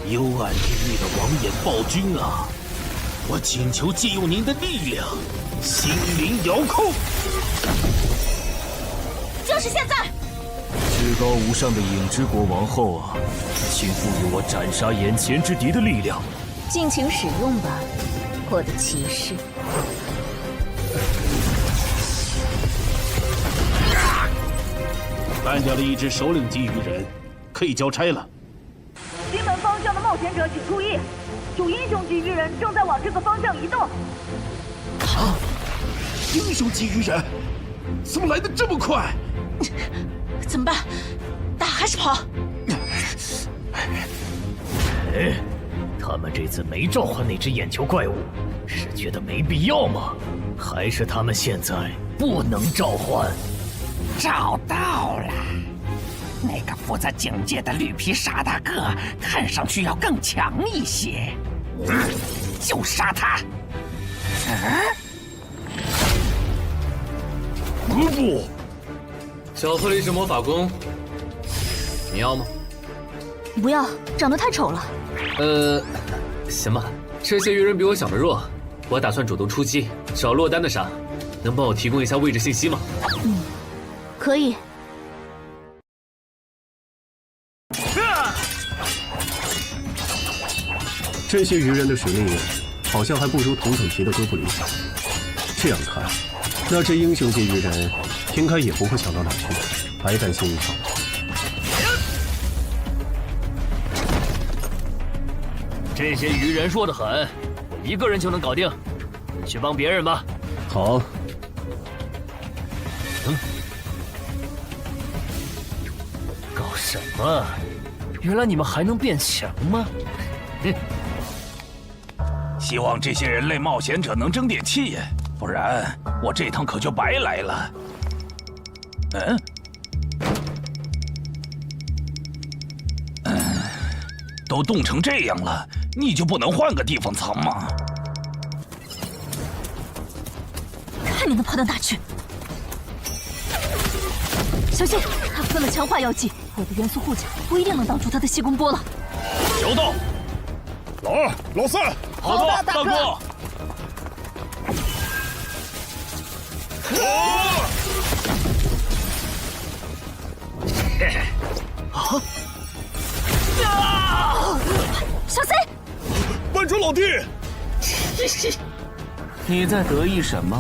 幽暗地狱的王眼暴君啊！我请求借用您的力量，心灵遥控。就是现在！至高无上的影之国王后啊，请赋予我斩杀眼前之敌的力量。尽情使用吧，我的骑士。干掉了一只首领级鱼人，可以交差了。西门方向的冒险者请注意，有英雄级鱼人正在往这个方向移动。啊！英雄级鱼人，怎么来的这么快？怎么办？打还是跑？哎，他们这次没召唤那只眼球怪物，是觉得没必要吗？还是他们现在不能召唤？找到了，那个负责警戒的绿皮傻大个，看上去要更强一些。就杀他！不，小狐狸是魔法弓，你要吗？不要，长得太丑了。行吧，这些鱼人比我想的弱，我打算主动出击，找落单的杀，能帮我提供一下位置信息吗？可以。这些鱼人的实力好像还不如同等级的哥布林强。这样看，那这英雄级鱼人应该也不会强到哪去，白担心一场。这些鱼人弱得很，我一个人就能搞定，你去帮别人吧。好。搞什么？原来你们还能变强吗？希望这些人类冒险者能争点气，不然我这趟可就白来了。都冻成这样了，你就不能换个地方藏吗？看你能跑到哪去！小心，他分了强化药剂，我的元素护甲不一定能挡住他的细弓波了。收到。老二、老三，好的，大哥。小心！慢着，老弟。你在得意什么？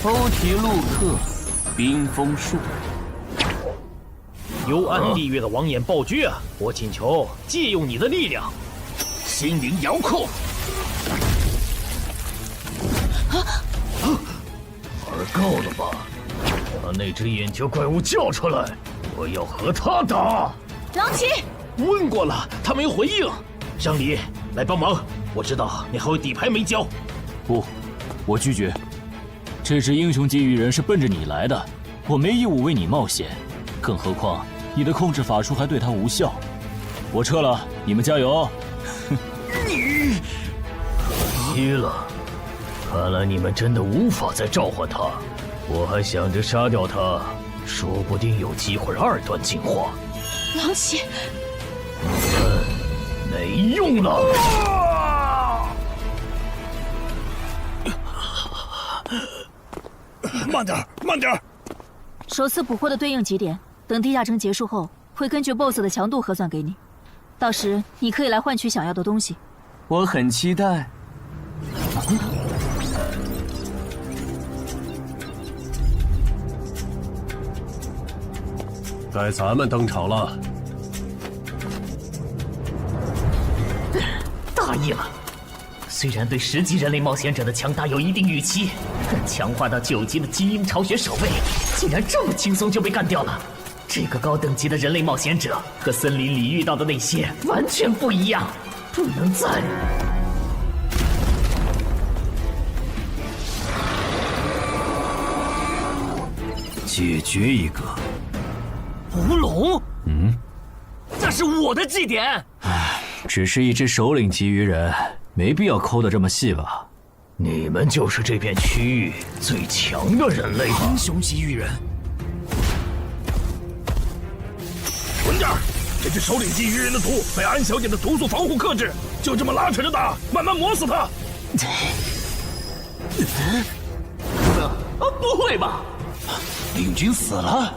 欧提路克，冰封术。幽暗地狱的王眼暴君啊！我请求借用你的力量，心灵遥控。玩够了吧？把那只眼球怪物叫出来，我要和他打。狼骑，问过了，他没回应。张离，来帮忙，我知道你还有底牌没交。不，我拒绝。这只英雄级鱼人是奔着你来的，我没义务为你冒险。更何况你的控制法术还对他无效。我撤了，你们加油。你可惜了，看来你们真的无法再召唤他。我还想着杀掉他，说不定有机会2段进化。狼骑，没用了。慢点，慢点。首次捕获的对应极点，等地下城结束后，会根据 BOSS 的强度核算给你。到时你可以来换取想要的东西。我很期待。该咱们登场了。大意了。虽然对10级人类冒险者的强大有一定预期，但强化到9级的基因巢穴守卫，竟然这么轻松就被干掉了。这个高等级的人类冒险者和森林里遇到的那些完全不一样，不能再……解决一个。吴龙，那是我的祭典。只是一只首领级鱼人，没必要抠得这么细吧？你们就是这片区域最强的人类吧？英雄级鱼人。稳点！这只首领级鱼人的毒被安小姐的毒素防护克制，就这么拉扯着打，慢慢磨死他。不会吧？领军死了？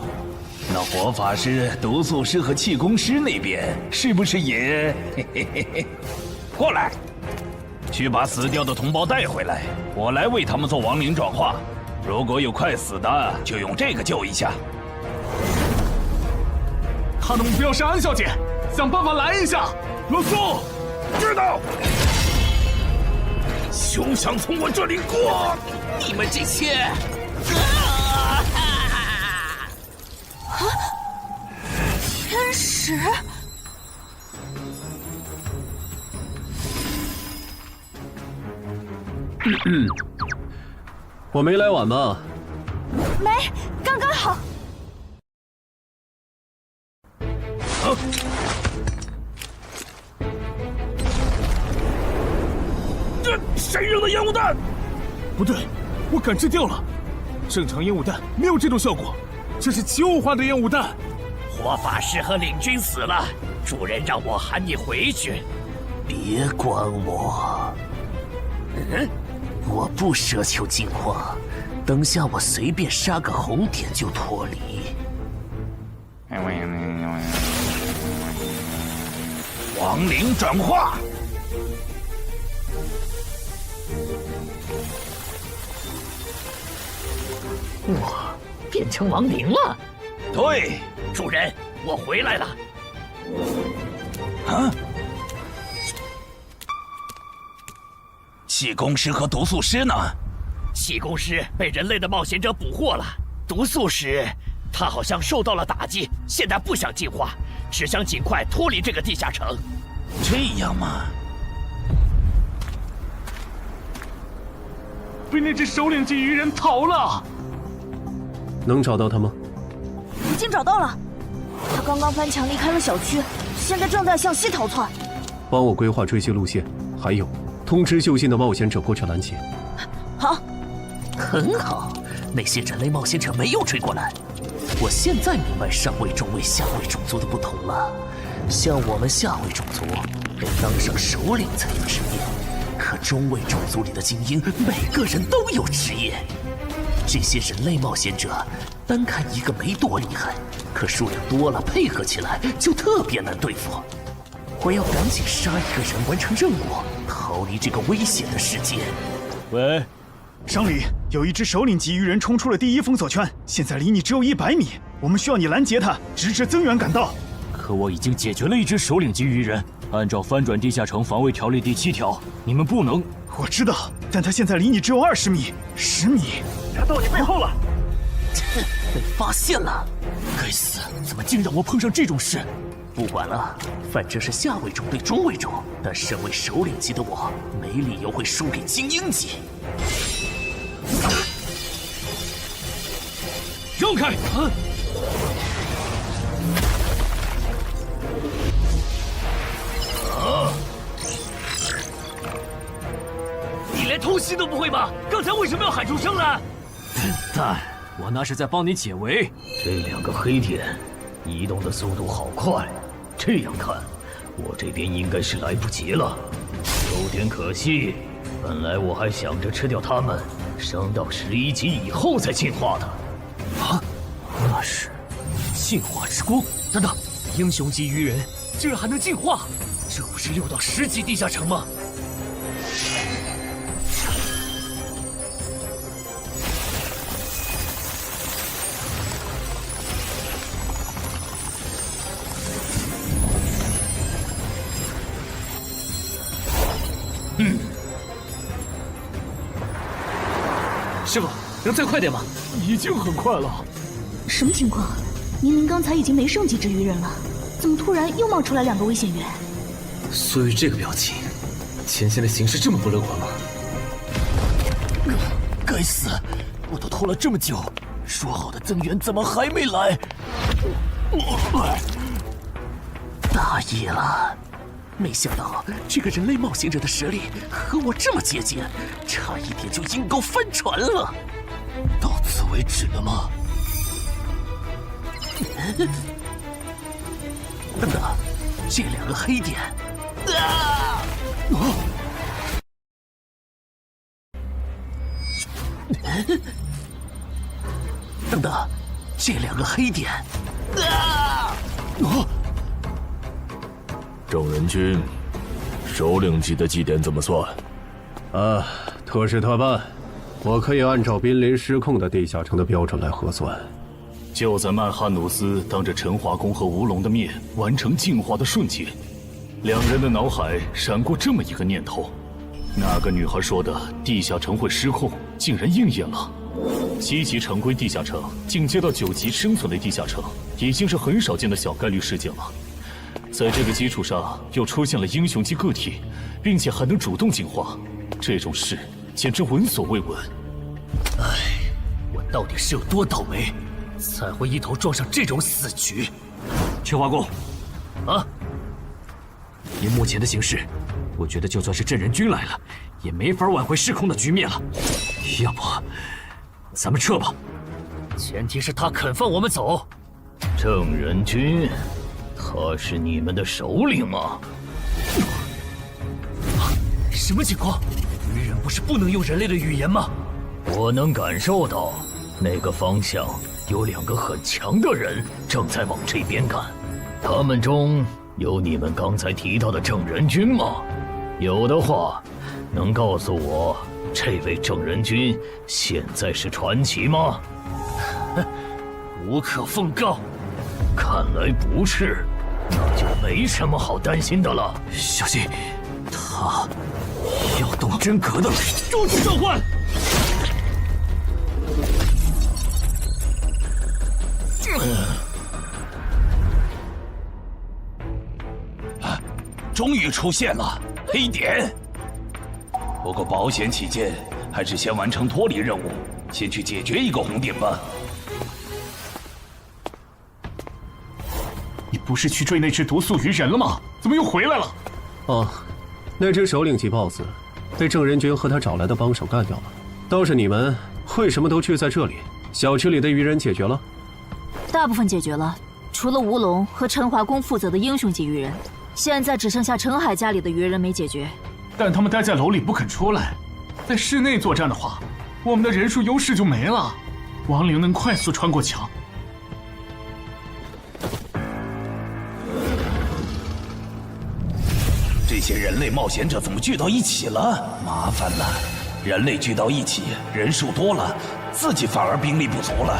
那火法师、毒素师和气功师那边是不是也？过来，去把死掉的同胞带回来，我来为他们做亡灵转化。如果有快死的，就用这个救一下。他的目标是安小姐，想办法来一下。罗素，知道。休想从我这里过！你们这些……天使，我没来晚吧？没，刚刚好。这谁扔的烟雾弹？不对，我感知掉了。正常烟雾弹没有这种效果，这是奇物化的烟雾弹。火法师和领军死了，主人让我喊你回去。别管我，我不奢求进化，等下我随便杀个红点就脱离。亡灵转化。我变成亡灵了。对，主人，我回来了。啊！气功师和毒素师呢？气功师被人类的冒险者捕获了，毒素师他好像受到了打击，现在不想进化，只想尽快脱离这个地下城。这样吗？被那只首领级鱼人逃了。能找到他吗？已经找到了，他刚刚翻墙离开了小区，现在正在向西逃窜。帮我规划追击路线，还有通知就近的冒险者过去拦截。好，很好，那些人类冒险者没有追过来。我现在明白上位、中位、下位种族的不同了。像我们下位种族，得当上首领才有职业，可中位种族里的精英，每个人都有职业。这些人类冒险者，单看一个没多厉害，可数量多了，配合起来就特别难对付。我要赶紧杀一个人，完成任务，逃离这个危险的世界。喂，商里有一只首领级鱼人冲出了第1封锁圈，现在离你只有100米，我们需要你拦截他，直至增援赶到。可我已经解决了一只首领级鱼人，按照翻转地下城防卫条例第7条，你们不能……我知道，但他现在离你只有20米、10米，他到你背后了。被发现了！该死，怎么竟让我碰上这种事？不管了，反正是下位种对中位种，但身为首领级的我，没理由会输给精英级。让开！你连偷袭都不会吗？刚才为什么要喊出声来？笨蛋，我那是在帮你解围。这两个黑点移动的速度好快，这样看，我这边应该是来不及了，有点可惜。本来我还想着吃掉它们，升到11级以后再进化的。啊，那是进化之光。等等，英雄级鱼人竟然还能进化，这不是6到10级地下城吗？师傅，能再快点吗？已经很快了。什么情况？明明刚才已经没剩几只鱼人了，怎么突然又冒出来2个危险源？苏玉这个表情，前线的形势这么不乐观吗？该死！我都拖了这么久，说好的增援怎么还没来？大意了。没想到这个人类冒险者的实力和我这么接近，差一点就阴沟翻船了。到此为止了吗？等等，这2个黑点，等等，这2个黑点，正人君，首领级的祭典怎么算？特事特办，我可以按照濒临失控的地下城的标准来核算。就在曼哈努斯当着陈华宫和吴龙的面完成进化的瞬间，两人的脑海闪过这么一个念头：那个女孩说的地下城会失控，竟然应验了。7级常规地下城进阶到9级生存类地下城，已经是很少见的小概率事件了。在这个基础上，又出现了英雄级个体，并且还能主动进化，这种事简直闻所未闻。唉，我到底是有多倒霉，才会一头撞上这种死局？陈华宫，啊！以目前的形势，我觉得就算是镇人君来了，也没法挽回失控的局面了。要不，咱们撤吧。前提是他肯放我们走。郑人君。他是你们的首领吗？什么情况？鱼人不是不能用人类的语言吗？我能感受到，那个方向有2个很强的人正在往这边赶。他们中有你们刚才提到的郑人君吗？有的话，能告诉我这位郑人君现在是传奇吗？无可奉告。看来不是。那就没什么好担心的了。小心，他要动真格的了。终止召唤！终于出现了黑点。不过保险起见，还是先完成脱离任务，先去解决一个红点吧。你不是去追那只毒素鱼人了吗？怎么又回来了？哦，那只首领级 BOSS 被郑人君和他找来的帮手干掉了。倒是你们为什么都聚在这里？小区里的鱼人解决了？大部分解决了，除了吴龙和陈华宫负责的英雄级鱼人，现在只剩下陈海家里的鱼人没解决。但他们待在楼里不肯出来，在室内作战的话，我们的人数优势就没了。亡灵能快速穿过墙。这些人类冒险者怎么聚到一起了？麻烦了，人类聚到一起，人数多了，自己反而兵力不足了。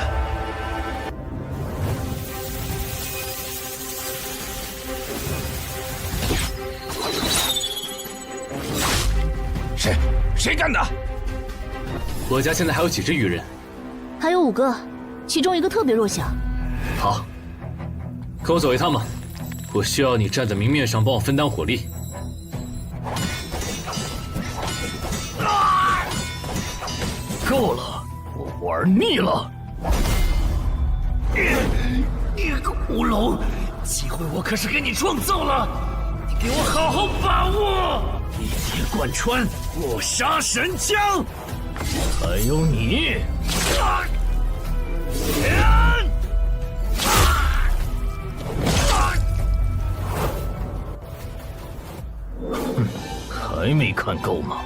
谁干的？我家现在还有几只鱼人？还有5个，其中一个特别弱小。好，跟我走一趟吧。我需要你站在明面上帮我分担火力。够了，我玩腻了。你个乌龙，机会我可是给你创造了，你给我好好把握！一铁贯穿，过杀神枪，还有你。还没看够吗？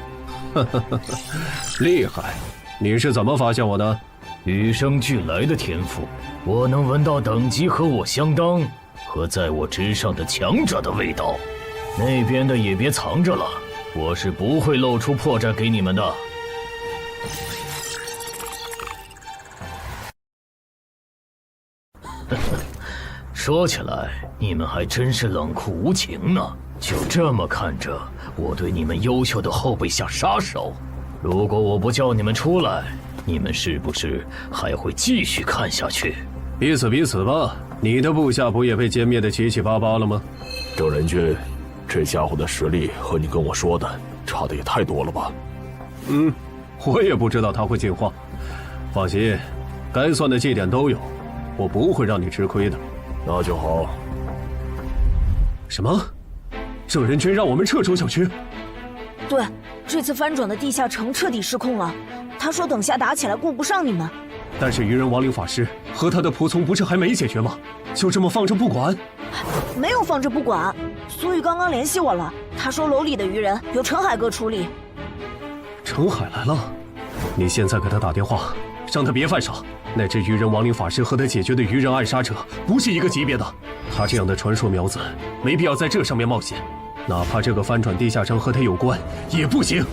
厉害！你是怎么发现我的？与生俱来的天赋，我能闻到等级和我相当和在我之上的强者的味道。那边的也别藏着了，我是不会露出破绽给你们的。说起来，你们还真是冷酷无情呢。就这么看着我对你们优秀的后辈下杀手？如果我不叫你们出来，你们是不是还会继续看下去？彼此彼此吧。你的部下不也被歼灭的七七八八了吗？郑仁君，这家伙的实力和你跟我说的差的也太多了吧？我也不知道他会进化。放心，该算的绩点都有，我不会让你吃亏的。那就好。什么？郑仁君让我们撤出小区？对，这次翻转的地下城彻底失控了。他说等下打起来顾不上你们。但是愚人亡灵法师和他的仆从不是还没解决吗？就这么放着不管？没有放着不管，苏玉刚刚联系我了，他说楼里的愚人由陈海哥处理。陈海来了，你现在给他打电话，让他别犯傻。那只愚人亡灵法师和他解决的愚人暗杀者不是一个级别的，他这样的传说苗子没必要在这上面冒险，哪怕这个翻转地下城和他有关也不行。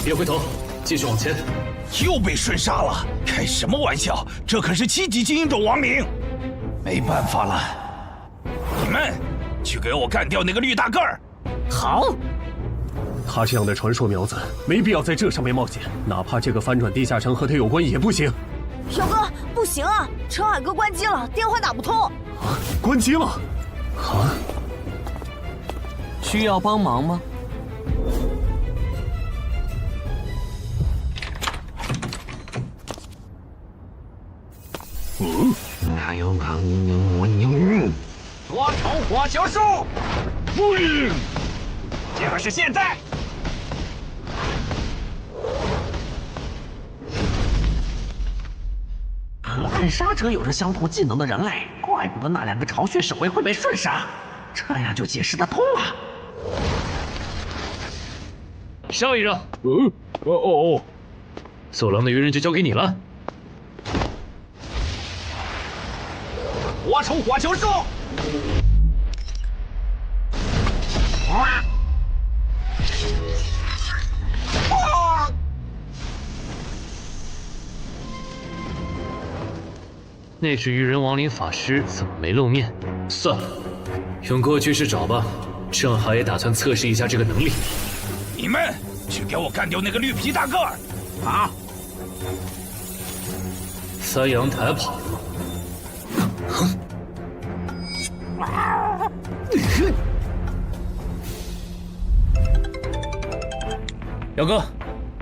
别回头，继续往前。又被瞬杀了，开什么玩笑？这可是7级精英种亡灵，没办法了。你们去给我干掉那个绿大个儿。好。他这样的传说苗子没必要在这上面冒险，哪怕这个翻转地下城和他有关也不行。小哥，不行啊！陈海哥关机了，电话打不通。啊，关机了？啊？需要帮忙吗？多重火球术，就是现在！和暗杀者有着相同技能的人类，怪不得那2个巢穴守卫会被瞬杀，这样就解释得通了。上一任，走廊的愚人就交给你了。多重火球术，那只愚人亡灵法师怎么没露面？算了，用过去式找吧。正好也打算测试一下这个能力。你们去给我干掉那个绿皮大个儿！好。三阳台跑了。姚哥，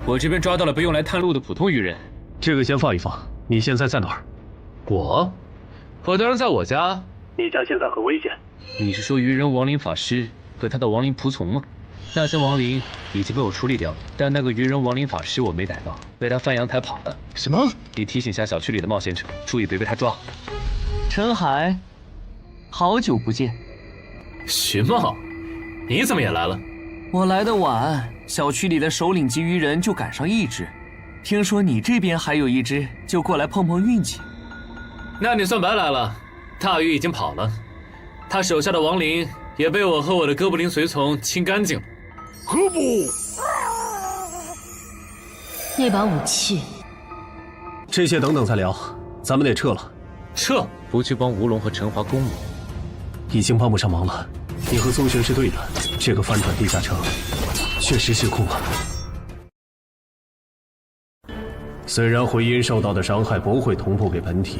我这边抓到了被用来探路的普通愚人。这个先放一放。你现在在哪儿？我当然在我家。你家现在很危险。你是说愚人亡灵法师和他的亡灵仆从吗？那些亡灵已经被我处理掉了，但那个愚人亡灵法师我没逮到，被他翻阳台跑了。什么？你提醒下小区里的冒险者，注意别被他抓。陈海，好久不见。徐茂，你怎么也来了？我来的晚，小区里的首领级愚人就赶上1只，听说你这边还有1只，就过来碰碰运气。那你算白来了，大鱼已经跑了，他手下的亡灵也被我和我的哥布林随从清干净了。何不？那把武器，这些等等再聊，咱们得撤了。撤？不去帮吴龙和陈华攻我，已经帮不上忙了。你和宗玄是对的，这个翻转地下城确实失控了。虽然回音受到的伤害不会同步给本体，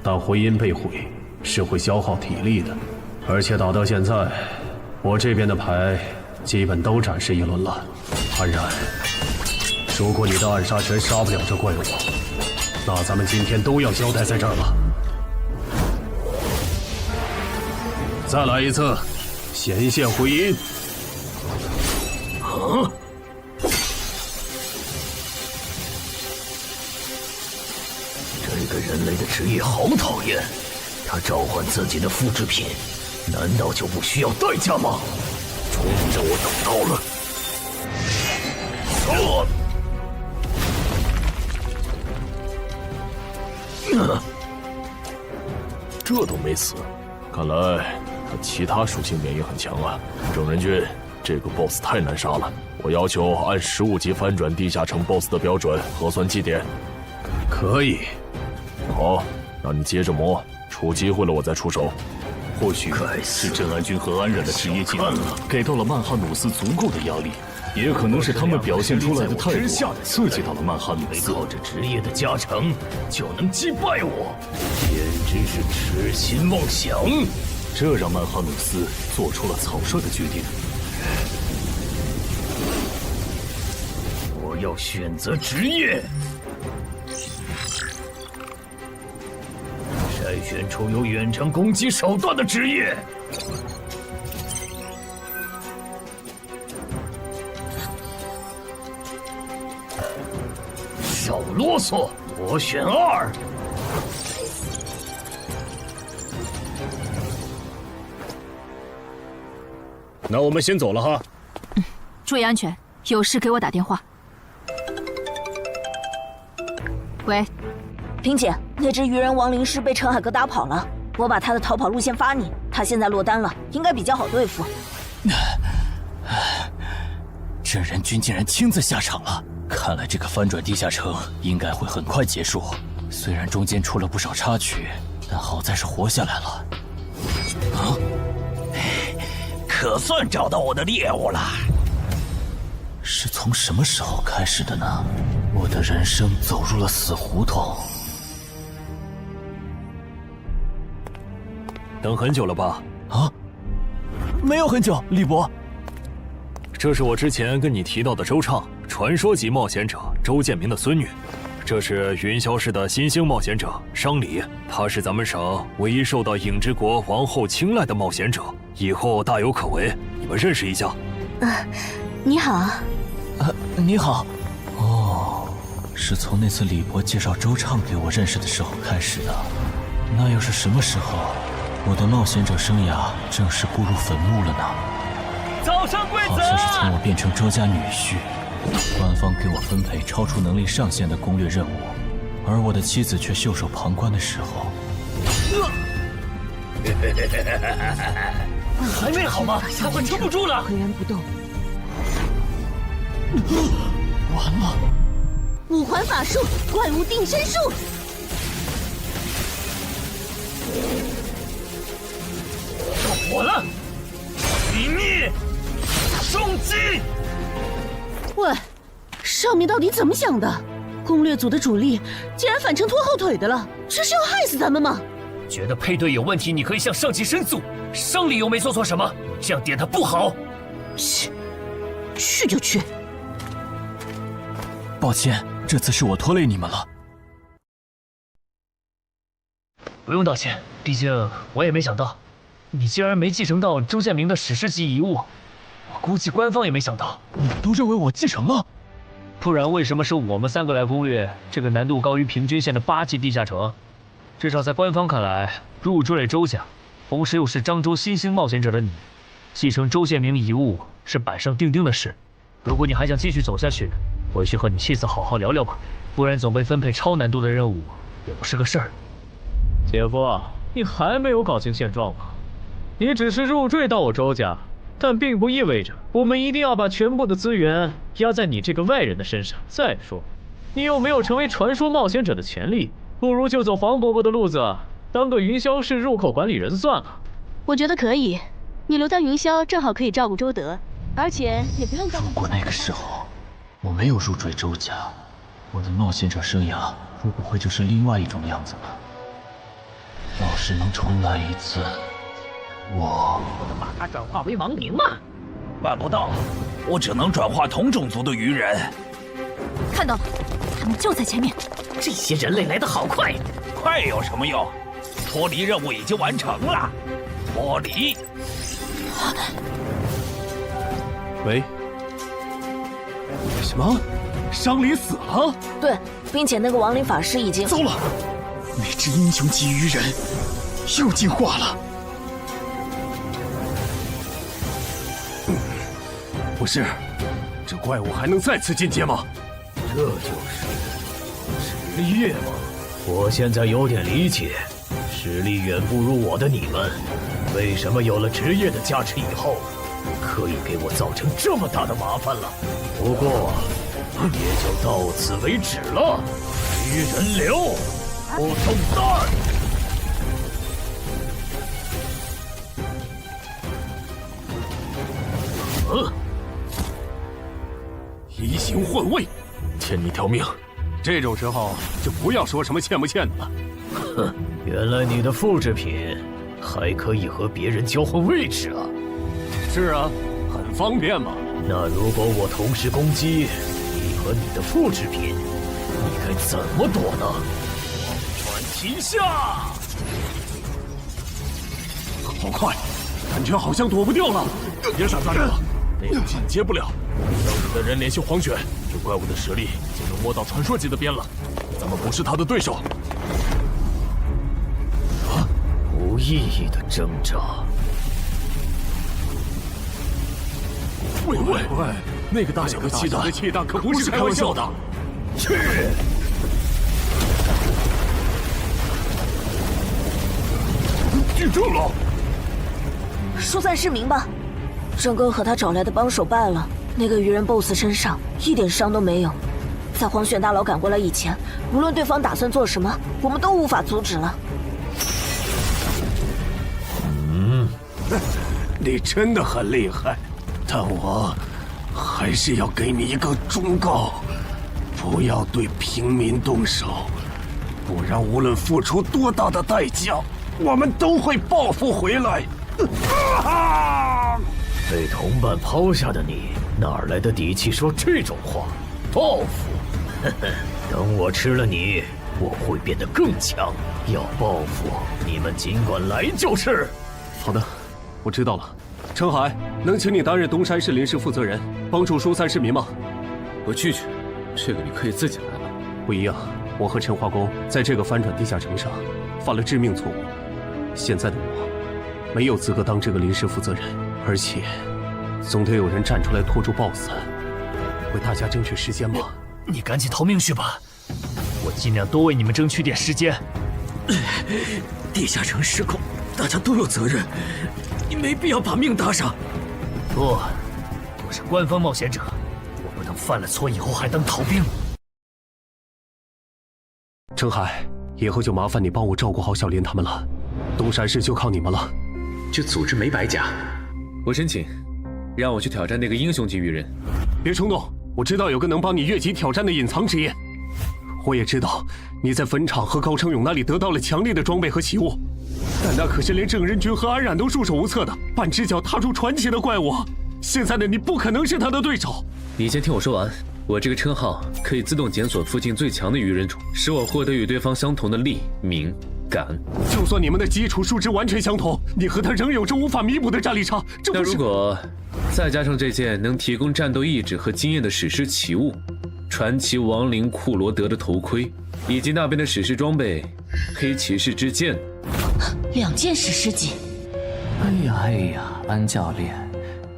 但回音被毁是会消耗体力的。而且打到现在，我这边的牌基本都展示一轮了。安然，如果你的暗杀拳杀不了这怪物，那咱们今天都要交代在这儿了。再来一次，显现回音。啊！这个人类的职业好讨厌，他召唤自己的复制品，难道就不需要代价吗？终于让我等到了。这都没死，看来他其他属性免疫很强啊！正人君，这个 BOSS 太难杀了，我要求按15级翻转地下城 BOSS 的标准核算绩点。可以。好，那你接着磨，出机会了我再出手。或许是镇安君和安然的职业技能给到了曼哈努斯足够的压力，也可能是他们表现出来的态度刺激到了曼哈努斯。靠着职业的加成就能击败我，简直是痴心妄想。这让曼哈努斯做出了草率的决定。我要选择职业，筛选出有远程攻击手段的职业。少啰嗦，我选2。那我们先走了哈。注意安全，有事给我打电话。喂，萍姐，那只鱼人亡灵师被陈海阁打跑了，我把他的逃跑路线发你，他现在落单了，应该比较好对付。镇人君竟然亲自下场了，看来这个翻转地下城应该会很快结束。虽然中间出了不少插曲，但好在是活下来了。啊！可算找到我的猎物了。是从什么时候开始的呢？我的人生走入了死胡同。等很久了吧？啊，没有很久，李伯。这是我之前跟你提到的周畅，传说级冒险者周建明的孙女。这是云霄市的新兴冒险者商礼，她是咱们省唯一受到影之国王后青睐的冒险者，以后大有可为。你们认识一下。你好。你好。哦，是从那次李伯介绍周畅给我认识的时候开始的。那又是什么时候，我的冒险者生涯正式步入坟墓了呢？早上贵子，好像是从我变成周家女婿，官方给我分配超出能力上限的攻略任务，而我的妻子却袖手旁观的时候。还没好吗？他快撑不住了。岿然不动。完了！五环法术，怪物定身术。着火了！殇灭！重击！喂，上面到底怎么想的？攻略组的主力竟然反成拖后腿的了，这是要害死咱们吗？觉得配对有问题，你可以向上级申诉。生理又没做错什么，这样点他不好。去就去。抱歉，这次是我拖累你们了。不用道歉，毕竟我也没想到，你竟然没继承到周建明的史诗级遗物。我估计官方也没想到。你们都认为我继承了？不然为什么是我们3个来攻略这个难度高于平均线的8级地下城？至少在官方看来，入赘周家，同时又是漳州新兴冒险者的你，继承周建明遗物是板上钉钉的事。如果你还想继续走下去，回去和你妻子好好聊聊吧，不然总被分配超难度的任务也不是个事儿。姐夫，你还没有搞清现状吗？你只是入赘到我周家，但并不意味着我们一定要把全部的资源压在你这个外人的身上。再说，你又没有成为传说冒险者的权利，不如就走黄伯伯的路子，当个云霄市入口管理人算了。我觉得可以，你留在云霄正好可以照顾周德，而且也不用照顾。如果那个时候我没有入赘周家，我的冒险者生涯会不会就是另外一种样子呢？要是能重来一次，我把他转化为亡灵吗？办不到，我只能转化同种族的鱼人。看到了，他们就在前面。这些人类来得好快，快有什么用？脱离任务已经完成了。脱离。喂？什么？伤离死了？对，并且那个亡灵法师已经……糟了，那只英雄级鱼人又进化了。不是，这怪物还能再次进阶吗？这就是实力吗？我现在有点理解，实力远不如我的你们，为什么有了职业的加持以后，可以给我造成这么大的麻烦了。不过，也就到此为止了。鱼人流，不动弹。移形换位，欠你条命。这种时候就不要说什么欠不欠的了。哼，原来你的复制品还可以和别人交换位置啊？是啊，很方便嘛。那如果我同时攻击你和你的复制品，你该怎么躲呢？传奇下，好快，感觉好像躲不掉了。别傻撒着了，那个进阶不了。让你的人连续黄泉，这怪物的实力已经能摸到传说级的边了。咱们不是他的对手。无意义的挣扎。喂，那个大小的气弹可不是开玩笑的。去！记住了。疏散市民吧。郑哥和他找来的帮手败了，那个鱼人 BOSS 身上一点伤都没有。在黄玄大佬赶过来以前，无论对方打算做什么，我们都无法阻止了。你真的很厉害，但我还是要给你一个忠告：不要对平民动手，不然无论付出多大的代价，我们都会报复回来。被同伴抛下的你，哪来的底气说这种话？报复？呵呵，等我吃了你，我会变得更强。要报复，你们尽管来就是。好的，我知道了。陈海，能请你担任东山市临时负责人，帮助疏散市民吗？我拒绝，这个你可以自己来了。不一样，我和陈化工在这个翻转地下城上犯了致命错误，现在的我没有资格当这个临时负责人，而且总得有人站出来拖住 BOSS， 为大家争取时间吧。你赶紧逃命去吧，我尽量多为你们争取点时间。地下城失控，大家都有责任，你没必要把命搭上。不，我是官方冒险者，我不能犯了错以后还当逃兵。陈海，以后就麻烦你帮我照顾好小林他们了，东山市就靠你们了。这组织没白假。我申请，让我去挑战那个英雄级鱼人。别冲动，我知道有个能帮你越级挑战的隐藏职业。我也知道你在坟场和高成勇那里得到了强烈的装备和奇物，但那可是连郑仁君和安冉都束手无策的半只脚踏入传奇的怪物。现在的你不可能是他的对手。你先听我说完。我这个称号可以自动检索附近最强的鱼人种，使我获得与对方相同的力、名、感。就算你们的基础数值完全相同，你和他仍有着无法弥补的战力差。这但如果再加上这件能提供战斗意志和经验的史诗奇物——传奇亡灵库罗德的头盔，以及那边的史诗装备——黑骑士之剑，2件史诗级。哎呀，安教练，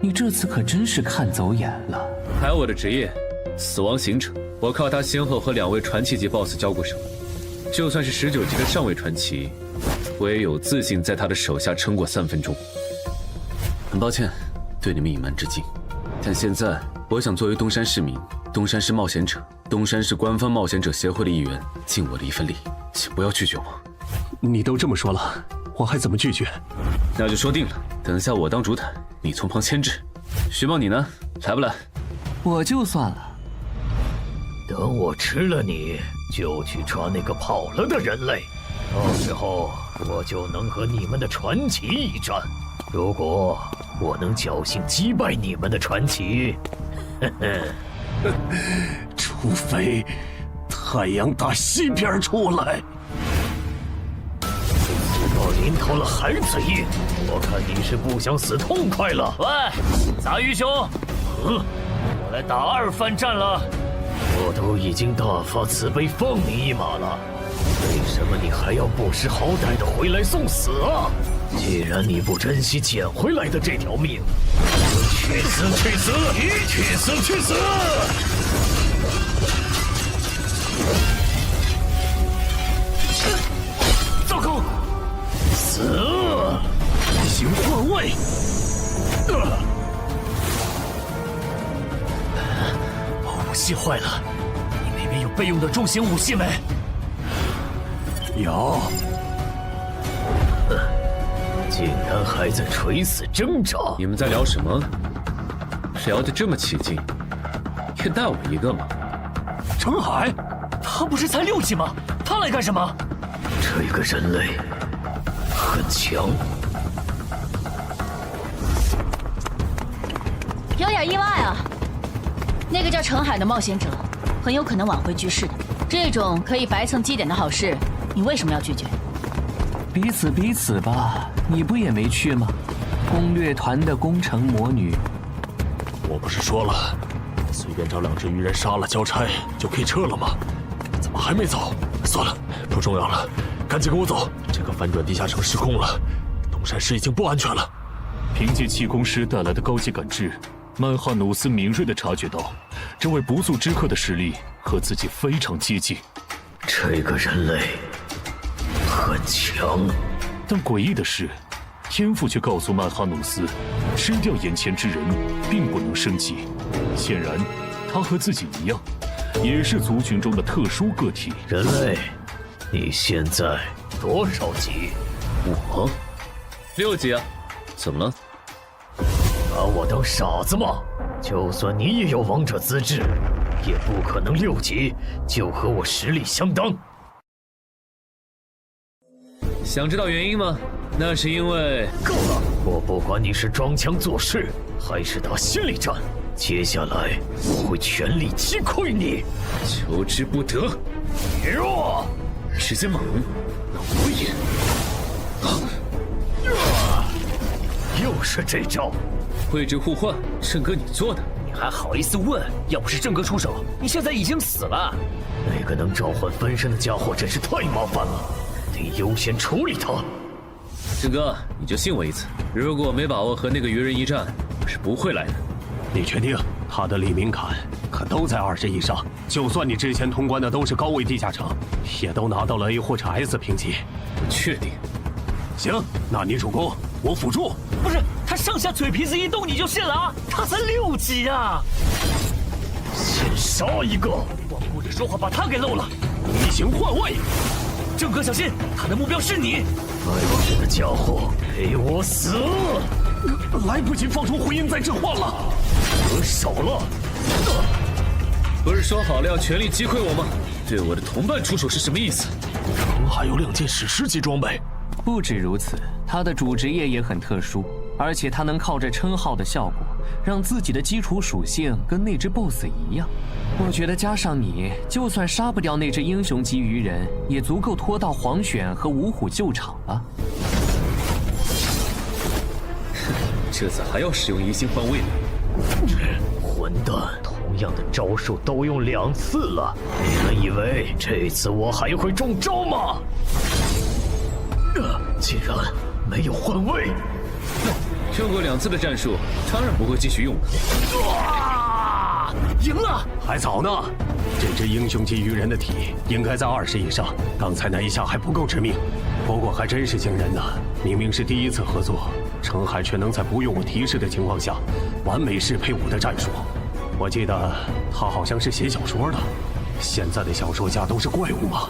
你这次可真是看走眼了。还有我的职业。死亡行者，我靠他先后和2位传奇级 BOSS 交过手，就算是19级的上位传奇，我也有自信在他的手下撑过3分钟。很抱歉对你们隐瞒至今，但现在我想作为东山市民、东山市冒险者、东山市官方冒险者协会的一员，尽我的一份力，请不要拒绝我。你都这么说了，我还怎么拒绝？那就说定了，等下我当主坦，你从旁牵制。徐梦，你呢？来不来？我就算了。等我吃了你，就去抓那个跑了的人类，到时候我就能和你们的传奇一战。如果我能侥幸击败你们的传奇，除非太阳打西边出来。知道临头了还嘴硬，我看你是不想死痛快了。喂，杂鱼兄，我来打2番战了。我都已经大发慈悲放你一马了，为什么你还要不识好歹的回来送死啊？既然你不珍惜捡回来的这条命，去死去死，去死去死！糟糕，死！行换位。武器坏了，你那边有备用的重型武器没？有。竟然还在垂死挣扎！你们在聊什么？聊得这么起劲，也带我一个嘛！程海，他不是才6级吗？他来干什么？这个人类很强。有点意外啊。那个叫程海的冒险者，很有可能挽回局势的。这种可以白蹭基点的好事，你为什么要拒绝？彼此吧，你不也没去吗？攻略团的攻城魔女，我不是说了，随便找2只鱼人杀了交差就可以撤了吗？怎么还没走？算了，不重要了，赶紧跟我走。这个翻转地下城失控了，东山市已经不安全了。凭借气功师带来的高级感知，曼哈努斯敏锐地察觉到，这位不速之客的实力和自己非常接近。这个人类很强，但诡异的是，天赋却告诉曼哈努斯，吃掉眼前之人并不能升级。显然，他和自己一样，也是族群中的特殊个体。人类，你现在多少级？我6级啊，怎么了？把我当傻子吗？就算你也有王者资质，也不可能6级就和我实力相当。想知道原因吗？那是因为……够了！我不管你是装腔作势，还是打心理战，接下来我会全力击溃你。求之不得！别弱，时间猛，那我也……又是这招！位置互换，郑哥你做的，你还好意思问？要不是郑哥出手，你现在已经死了。那个能召唤分身的家伙真是太麻烦了，得优先处理他。郑哥，你就信我一次，如果没把握和那个鱼人一战，我是不会来的。你确定？他的黎明坎可都在20以上，就算你之前通关的都是高位地下城，也都拿到了 A 或者 S 评级。不确定。行，那你主攻，我辅助。不是，他上下嘴皮子一动你就信了啊？他才6级啊！先杀一个！光顾着说话把他给漏了。异形换位，郑哥小心，他的目标是你。爱我的家伙，给我死！来不及放出回音再置换了，得手了。不是说好了要全力击溃我吗？对我的同伴出手是什么意思？程海有2件史诗级装备。不止如此，他的主职业也很特殊，而且他能靠着称号的效果，让自己的基础属性跟那只 BOSS 一样。我觉得加上你，就算杀不掉那只英雄级鱼人，也足够拖到黄选和五虎救场了。这次还要使用移形换位呢？混蛋！同样的招数都用2次了，你们以为这次我还会中招吗？竟然没有换位！用过2次的战术，当然不会继续用了。赢了！还早呢。这只英雄级鱼人的体应该在20以上，刚才那一下还不够致命。不过还真是惊人呢，明明是第1次合作，程海却能在不用我提示的情况下，完美适配我的战术。我记得他好像是写小说的，现在的小说家都是怪物吗？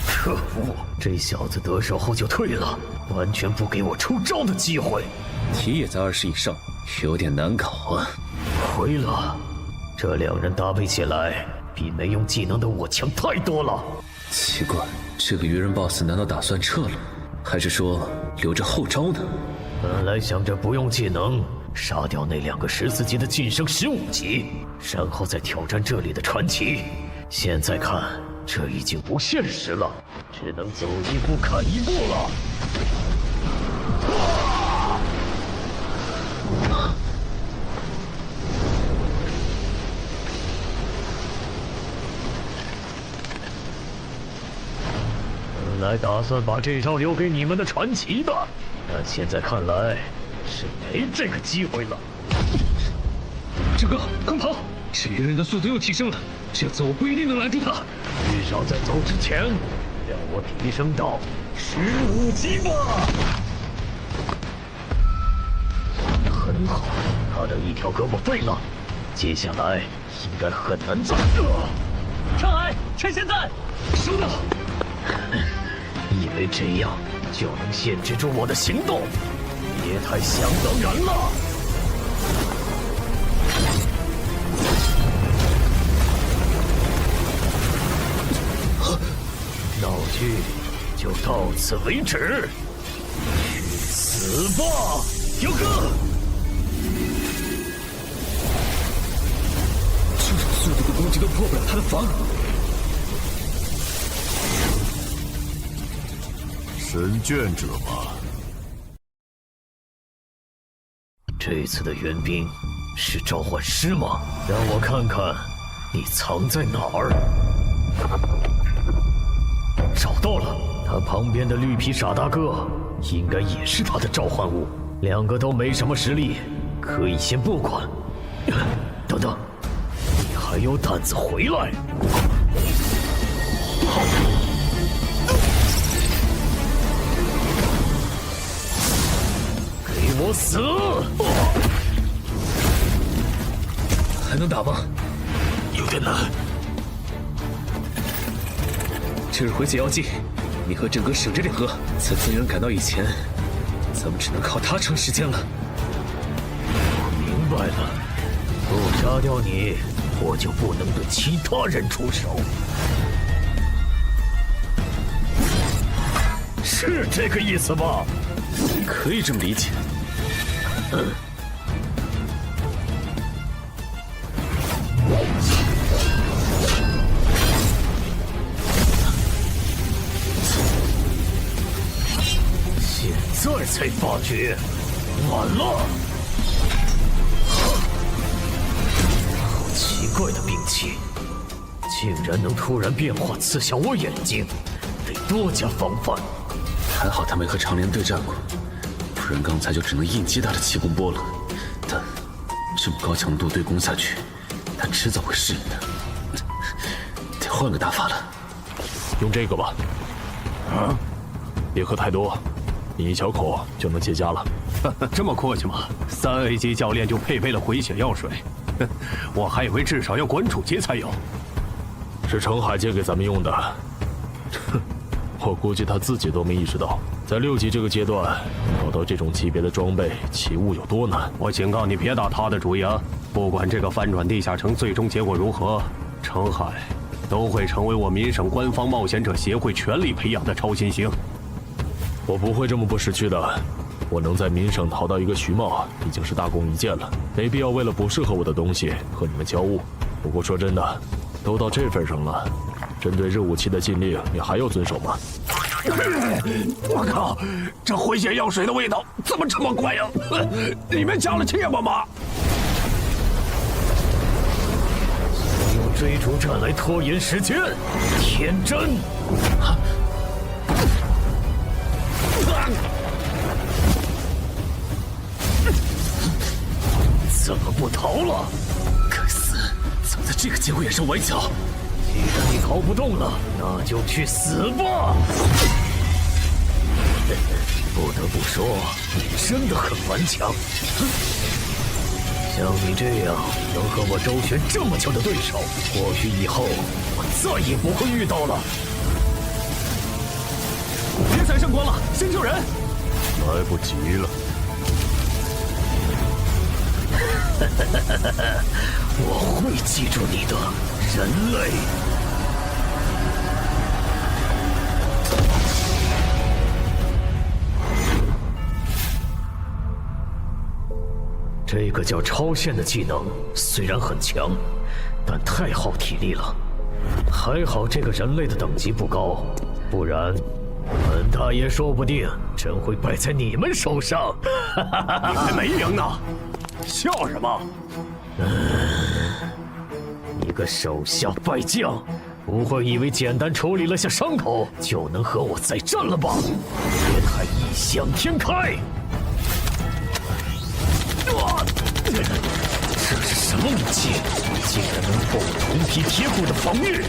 可恶，这小子得手后就退了，完全不给我出招的机会。体也在20以上，有点难搞啊。亏了，这两人搭配起来比没用技能的我强太多了。奇怪，这个鱼人 BOSS 难道打算撤了，还是说留着后招呢？本来想着不用技能杀掉那2个14级的晋升15级，然后再挑战这里的传奇。现在看，这已经不现实了，只能走一步看一步了。本来打算把这招留给你们的传奇的，但现在看来是没这个机会了。这个快跑！这鱼人的速度又提升了，这次我不一定能拦住他。至少在走之前，让我提升到15级吧。很好，他的一条胳膊废了，接下来应该很难再。上海，趁现在，收到。以为这样就能限制住我的行动，别太想当然了。闹剧就到此为止，去死吧，彪哥！这种速度的攻击都破不了他的防。神眷者吧。这次的援兵是召唤师吗？让我看看你藏在哪儿。找到了，他旁边的绿皮傻大个应该也是他的召唤物。2个都没什么实力，可以先不管。等等，你还有胆子回来？给我死！还能打吗？有点难。这是回解药剂，你和郑哥省着点喝。在增援赶到以前，咱们只能靠他撑时间了。我明白了，不杀掉你，我就不能对其他人出手。是这个意思吧？可以这么理解。现在才发觉，晚了。好奇怪的兵器，竟然能突然变化刺向我眼睛，得多加防范。还好他没和长莲对战过，不然刚才就只能硬接他的气功波了。但这么高强度对攻下去，他迟早会适应的。得换个打法了。用这个吧。啊，别喝太多，你一小口就能结痂了。这么阔气吗？3A 级教练就配备了回血药水，我还以为至少要馆主级才有。是程海借给咱们用的。哼，我估计他自己都没意识到，在6级这个阶段找到这种级别的装备奇物有多难。我警告你，别打他的主意啊！不管这个翻转地下城最终结果如何，程海都会成为我民省官方冒险者协会全力培养的超新星。我不会这么不识趣的。我能在民省淘到一个徐茂，已经是大功一件了，没必要为了不适合我的东西和你们交恶。不过说真的，都到这份上了，针对热武器的禁令，你还要遵守吗？我靠，这回血药水的味道怎么这么怪呀？里面加了芥末吗？用追逐战来拖延时间，天真！怎么不逃了？该死，怎么在这个节骨眼上崴脚？既然你逃不动了，那就去死吧！不得不说，你真的很顽强。像你这样能和我周旋这么久的对手，或许以后我再也不会遇到了。光了，先救人！来不及了。我会记住你的，人类。这个叫超限的技能虽然很强，但太耗体力了。还好这个人类的等级不高，不然本大爷说不定真会败在你们手上。你还没赢呢，笑什么？一个手下败将，不会以为简单处理了下伤口就能和我再战了吧？别太异想天开！这是什么武器？竟然能破我铜皮铁骨的防御！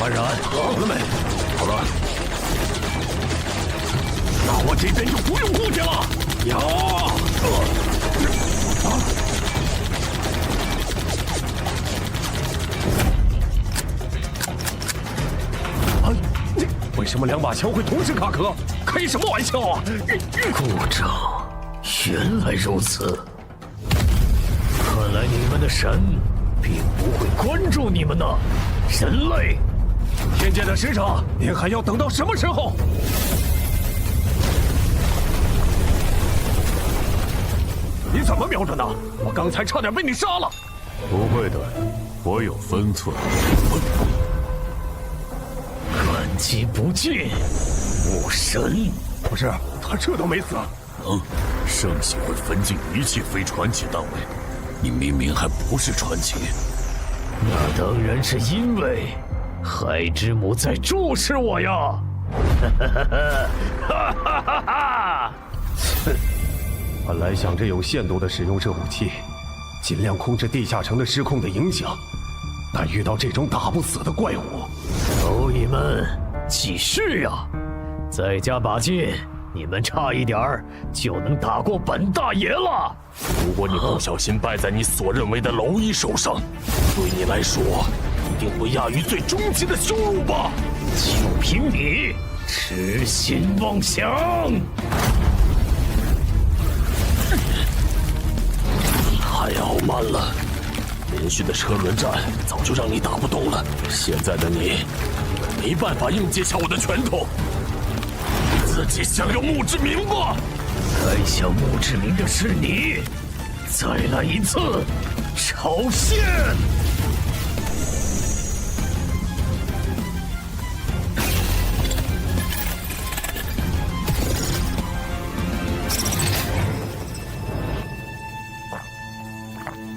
安然，好了没？好了。那我这边就不用顾忌了。有。为什么2把枪会同时卡壳？开什么玩笑啊！故障，原来如此。看来你们的神并不会关注你们呢，人类。天界的使者，您还要等到什么时候？你怎么瞄准的？我刚才差点被你杀了。不会的，我有分寸。感激不尽，武神。不是，他这都没死。圣血会焚尽一切非传奇单位，你明明还不是传奇。那当然是因为海之母在注视我呀！哈哈哈哈！本来想着有限度的使用这武器，尽量控制地下城的失控的影响，但遇到这种打不死的怪物，蝼蚁们继续呀！再加把劲，你们差一点儿就能打过本大爷了。如果你不小心败在你所认为的蝼蚁手上，对你来说一定不亚于最终极的羞辱吧？就凭你痴心妄想！太傲慢了，连续的车轮战早就让你打不动了。现在的你没办法硬接下我的拳头，自己享有墓志铭吧。该享墓志铭的是你。再来一次超限！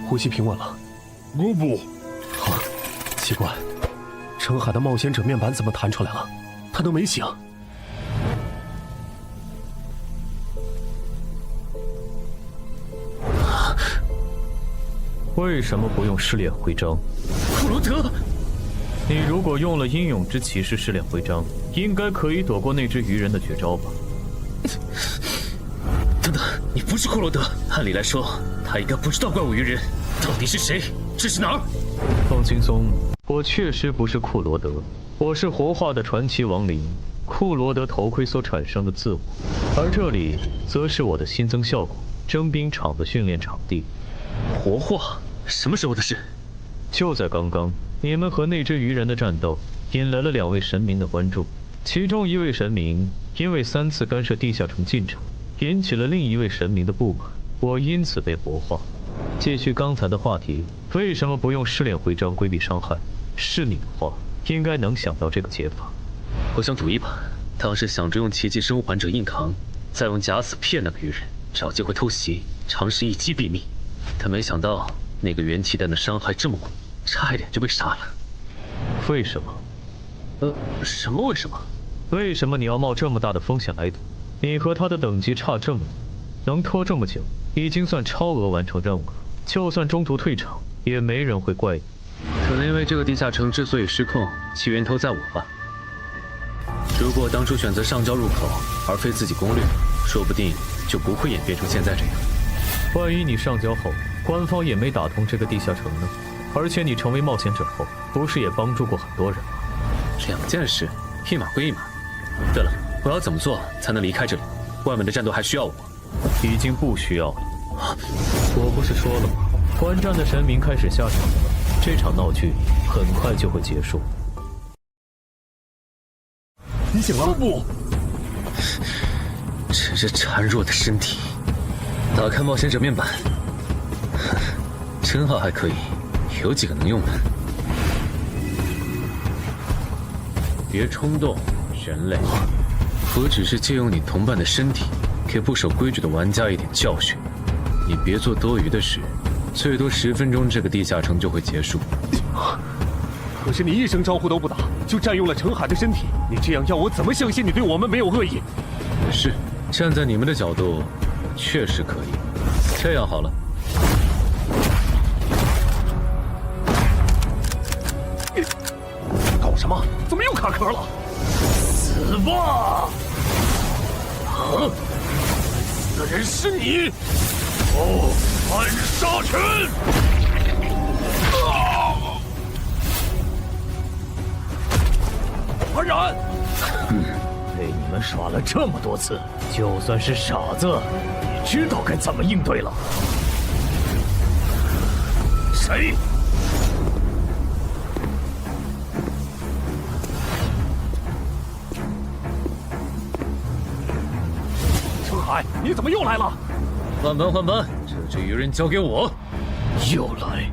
呼吸平稳了。不，好，奇怪，澄海的冒险者面板怎么弹出来了？他都没醒。为什么不用试炼徽章？库罗德，你如果用了英勇之骑士试炼徽章，应该可以躲过那只鱼人的绝招吧？等等，你不是库罗德，按理来说他应该不知道怪物鱼人到底是谁，这是哪儿？放轻松，我确实不是库罗德，我是活化的传奇亡灵库罗德头盔所产生的自我，而这里则是我的新增效果征兵场的训练场地。活化？什么时候的事？就在刚刚，你们和那只鱼人的战斗引来了2位神明的关注，其中一位神明因为3次干涉地下城进程，引起了另一位神明的不满，我因此被活化。继续刚才的话题，为什么不用试炼徽章规避伤害？是你的话，应该能想到这个解法。我想主意吧，当时想着用奇迹生还者硬扛，再用假死骗那个鱼人，找机会偷袭，尝试一击毙命。但没想到那个元气弹的伤害这么猛，差一点就被杀了。为什么？什么为什么？为什么你要冒这么大的风险来赌？你和他的等级差这么多，能拖这么久，已经算超额完成任务了。就算中途退场，也没人会怪你。可能因为这个地下城之所以失控，其源头在我吧。如果我当初选择上交入口，而非自己攻略，说不定就不会演变成现在这样。万一你上交后，官方也没打通这个地下城呢？而且你成为冒险者后，不是也帮助过很多人吗？2件事，一码归一码。对了，我要怎么做才能离开这里？外面的战斗还需要我？已经不需要了。我不是说了吗？观战的神明开始下场了，这场闹剧很快就会结束。你醒了？不，只是孱弱的身体。打开冒险者面板，称号还可以，有几个能用的。别冲动，人类。我只是借用你同伴的身体，给不守规矩的玩家一点教训。你别做多余的事，最多10分钟，这个地下城就会结束。可是你一声招呼都不打，就占用了程海的身体，你这样要我怎么相信你对我们没有恶意？是，站在你们的角度，确实可以。这样好了。搞什么？怎么又卡壳了？死吧！啊！死的人是你！哦，暗杀拳！安然，被你们耍了这么多次，就算是傻子，也知道该怎么应对了。谁？程海，你怎么又来了？换班，这只鱼人交给我。又来，阴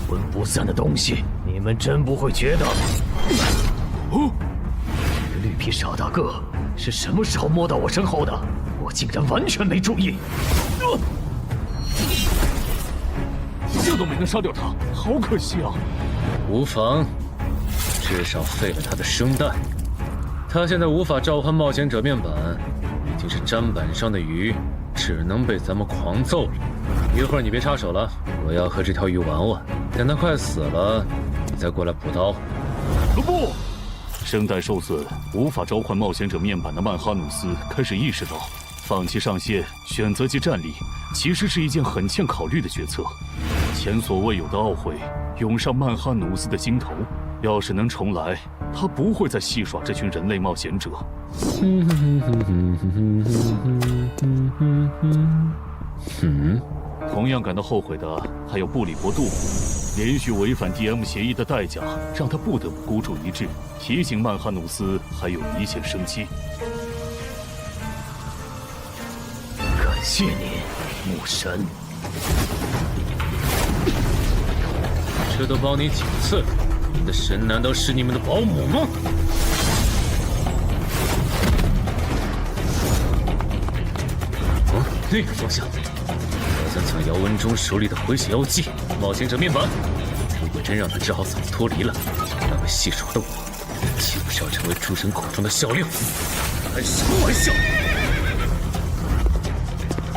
魂不散的东西，你们真不会觉得？哦，这个绿皮傻大个是什么时候摸到我身后的？我竟然完全没注意。这都没能烧掉他，好可惜啊！无妨，至少废了他的生蛋。他现在无法召唤冒险者面板，已经是砧板上的鱼，只能被咱们狂揍了。一会儿你别插手了，我要和这条鱼玩玩。等它快死了，你再过来补刀。不，声带受损，无法召唤冒险者面板的曼哈努斯开始意识到，放弃上线，选择其战力，其实是一件很欠考虑的决策。前所未有的懊悔涌上曼哈努斯的心头。要是能重来，他不会再戏耍这群人类冒险者。同样感到后悔的还有布里伯杜姆，连续违反 DM 协议的代价，让他不得不孤注一掷，提醒曼哈努斯还有一线生机。感谢你，牧神。这都帮你几次了，你的神难道是你们的保姆吗？那个方向，好像抢姚文忠手里的回血药剂。冒险者面板，如果真让他治好嗓子脱离了，那么戏耍的我，岂不是要成为诸神口中的笑料？开什么玩笑！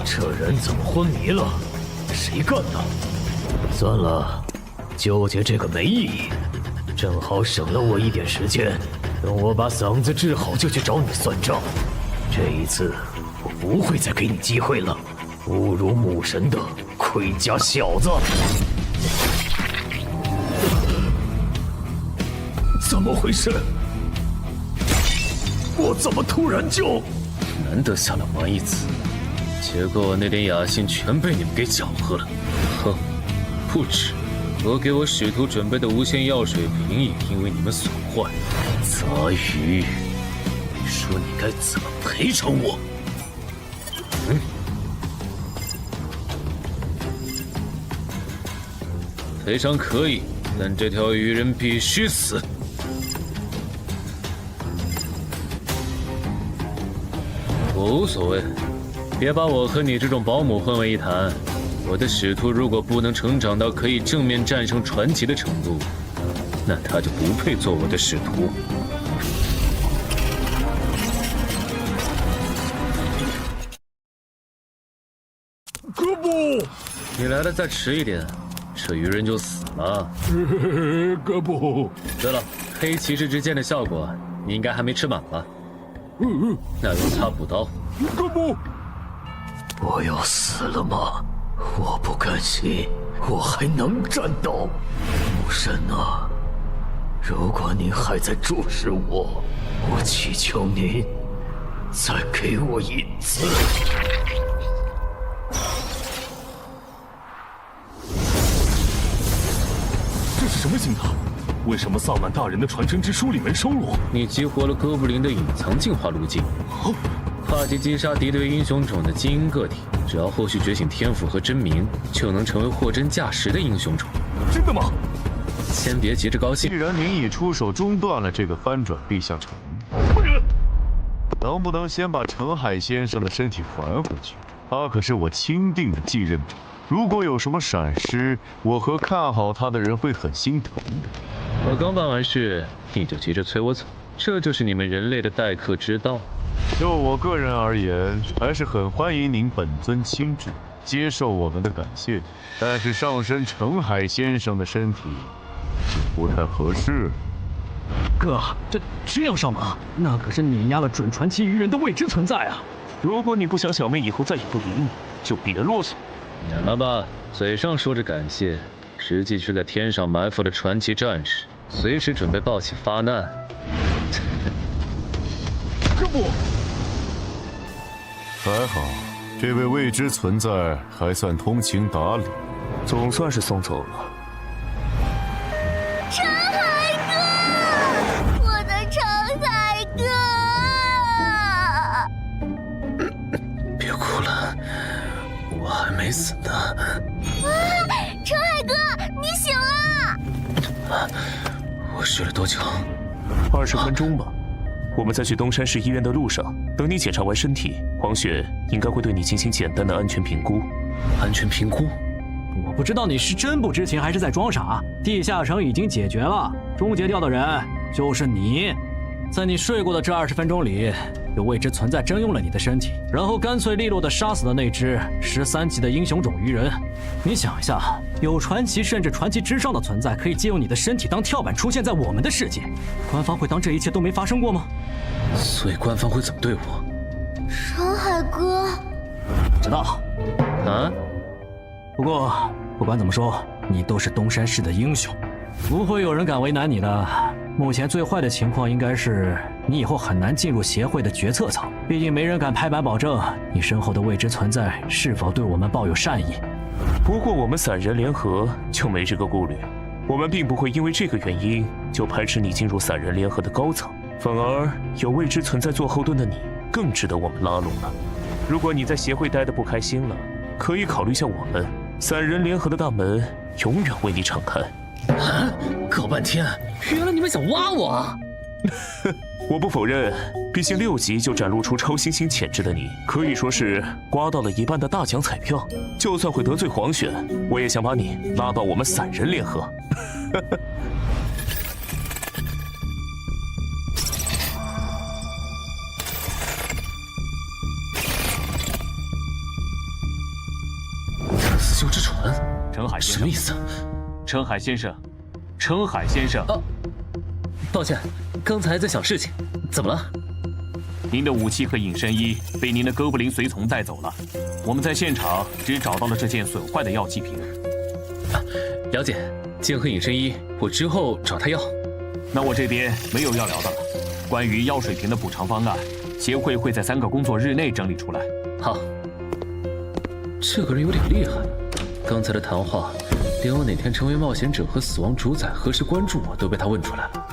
这人怎么昏迷了？谁干的？算了，纠结这个没意义，正好省了我一点时间。等我把嗓子治好，就去找你算账。这一次，我不会再给你机会了。侮辱母神的盔甲小子！怎么回事？我怎么突然就……难得下来玩一次，结果那点雅兴全被你们给搅和了。哼，不止，我给我使徒准备的无限药水瓶也因为你们损坏。杂鱼，你说你该怎么赔偿我？赔偿可以，但这条鱼人必须死。我无所谓，别把我和你这种保姆混为一谈。我的使徒如果不能成长到可以正面战胜传奇的程度，那他就不配做我的使徒。哥布，你来的再迟一点，这鱼人就死了。哥布。对了，黑骑士之剑的效果，你应该还没吃满吧？那用它补刀。哥布，我要死了吗？我不甘心，我还能战斗。母神啊，如果您还在注视我，我祈求您再给我一次。这是什么信号？为什么萨满大人的传承之书里没收录？你激活了哥布林的隐藏进化路径，跨级击杀敌对英雄种的基因个体，只要后续觉醒天赋和真名，就能成为货真价实的英雄种。真的吗？先别急着高兴。既然您已出手中断了这个翻转地下城，能不能先把澄海先生的身体还回去？他可是我钦定的继任者，如果有什么闪失，我和看好他的人会很心疼的。我刚办完事，你就急着催我走，这就是你们人类的待客之道。就我个人而言，还是很欢迎您本尊亲至，接受我们的感谢。但是上身澄海先生的身体就不太合适。哥，这样上马，那可是碾压了准传奇鱼人的未知存在啊！如果你不想小妹以后再也不理你，就别啰嗦。忍了吧，嘴上说着感谢，实际却在天上埋伏了传奇战士，随时准备报喜发难。这不，还好，这位未知存在还算通情达理，总算是送走了。澄海哥，我的澄海哥！别哭了，我还没死呢。澄海哥，你醒了！我睡了多久？20分钟吧。我们在去东山市医院的路上，等你检查完身体，黄雪应该会对你进行简单的安全评估。安全评估？我不知道你是真不知情还是在装傻。地下城已经解决了，终结掉的人就是你。在你睡过的这20分钟里，有未知存在征用了你的身体，然后干脆利落地杀死了那只13级的英雄种鱼人。你想一下，有传奇甚至传奇之上的存在可以借用你的身体当跳板出现在我们的世界，官方会当这一切都没发生过吗？所以官方会怎么对我？澄海哥，知道。啊？不过不管怎么说，你都是东山市的英雄，不会有人敢为难你的。目前最坏的情况应该是你以后很难进入协会的决策层，毕竟没人敢拍板保证你身后的未知存在是否对我们抱有善意。不过我们散人联合就没这个顾虑，我们并不会因为这个原因就排斥你进入散人联合的高层，反而有未知存在做后盾的你更值得我们拉拢了。如果你在协会待得不开心了，可以考虑下我们，散人联合的大门永远为你敞开。啊！搞半天，原来你们想挖我！我不否认，毕竟6级就展露出超新星潜质的你，可以说是刮到了一半的大奖彩票。就算会得罪黄选，我也想把你拉到我们散人联合。死囚之船，澄海先生，什么意思？澄海先生，澄海先生。抱歉，刚才在想事情，怎么了？您的武器和隐身衣被您的哥布林随从带走了，我们在现场只找到了这件损坏的药剂瓶。了解，剑和隐身衣，我之后找他要。那我这边没有要聊的了。关于药水瓶的补偿方案，协会会在3个工作日内整理出来。好。这个人有点厉害，刚才的谈话，连我哪天成为冒险者和死亡主宰何时关注我都被他问出来了。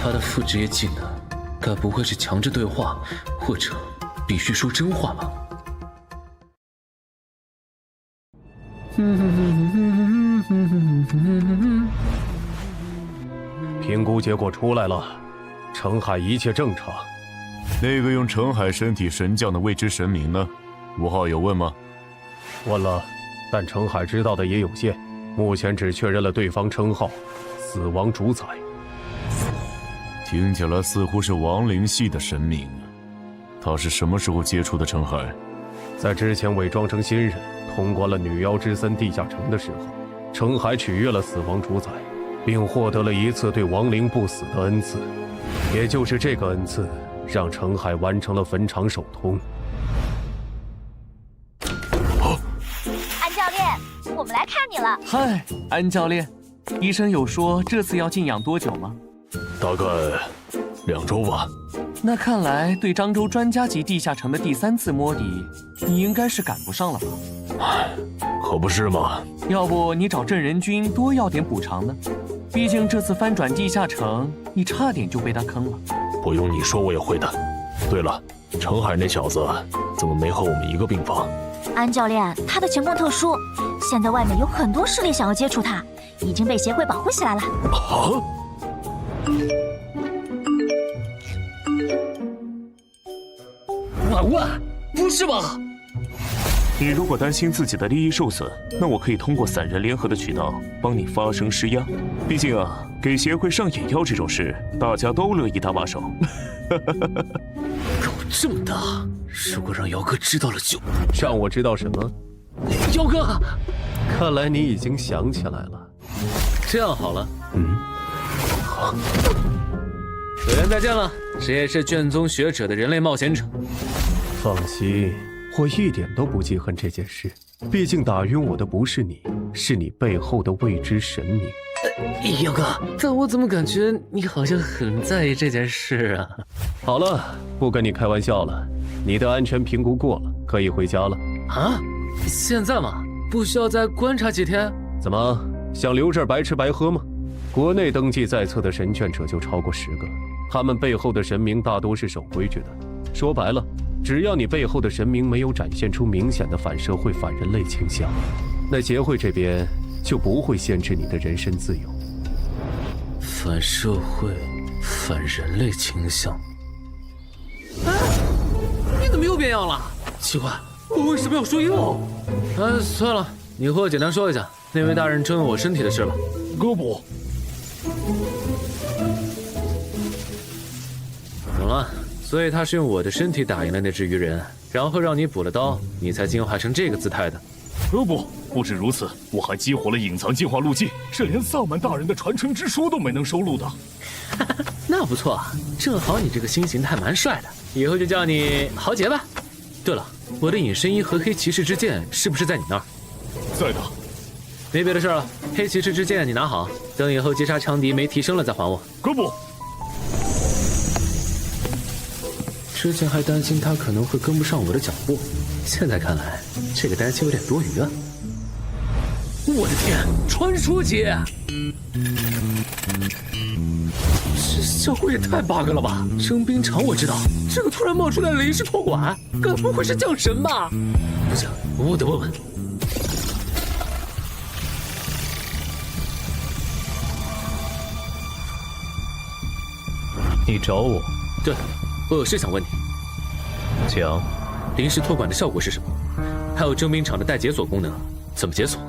他的副职业技能，该不会是强制对话，或者必须说真话吧？评估结果出来了，澄海一切正常。那个用澄海身体神将的未知神明呢？5号有问吗？问了，但澄海知道的也有限，目前只确认了对方称号“死亡主宰”。听起来似乎是亡灵系的神明。他是什么时候接触的澄海？在之前伪装成新人，通关了女妖之森地下城的时候，澄海取悦了死亡主宰，并获得了一次对亡灵不死的恩赐。也就是这个恩赐，让澄海完成了坟场首通。安教练，我们来看你了。嗨，安教练，医生有说这次要静养多久吗？大概2周吧。那看来对漳州专家级地下城的第3次摸底，你应该是赶不上了吧？唉，可不是嘛。要不你找镇人君多要点补偿呢？毕竟这次翻转地下城，你差点就被他坑了。不用你说，我也会的。对了，程海那小子怎么没和我们一个病房？安教练，他的情况特殊，现在外面有很多势力想要接触他，已经被协会保护起来了。啊！婉婉，不是吧？你如果担心自己的利益受损，那我可以通过3人联合的渠道帮你发声施压。毕竟啊，给协会上眼药这种事，大家都乐意搭把手。狗这么大，如果让姚哥知道了就……让我知道什么？姚哥，看来你已经想起来了。这样好了，有缘再见了，这也是卷宗学者的人类冒险者。放心，我一点都不记恨这件事。毕竟打晕我的不是你，是你背后的未知神明。姚哥，但我怎么感觉你好像很在意这件事啊？好了，不跟你开玩笑了，你的安全评估过了，可以回家了。啊？现在吗？不需要再观察几天？怎么想留这儿白吃白喝吗？国内登记在册的神眷者就超过10个，他们背后的神明大多是守规矩的。说白了，只要你背后的神明没有展现出明显的反社会、反人类倾向，那协会这边就不会限制你的人身自由。反社会、反人类倾向？哎，你怎么又变样了？奇怪，我为什么要说又？算了，你和我简单说一下那位大人征用我身体的事吧。哥不。懂了，所以他是用我的身体打赢了那只鱼人，然后让你补了刀，你才进化成这个姿态的。不止如此，我还激活了隐藏进化路径，是连萨满大人的传承之书都没能收录的。那不错，正好你这个新形态蛮帅的，以后就叫你豪杰吧。对了，我的隐身衣和黑骑士之剑是不是在你那儿？在的。没别的事了，黑骑士之剑你拿好，等以后击杀强敌没提升了再还我。哥不。之前还担心他可能会跟不上我的脚步，现在看来这个担心有点多余啊。我的天，传说节！这效果也太 bug 了吧！征兵场我知道，这个突然冒出来的临时托管，该不会是降神吧？不行，我得问问。你找我？对，我有事想问你。讲。临时托管的效果是什么？还有征兵场的带解锁功能，怎么解锁？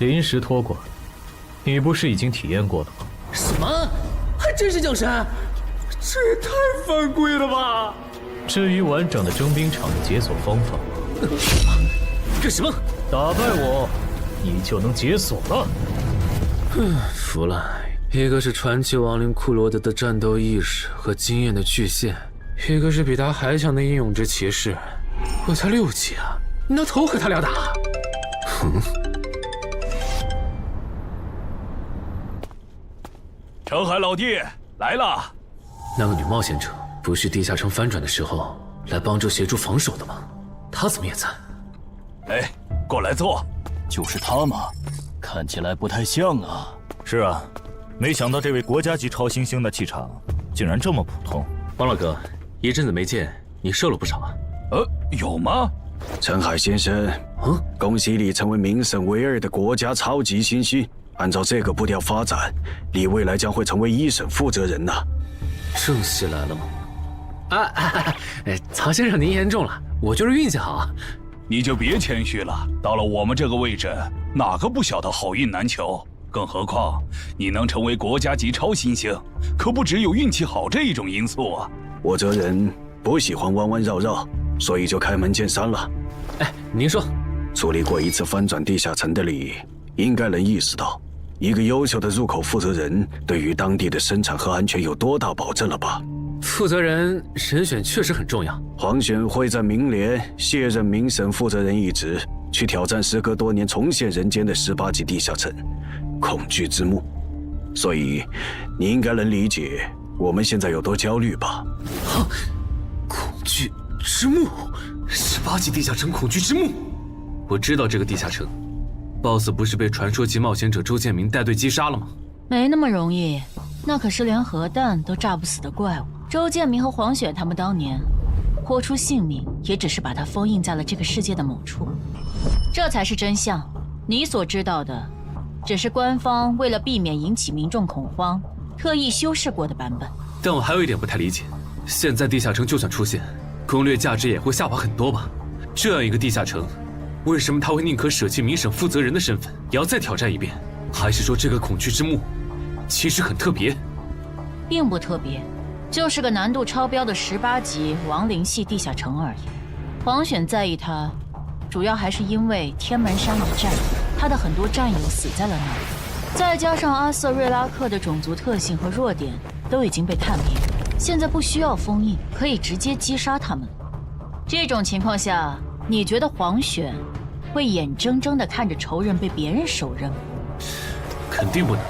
临时托管，你不是已经体验过了吗？什么？还真是降神？这也太犯规了吧！至于完整的征兵场的解锁方法，干什么？打败我，你就能解锁了。服了。一个是传奇亡灵库罗德的战斗意识和经验的巨献，一个是比他还强的英勇之骑士。我才6级啊，你拿头和他俩打？程海老弟来了。那个女冒险者不是地下城翻转的时候来帮助协助防守的吗？她怎么也在？哎，过来坐。就是他嘛，看起来不太像啊。是啊。没想到这位国家级超新星的气场竟然这么普通。王老哥，一阵子没见，你瘦了不少啊。有吗？陈海先生，恭喜你成为名声唯2的国家超级新星。按照这个步调发展，你未来将会成为1省负责人呐。正戏来了吗？曹先生您言重了，我就是运气好。你就别谦虚了，到了我们这个位置，哪个不晓得好运难求？更何况，你能成为国家级超新星，可不只有运气好这一种因素啊！我这人不喜欢弯弯绕绕，所以就开门见山了。您说，处理过1次翻转地下城的你，应该能意识到，一个优秀的入口负责人对于当地的生产和安全有多大保证了吧？负责人人选确实很重要。黄选会在明年卸任名省负责人一职，去挑战时隔多年重现人间的18级地下城。恐惧之墓，所以你应该能理解我们现在有多焦虑吧？恐惧之墓，18级地下城恐惧之墓。我知道这个地下城 ，BOSS 不是被传说级冒险者周建明带队击杀了吗？没那么容易，那可是连核弹都炸不死的怪物。周建明和黄雪他们当年豁出性命，也只是把它封印在了这个世界的某处，这才是真相。你所知道的，只是官方为了避免引起民众恐慌，特意修饰过的版本。但我还有一点不太理解，现在地下城就算出现，攻略价值也会下滑很多吧？这样一个地下城，为什么他会宁可舍弃民审负责人的身份，也要再挑战一遍？还是说这个恐惧之墓其实很特别？并不特别，就是个难度超标的18级亡灵系地下城而已。黄选在意它，主要还是因为天门山一战，他的很多战友死在了那里，再加上阿瑟瑞拉克的种族特性和弱点都已经被探明，现在不需要封印，可以直接击杀他们。这种情况下，你觉得黄选会眼睁睁地看着仇人被别人手刃吗？肯定不能。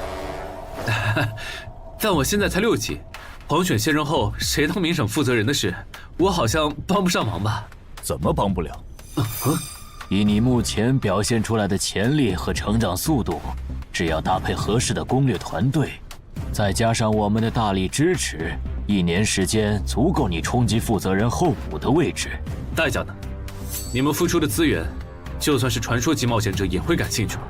但我现在才6级，黄选卸任后谁当民审负责人的事，我好像帮不上忙吧？怎么帮不了？以你目前表现出来的潜力和成长速度，只要搭配合适的攻略团队，再加上我们的大力支持，1年时间足够你冲击负责人候补的位置。代价呢？你们付出的资源，就算是传说级冒险者也会感兴趣吗？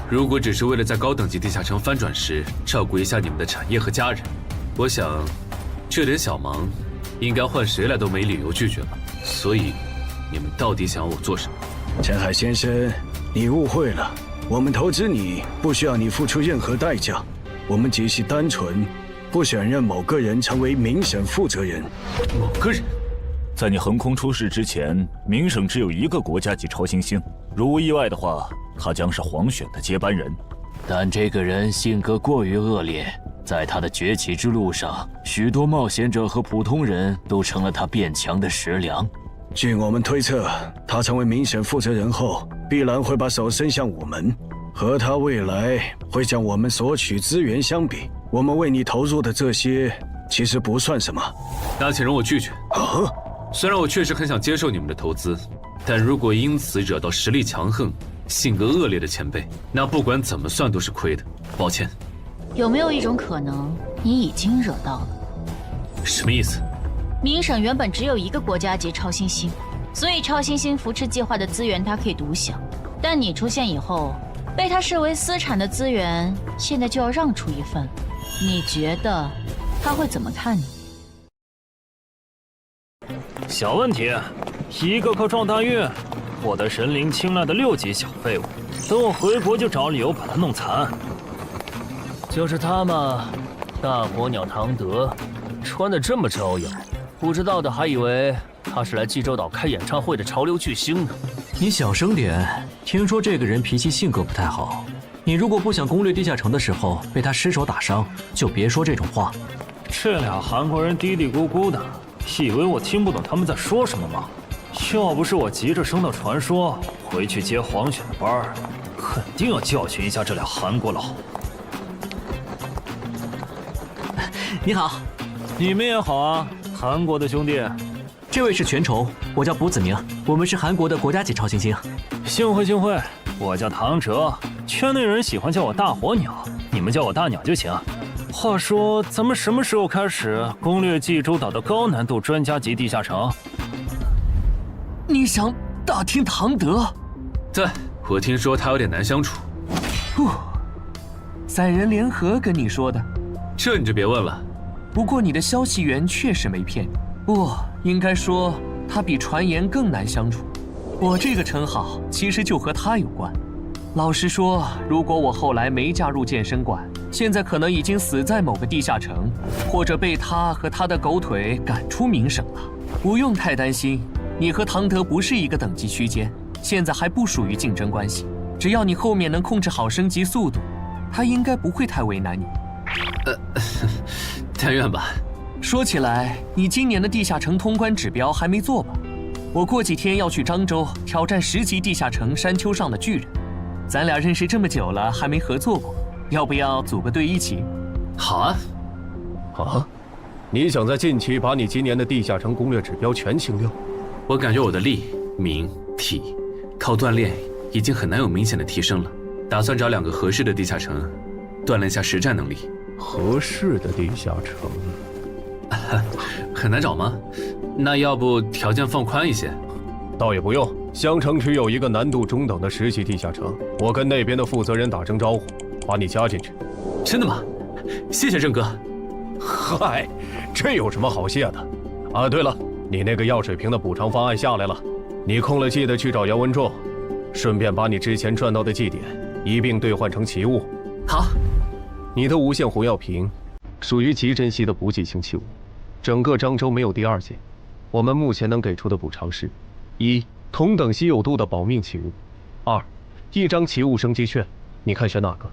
如果只是为了在高等级地下城翻转时照顾一下你们的产业和家人，我想这点小忙应该换谁来都没理由拒绝吧。所以你们到底想要我做什么？陈海先生，你误会了，我们投资你不需要你付出任何代价，我们只是单纯不选任某个人成为民审负责人。某个人？在你横空出世之前，民省只有1个国家级超新星，如无意外的话，他将是黄选的接班人。但这个人性格过于恶劣，在他的崛起之路上，许多冒险者和普通人都成了他变强的食粮。据我们推测，他成为民审负责人后，必然会把手伸向我们，和他未来会向我们索取资源相比，我们为你投入的这些其实不算什么。那请容我拒绝。啊？虽然我确实很想接受你们的投资，但如果因此惹到实力强横、性格恶劣的前辈，那不管怎么算都是亏的。抱歉。有没有一种可能，你已经惹到了？什么意思？民审原本只有1个国家级超新星，所以超新星扶持计划的资源他可以独享。但你出现以后，被他视为私产的资源，现在就要让出一份，你觉得他会怎么看你？小问题，1个靠撞大运，获得神灵青睐的6级小废物，等我回国就找理由把他弄残。就是他嘛，大火鸟唐德，穿得这么招摇，不知道的还以为他是来济州岛开演唱会的潮流巨星呢。你小声点，听说这个人脾气性格不太好，你如果不想攻略地下城的时候被他失手打伤，就别说这种话。这俩韩国人嘀嘀咕咕的，以为我听不懂他们在说什么吗？要不是我急着升到传说，回去接黄选的班儿，肯定要教训一下这俩韩国佬。你好，你们也好啊，韩国的兄弟。这位是全仇，我叫卜子明，我们是韩国的国家级超新星。幸会幸会，我叫唐哲，圈内人喜欢叫我大火鸟，你们叫我大鸟就行。话说，咱们什么时候开始攻略济州岛的高难度专家级地下城？你想打听唐德？对，我听说他有点难相处。3人联合跟你说的？这你就别问了。不过你的消息源确实没骗你。不，应该说他比传言更难相处。我这个称号其实就和他有关。老实说，如果我后来没加入健身馆，现在可能已经死在某个地下城，或者被他和他的狗腿赶出名省了。不用太担心，你和唐德不是一个等级区间，现在还不属于竞争关系。只要你后面能控制好升级速度，他应该不会太为难你。但愿吧。说起来，你今年的地下城通关指标还没做吧？我过几天要去漳州挑战10级地下城山丘上的巨人。咱俩认识这么久了，还没合作过，要不要组个队一起？好啊。啊？你想在近期把你今年的地下城攻略指标全清掉？我感觉我的力、名、体，靠锻炼已经很难有明显的提升了。打算找2个合适的地下城，锻炼下实战能力。合适的地下城，很难找吗？那要不条件放宽一些？倒也不用。襄城区有一个难度中等的10级地下城，我跟那边的负责人打声招呼，把你加进去。真的吗？谢谢郑哥。嗨，这有什么好谢的？啊，对了，你那个药水瓶的补偿方案下来了，你空了记得去找姚文仲，顺便把你之前赚到的祭点一并兑换成奇物。好。你的无限红药瓶属于极珍稀的补给型器物，整个漳州没有第2件。我们目前能给出的补偿是：1. 同等稀有度的保命奇物；2. 1张奇物升级券。你看选哪个？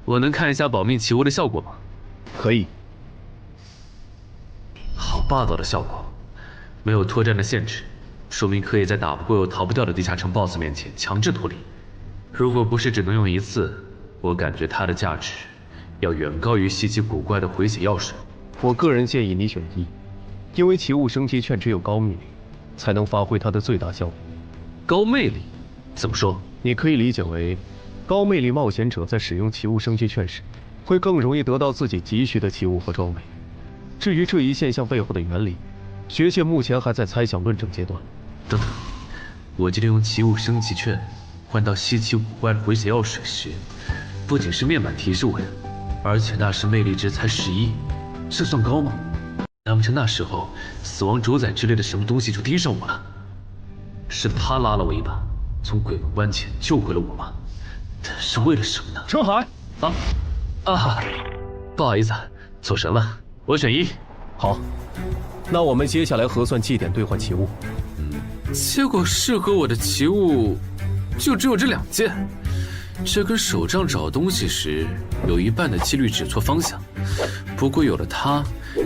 我能看一下保命奇物的效果吗？可以。好霸道的效果，没有脱战的限制，说明可以在打不过又逃不掉的地下城 BOSS 面前强制脱离。如果不是只能用1次，我感觉它的价值要远高于稀奇古怪的回血药水。我个人建议你选1，因为奇物升级券只有高魅力才能发挥它的最大效果。高魅力？怎么说？你可以理解为，高魅力冒险者在使用奇物升级券时，会更容易得到自己急需的奇物和装备。至于这一现象背后的原理，学界目前还在猜想论证阶段。等等，我记得用奇物升级券换到稀奇古怪的回血药水时，不仅是面板提示我呀，而且那时魅力值才11，这算高吗？难不成那时候死亡主宰之类的什么东西就盯上我了？是他拉了我一把，从鬼门关前救回了我吗？但是为了什么呢？陈海，不好意思，走神了。我选1。好，那我们接下来核算祭点兑换奇物。结果适合我的奇物就只有这2件，这跟手杖找东西时有一半的几率指错方向。不过有了它，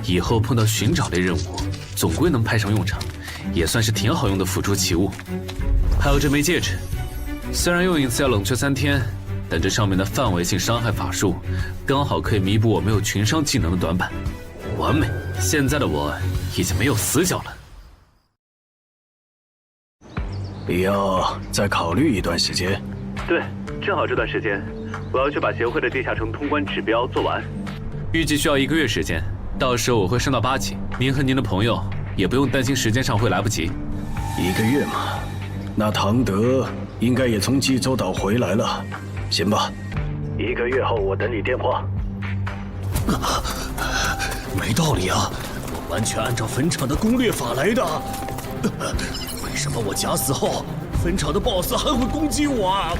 以后碰到寻找类任务，总归能派上用场，也算是挺好用的辅助奇物。还有这枚戒指，虽然用1次要冷却3天，但这上面的范围性伤害法术，刚好可以弥补我没有群伤技能的短板。完美！现在的我已经没有死角了。必要再考虑一段时间。对，正好这段时间，我要去把协会的地下城通关指标做完，预计需要1个月时间。到时候我会升到8级，您和您的朋友也不用担心时间上会来不及。1个月嘛，那唐德应该也从济州岛回来了。行吧，1个月后我等你电话。没道理啊！我完全按照坟场的攻略法来的。为什么我假死后，坟场的 BOSS 还会攻击我啊？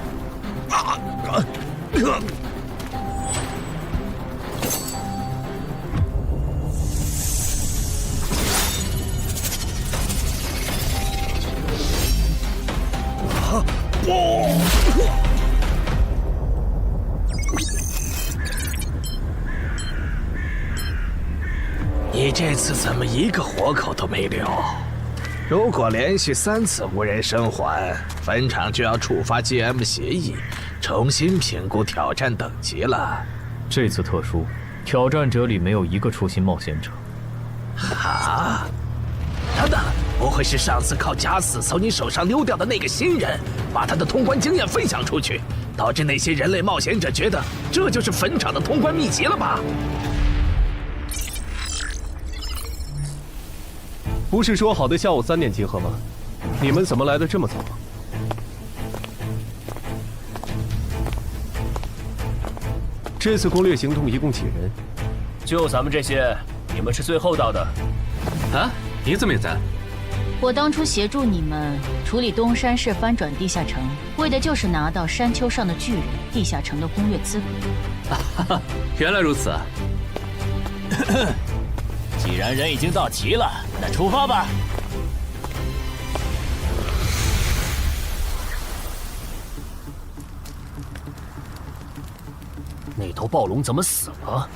你这次怎么一个活口都没留？如果连续3次无人生还，坟场就要触发 GM 协议，重新评估挑战等级了。这次特殊，挑战者里没有1个初心冒险者。啊？等等，不会是上次靠假死从你手上溜掉的那个新人，把他的通关经验分享出去，导致那些人类冒险者觉得这就是坟场的通关秘籍了吧？不是说好的下午3点集合吗？你们怎么来的这么早？这次攻略行动一共几人？就咱们这些，你们是最后到的。啊，你怎么也在？我当初协助你们处理东山市翻转地下城，为的就是拿到山丘上的巨人地下城的攻略资格。原来如此啊！既然人已经到齐了，那出发吧。那头暴龙怎么死了？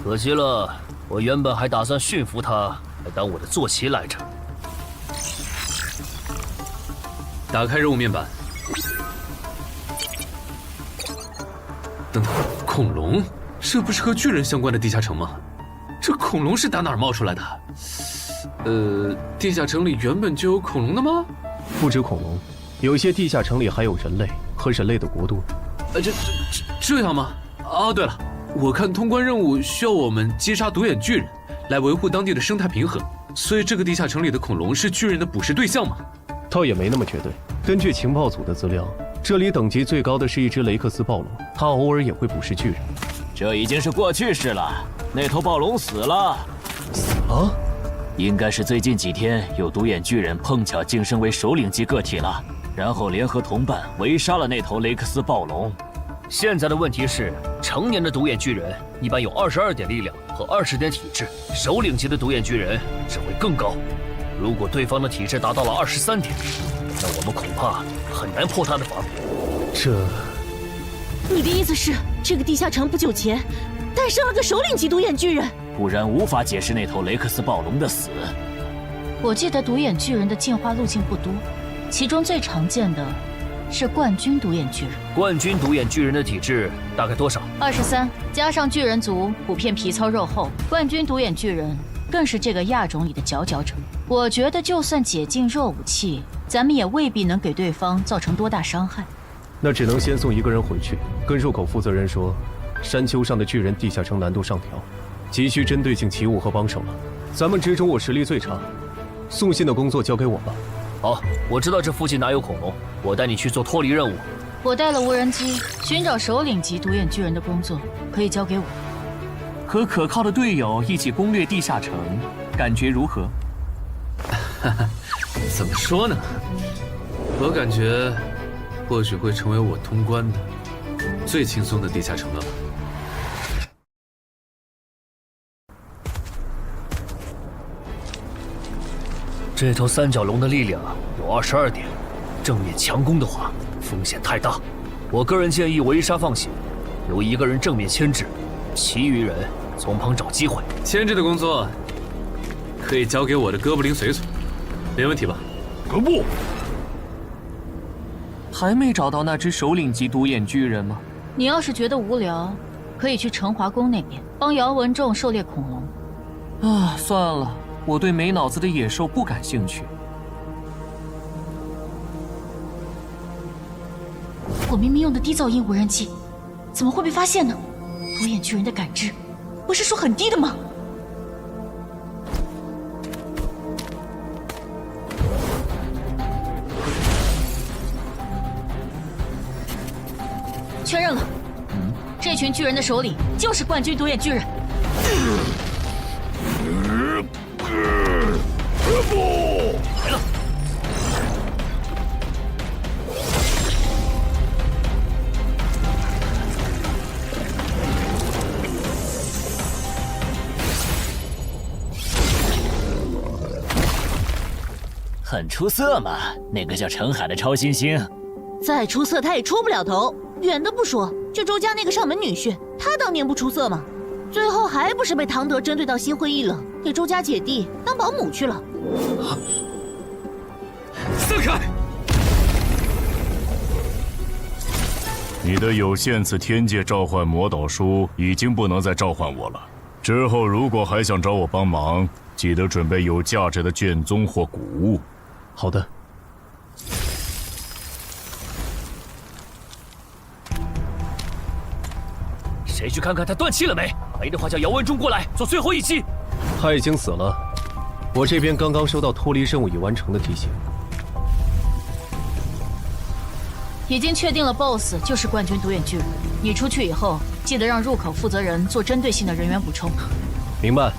可惜了，我原本还打算驯服它，来当我的坐骑来着。打开任务面板。等等，恐龙？这不是和巨人相关的地下城吗？这恐龙是打哪儿冒出来的？地下城里原本就有恐龙的吗？不止恐龙，有些地下城里还有人类和人类的国度。这样吗？哦，对了，我看通关任务需要我们击杀独眼巨人，来维护当地的生态平衡，所以这个地下城里的恐龙是巨人的捕食对象吗？倒也没那么绝对。根据情报组的资料，这里等级最高的是一只雷克斯暴龙，它偶尔也会捕食巨人。这已经是过去式了，那头暴龙死了。死了？应该是最近几天有独眼巨人碰巧晋升为首领级个体了，然后联合同伴围杀了那头雷克斯暴龙。现在的问题是，成年的独眼巨人一般有22点力量和20点体质，首领级的独眼巨人只会更高。如果对方的体质达到了23点，那我们恐怕很难破他的防。你的意思是，这个地下城不久前诞生了个首领级独眼巨人？不然无法解释那头雷克斯暴龙的死。我记得独眼巨人的进化路径不多，其中最常见的是冠军独眼巨人。冠军独眼巨人的体质大概多少？23，加上巨人族普遍皮糙肉厚，冠军独眼巨人更是这个亚种里的佼佼者。我觉得就算解禁弱武器，咱们也未必能给对方造成多大伤害。那只能先送一个人回去，跟入口负责人说，山丘上的巨人地下城难度上调，急需针对性奇物和帮手了。咱们之中我实力最差，送信的工作交给我吧。好，我知道这附近哪有恐龙，我带你去做脱离任务。我带了无人机，寻找首领级独眼巨人的工作可以交给我。和可靠的队友一起攻略地下城，感觉如何？怎么说呢？我感觉或许会成为我通关的最轻松的地下城了吧。这头三角龙的力量有22点，正面强攻的话风险太大。我个人建议围杀放血，由一个人正面牵制，其余人从旁找机会。牵制的工作可以交给我的哥布林随从，没问题吧？不，还没找到那只首领级独眼巨人吗？你要是觉得无聊，可以去成华宫那边帮姚文仲狩猎恐龙。啊，算了，我对没脑子的野兽不感兴趣。我明明用的低噪音无人机，怎么会被发现呢？独眼巨人的感知，不是说很低的吗？确认了，这群巨人的首领就是冠军独眼巨人。不，来了。很出色嘛，那个叫澄海的超新星。再出色他也出不了头。远的不说，就周家那个上门女婿，他当年不出色吗？最后还不是被唐德针对到心灰意冷，给周家姐弟当保姆去了。散开！你的有限次天界召唤魔导书已经不能再召唤我了。之后如果还想找我帮忙，记得准备有价值的卷宗或古物。好的。谁去看看他断气了没？没的话叫姚文忠过来做最后一击。他已经死了，我这边刚刚收到脱离任务已完成的提醒。已经确定了 BOSS 就是冠军独眼巨人。你出去以后，记得让入口负责人做针对性的人员补充。明白。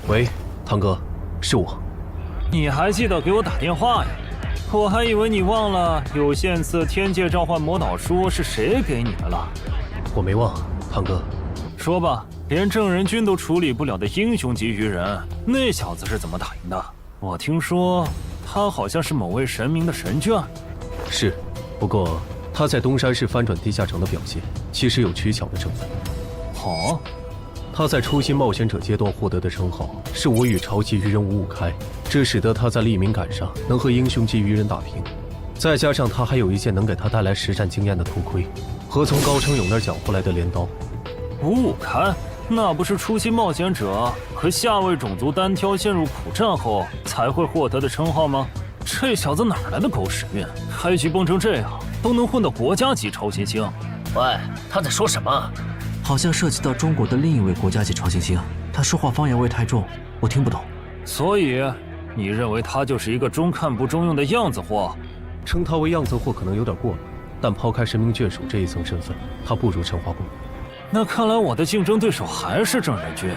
喂，唐哥，是我。你还记得给我打电话呀？我还以为你忘了有限次天界召唤魔导书是谁给你的了。我没忘，唐哥。说吧，连正人君都处理不了的英雄级鱼人，那小子是怎么打赢的？我听说他好像是某位神明的神眷。是，不过他在东山市翻转地下城的表现，其实有取巧的成分。好，他在初心冒险者阶段获得的称号是我与超级鱼人五五开，这使得他在力敏感上能和英雄级鱼人打平。再加上他还有一件能给他带来实战经验的头盔，和从高成勇那儿抢回来的镰刀。五五开，那不是初期冒险者和下位种族单挑陷入苦战后才会获得的称号吗？这小子哪来的狗屎运？开局崩成这样，都能混到国家级超新星。喂，他在说什么？好像涉及到中国的另一位国家级超新星，他说话方言味太重，我听不懂。所以，你认为他就是一个中看不中用的样子货？称他为样子货可能有点过了，但抛开神明眷属这一层身份，他不如陈华公。那看来我的竞争对手还是郑仁君。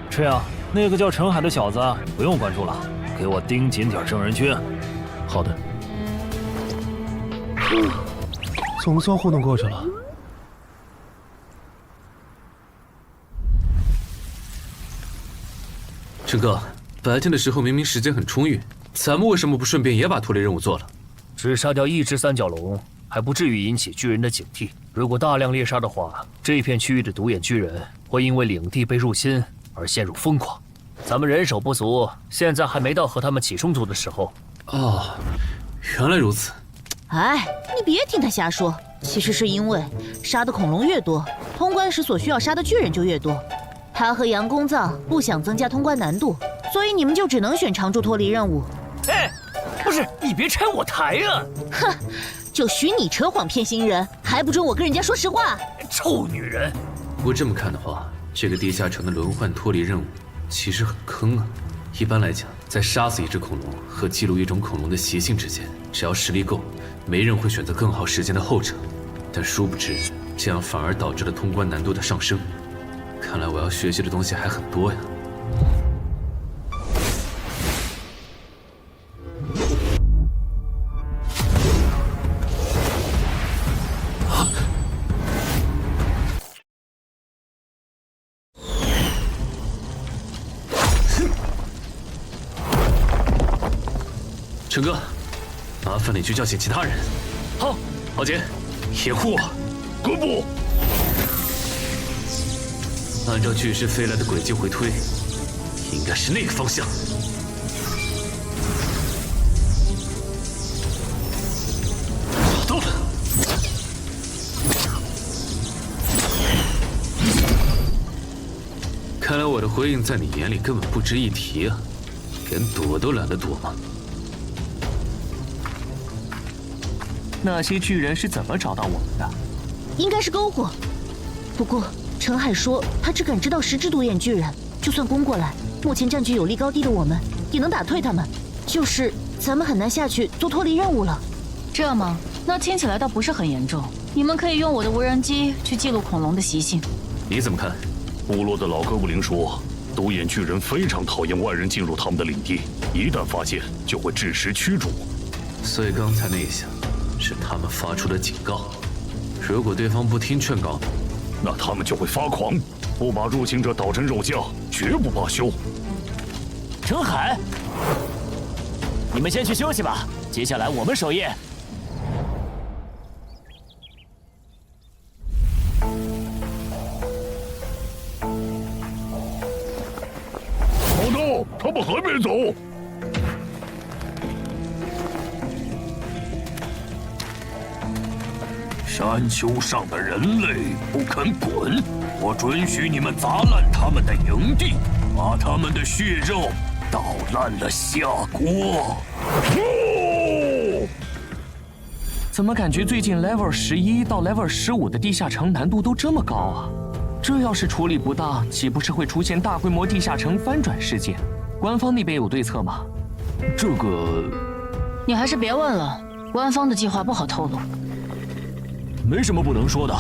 这样，那个叫陈海的小子不用关注了，给我盯紧点郑仁君。好的。总算糊弄过去了。陈哥，白天的时候明明时间很充裕，咱们为什么不顺便也把脱离任务做了？只杀掉一只三角龙，还不至于引起巨人的警惕。如果大量猎杀的话，这片区域的独眼巨人会因为领地被入侵而陷入疯狂。咱们人手不足，现在还没到和他们起冲突的时候。哦，原来如此。哎，你别听他瞎说，其实是因为杀的恐龙越多，通关时所需要杀的巨人就越多。他和杨公藏不想增加通关难度，所以你们就只能选常驻脱离任务。哎，不是，你别拆我台啊！哼，就许你扯谎骗新人，还不准我跟人家说实话？臭女人！不过这么看的话，这个地下城的轮换脱离任务其实很坑啊。一般来讲，在杀死一只恐龙和记录一种恐龙的习性之间，只要实力够，没人会选择更耗时间的后者。但殊不知，这样反而导致了通关难度的上升。看来我要学习的东西还很多呀。陈哥，麻烦你去叫醒其他人。好，郝杰，掩护我。哥布。按照巨石飞来的轨迹回推，应该是那个方向。找到了。看来我的回应在你眼里根本不值一提啊，连躲都懒得躲吗？那些巨人是怎么找到我们的？应该是篝火。不过陈海说他只感知到10只独眼巨人，就算攻过来，目前占据有利高低的我们也能打退他们，就是咱们很难下去做脱离任务了。这吗？那听起来倒不是很严重。你们可以用我的无人机去记录恐龙的习性。你怎么看？部落的老哥布林说，独眼巨人非常讨厌外人进入他们的领地，一旦发现就会致时驱逐。所以刚才那一下是他们发出的警告，如果对方不听劝告，那他们就会发狂，不把入侵者捣成肉酱，绝不罢休。陈海，你们先去休息吧，接下来我们守夜。老豆，他们还没走。山丘上的人类不肯滚，我准许你们砸烂他们的营地，把他们的血肉捣烂了下锅。怎么感觉最近 level 11到 level 15的地下城难度都这么高啊？这要是处理不当，岂不是会出现大规模地下城翻转事件？官方那边有对策吗？这个，你还是别问了，官方的计划不好透露。没什么不能说的。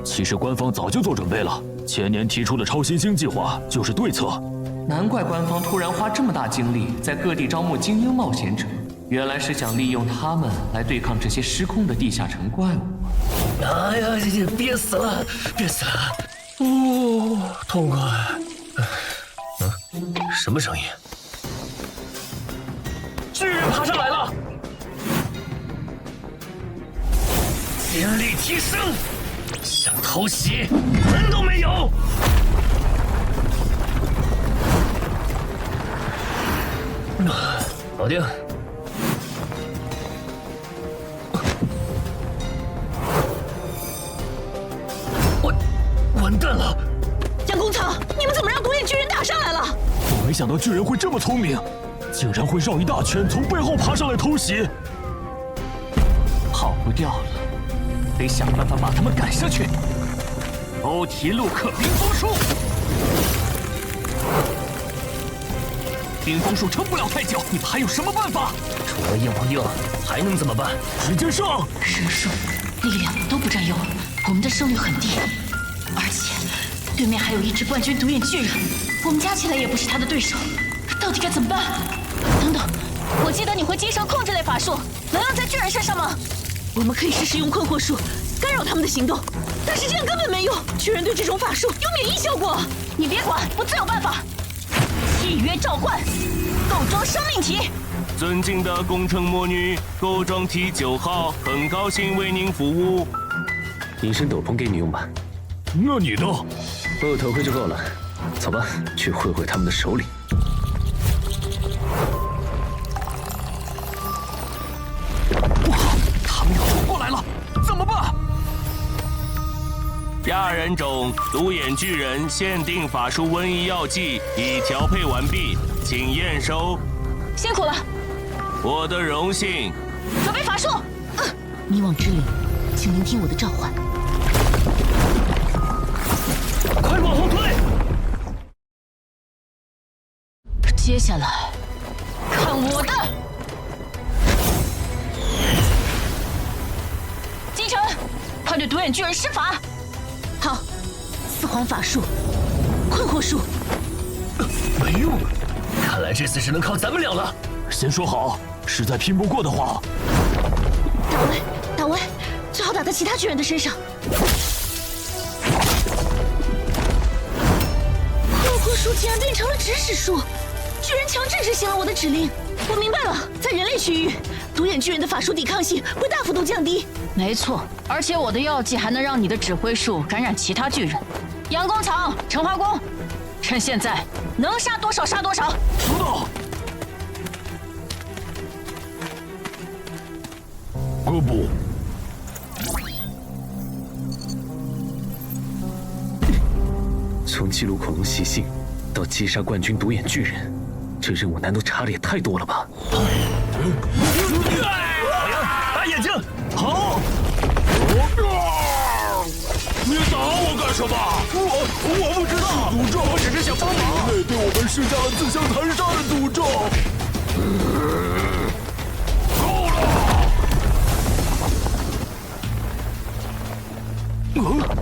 其实官方早就做准备了，前年提出的超新星计划就是对策。难怪官方突然花这么大精力在各地招募精英冒险者，原来是想利用他们来对抗这些失控的地下城怪物。哎呀，憋死了，憋死了！哦，痛快。什么声音？巨人爬上来了！灵力提升，想偷袭门都没有。搞定。完蛋了！杨公曹，你们怎么让独眼巨人打上来了？我没想到巨人会这么聪明，竟然会绕一大圈从背后爬上来偷袭。跑不掉了，得想办法把他们赶下去。欧提路克冰封术，冰封术撑不了太久，你们还有什么办法？除了硬碰硬，还能怎么办？直接上！人数、力量都不占优，我们的胜率很低。而且，对面还有一只冠军独眼巨人，我们加起来也不是他的对手，到底该怎么办？等等，我记得你会接上控制类法术，能用在巨人身上吗？我们可以试试用困惑术干扰他们的行动，但是这样根本没用，巨人对这种法术有免疫效果。你别管，我自有办法。契约召唤，构装生命体。尊敬的工程魔女，构装体9号，很高兴为您服务。隐身斗篷给你用吧。那你呢？我有头盔就够了。走吧，去会会他们的首领。不好，他们要冲过来了，怎么办？亚人种独眼巨人限定法术瘟疫药剂已调配完毕，请验收。辛苦了。我的荣幸。准备法术。迷惘之灵，请聆听我的召唤。快往后退！接下来，看我的！金城，快对独眼巨人施法！好，4环法术，困惑术。没用，看来这次只能靠咱们俩了。先说好，实在拼不过的话，打歪，最好打在其他巨人的身上。术竟然变成了指使术，巨人强制执行了我的指令。我明白了，在人类区域，独眼巨人的法术抵抗性会大幅度降低。没错，而且我的药剂还能让你的指挥术感染其他巨人。阳光草、橙花宫，趁现在能杀多少杀多少。收到。哥布。从记录恐龙习性到击杀冠军独眼巨人，这任务难度差的也太多了吧！大眼睛，好！你打我干什么？我不知道，诅咒，我只是想帮忙。人类对我们施加了自相残杀的诅咒。够了！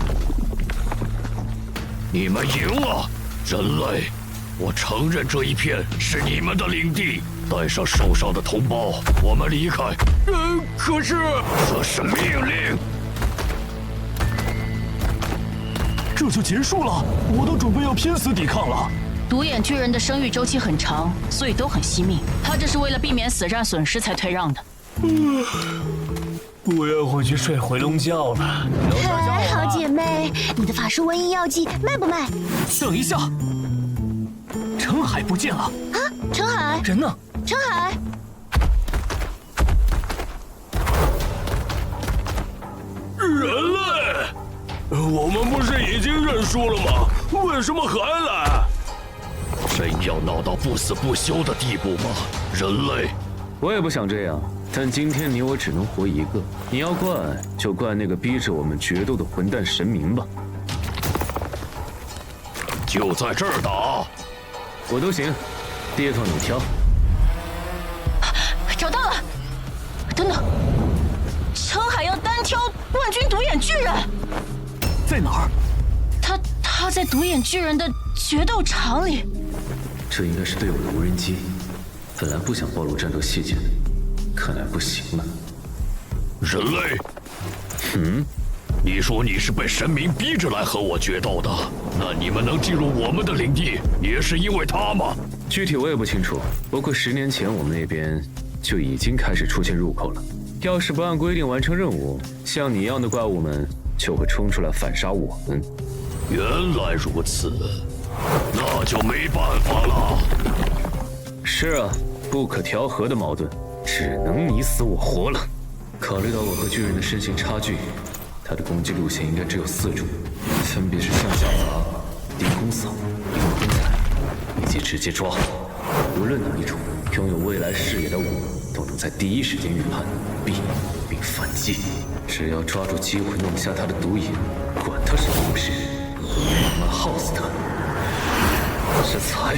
你们赢了，人类！我承认这一片是你们的领地。带上受伤的同胞，我们离开。可是这是命令。这就结束了，我都准备要拼死抵抗了。独眼巨人的生育周期很长，所以都很惜命。他这是为了避免死战损失才退让的。我要回去睡回笼觉了。嗨，好姐妹，你的法术瘟疫药剂卖不卖？等一下，陈海不见了。啊，陈海，人呢？陈海，人类，我们不是已经认输了吗？为什么还来？真要闹到不死不休的地步吗？人类，我也不想这样。但今天你我只能活一个，你要怪就怪那个逼着我们决斗的混蛋神明吧。就在这儿打，我都行，第一套你挑。找到了，等等，陈海要单挑冠军独眼巨人，在哪儿？他在独眼巨人的决斗场里。这应该是队友的无人机，本来不想暴露战斗细节的。看来不行了，人类。你说你是被神明逼着来和我决斗的，那你们能进入我们的领地，也是因为他吗？具体我也不清楚，不过10年前我们那边就已经开始出现入口了。要是不按规定完成任务，像你一样的怪物们就会冲出来反杀我们。原来如此，那就没办法了。是啊。不可调和的矛盾，只能你死我活了。考虑到我和巨人的身形差距，他的攻击路线应该只有4种，分别是向下砸、低空扫、凌空踩，以及直接抓。无论哪一种，拥有未来视野的我都能在第一时间预判、避并反击。只要抓住机会弄下他的毒瘾，管他是不是，我们耗死他。是财。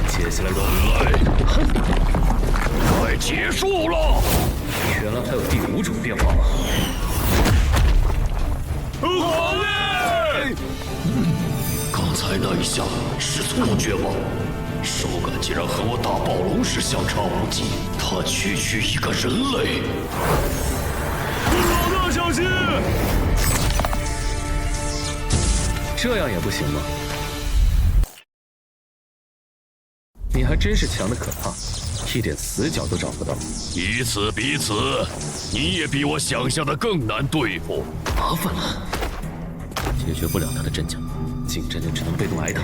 接下来人类，快结束了！原来还有第5种变化吗？好嘞！刚才那一下是错觉吗？手感竟然和我打暴龙时相差无几，他区区一个人类。老大小心！这样也不行吗？你还真是强的可怕，一点死角都找不到。彼此彼此，你也比我想象的更难对付。麻烦了，解决不了他的阵脚，近战就只能被动挨打。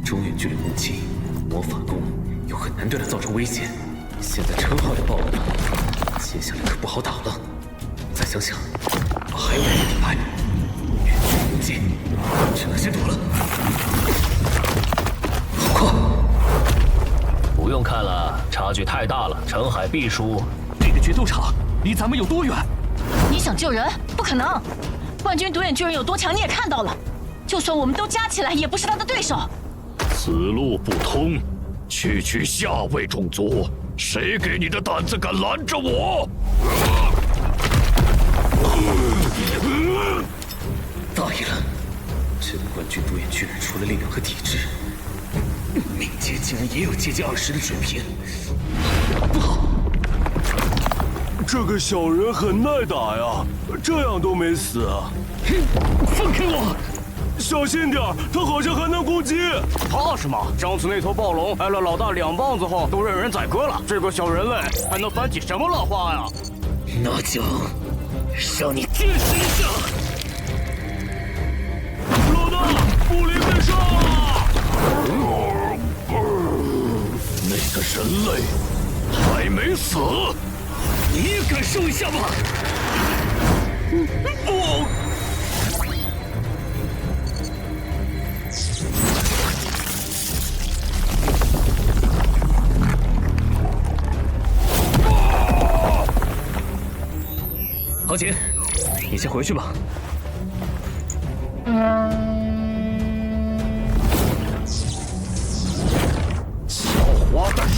中远距离武器、魔法弓又很难对他造成威胁。现在称号也爆了，接下来可不好打了。再想想，我还有2个底牌，远距离武器，只能先躲了。好快！不用看了，差距太大了，澄海必输。那个决斗场离咱们有多远？你想救人？不可能！冠军独眼巨人有多强，你也看到了。就算我们都加起来，也不是他的对手。此路不通，区下位种族，谁给你的胆子敢拦着我？大意了，这个冠军独眼巨人除了力量和体质，敏捷竟然也有接近20的水平，不好！这个小人很耐打呀，这样都没死。放开我！小心点，他好像还能攻击。怕什么？上次那头暴龙挨了老大2棒子后，都任人宰割了。这个小人类还能翻起什么浪花呀？那就让你见识一下！老大，布林被杀了！那个人类还没死，你也感受一下吧！不！豪杰，你先回去吧。狡猾的人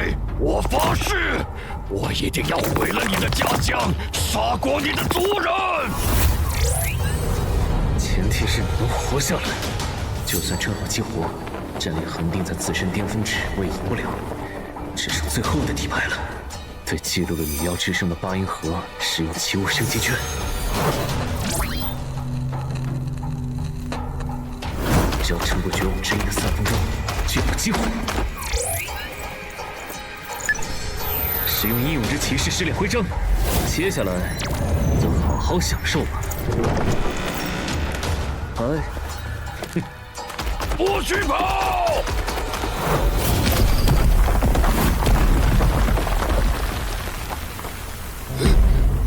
类！我发誓，我一定要毁了你的家乡，杀光你的族人！前提是你能活下来。就算正好激活，战力恒定在自身巅峰值，我也赢不了。只剩最后的底牌了。对激怒了女妖之声的8音盒使用奇物升级券，只要撑过绝望之音的3分钟，就有机会。使用英勇之骑士试炼徽章，接下来就好好享受吧。哎，不许跑！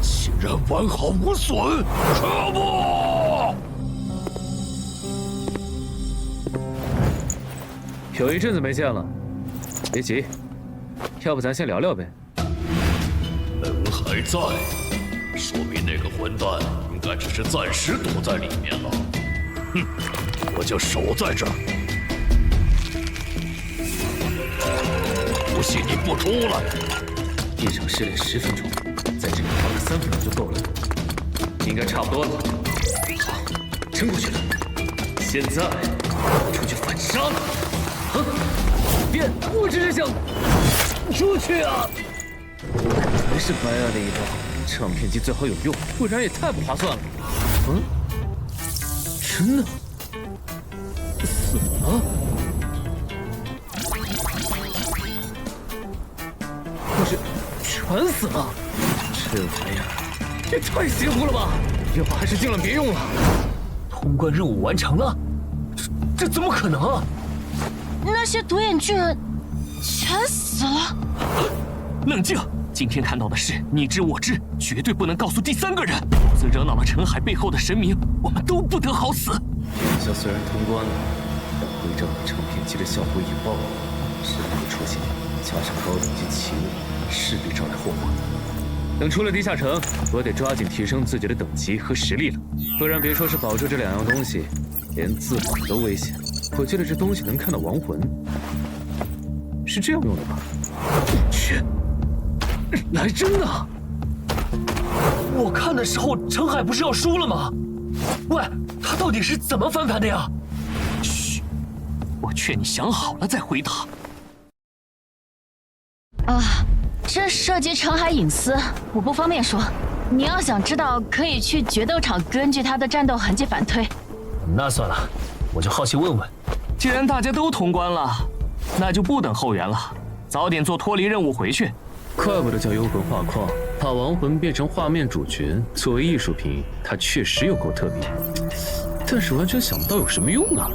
竟然完好无损，可恶！有一阵子没见了，别急，要不咱先聊聊呗。人还在，说明那个混蛋应该只是暂时躲在里面了。哼，我就守在这儿，不信你不出来。一场试炼10分钟，在这里花个3分钟就够了，应该差不多了。好，撑过去了。现在出去反杀了。啊！变！我只是想出去啊！还是白爱的一招，唱片机最好有用，不然也太不划算了。嗯，真的死了？不是，全死了？这玩意儿也太邪乎了吧！要不还是尽量别用了。通关任务完成了？这怎么可能啊？那些独眼巨人全死了。冷静，今天看到的事你知我知，绝对不能告诉第三个人，否则惹恼了陈海背后的神明，我们都不得好死。眼下虽然通关了，但徽章和成片级的效果已爆了，神明出现，加上高等级奇物，势必招来祸患。等出了地下城，我得抓紧提升自己的等级和实力了，不然别说是保住这2样东西，连自保都危险。我记得这东西能看到亡魂，是这样用的吗？去，来真的！我看的时候，陈海不是要输了吗？喂，他到底是怎么翻盘的呀？嘘，我劝你想好了再回答。这涉及陈海隐私，我不方便说。你要想知道，可以去决斗场根据他的战斗痕迹反推。那算了，我就好奇问问。既然大家都通关了，那就不等后援了，早点做脱离任务回去。怪不得叫幽魂画框，把亡魂变成画面主角，作为艺术品，它确实有够特别，但是完全想不到有什么用啊！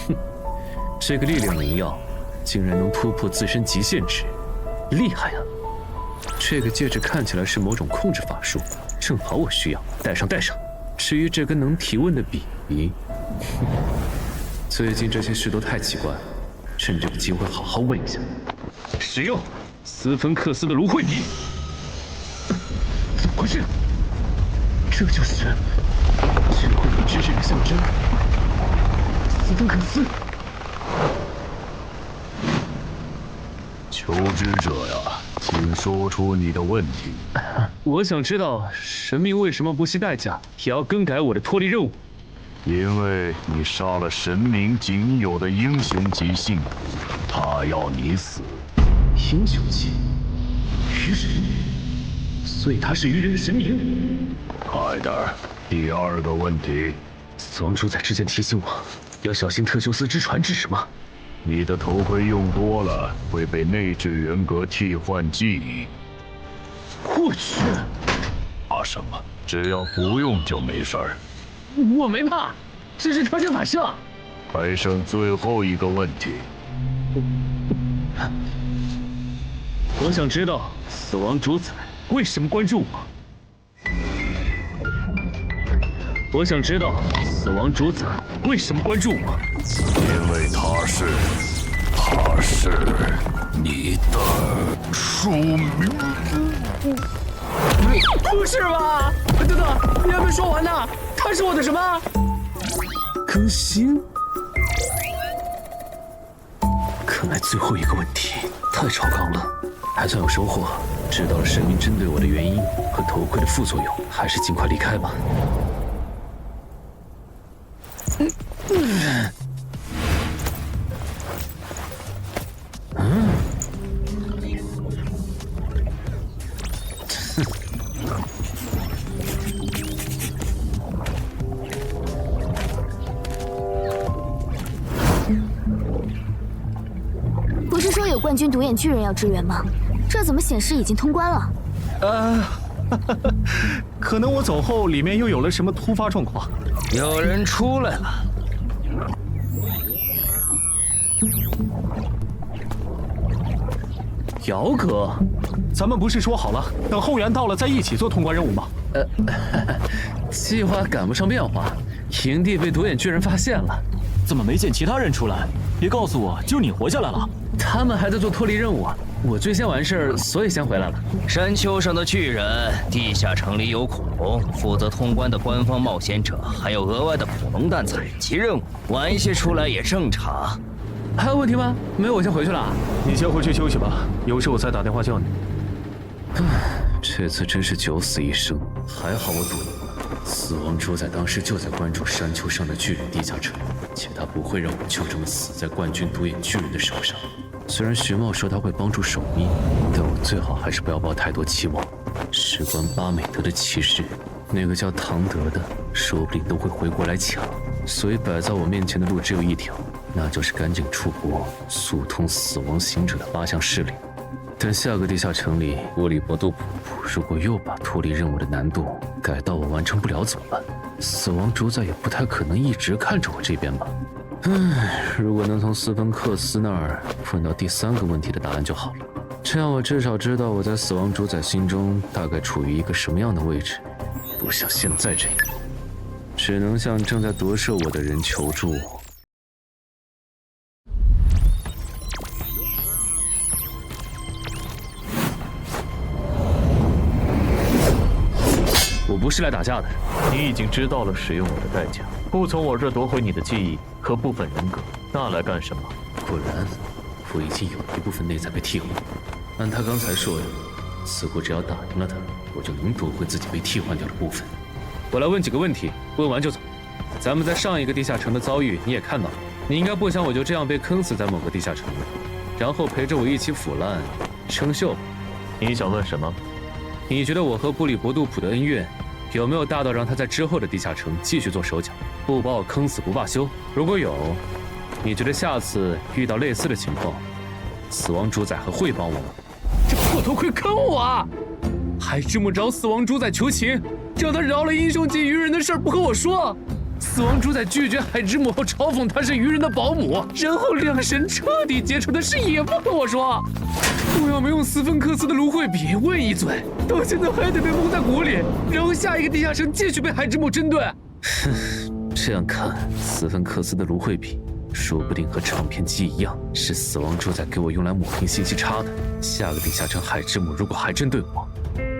哼，这个力量灵药竟然能突破自身极限值，厉害啊！这个戒指看起来是某种控制法术，正好我需要，戴上。至于这根能提问的笔，最近这些事都太奇怪了。趁这个机会好好问一下。使用斯芬克斯的芦荟笔。怎么回事？这就是智慧与知识的象征。斯芬克斯。求知者呀，请说出你的问题。我想知道神明为什么不惜代价也要更改我的脱离任务。因为你杀了神明仅有的英雄级信徒，他要你死。英雄级愚人，所以他是愚人的神明。快点，第2个问题。死亡主宰之前提醒我要小心特修斯之船是什么。你的头盔用多了会被内置人格替换记忆。我去！怕什么？只要不用就没事儿。我没怕，这是穿针反射。还剩最后一个问题。我想知道死亡主宰为什么关注我。我想知道死亡主宰为什么关注我。因为他是你的署名。不是吧？等等，你还没说完呢。他是我的什么？更新？看来最后一个问题太超纲了，还算有收获。知道了神明针对我的原因和头盔的副作用，还是尽快离开吧。不是说有冠军独眼巨人要支援吗？这怎么显示已经通关了？可能我走后，里面又有了什么突发状况。有人出来了。姚哥，咱们不是说好了，等后援到了再一起做通关任务吗？计划赶不上变化，营地被独眼巨人发现了。怎么没见其他人出来？别告诉我，就你活下来了？他们还在做脱离任务啊！我最先完事，所以先回来了。山丘上的巨人，地下城里有恐龙，负责通关的官方冒险者，还有额外的恐龙蛋采集任务，晚一些出来也正常。还有问题吗？没有，我先回去了。你先回去休息吧，有事我再打电话叫你。这次真是九死一生，还好我赌赢了。死亡主宰当时就在关注山丘上的巨人地下城，且他不会让我就这么死在冠军独眼巨人的手上。虽然徐茂说他会帮助守密，但我最好还是不要抱太多期望。事关巴美德的骑士，那个叫唐德的，说不定都会回过来抢。所以摆在我面前的路只有一条，那就是赶紧出国，速通死亡行者的8项势力。但下个地下城里波利伯杜瀑布，如果又把脱离任务的难度改到我完成不了怎么办？死亡主宰也不太可能一直看着我这边吧。如果能从斯芬克斯那儿问到第3个问题的答案就好了，这样我至少知道我在死亡主宰心中大概处于一个什么样的位置，不像现在这样，只能向正在夺舍我的人求助。我不是来打架的。你已经知道了使用我的代价，不从我这夺回你的记忆和部分人格，那来干什么？果然，我已经有一部分内在被替换。按他刚才说的，似乎只要打赢了他，我就能夺回自己被替换掉的部分。我来问几个问题，问完就走。咱们在上一个地下城的遭遇你也看到了，你应该不想我就这样被坑死在某个地下城，然后陪着我一起腐烂生锈。你想问什么？你觉得我和布里伯杜普的恩怨有没有大到让他在之后的地下城继续做手脚，不把我坑死不罢休？如果有，你觉得下次遇到类似的情况，死亡主宰还会帮我吗？这破头盔坑我啊！海之母找死亡主宰求情，让他饶了英雄级鱼人的事儿不和我说。死亡主宰拒绝海之母后嘲讽他是鱼人的保姆，然后两神彻底结仇的事也不和我说。我要没用斯芬克斯的芦荟笔问一嘴，到现在还得被蒙在鼓里，然后下一个地下城继续被海之母针对。这样看，斯芬克斯的芦荟笔说不定和唱片机一样，是死亡主宰给我用来抹平信息差的。下个地下城海之母如果还针对我，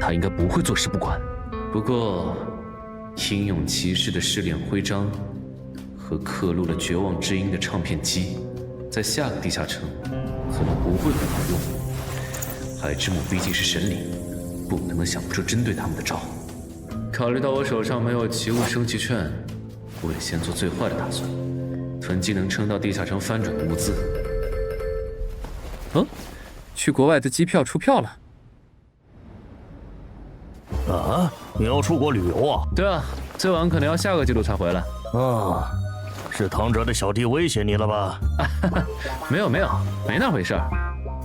他应该不会坐视不管。不过，英勇骑士的试炼徽章和刻录了绝望之音的唱片机，在下个地下城可能不会很好用。海之母毕竟是神灵，不可能想不出针对他们的招。考虑到我手上没有奇物升级券，我也先做最坏的打算，囤积能撑到地下城翻转的物资。去国外的机票出票了。啊，你要出国旅游啊？对啊，最晚可能要下个季度才回来。啊，是唐哲的小弟威胁你了吧？没有，没那回事儿。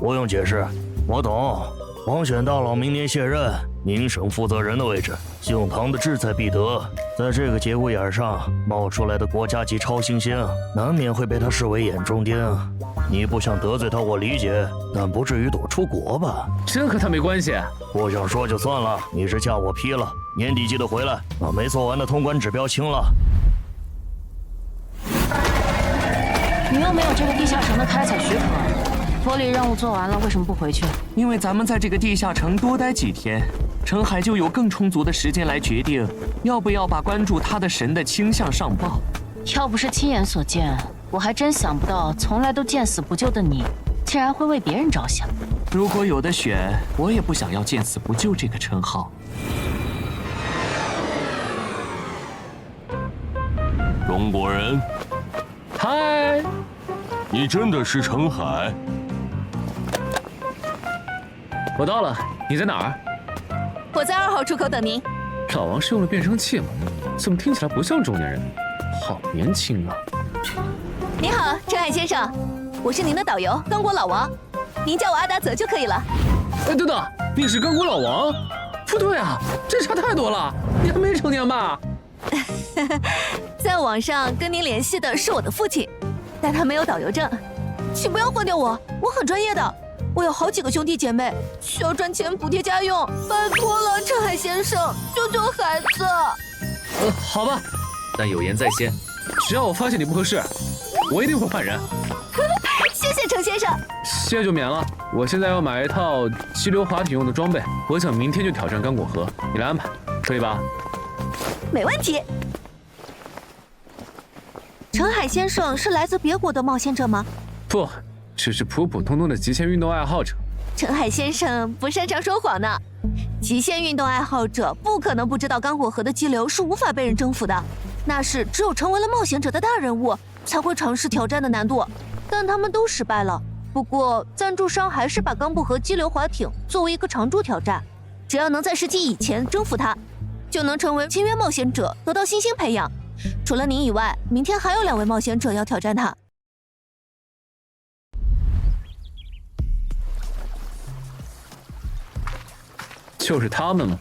不用解释，我懂。王选大佬明年卸任，宁省负责人的位置，姓唐的志在必得。在这个节骨眼上冒出来的国家级超新星，难免会被他视为眼中钉。你不想得罪他，我理解，但不至于躲出国吧？这和他没关系。不想说就算了，你是假我批了，年底记得回来，把没做完的通关指标清了。你又没有这个地下城的开采许可，脱离任务做完了，为什么不回去？因为咱们在这个地下城多待几天，陈海就有更充足的时间来决定要不要把关注他的神的倾向上报。要不是亲眼所见，我还真想不到从来都见死不救的你，竟然会为别人着想。如果有的选，我也不想要见死不救这个称号。中国人，嗨，你真的是陈海？我到了，你在哪儿？我在2号出口等您。老王是用了变声器吗？怎么听起来不像中年人？好年轻啊！你好，陈海先生，我是您的导游刚果老王，您叫我阿达泽就可以了。哎，等等，你是刚果老王？不对啊，这差太多了，你还没成年吧？在网上跟您联系的是我的父亲，但他没有导游证。请不要换掉我，我很专业的。我有好几个兄弟姐妹，需要赚钱补贴家用，拜托了，陈海先生，救救孩子。好吧，但有言在先，只要我发现你不合适，我一定会换人。谢谢程先生。谢就免了。我现在要买一套激流滑艇用的装备，我想明天就挑战刚果河，你来安排，可以吧？没问题。陈海先生是来自别国的冒险者吗？不，只是普普通通的极限运动爱好者。陈海先生不擅长说谎呢。极限运动爱好者不可能不知道刚果河的激流是无法被人征服的，那是只有成为了冒险者的大人物才会尝试挑战的难度，但他们都失败了。不过赞助商还是把冈布河激流滑艇作为一个常驻挑战，只要能在10级以前征服它，就能成为签约冒险者，得到新星培养。除了您以外，明天还有2位冒险者要挑战它。就是他们吗？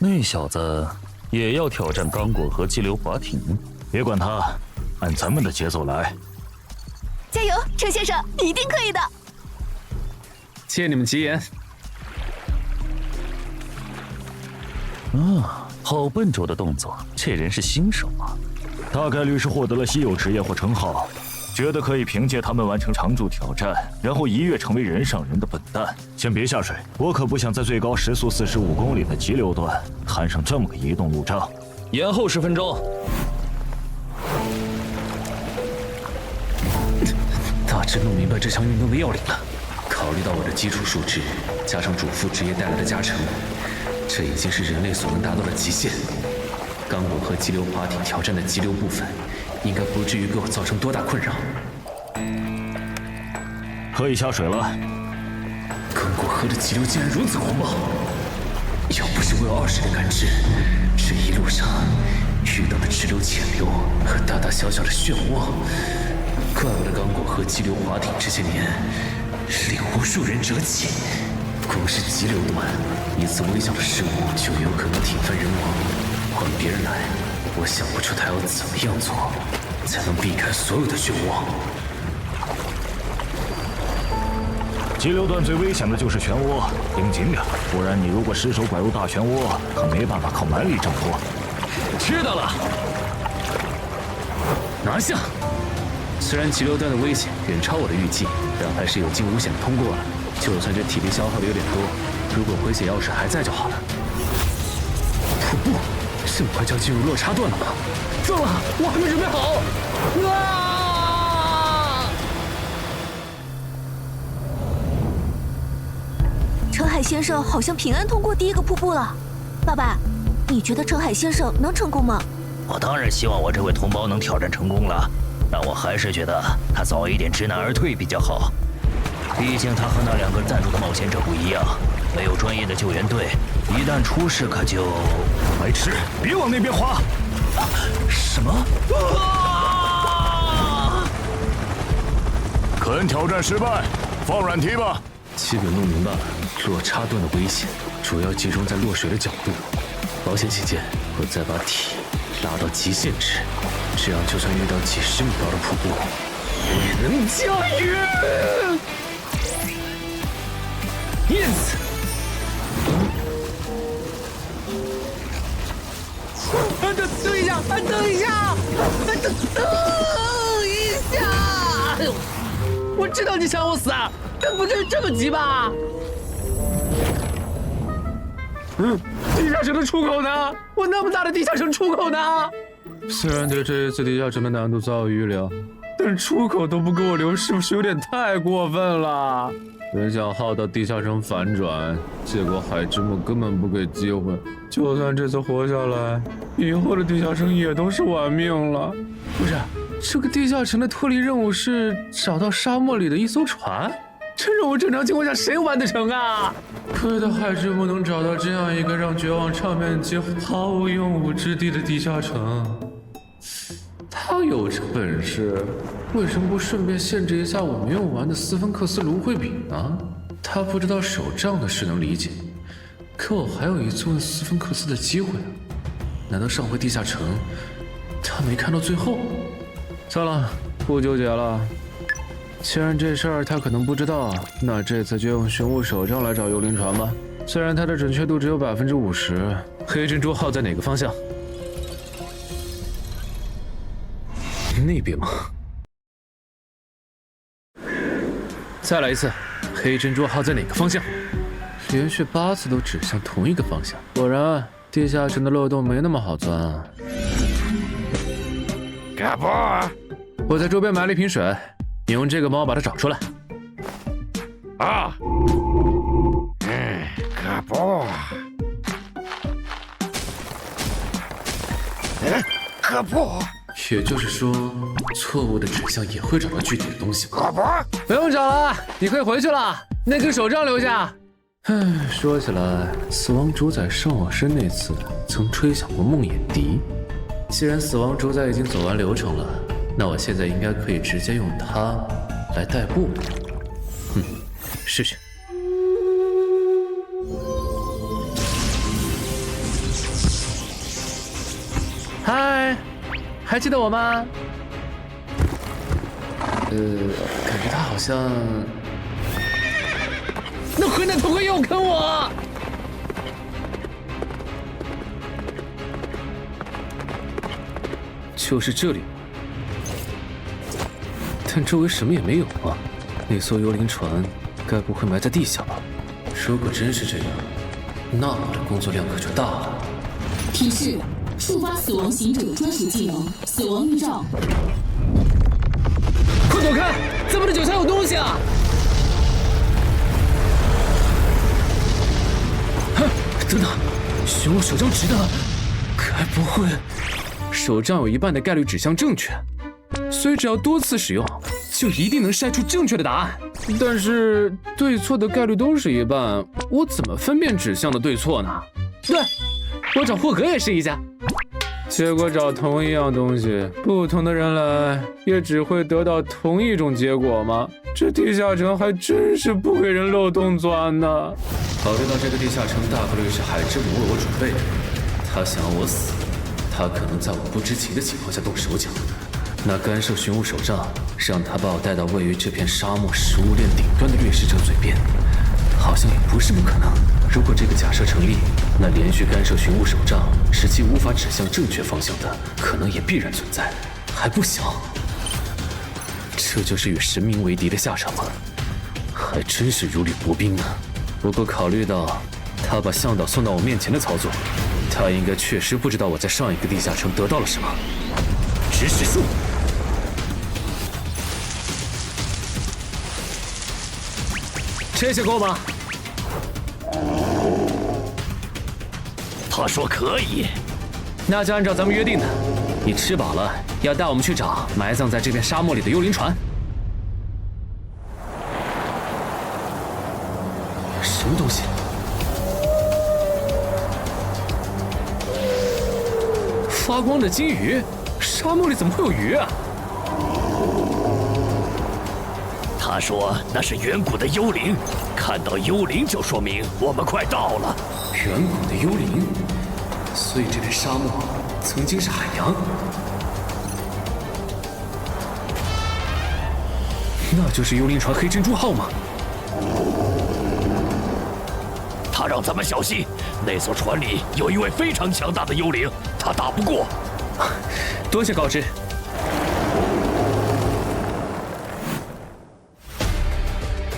那小子也要挑战刚果和激流滑艇，别管他，按咱们的节奏来。加油，车先生，你一定可以的。谢你们吉言。好笨拙的动作，这人是新手啊，大概率是获得了稀有职业或称号，觉得可以凭借他们完成常驻挑战，然后一跃成为人上人的笨蛋。先别下水，我可不想在最高时速45公里的急流段摊上这么个移动路障。延后10分钟。大致弄明白这项运动的要领了。考虑到我的基础数值，加上主副职业带来的加成，这已经是人类所能达到的极限。刚果和激流滑艇挑战的激流部分，应该不至于给我造成多大困扰。可以下水了。刚果河的激流竟然如此狂暴，要不是我有20的感知，这一路上遇到的支流、浅流和大大小小的漩涡，怪我的刚果河激流滑艇这些年令无数人折戟。光是急流段，一次微小的失误就有可能体分人亡。换别人来，我想不出他要怎么样做，才能避开所有的漩涡。急流段最危险的就是漩涡，盯紧点，不然你如果失手拐入大漩涡，可没办法靠蛮力挣脱。知道了，拿下！虽然急流段的危险远超我的预计，但还是有惊无险的通过了。就算这体力消耗的有点多，如果回血钥匙还在就好了。瀑布，这么快就要进入落差段了吗？糟了，我还没准备好！陈海先生好像平安通过第一个瀑布了。爸爸，你觉得陈海先生能成功吗？我当然希望我这位同胞能挑战成功了，但我还是觉得他早一点知难而退比较好。毕竟他和那2个赞助的冒险者不一样，没有专业的救援队，一旦出事可就……白痴，别往那边滑！什么？肯挑战失败，放软梯吧。基本弄明白了，落差段的危险主要集中在落水的角度。保险起见，我再把体拉到极限值，这样就算遇到几10米高的瀑布，也能驾驭。Yes！ 等一下，等一下，等一下！哎呦，我知道你想我死啊，但不至于这么急吧？地下城的出口呢？我那么大的地下城出口呢？虽然对这一次地下城的难度早有预料，但出口都不给我留，是不是有点太过分了？本想耗到地下城反转，结果海之木根本不给机会。就算这次活下来，以后的地下城也都是玩命了。不是，这个地下城的脱离任务是找到沙漠里的一艘船，这任务正常情况下谁完得成啊？亏得海之木能找到这样一个让绝望唱片机毫无用武之地的地下城。他有这本事，为什么不顺便限制一下我没用完的斯芬克斯芦荟饼呢？他不知道手账的事能理解，可我还有一次问斯芬克斯的机会啊！难道上回地下城他没看到最后？算了，不纠结了。既然这事儿他可能不知道，那这次就用玄武手杖来找幽灵船吧。虽然它的准确度只有50%。黑珍珠号在哪个方向？那边吗？再来一次，黑珍珠号在哪个方向？连续8次都指向同一个方向，果然地下城的漏洞没那么好钻啊！嘎波，我在周边买了一瓶水，你用这个帮我把它找出来。啊，嘎波，嘎波。也就是说，错误的指向也会找到具体的东西吗？嘎波，不用找了，你可以回去了。那根手杖留下。说起来，死亡主宰上我身那次曾吹响过梦魇笛。既然死亡主宰已经走完流程了，那我现在应该可以直接用它来代步。试试。嗨，还记得我吗？感觉他好像……那混蛋头盔又坑我！就是这里，但周围什么也没有啊。那艘幽灵船该不会埋在地下吧？如果真是这样，那我的工作量可就大了。提示：触发死亡行者专属技能“死亡预兆”。快躲开！咱们的脚下有东西啊！等等，玄武手杖值的，该不会手杖有一半的概率指向正确，所以只要多次使用，就一定能筛出正确的答案。但是对错的概率都是一半，我怎么分辨指向的对错呢？对，我找霍格也试一下。结果找同一样东西，不同的人来，也只会得到同一种结果吗？这地下城还真是不给人漏洞钻呢。考虑到这个地下城大概率是海之母为我准备的，他想要我死，他可能在我不知情的情况下动手脚。那干涉寻物手杖，让他把我带到位于这片沙漠食物链顶端的掠食者嘴边，好像也不是不可能。如果这个假设成立，那连续干涉寻物手杖使其无法指向正确方向的可能也必然存在，还不小。这就是与神明为敌的下场吗？还真是如履薄冰呢。不过考虑到他把向导送到我面前的操作，他应该确实不知道我在上一个地下城得到了什么。指使术。这些够吗？他说可以。那就按照咱们约定的，你吃饱了要带我们去找埋葬在这片沙漠里的幽灵船。什么东西？发光的金鱼？沙漠里怎么会有鱼啊？他说那是远古的幽灵，看到幽灵就说明我们快到了。远古的幽灵，所以这片沙漠曾经是海洋。那就是幽灵船黑珍珠号吗？他让咱们小心，那艘船里有一位非常强大的幽灵，他打不过。多谢告知。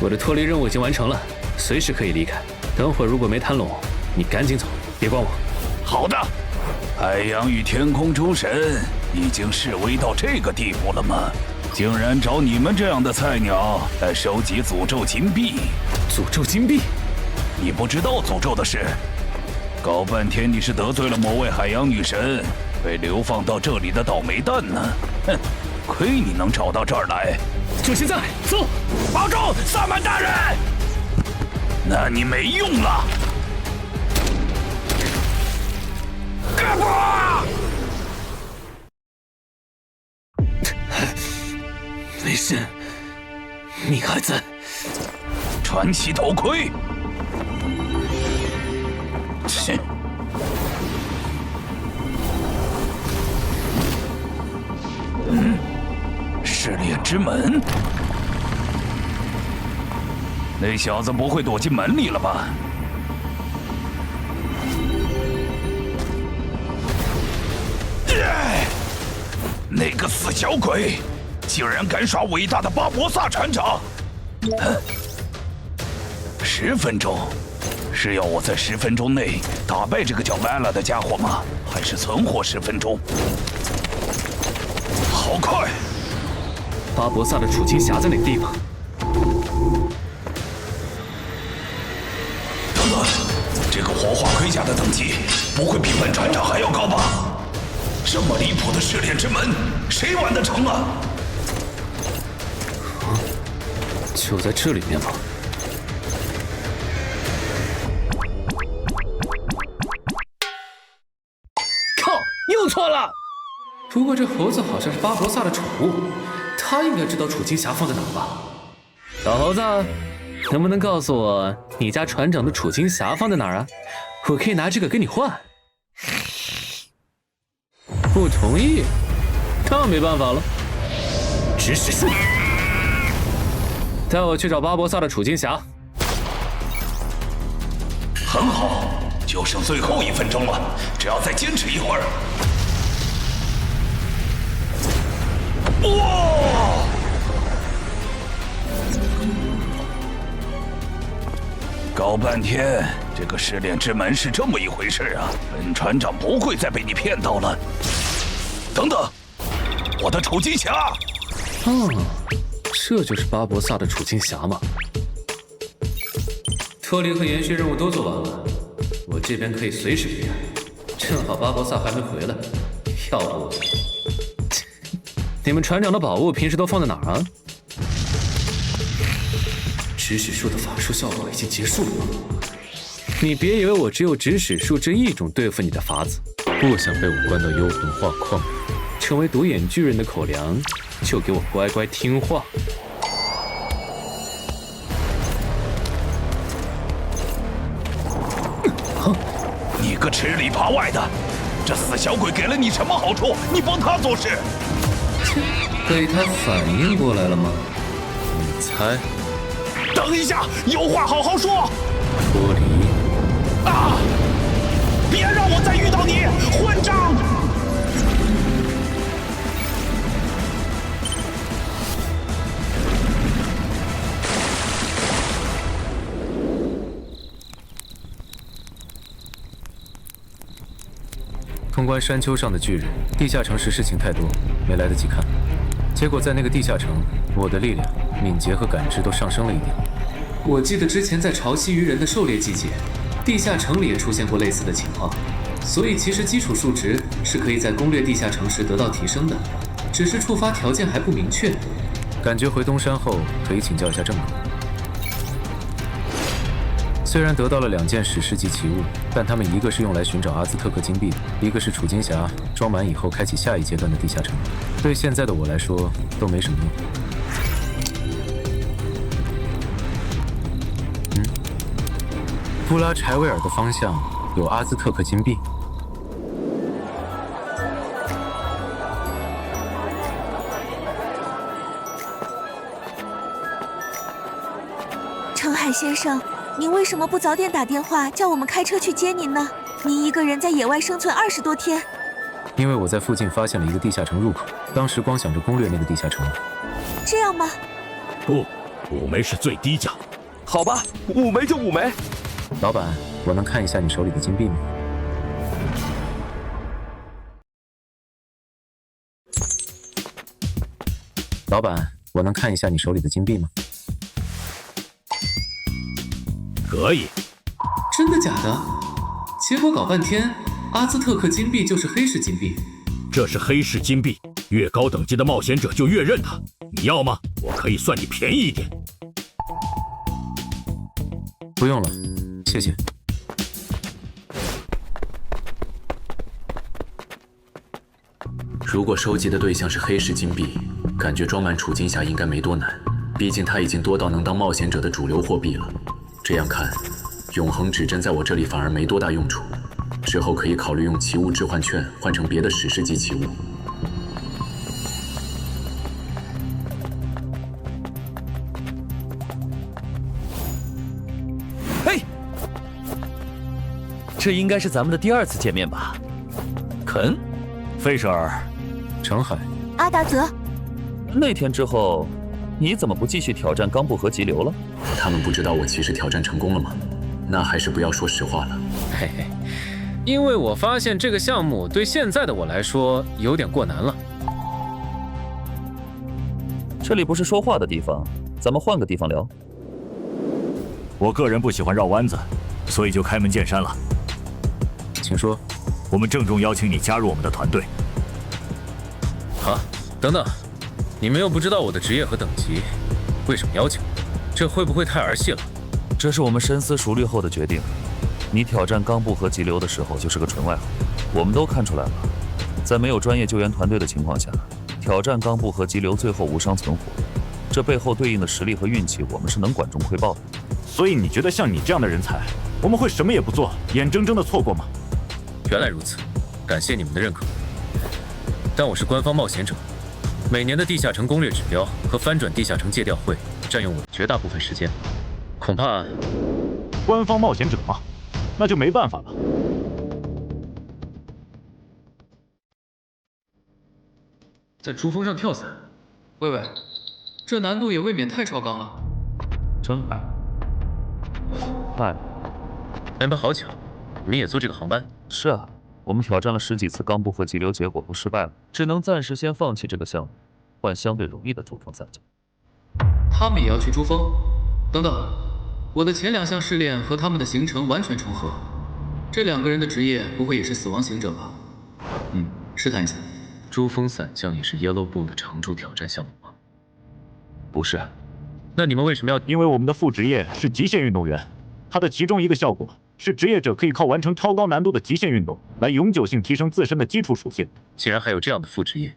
我的脱离任务已经完成了，随时可以离开。等会儿如果没谈拢，你赶紧走，别管我。好的。海洋与天空诸神已经示威到这个地步了吗？竟然找你们这样的菜鸟来收集诅咒金币！诅咒金币？你不知道诅咒的事？搞半天你是得罪了某位海洋女神，被流放到这里的倒霉蛋呢！哼，亏你能找到这儿来！就现在，走！保重，萨满大人！那你没用了！干不！没事，命还在。传奇头盔。切！试炼之门，那小子不会躲进门里了吧？那个死小鬼，竟然敢耍伟大的巴博萨船长！10分钟，是要我在10分钟内打败这个叫麦拉的家伙吗？还是存活10分钟？好快！巴博萨的储金匣在哪个地方？等等，这个活化盔甲的等级不会比本船长还要高吧？这么离谱的试炼之门，谁完得成啊？就在这里面吗？靠，又错了！不过这猴子好像是巴博萨的宠物，他应该知道储金匣放在哪吧？小猴子，能不能告诉我你家船长的储金匣放在哪儿啊？我可以拿这个跟你换。不同意，那没办法了。指使术，带我去找巴博萨的处境匣。很好，就剩最后1分钟了，只要再坚持一会儿。哇！搞半天，这个试炼之门是这么一回事啊！本船长不会再被你骗到了。等等，我的处境匣。这就是巴博萨的处境匣吗？脱离和延续任务都做完了，我这边可以随时备案。正好巴博萨还没回来，要不……你们船长的宝物平时都放在哪儿啊？指使术的法术效果已经结束了吗？你别以为我只有指使术这一种对付你的法子。不想被我关到幽魂画框，成为独眼巨人的口粮，就给我乖乖听话。你个吃里扒外的，这死小鬼给了你什么好处？你帮他做事？被他反应过来了吗？你猜？等一下，有话好好说。脱离啊！别让我再遇到你，混账！通关山丘上的巨人，地下城时事情太多，没来得及看。结果在那个地下城，我的力量、敏捷和感知都上升了一点。我记得之前在潮汐鱼人的狩猎季节，地下城里也出现过类似的情况，所以其实基础数值是可以在攻略地下城时得到提升的，只是触发条件还不明确。感觉回东山后可以请教一下正哥。虽然得到了2件史诗级奇物，但他们一个是用来寻找阿兹特克金币的，一个是储金匣，装满以后开启下一阶段的地下城。对现在的我来说都没什么用。布拉柴维尔的方向有阿兹特克金币。程海先生，您为什么不早点打电话叫我们开车去接您呢？您一个人在野外生存20多天。因为我在附近发现了一个地下城入口，当时光想着攻略那个地下城。这样吗？不，5枚是最低价。好吧，5枚就5枚。老板，我能看一下你手里的金币吗？老板，我能看一下你手里的金币吗？可以。真的假的？结果搞半天，阿兹特克金币就是黑市金币。这是黑市金币，越高等级的冒险者就越认它。你要吗？我可以算你便宜一点。不用了，谢谢。如果收集的对象是黑市金币，感觉装满储金匣应该没多难，毕竟它已经多到能当冒险者的主流货币了。这样看，永恒指针在我这里反而没多大用处，之后可以考虑用奇物置换券换成别的史诗级奇物。嘿，这应该是咱们的第2次见面吧？肯，费舍尔，程海，阿达泽。那天之后，你怎么不继续挑战冈部和急流了？他们不知道我其实挑战成功了吗？那还是不要说实话了。嘿嘿，因为我发现这个项目对现在的我来说有点过难了。这里不是说话的地方，咱们换个地方聊。我个人不喜欢绕弯子，所以就开门见山了。请说。我们郑重邀请你加入我们的团队。啊，等等，你们又不知道我的职业和等级，为什么邀请我？这会不会太儿戏了？这是我们深思熟虑后的决定。你挑战冈部和急流的时候就是个纯外行，我们都看出来了，在没有专业救援团队的情况下，挑战冈部和急流最后无伤存活，这背后对应的实力和运气，我们是能管中窥豹的。所以你觉得像你这样的人才，我们会什么也不做，眼睁睁的错过吗？原来如此，感谢你们的认可。但我是官方冒险者，每年的地下城攻略指标和翻转地下城借调会占用我绝大部分时间，恐怕……官方冒险者嘛，那就没办法了。在珠峰上跳伞？喂喂，这难度也未免太超纲了。真爱，安排好巧，你也坐这个航班？是啊，我们挑战了10几次冈部和激流，结果都失败了，只能暂时先放弃这个项目，换相对容易的珠峰伞降。他们也要去珠峰？等等，我的前2项试炼和他们的行程完全重合，这2个人的职业不会也是死亡行者吧？试探一下。珠峰伞降也是 Yellow Moon 的常驻挑战项目吗？不是。那你们为什么要？因为我们的副职业是极限运动员，它的其中一个效果是职业者可以靠完成超高难度的极限运动来永久性提升自身的基础属性。竟然还有这样的副职业？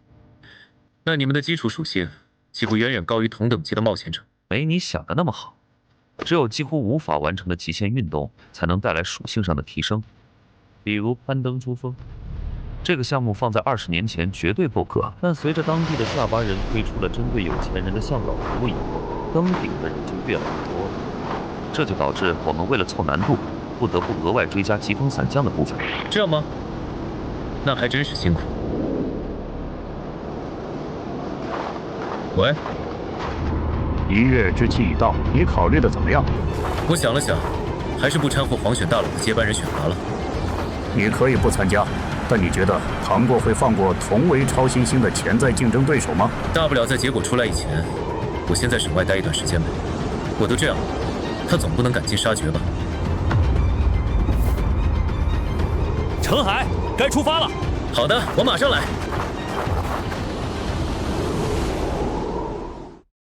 那你们的基础属性几乎远远高于同等级的冒险者。没你想的那么好，只有几乎无法完成的极限运动才能带来属性上的提升，比如攀登珠峰。这个项目放在20年前绝对够格，但随着当地的下巴人推出了针对有钱人的向导服务以后，登顶的人就越来越多，这就导致我们为了凑难度，不得不额外追加疾风伞降的部分。这样吗？那还真是辛苦。喂，1月之期已到，你考虑的怎么样？我想了想，还是不掺和黄选大佬的接班人选拔了。你可以不参加。但你觉得唐国会放过同为超新星的潜在竞争对手吗？大不了在结果出来以前，我先在省外待一段时间呗。我都这样了，他总不能赶尽杀绝吧？程海，该出发了。好的，我马上来。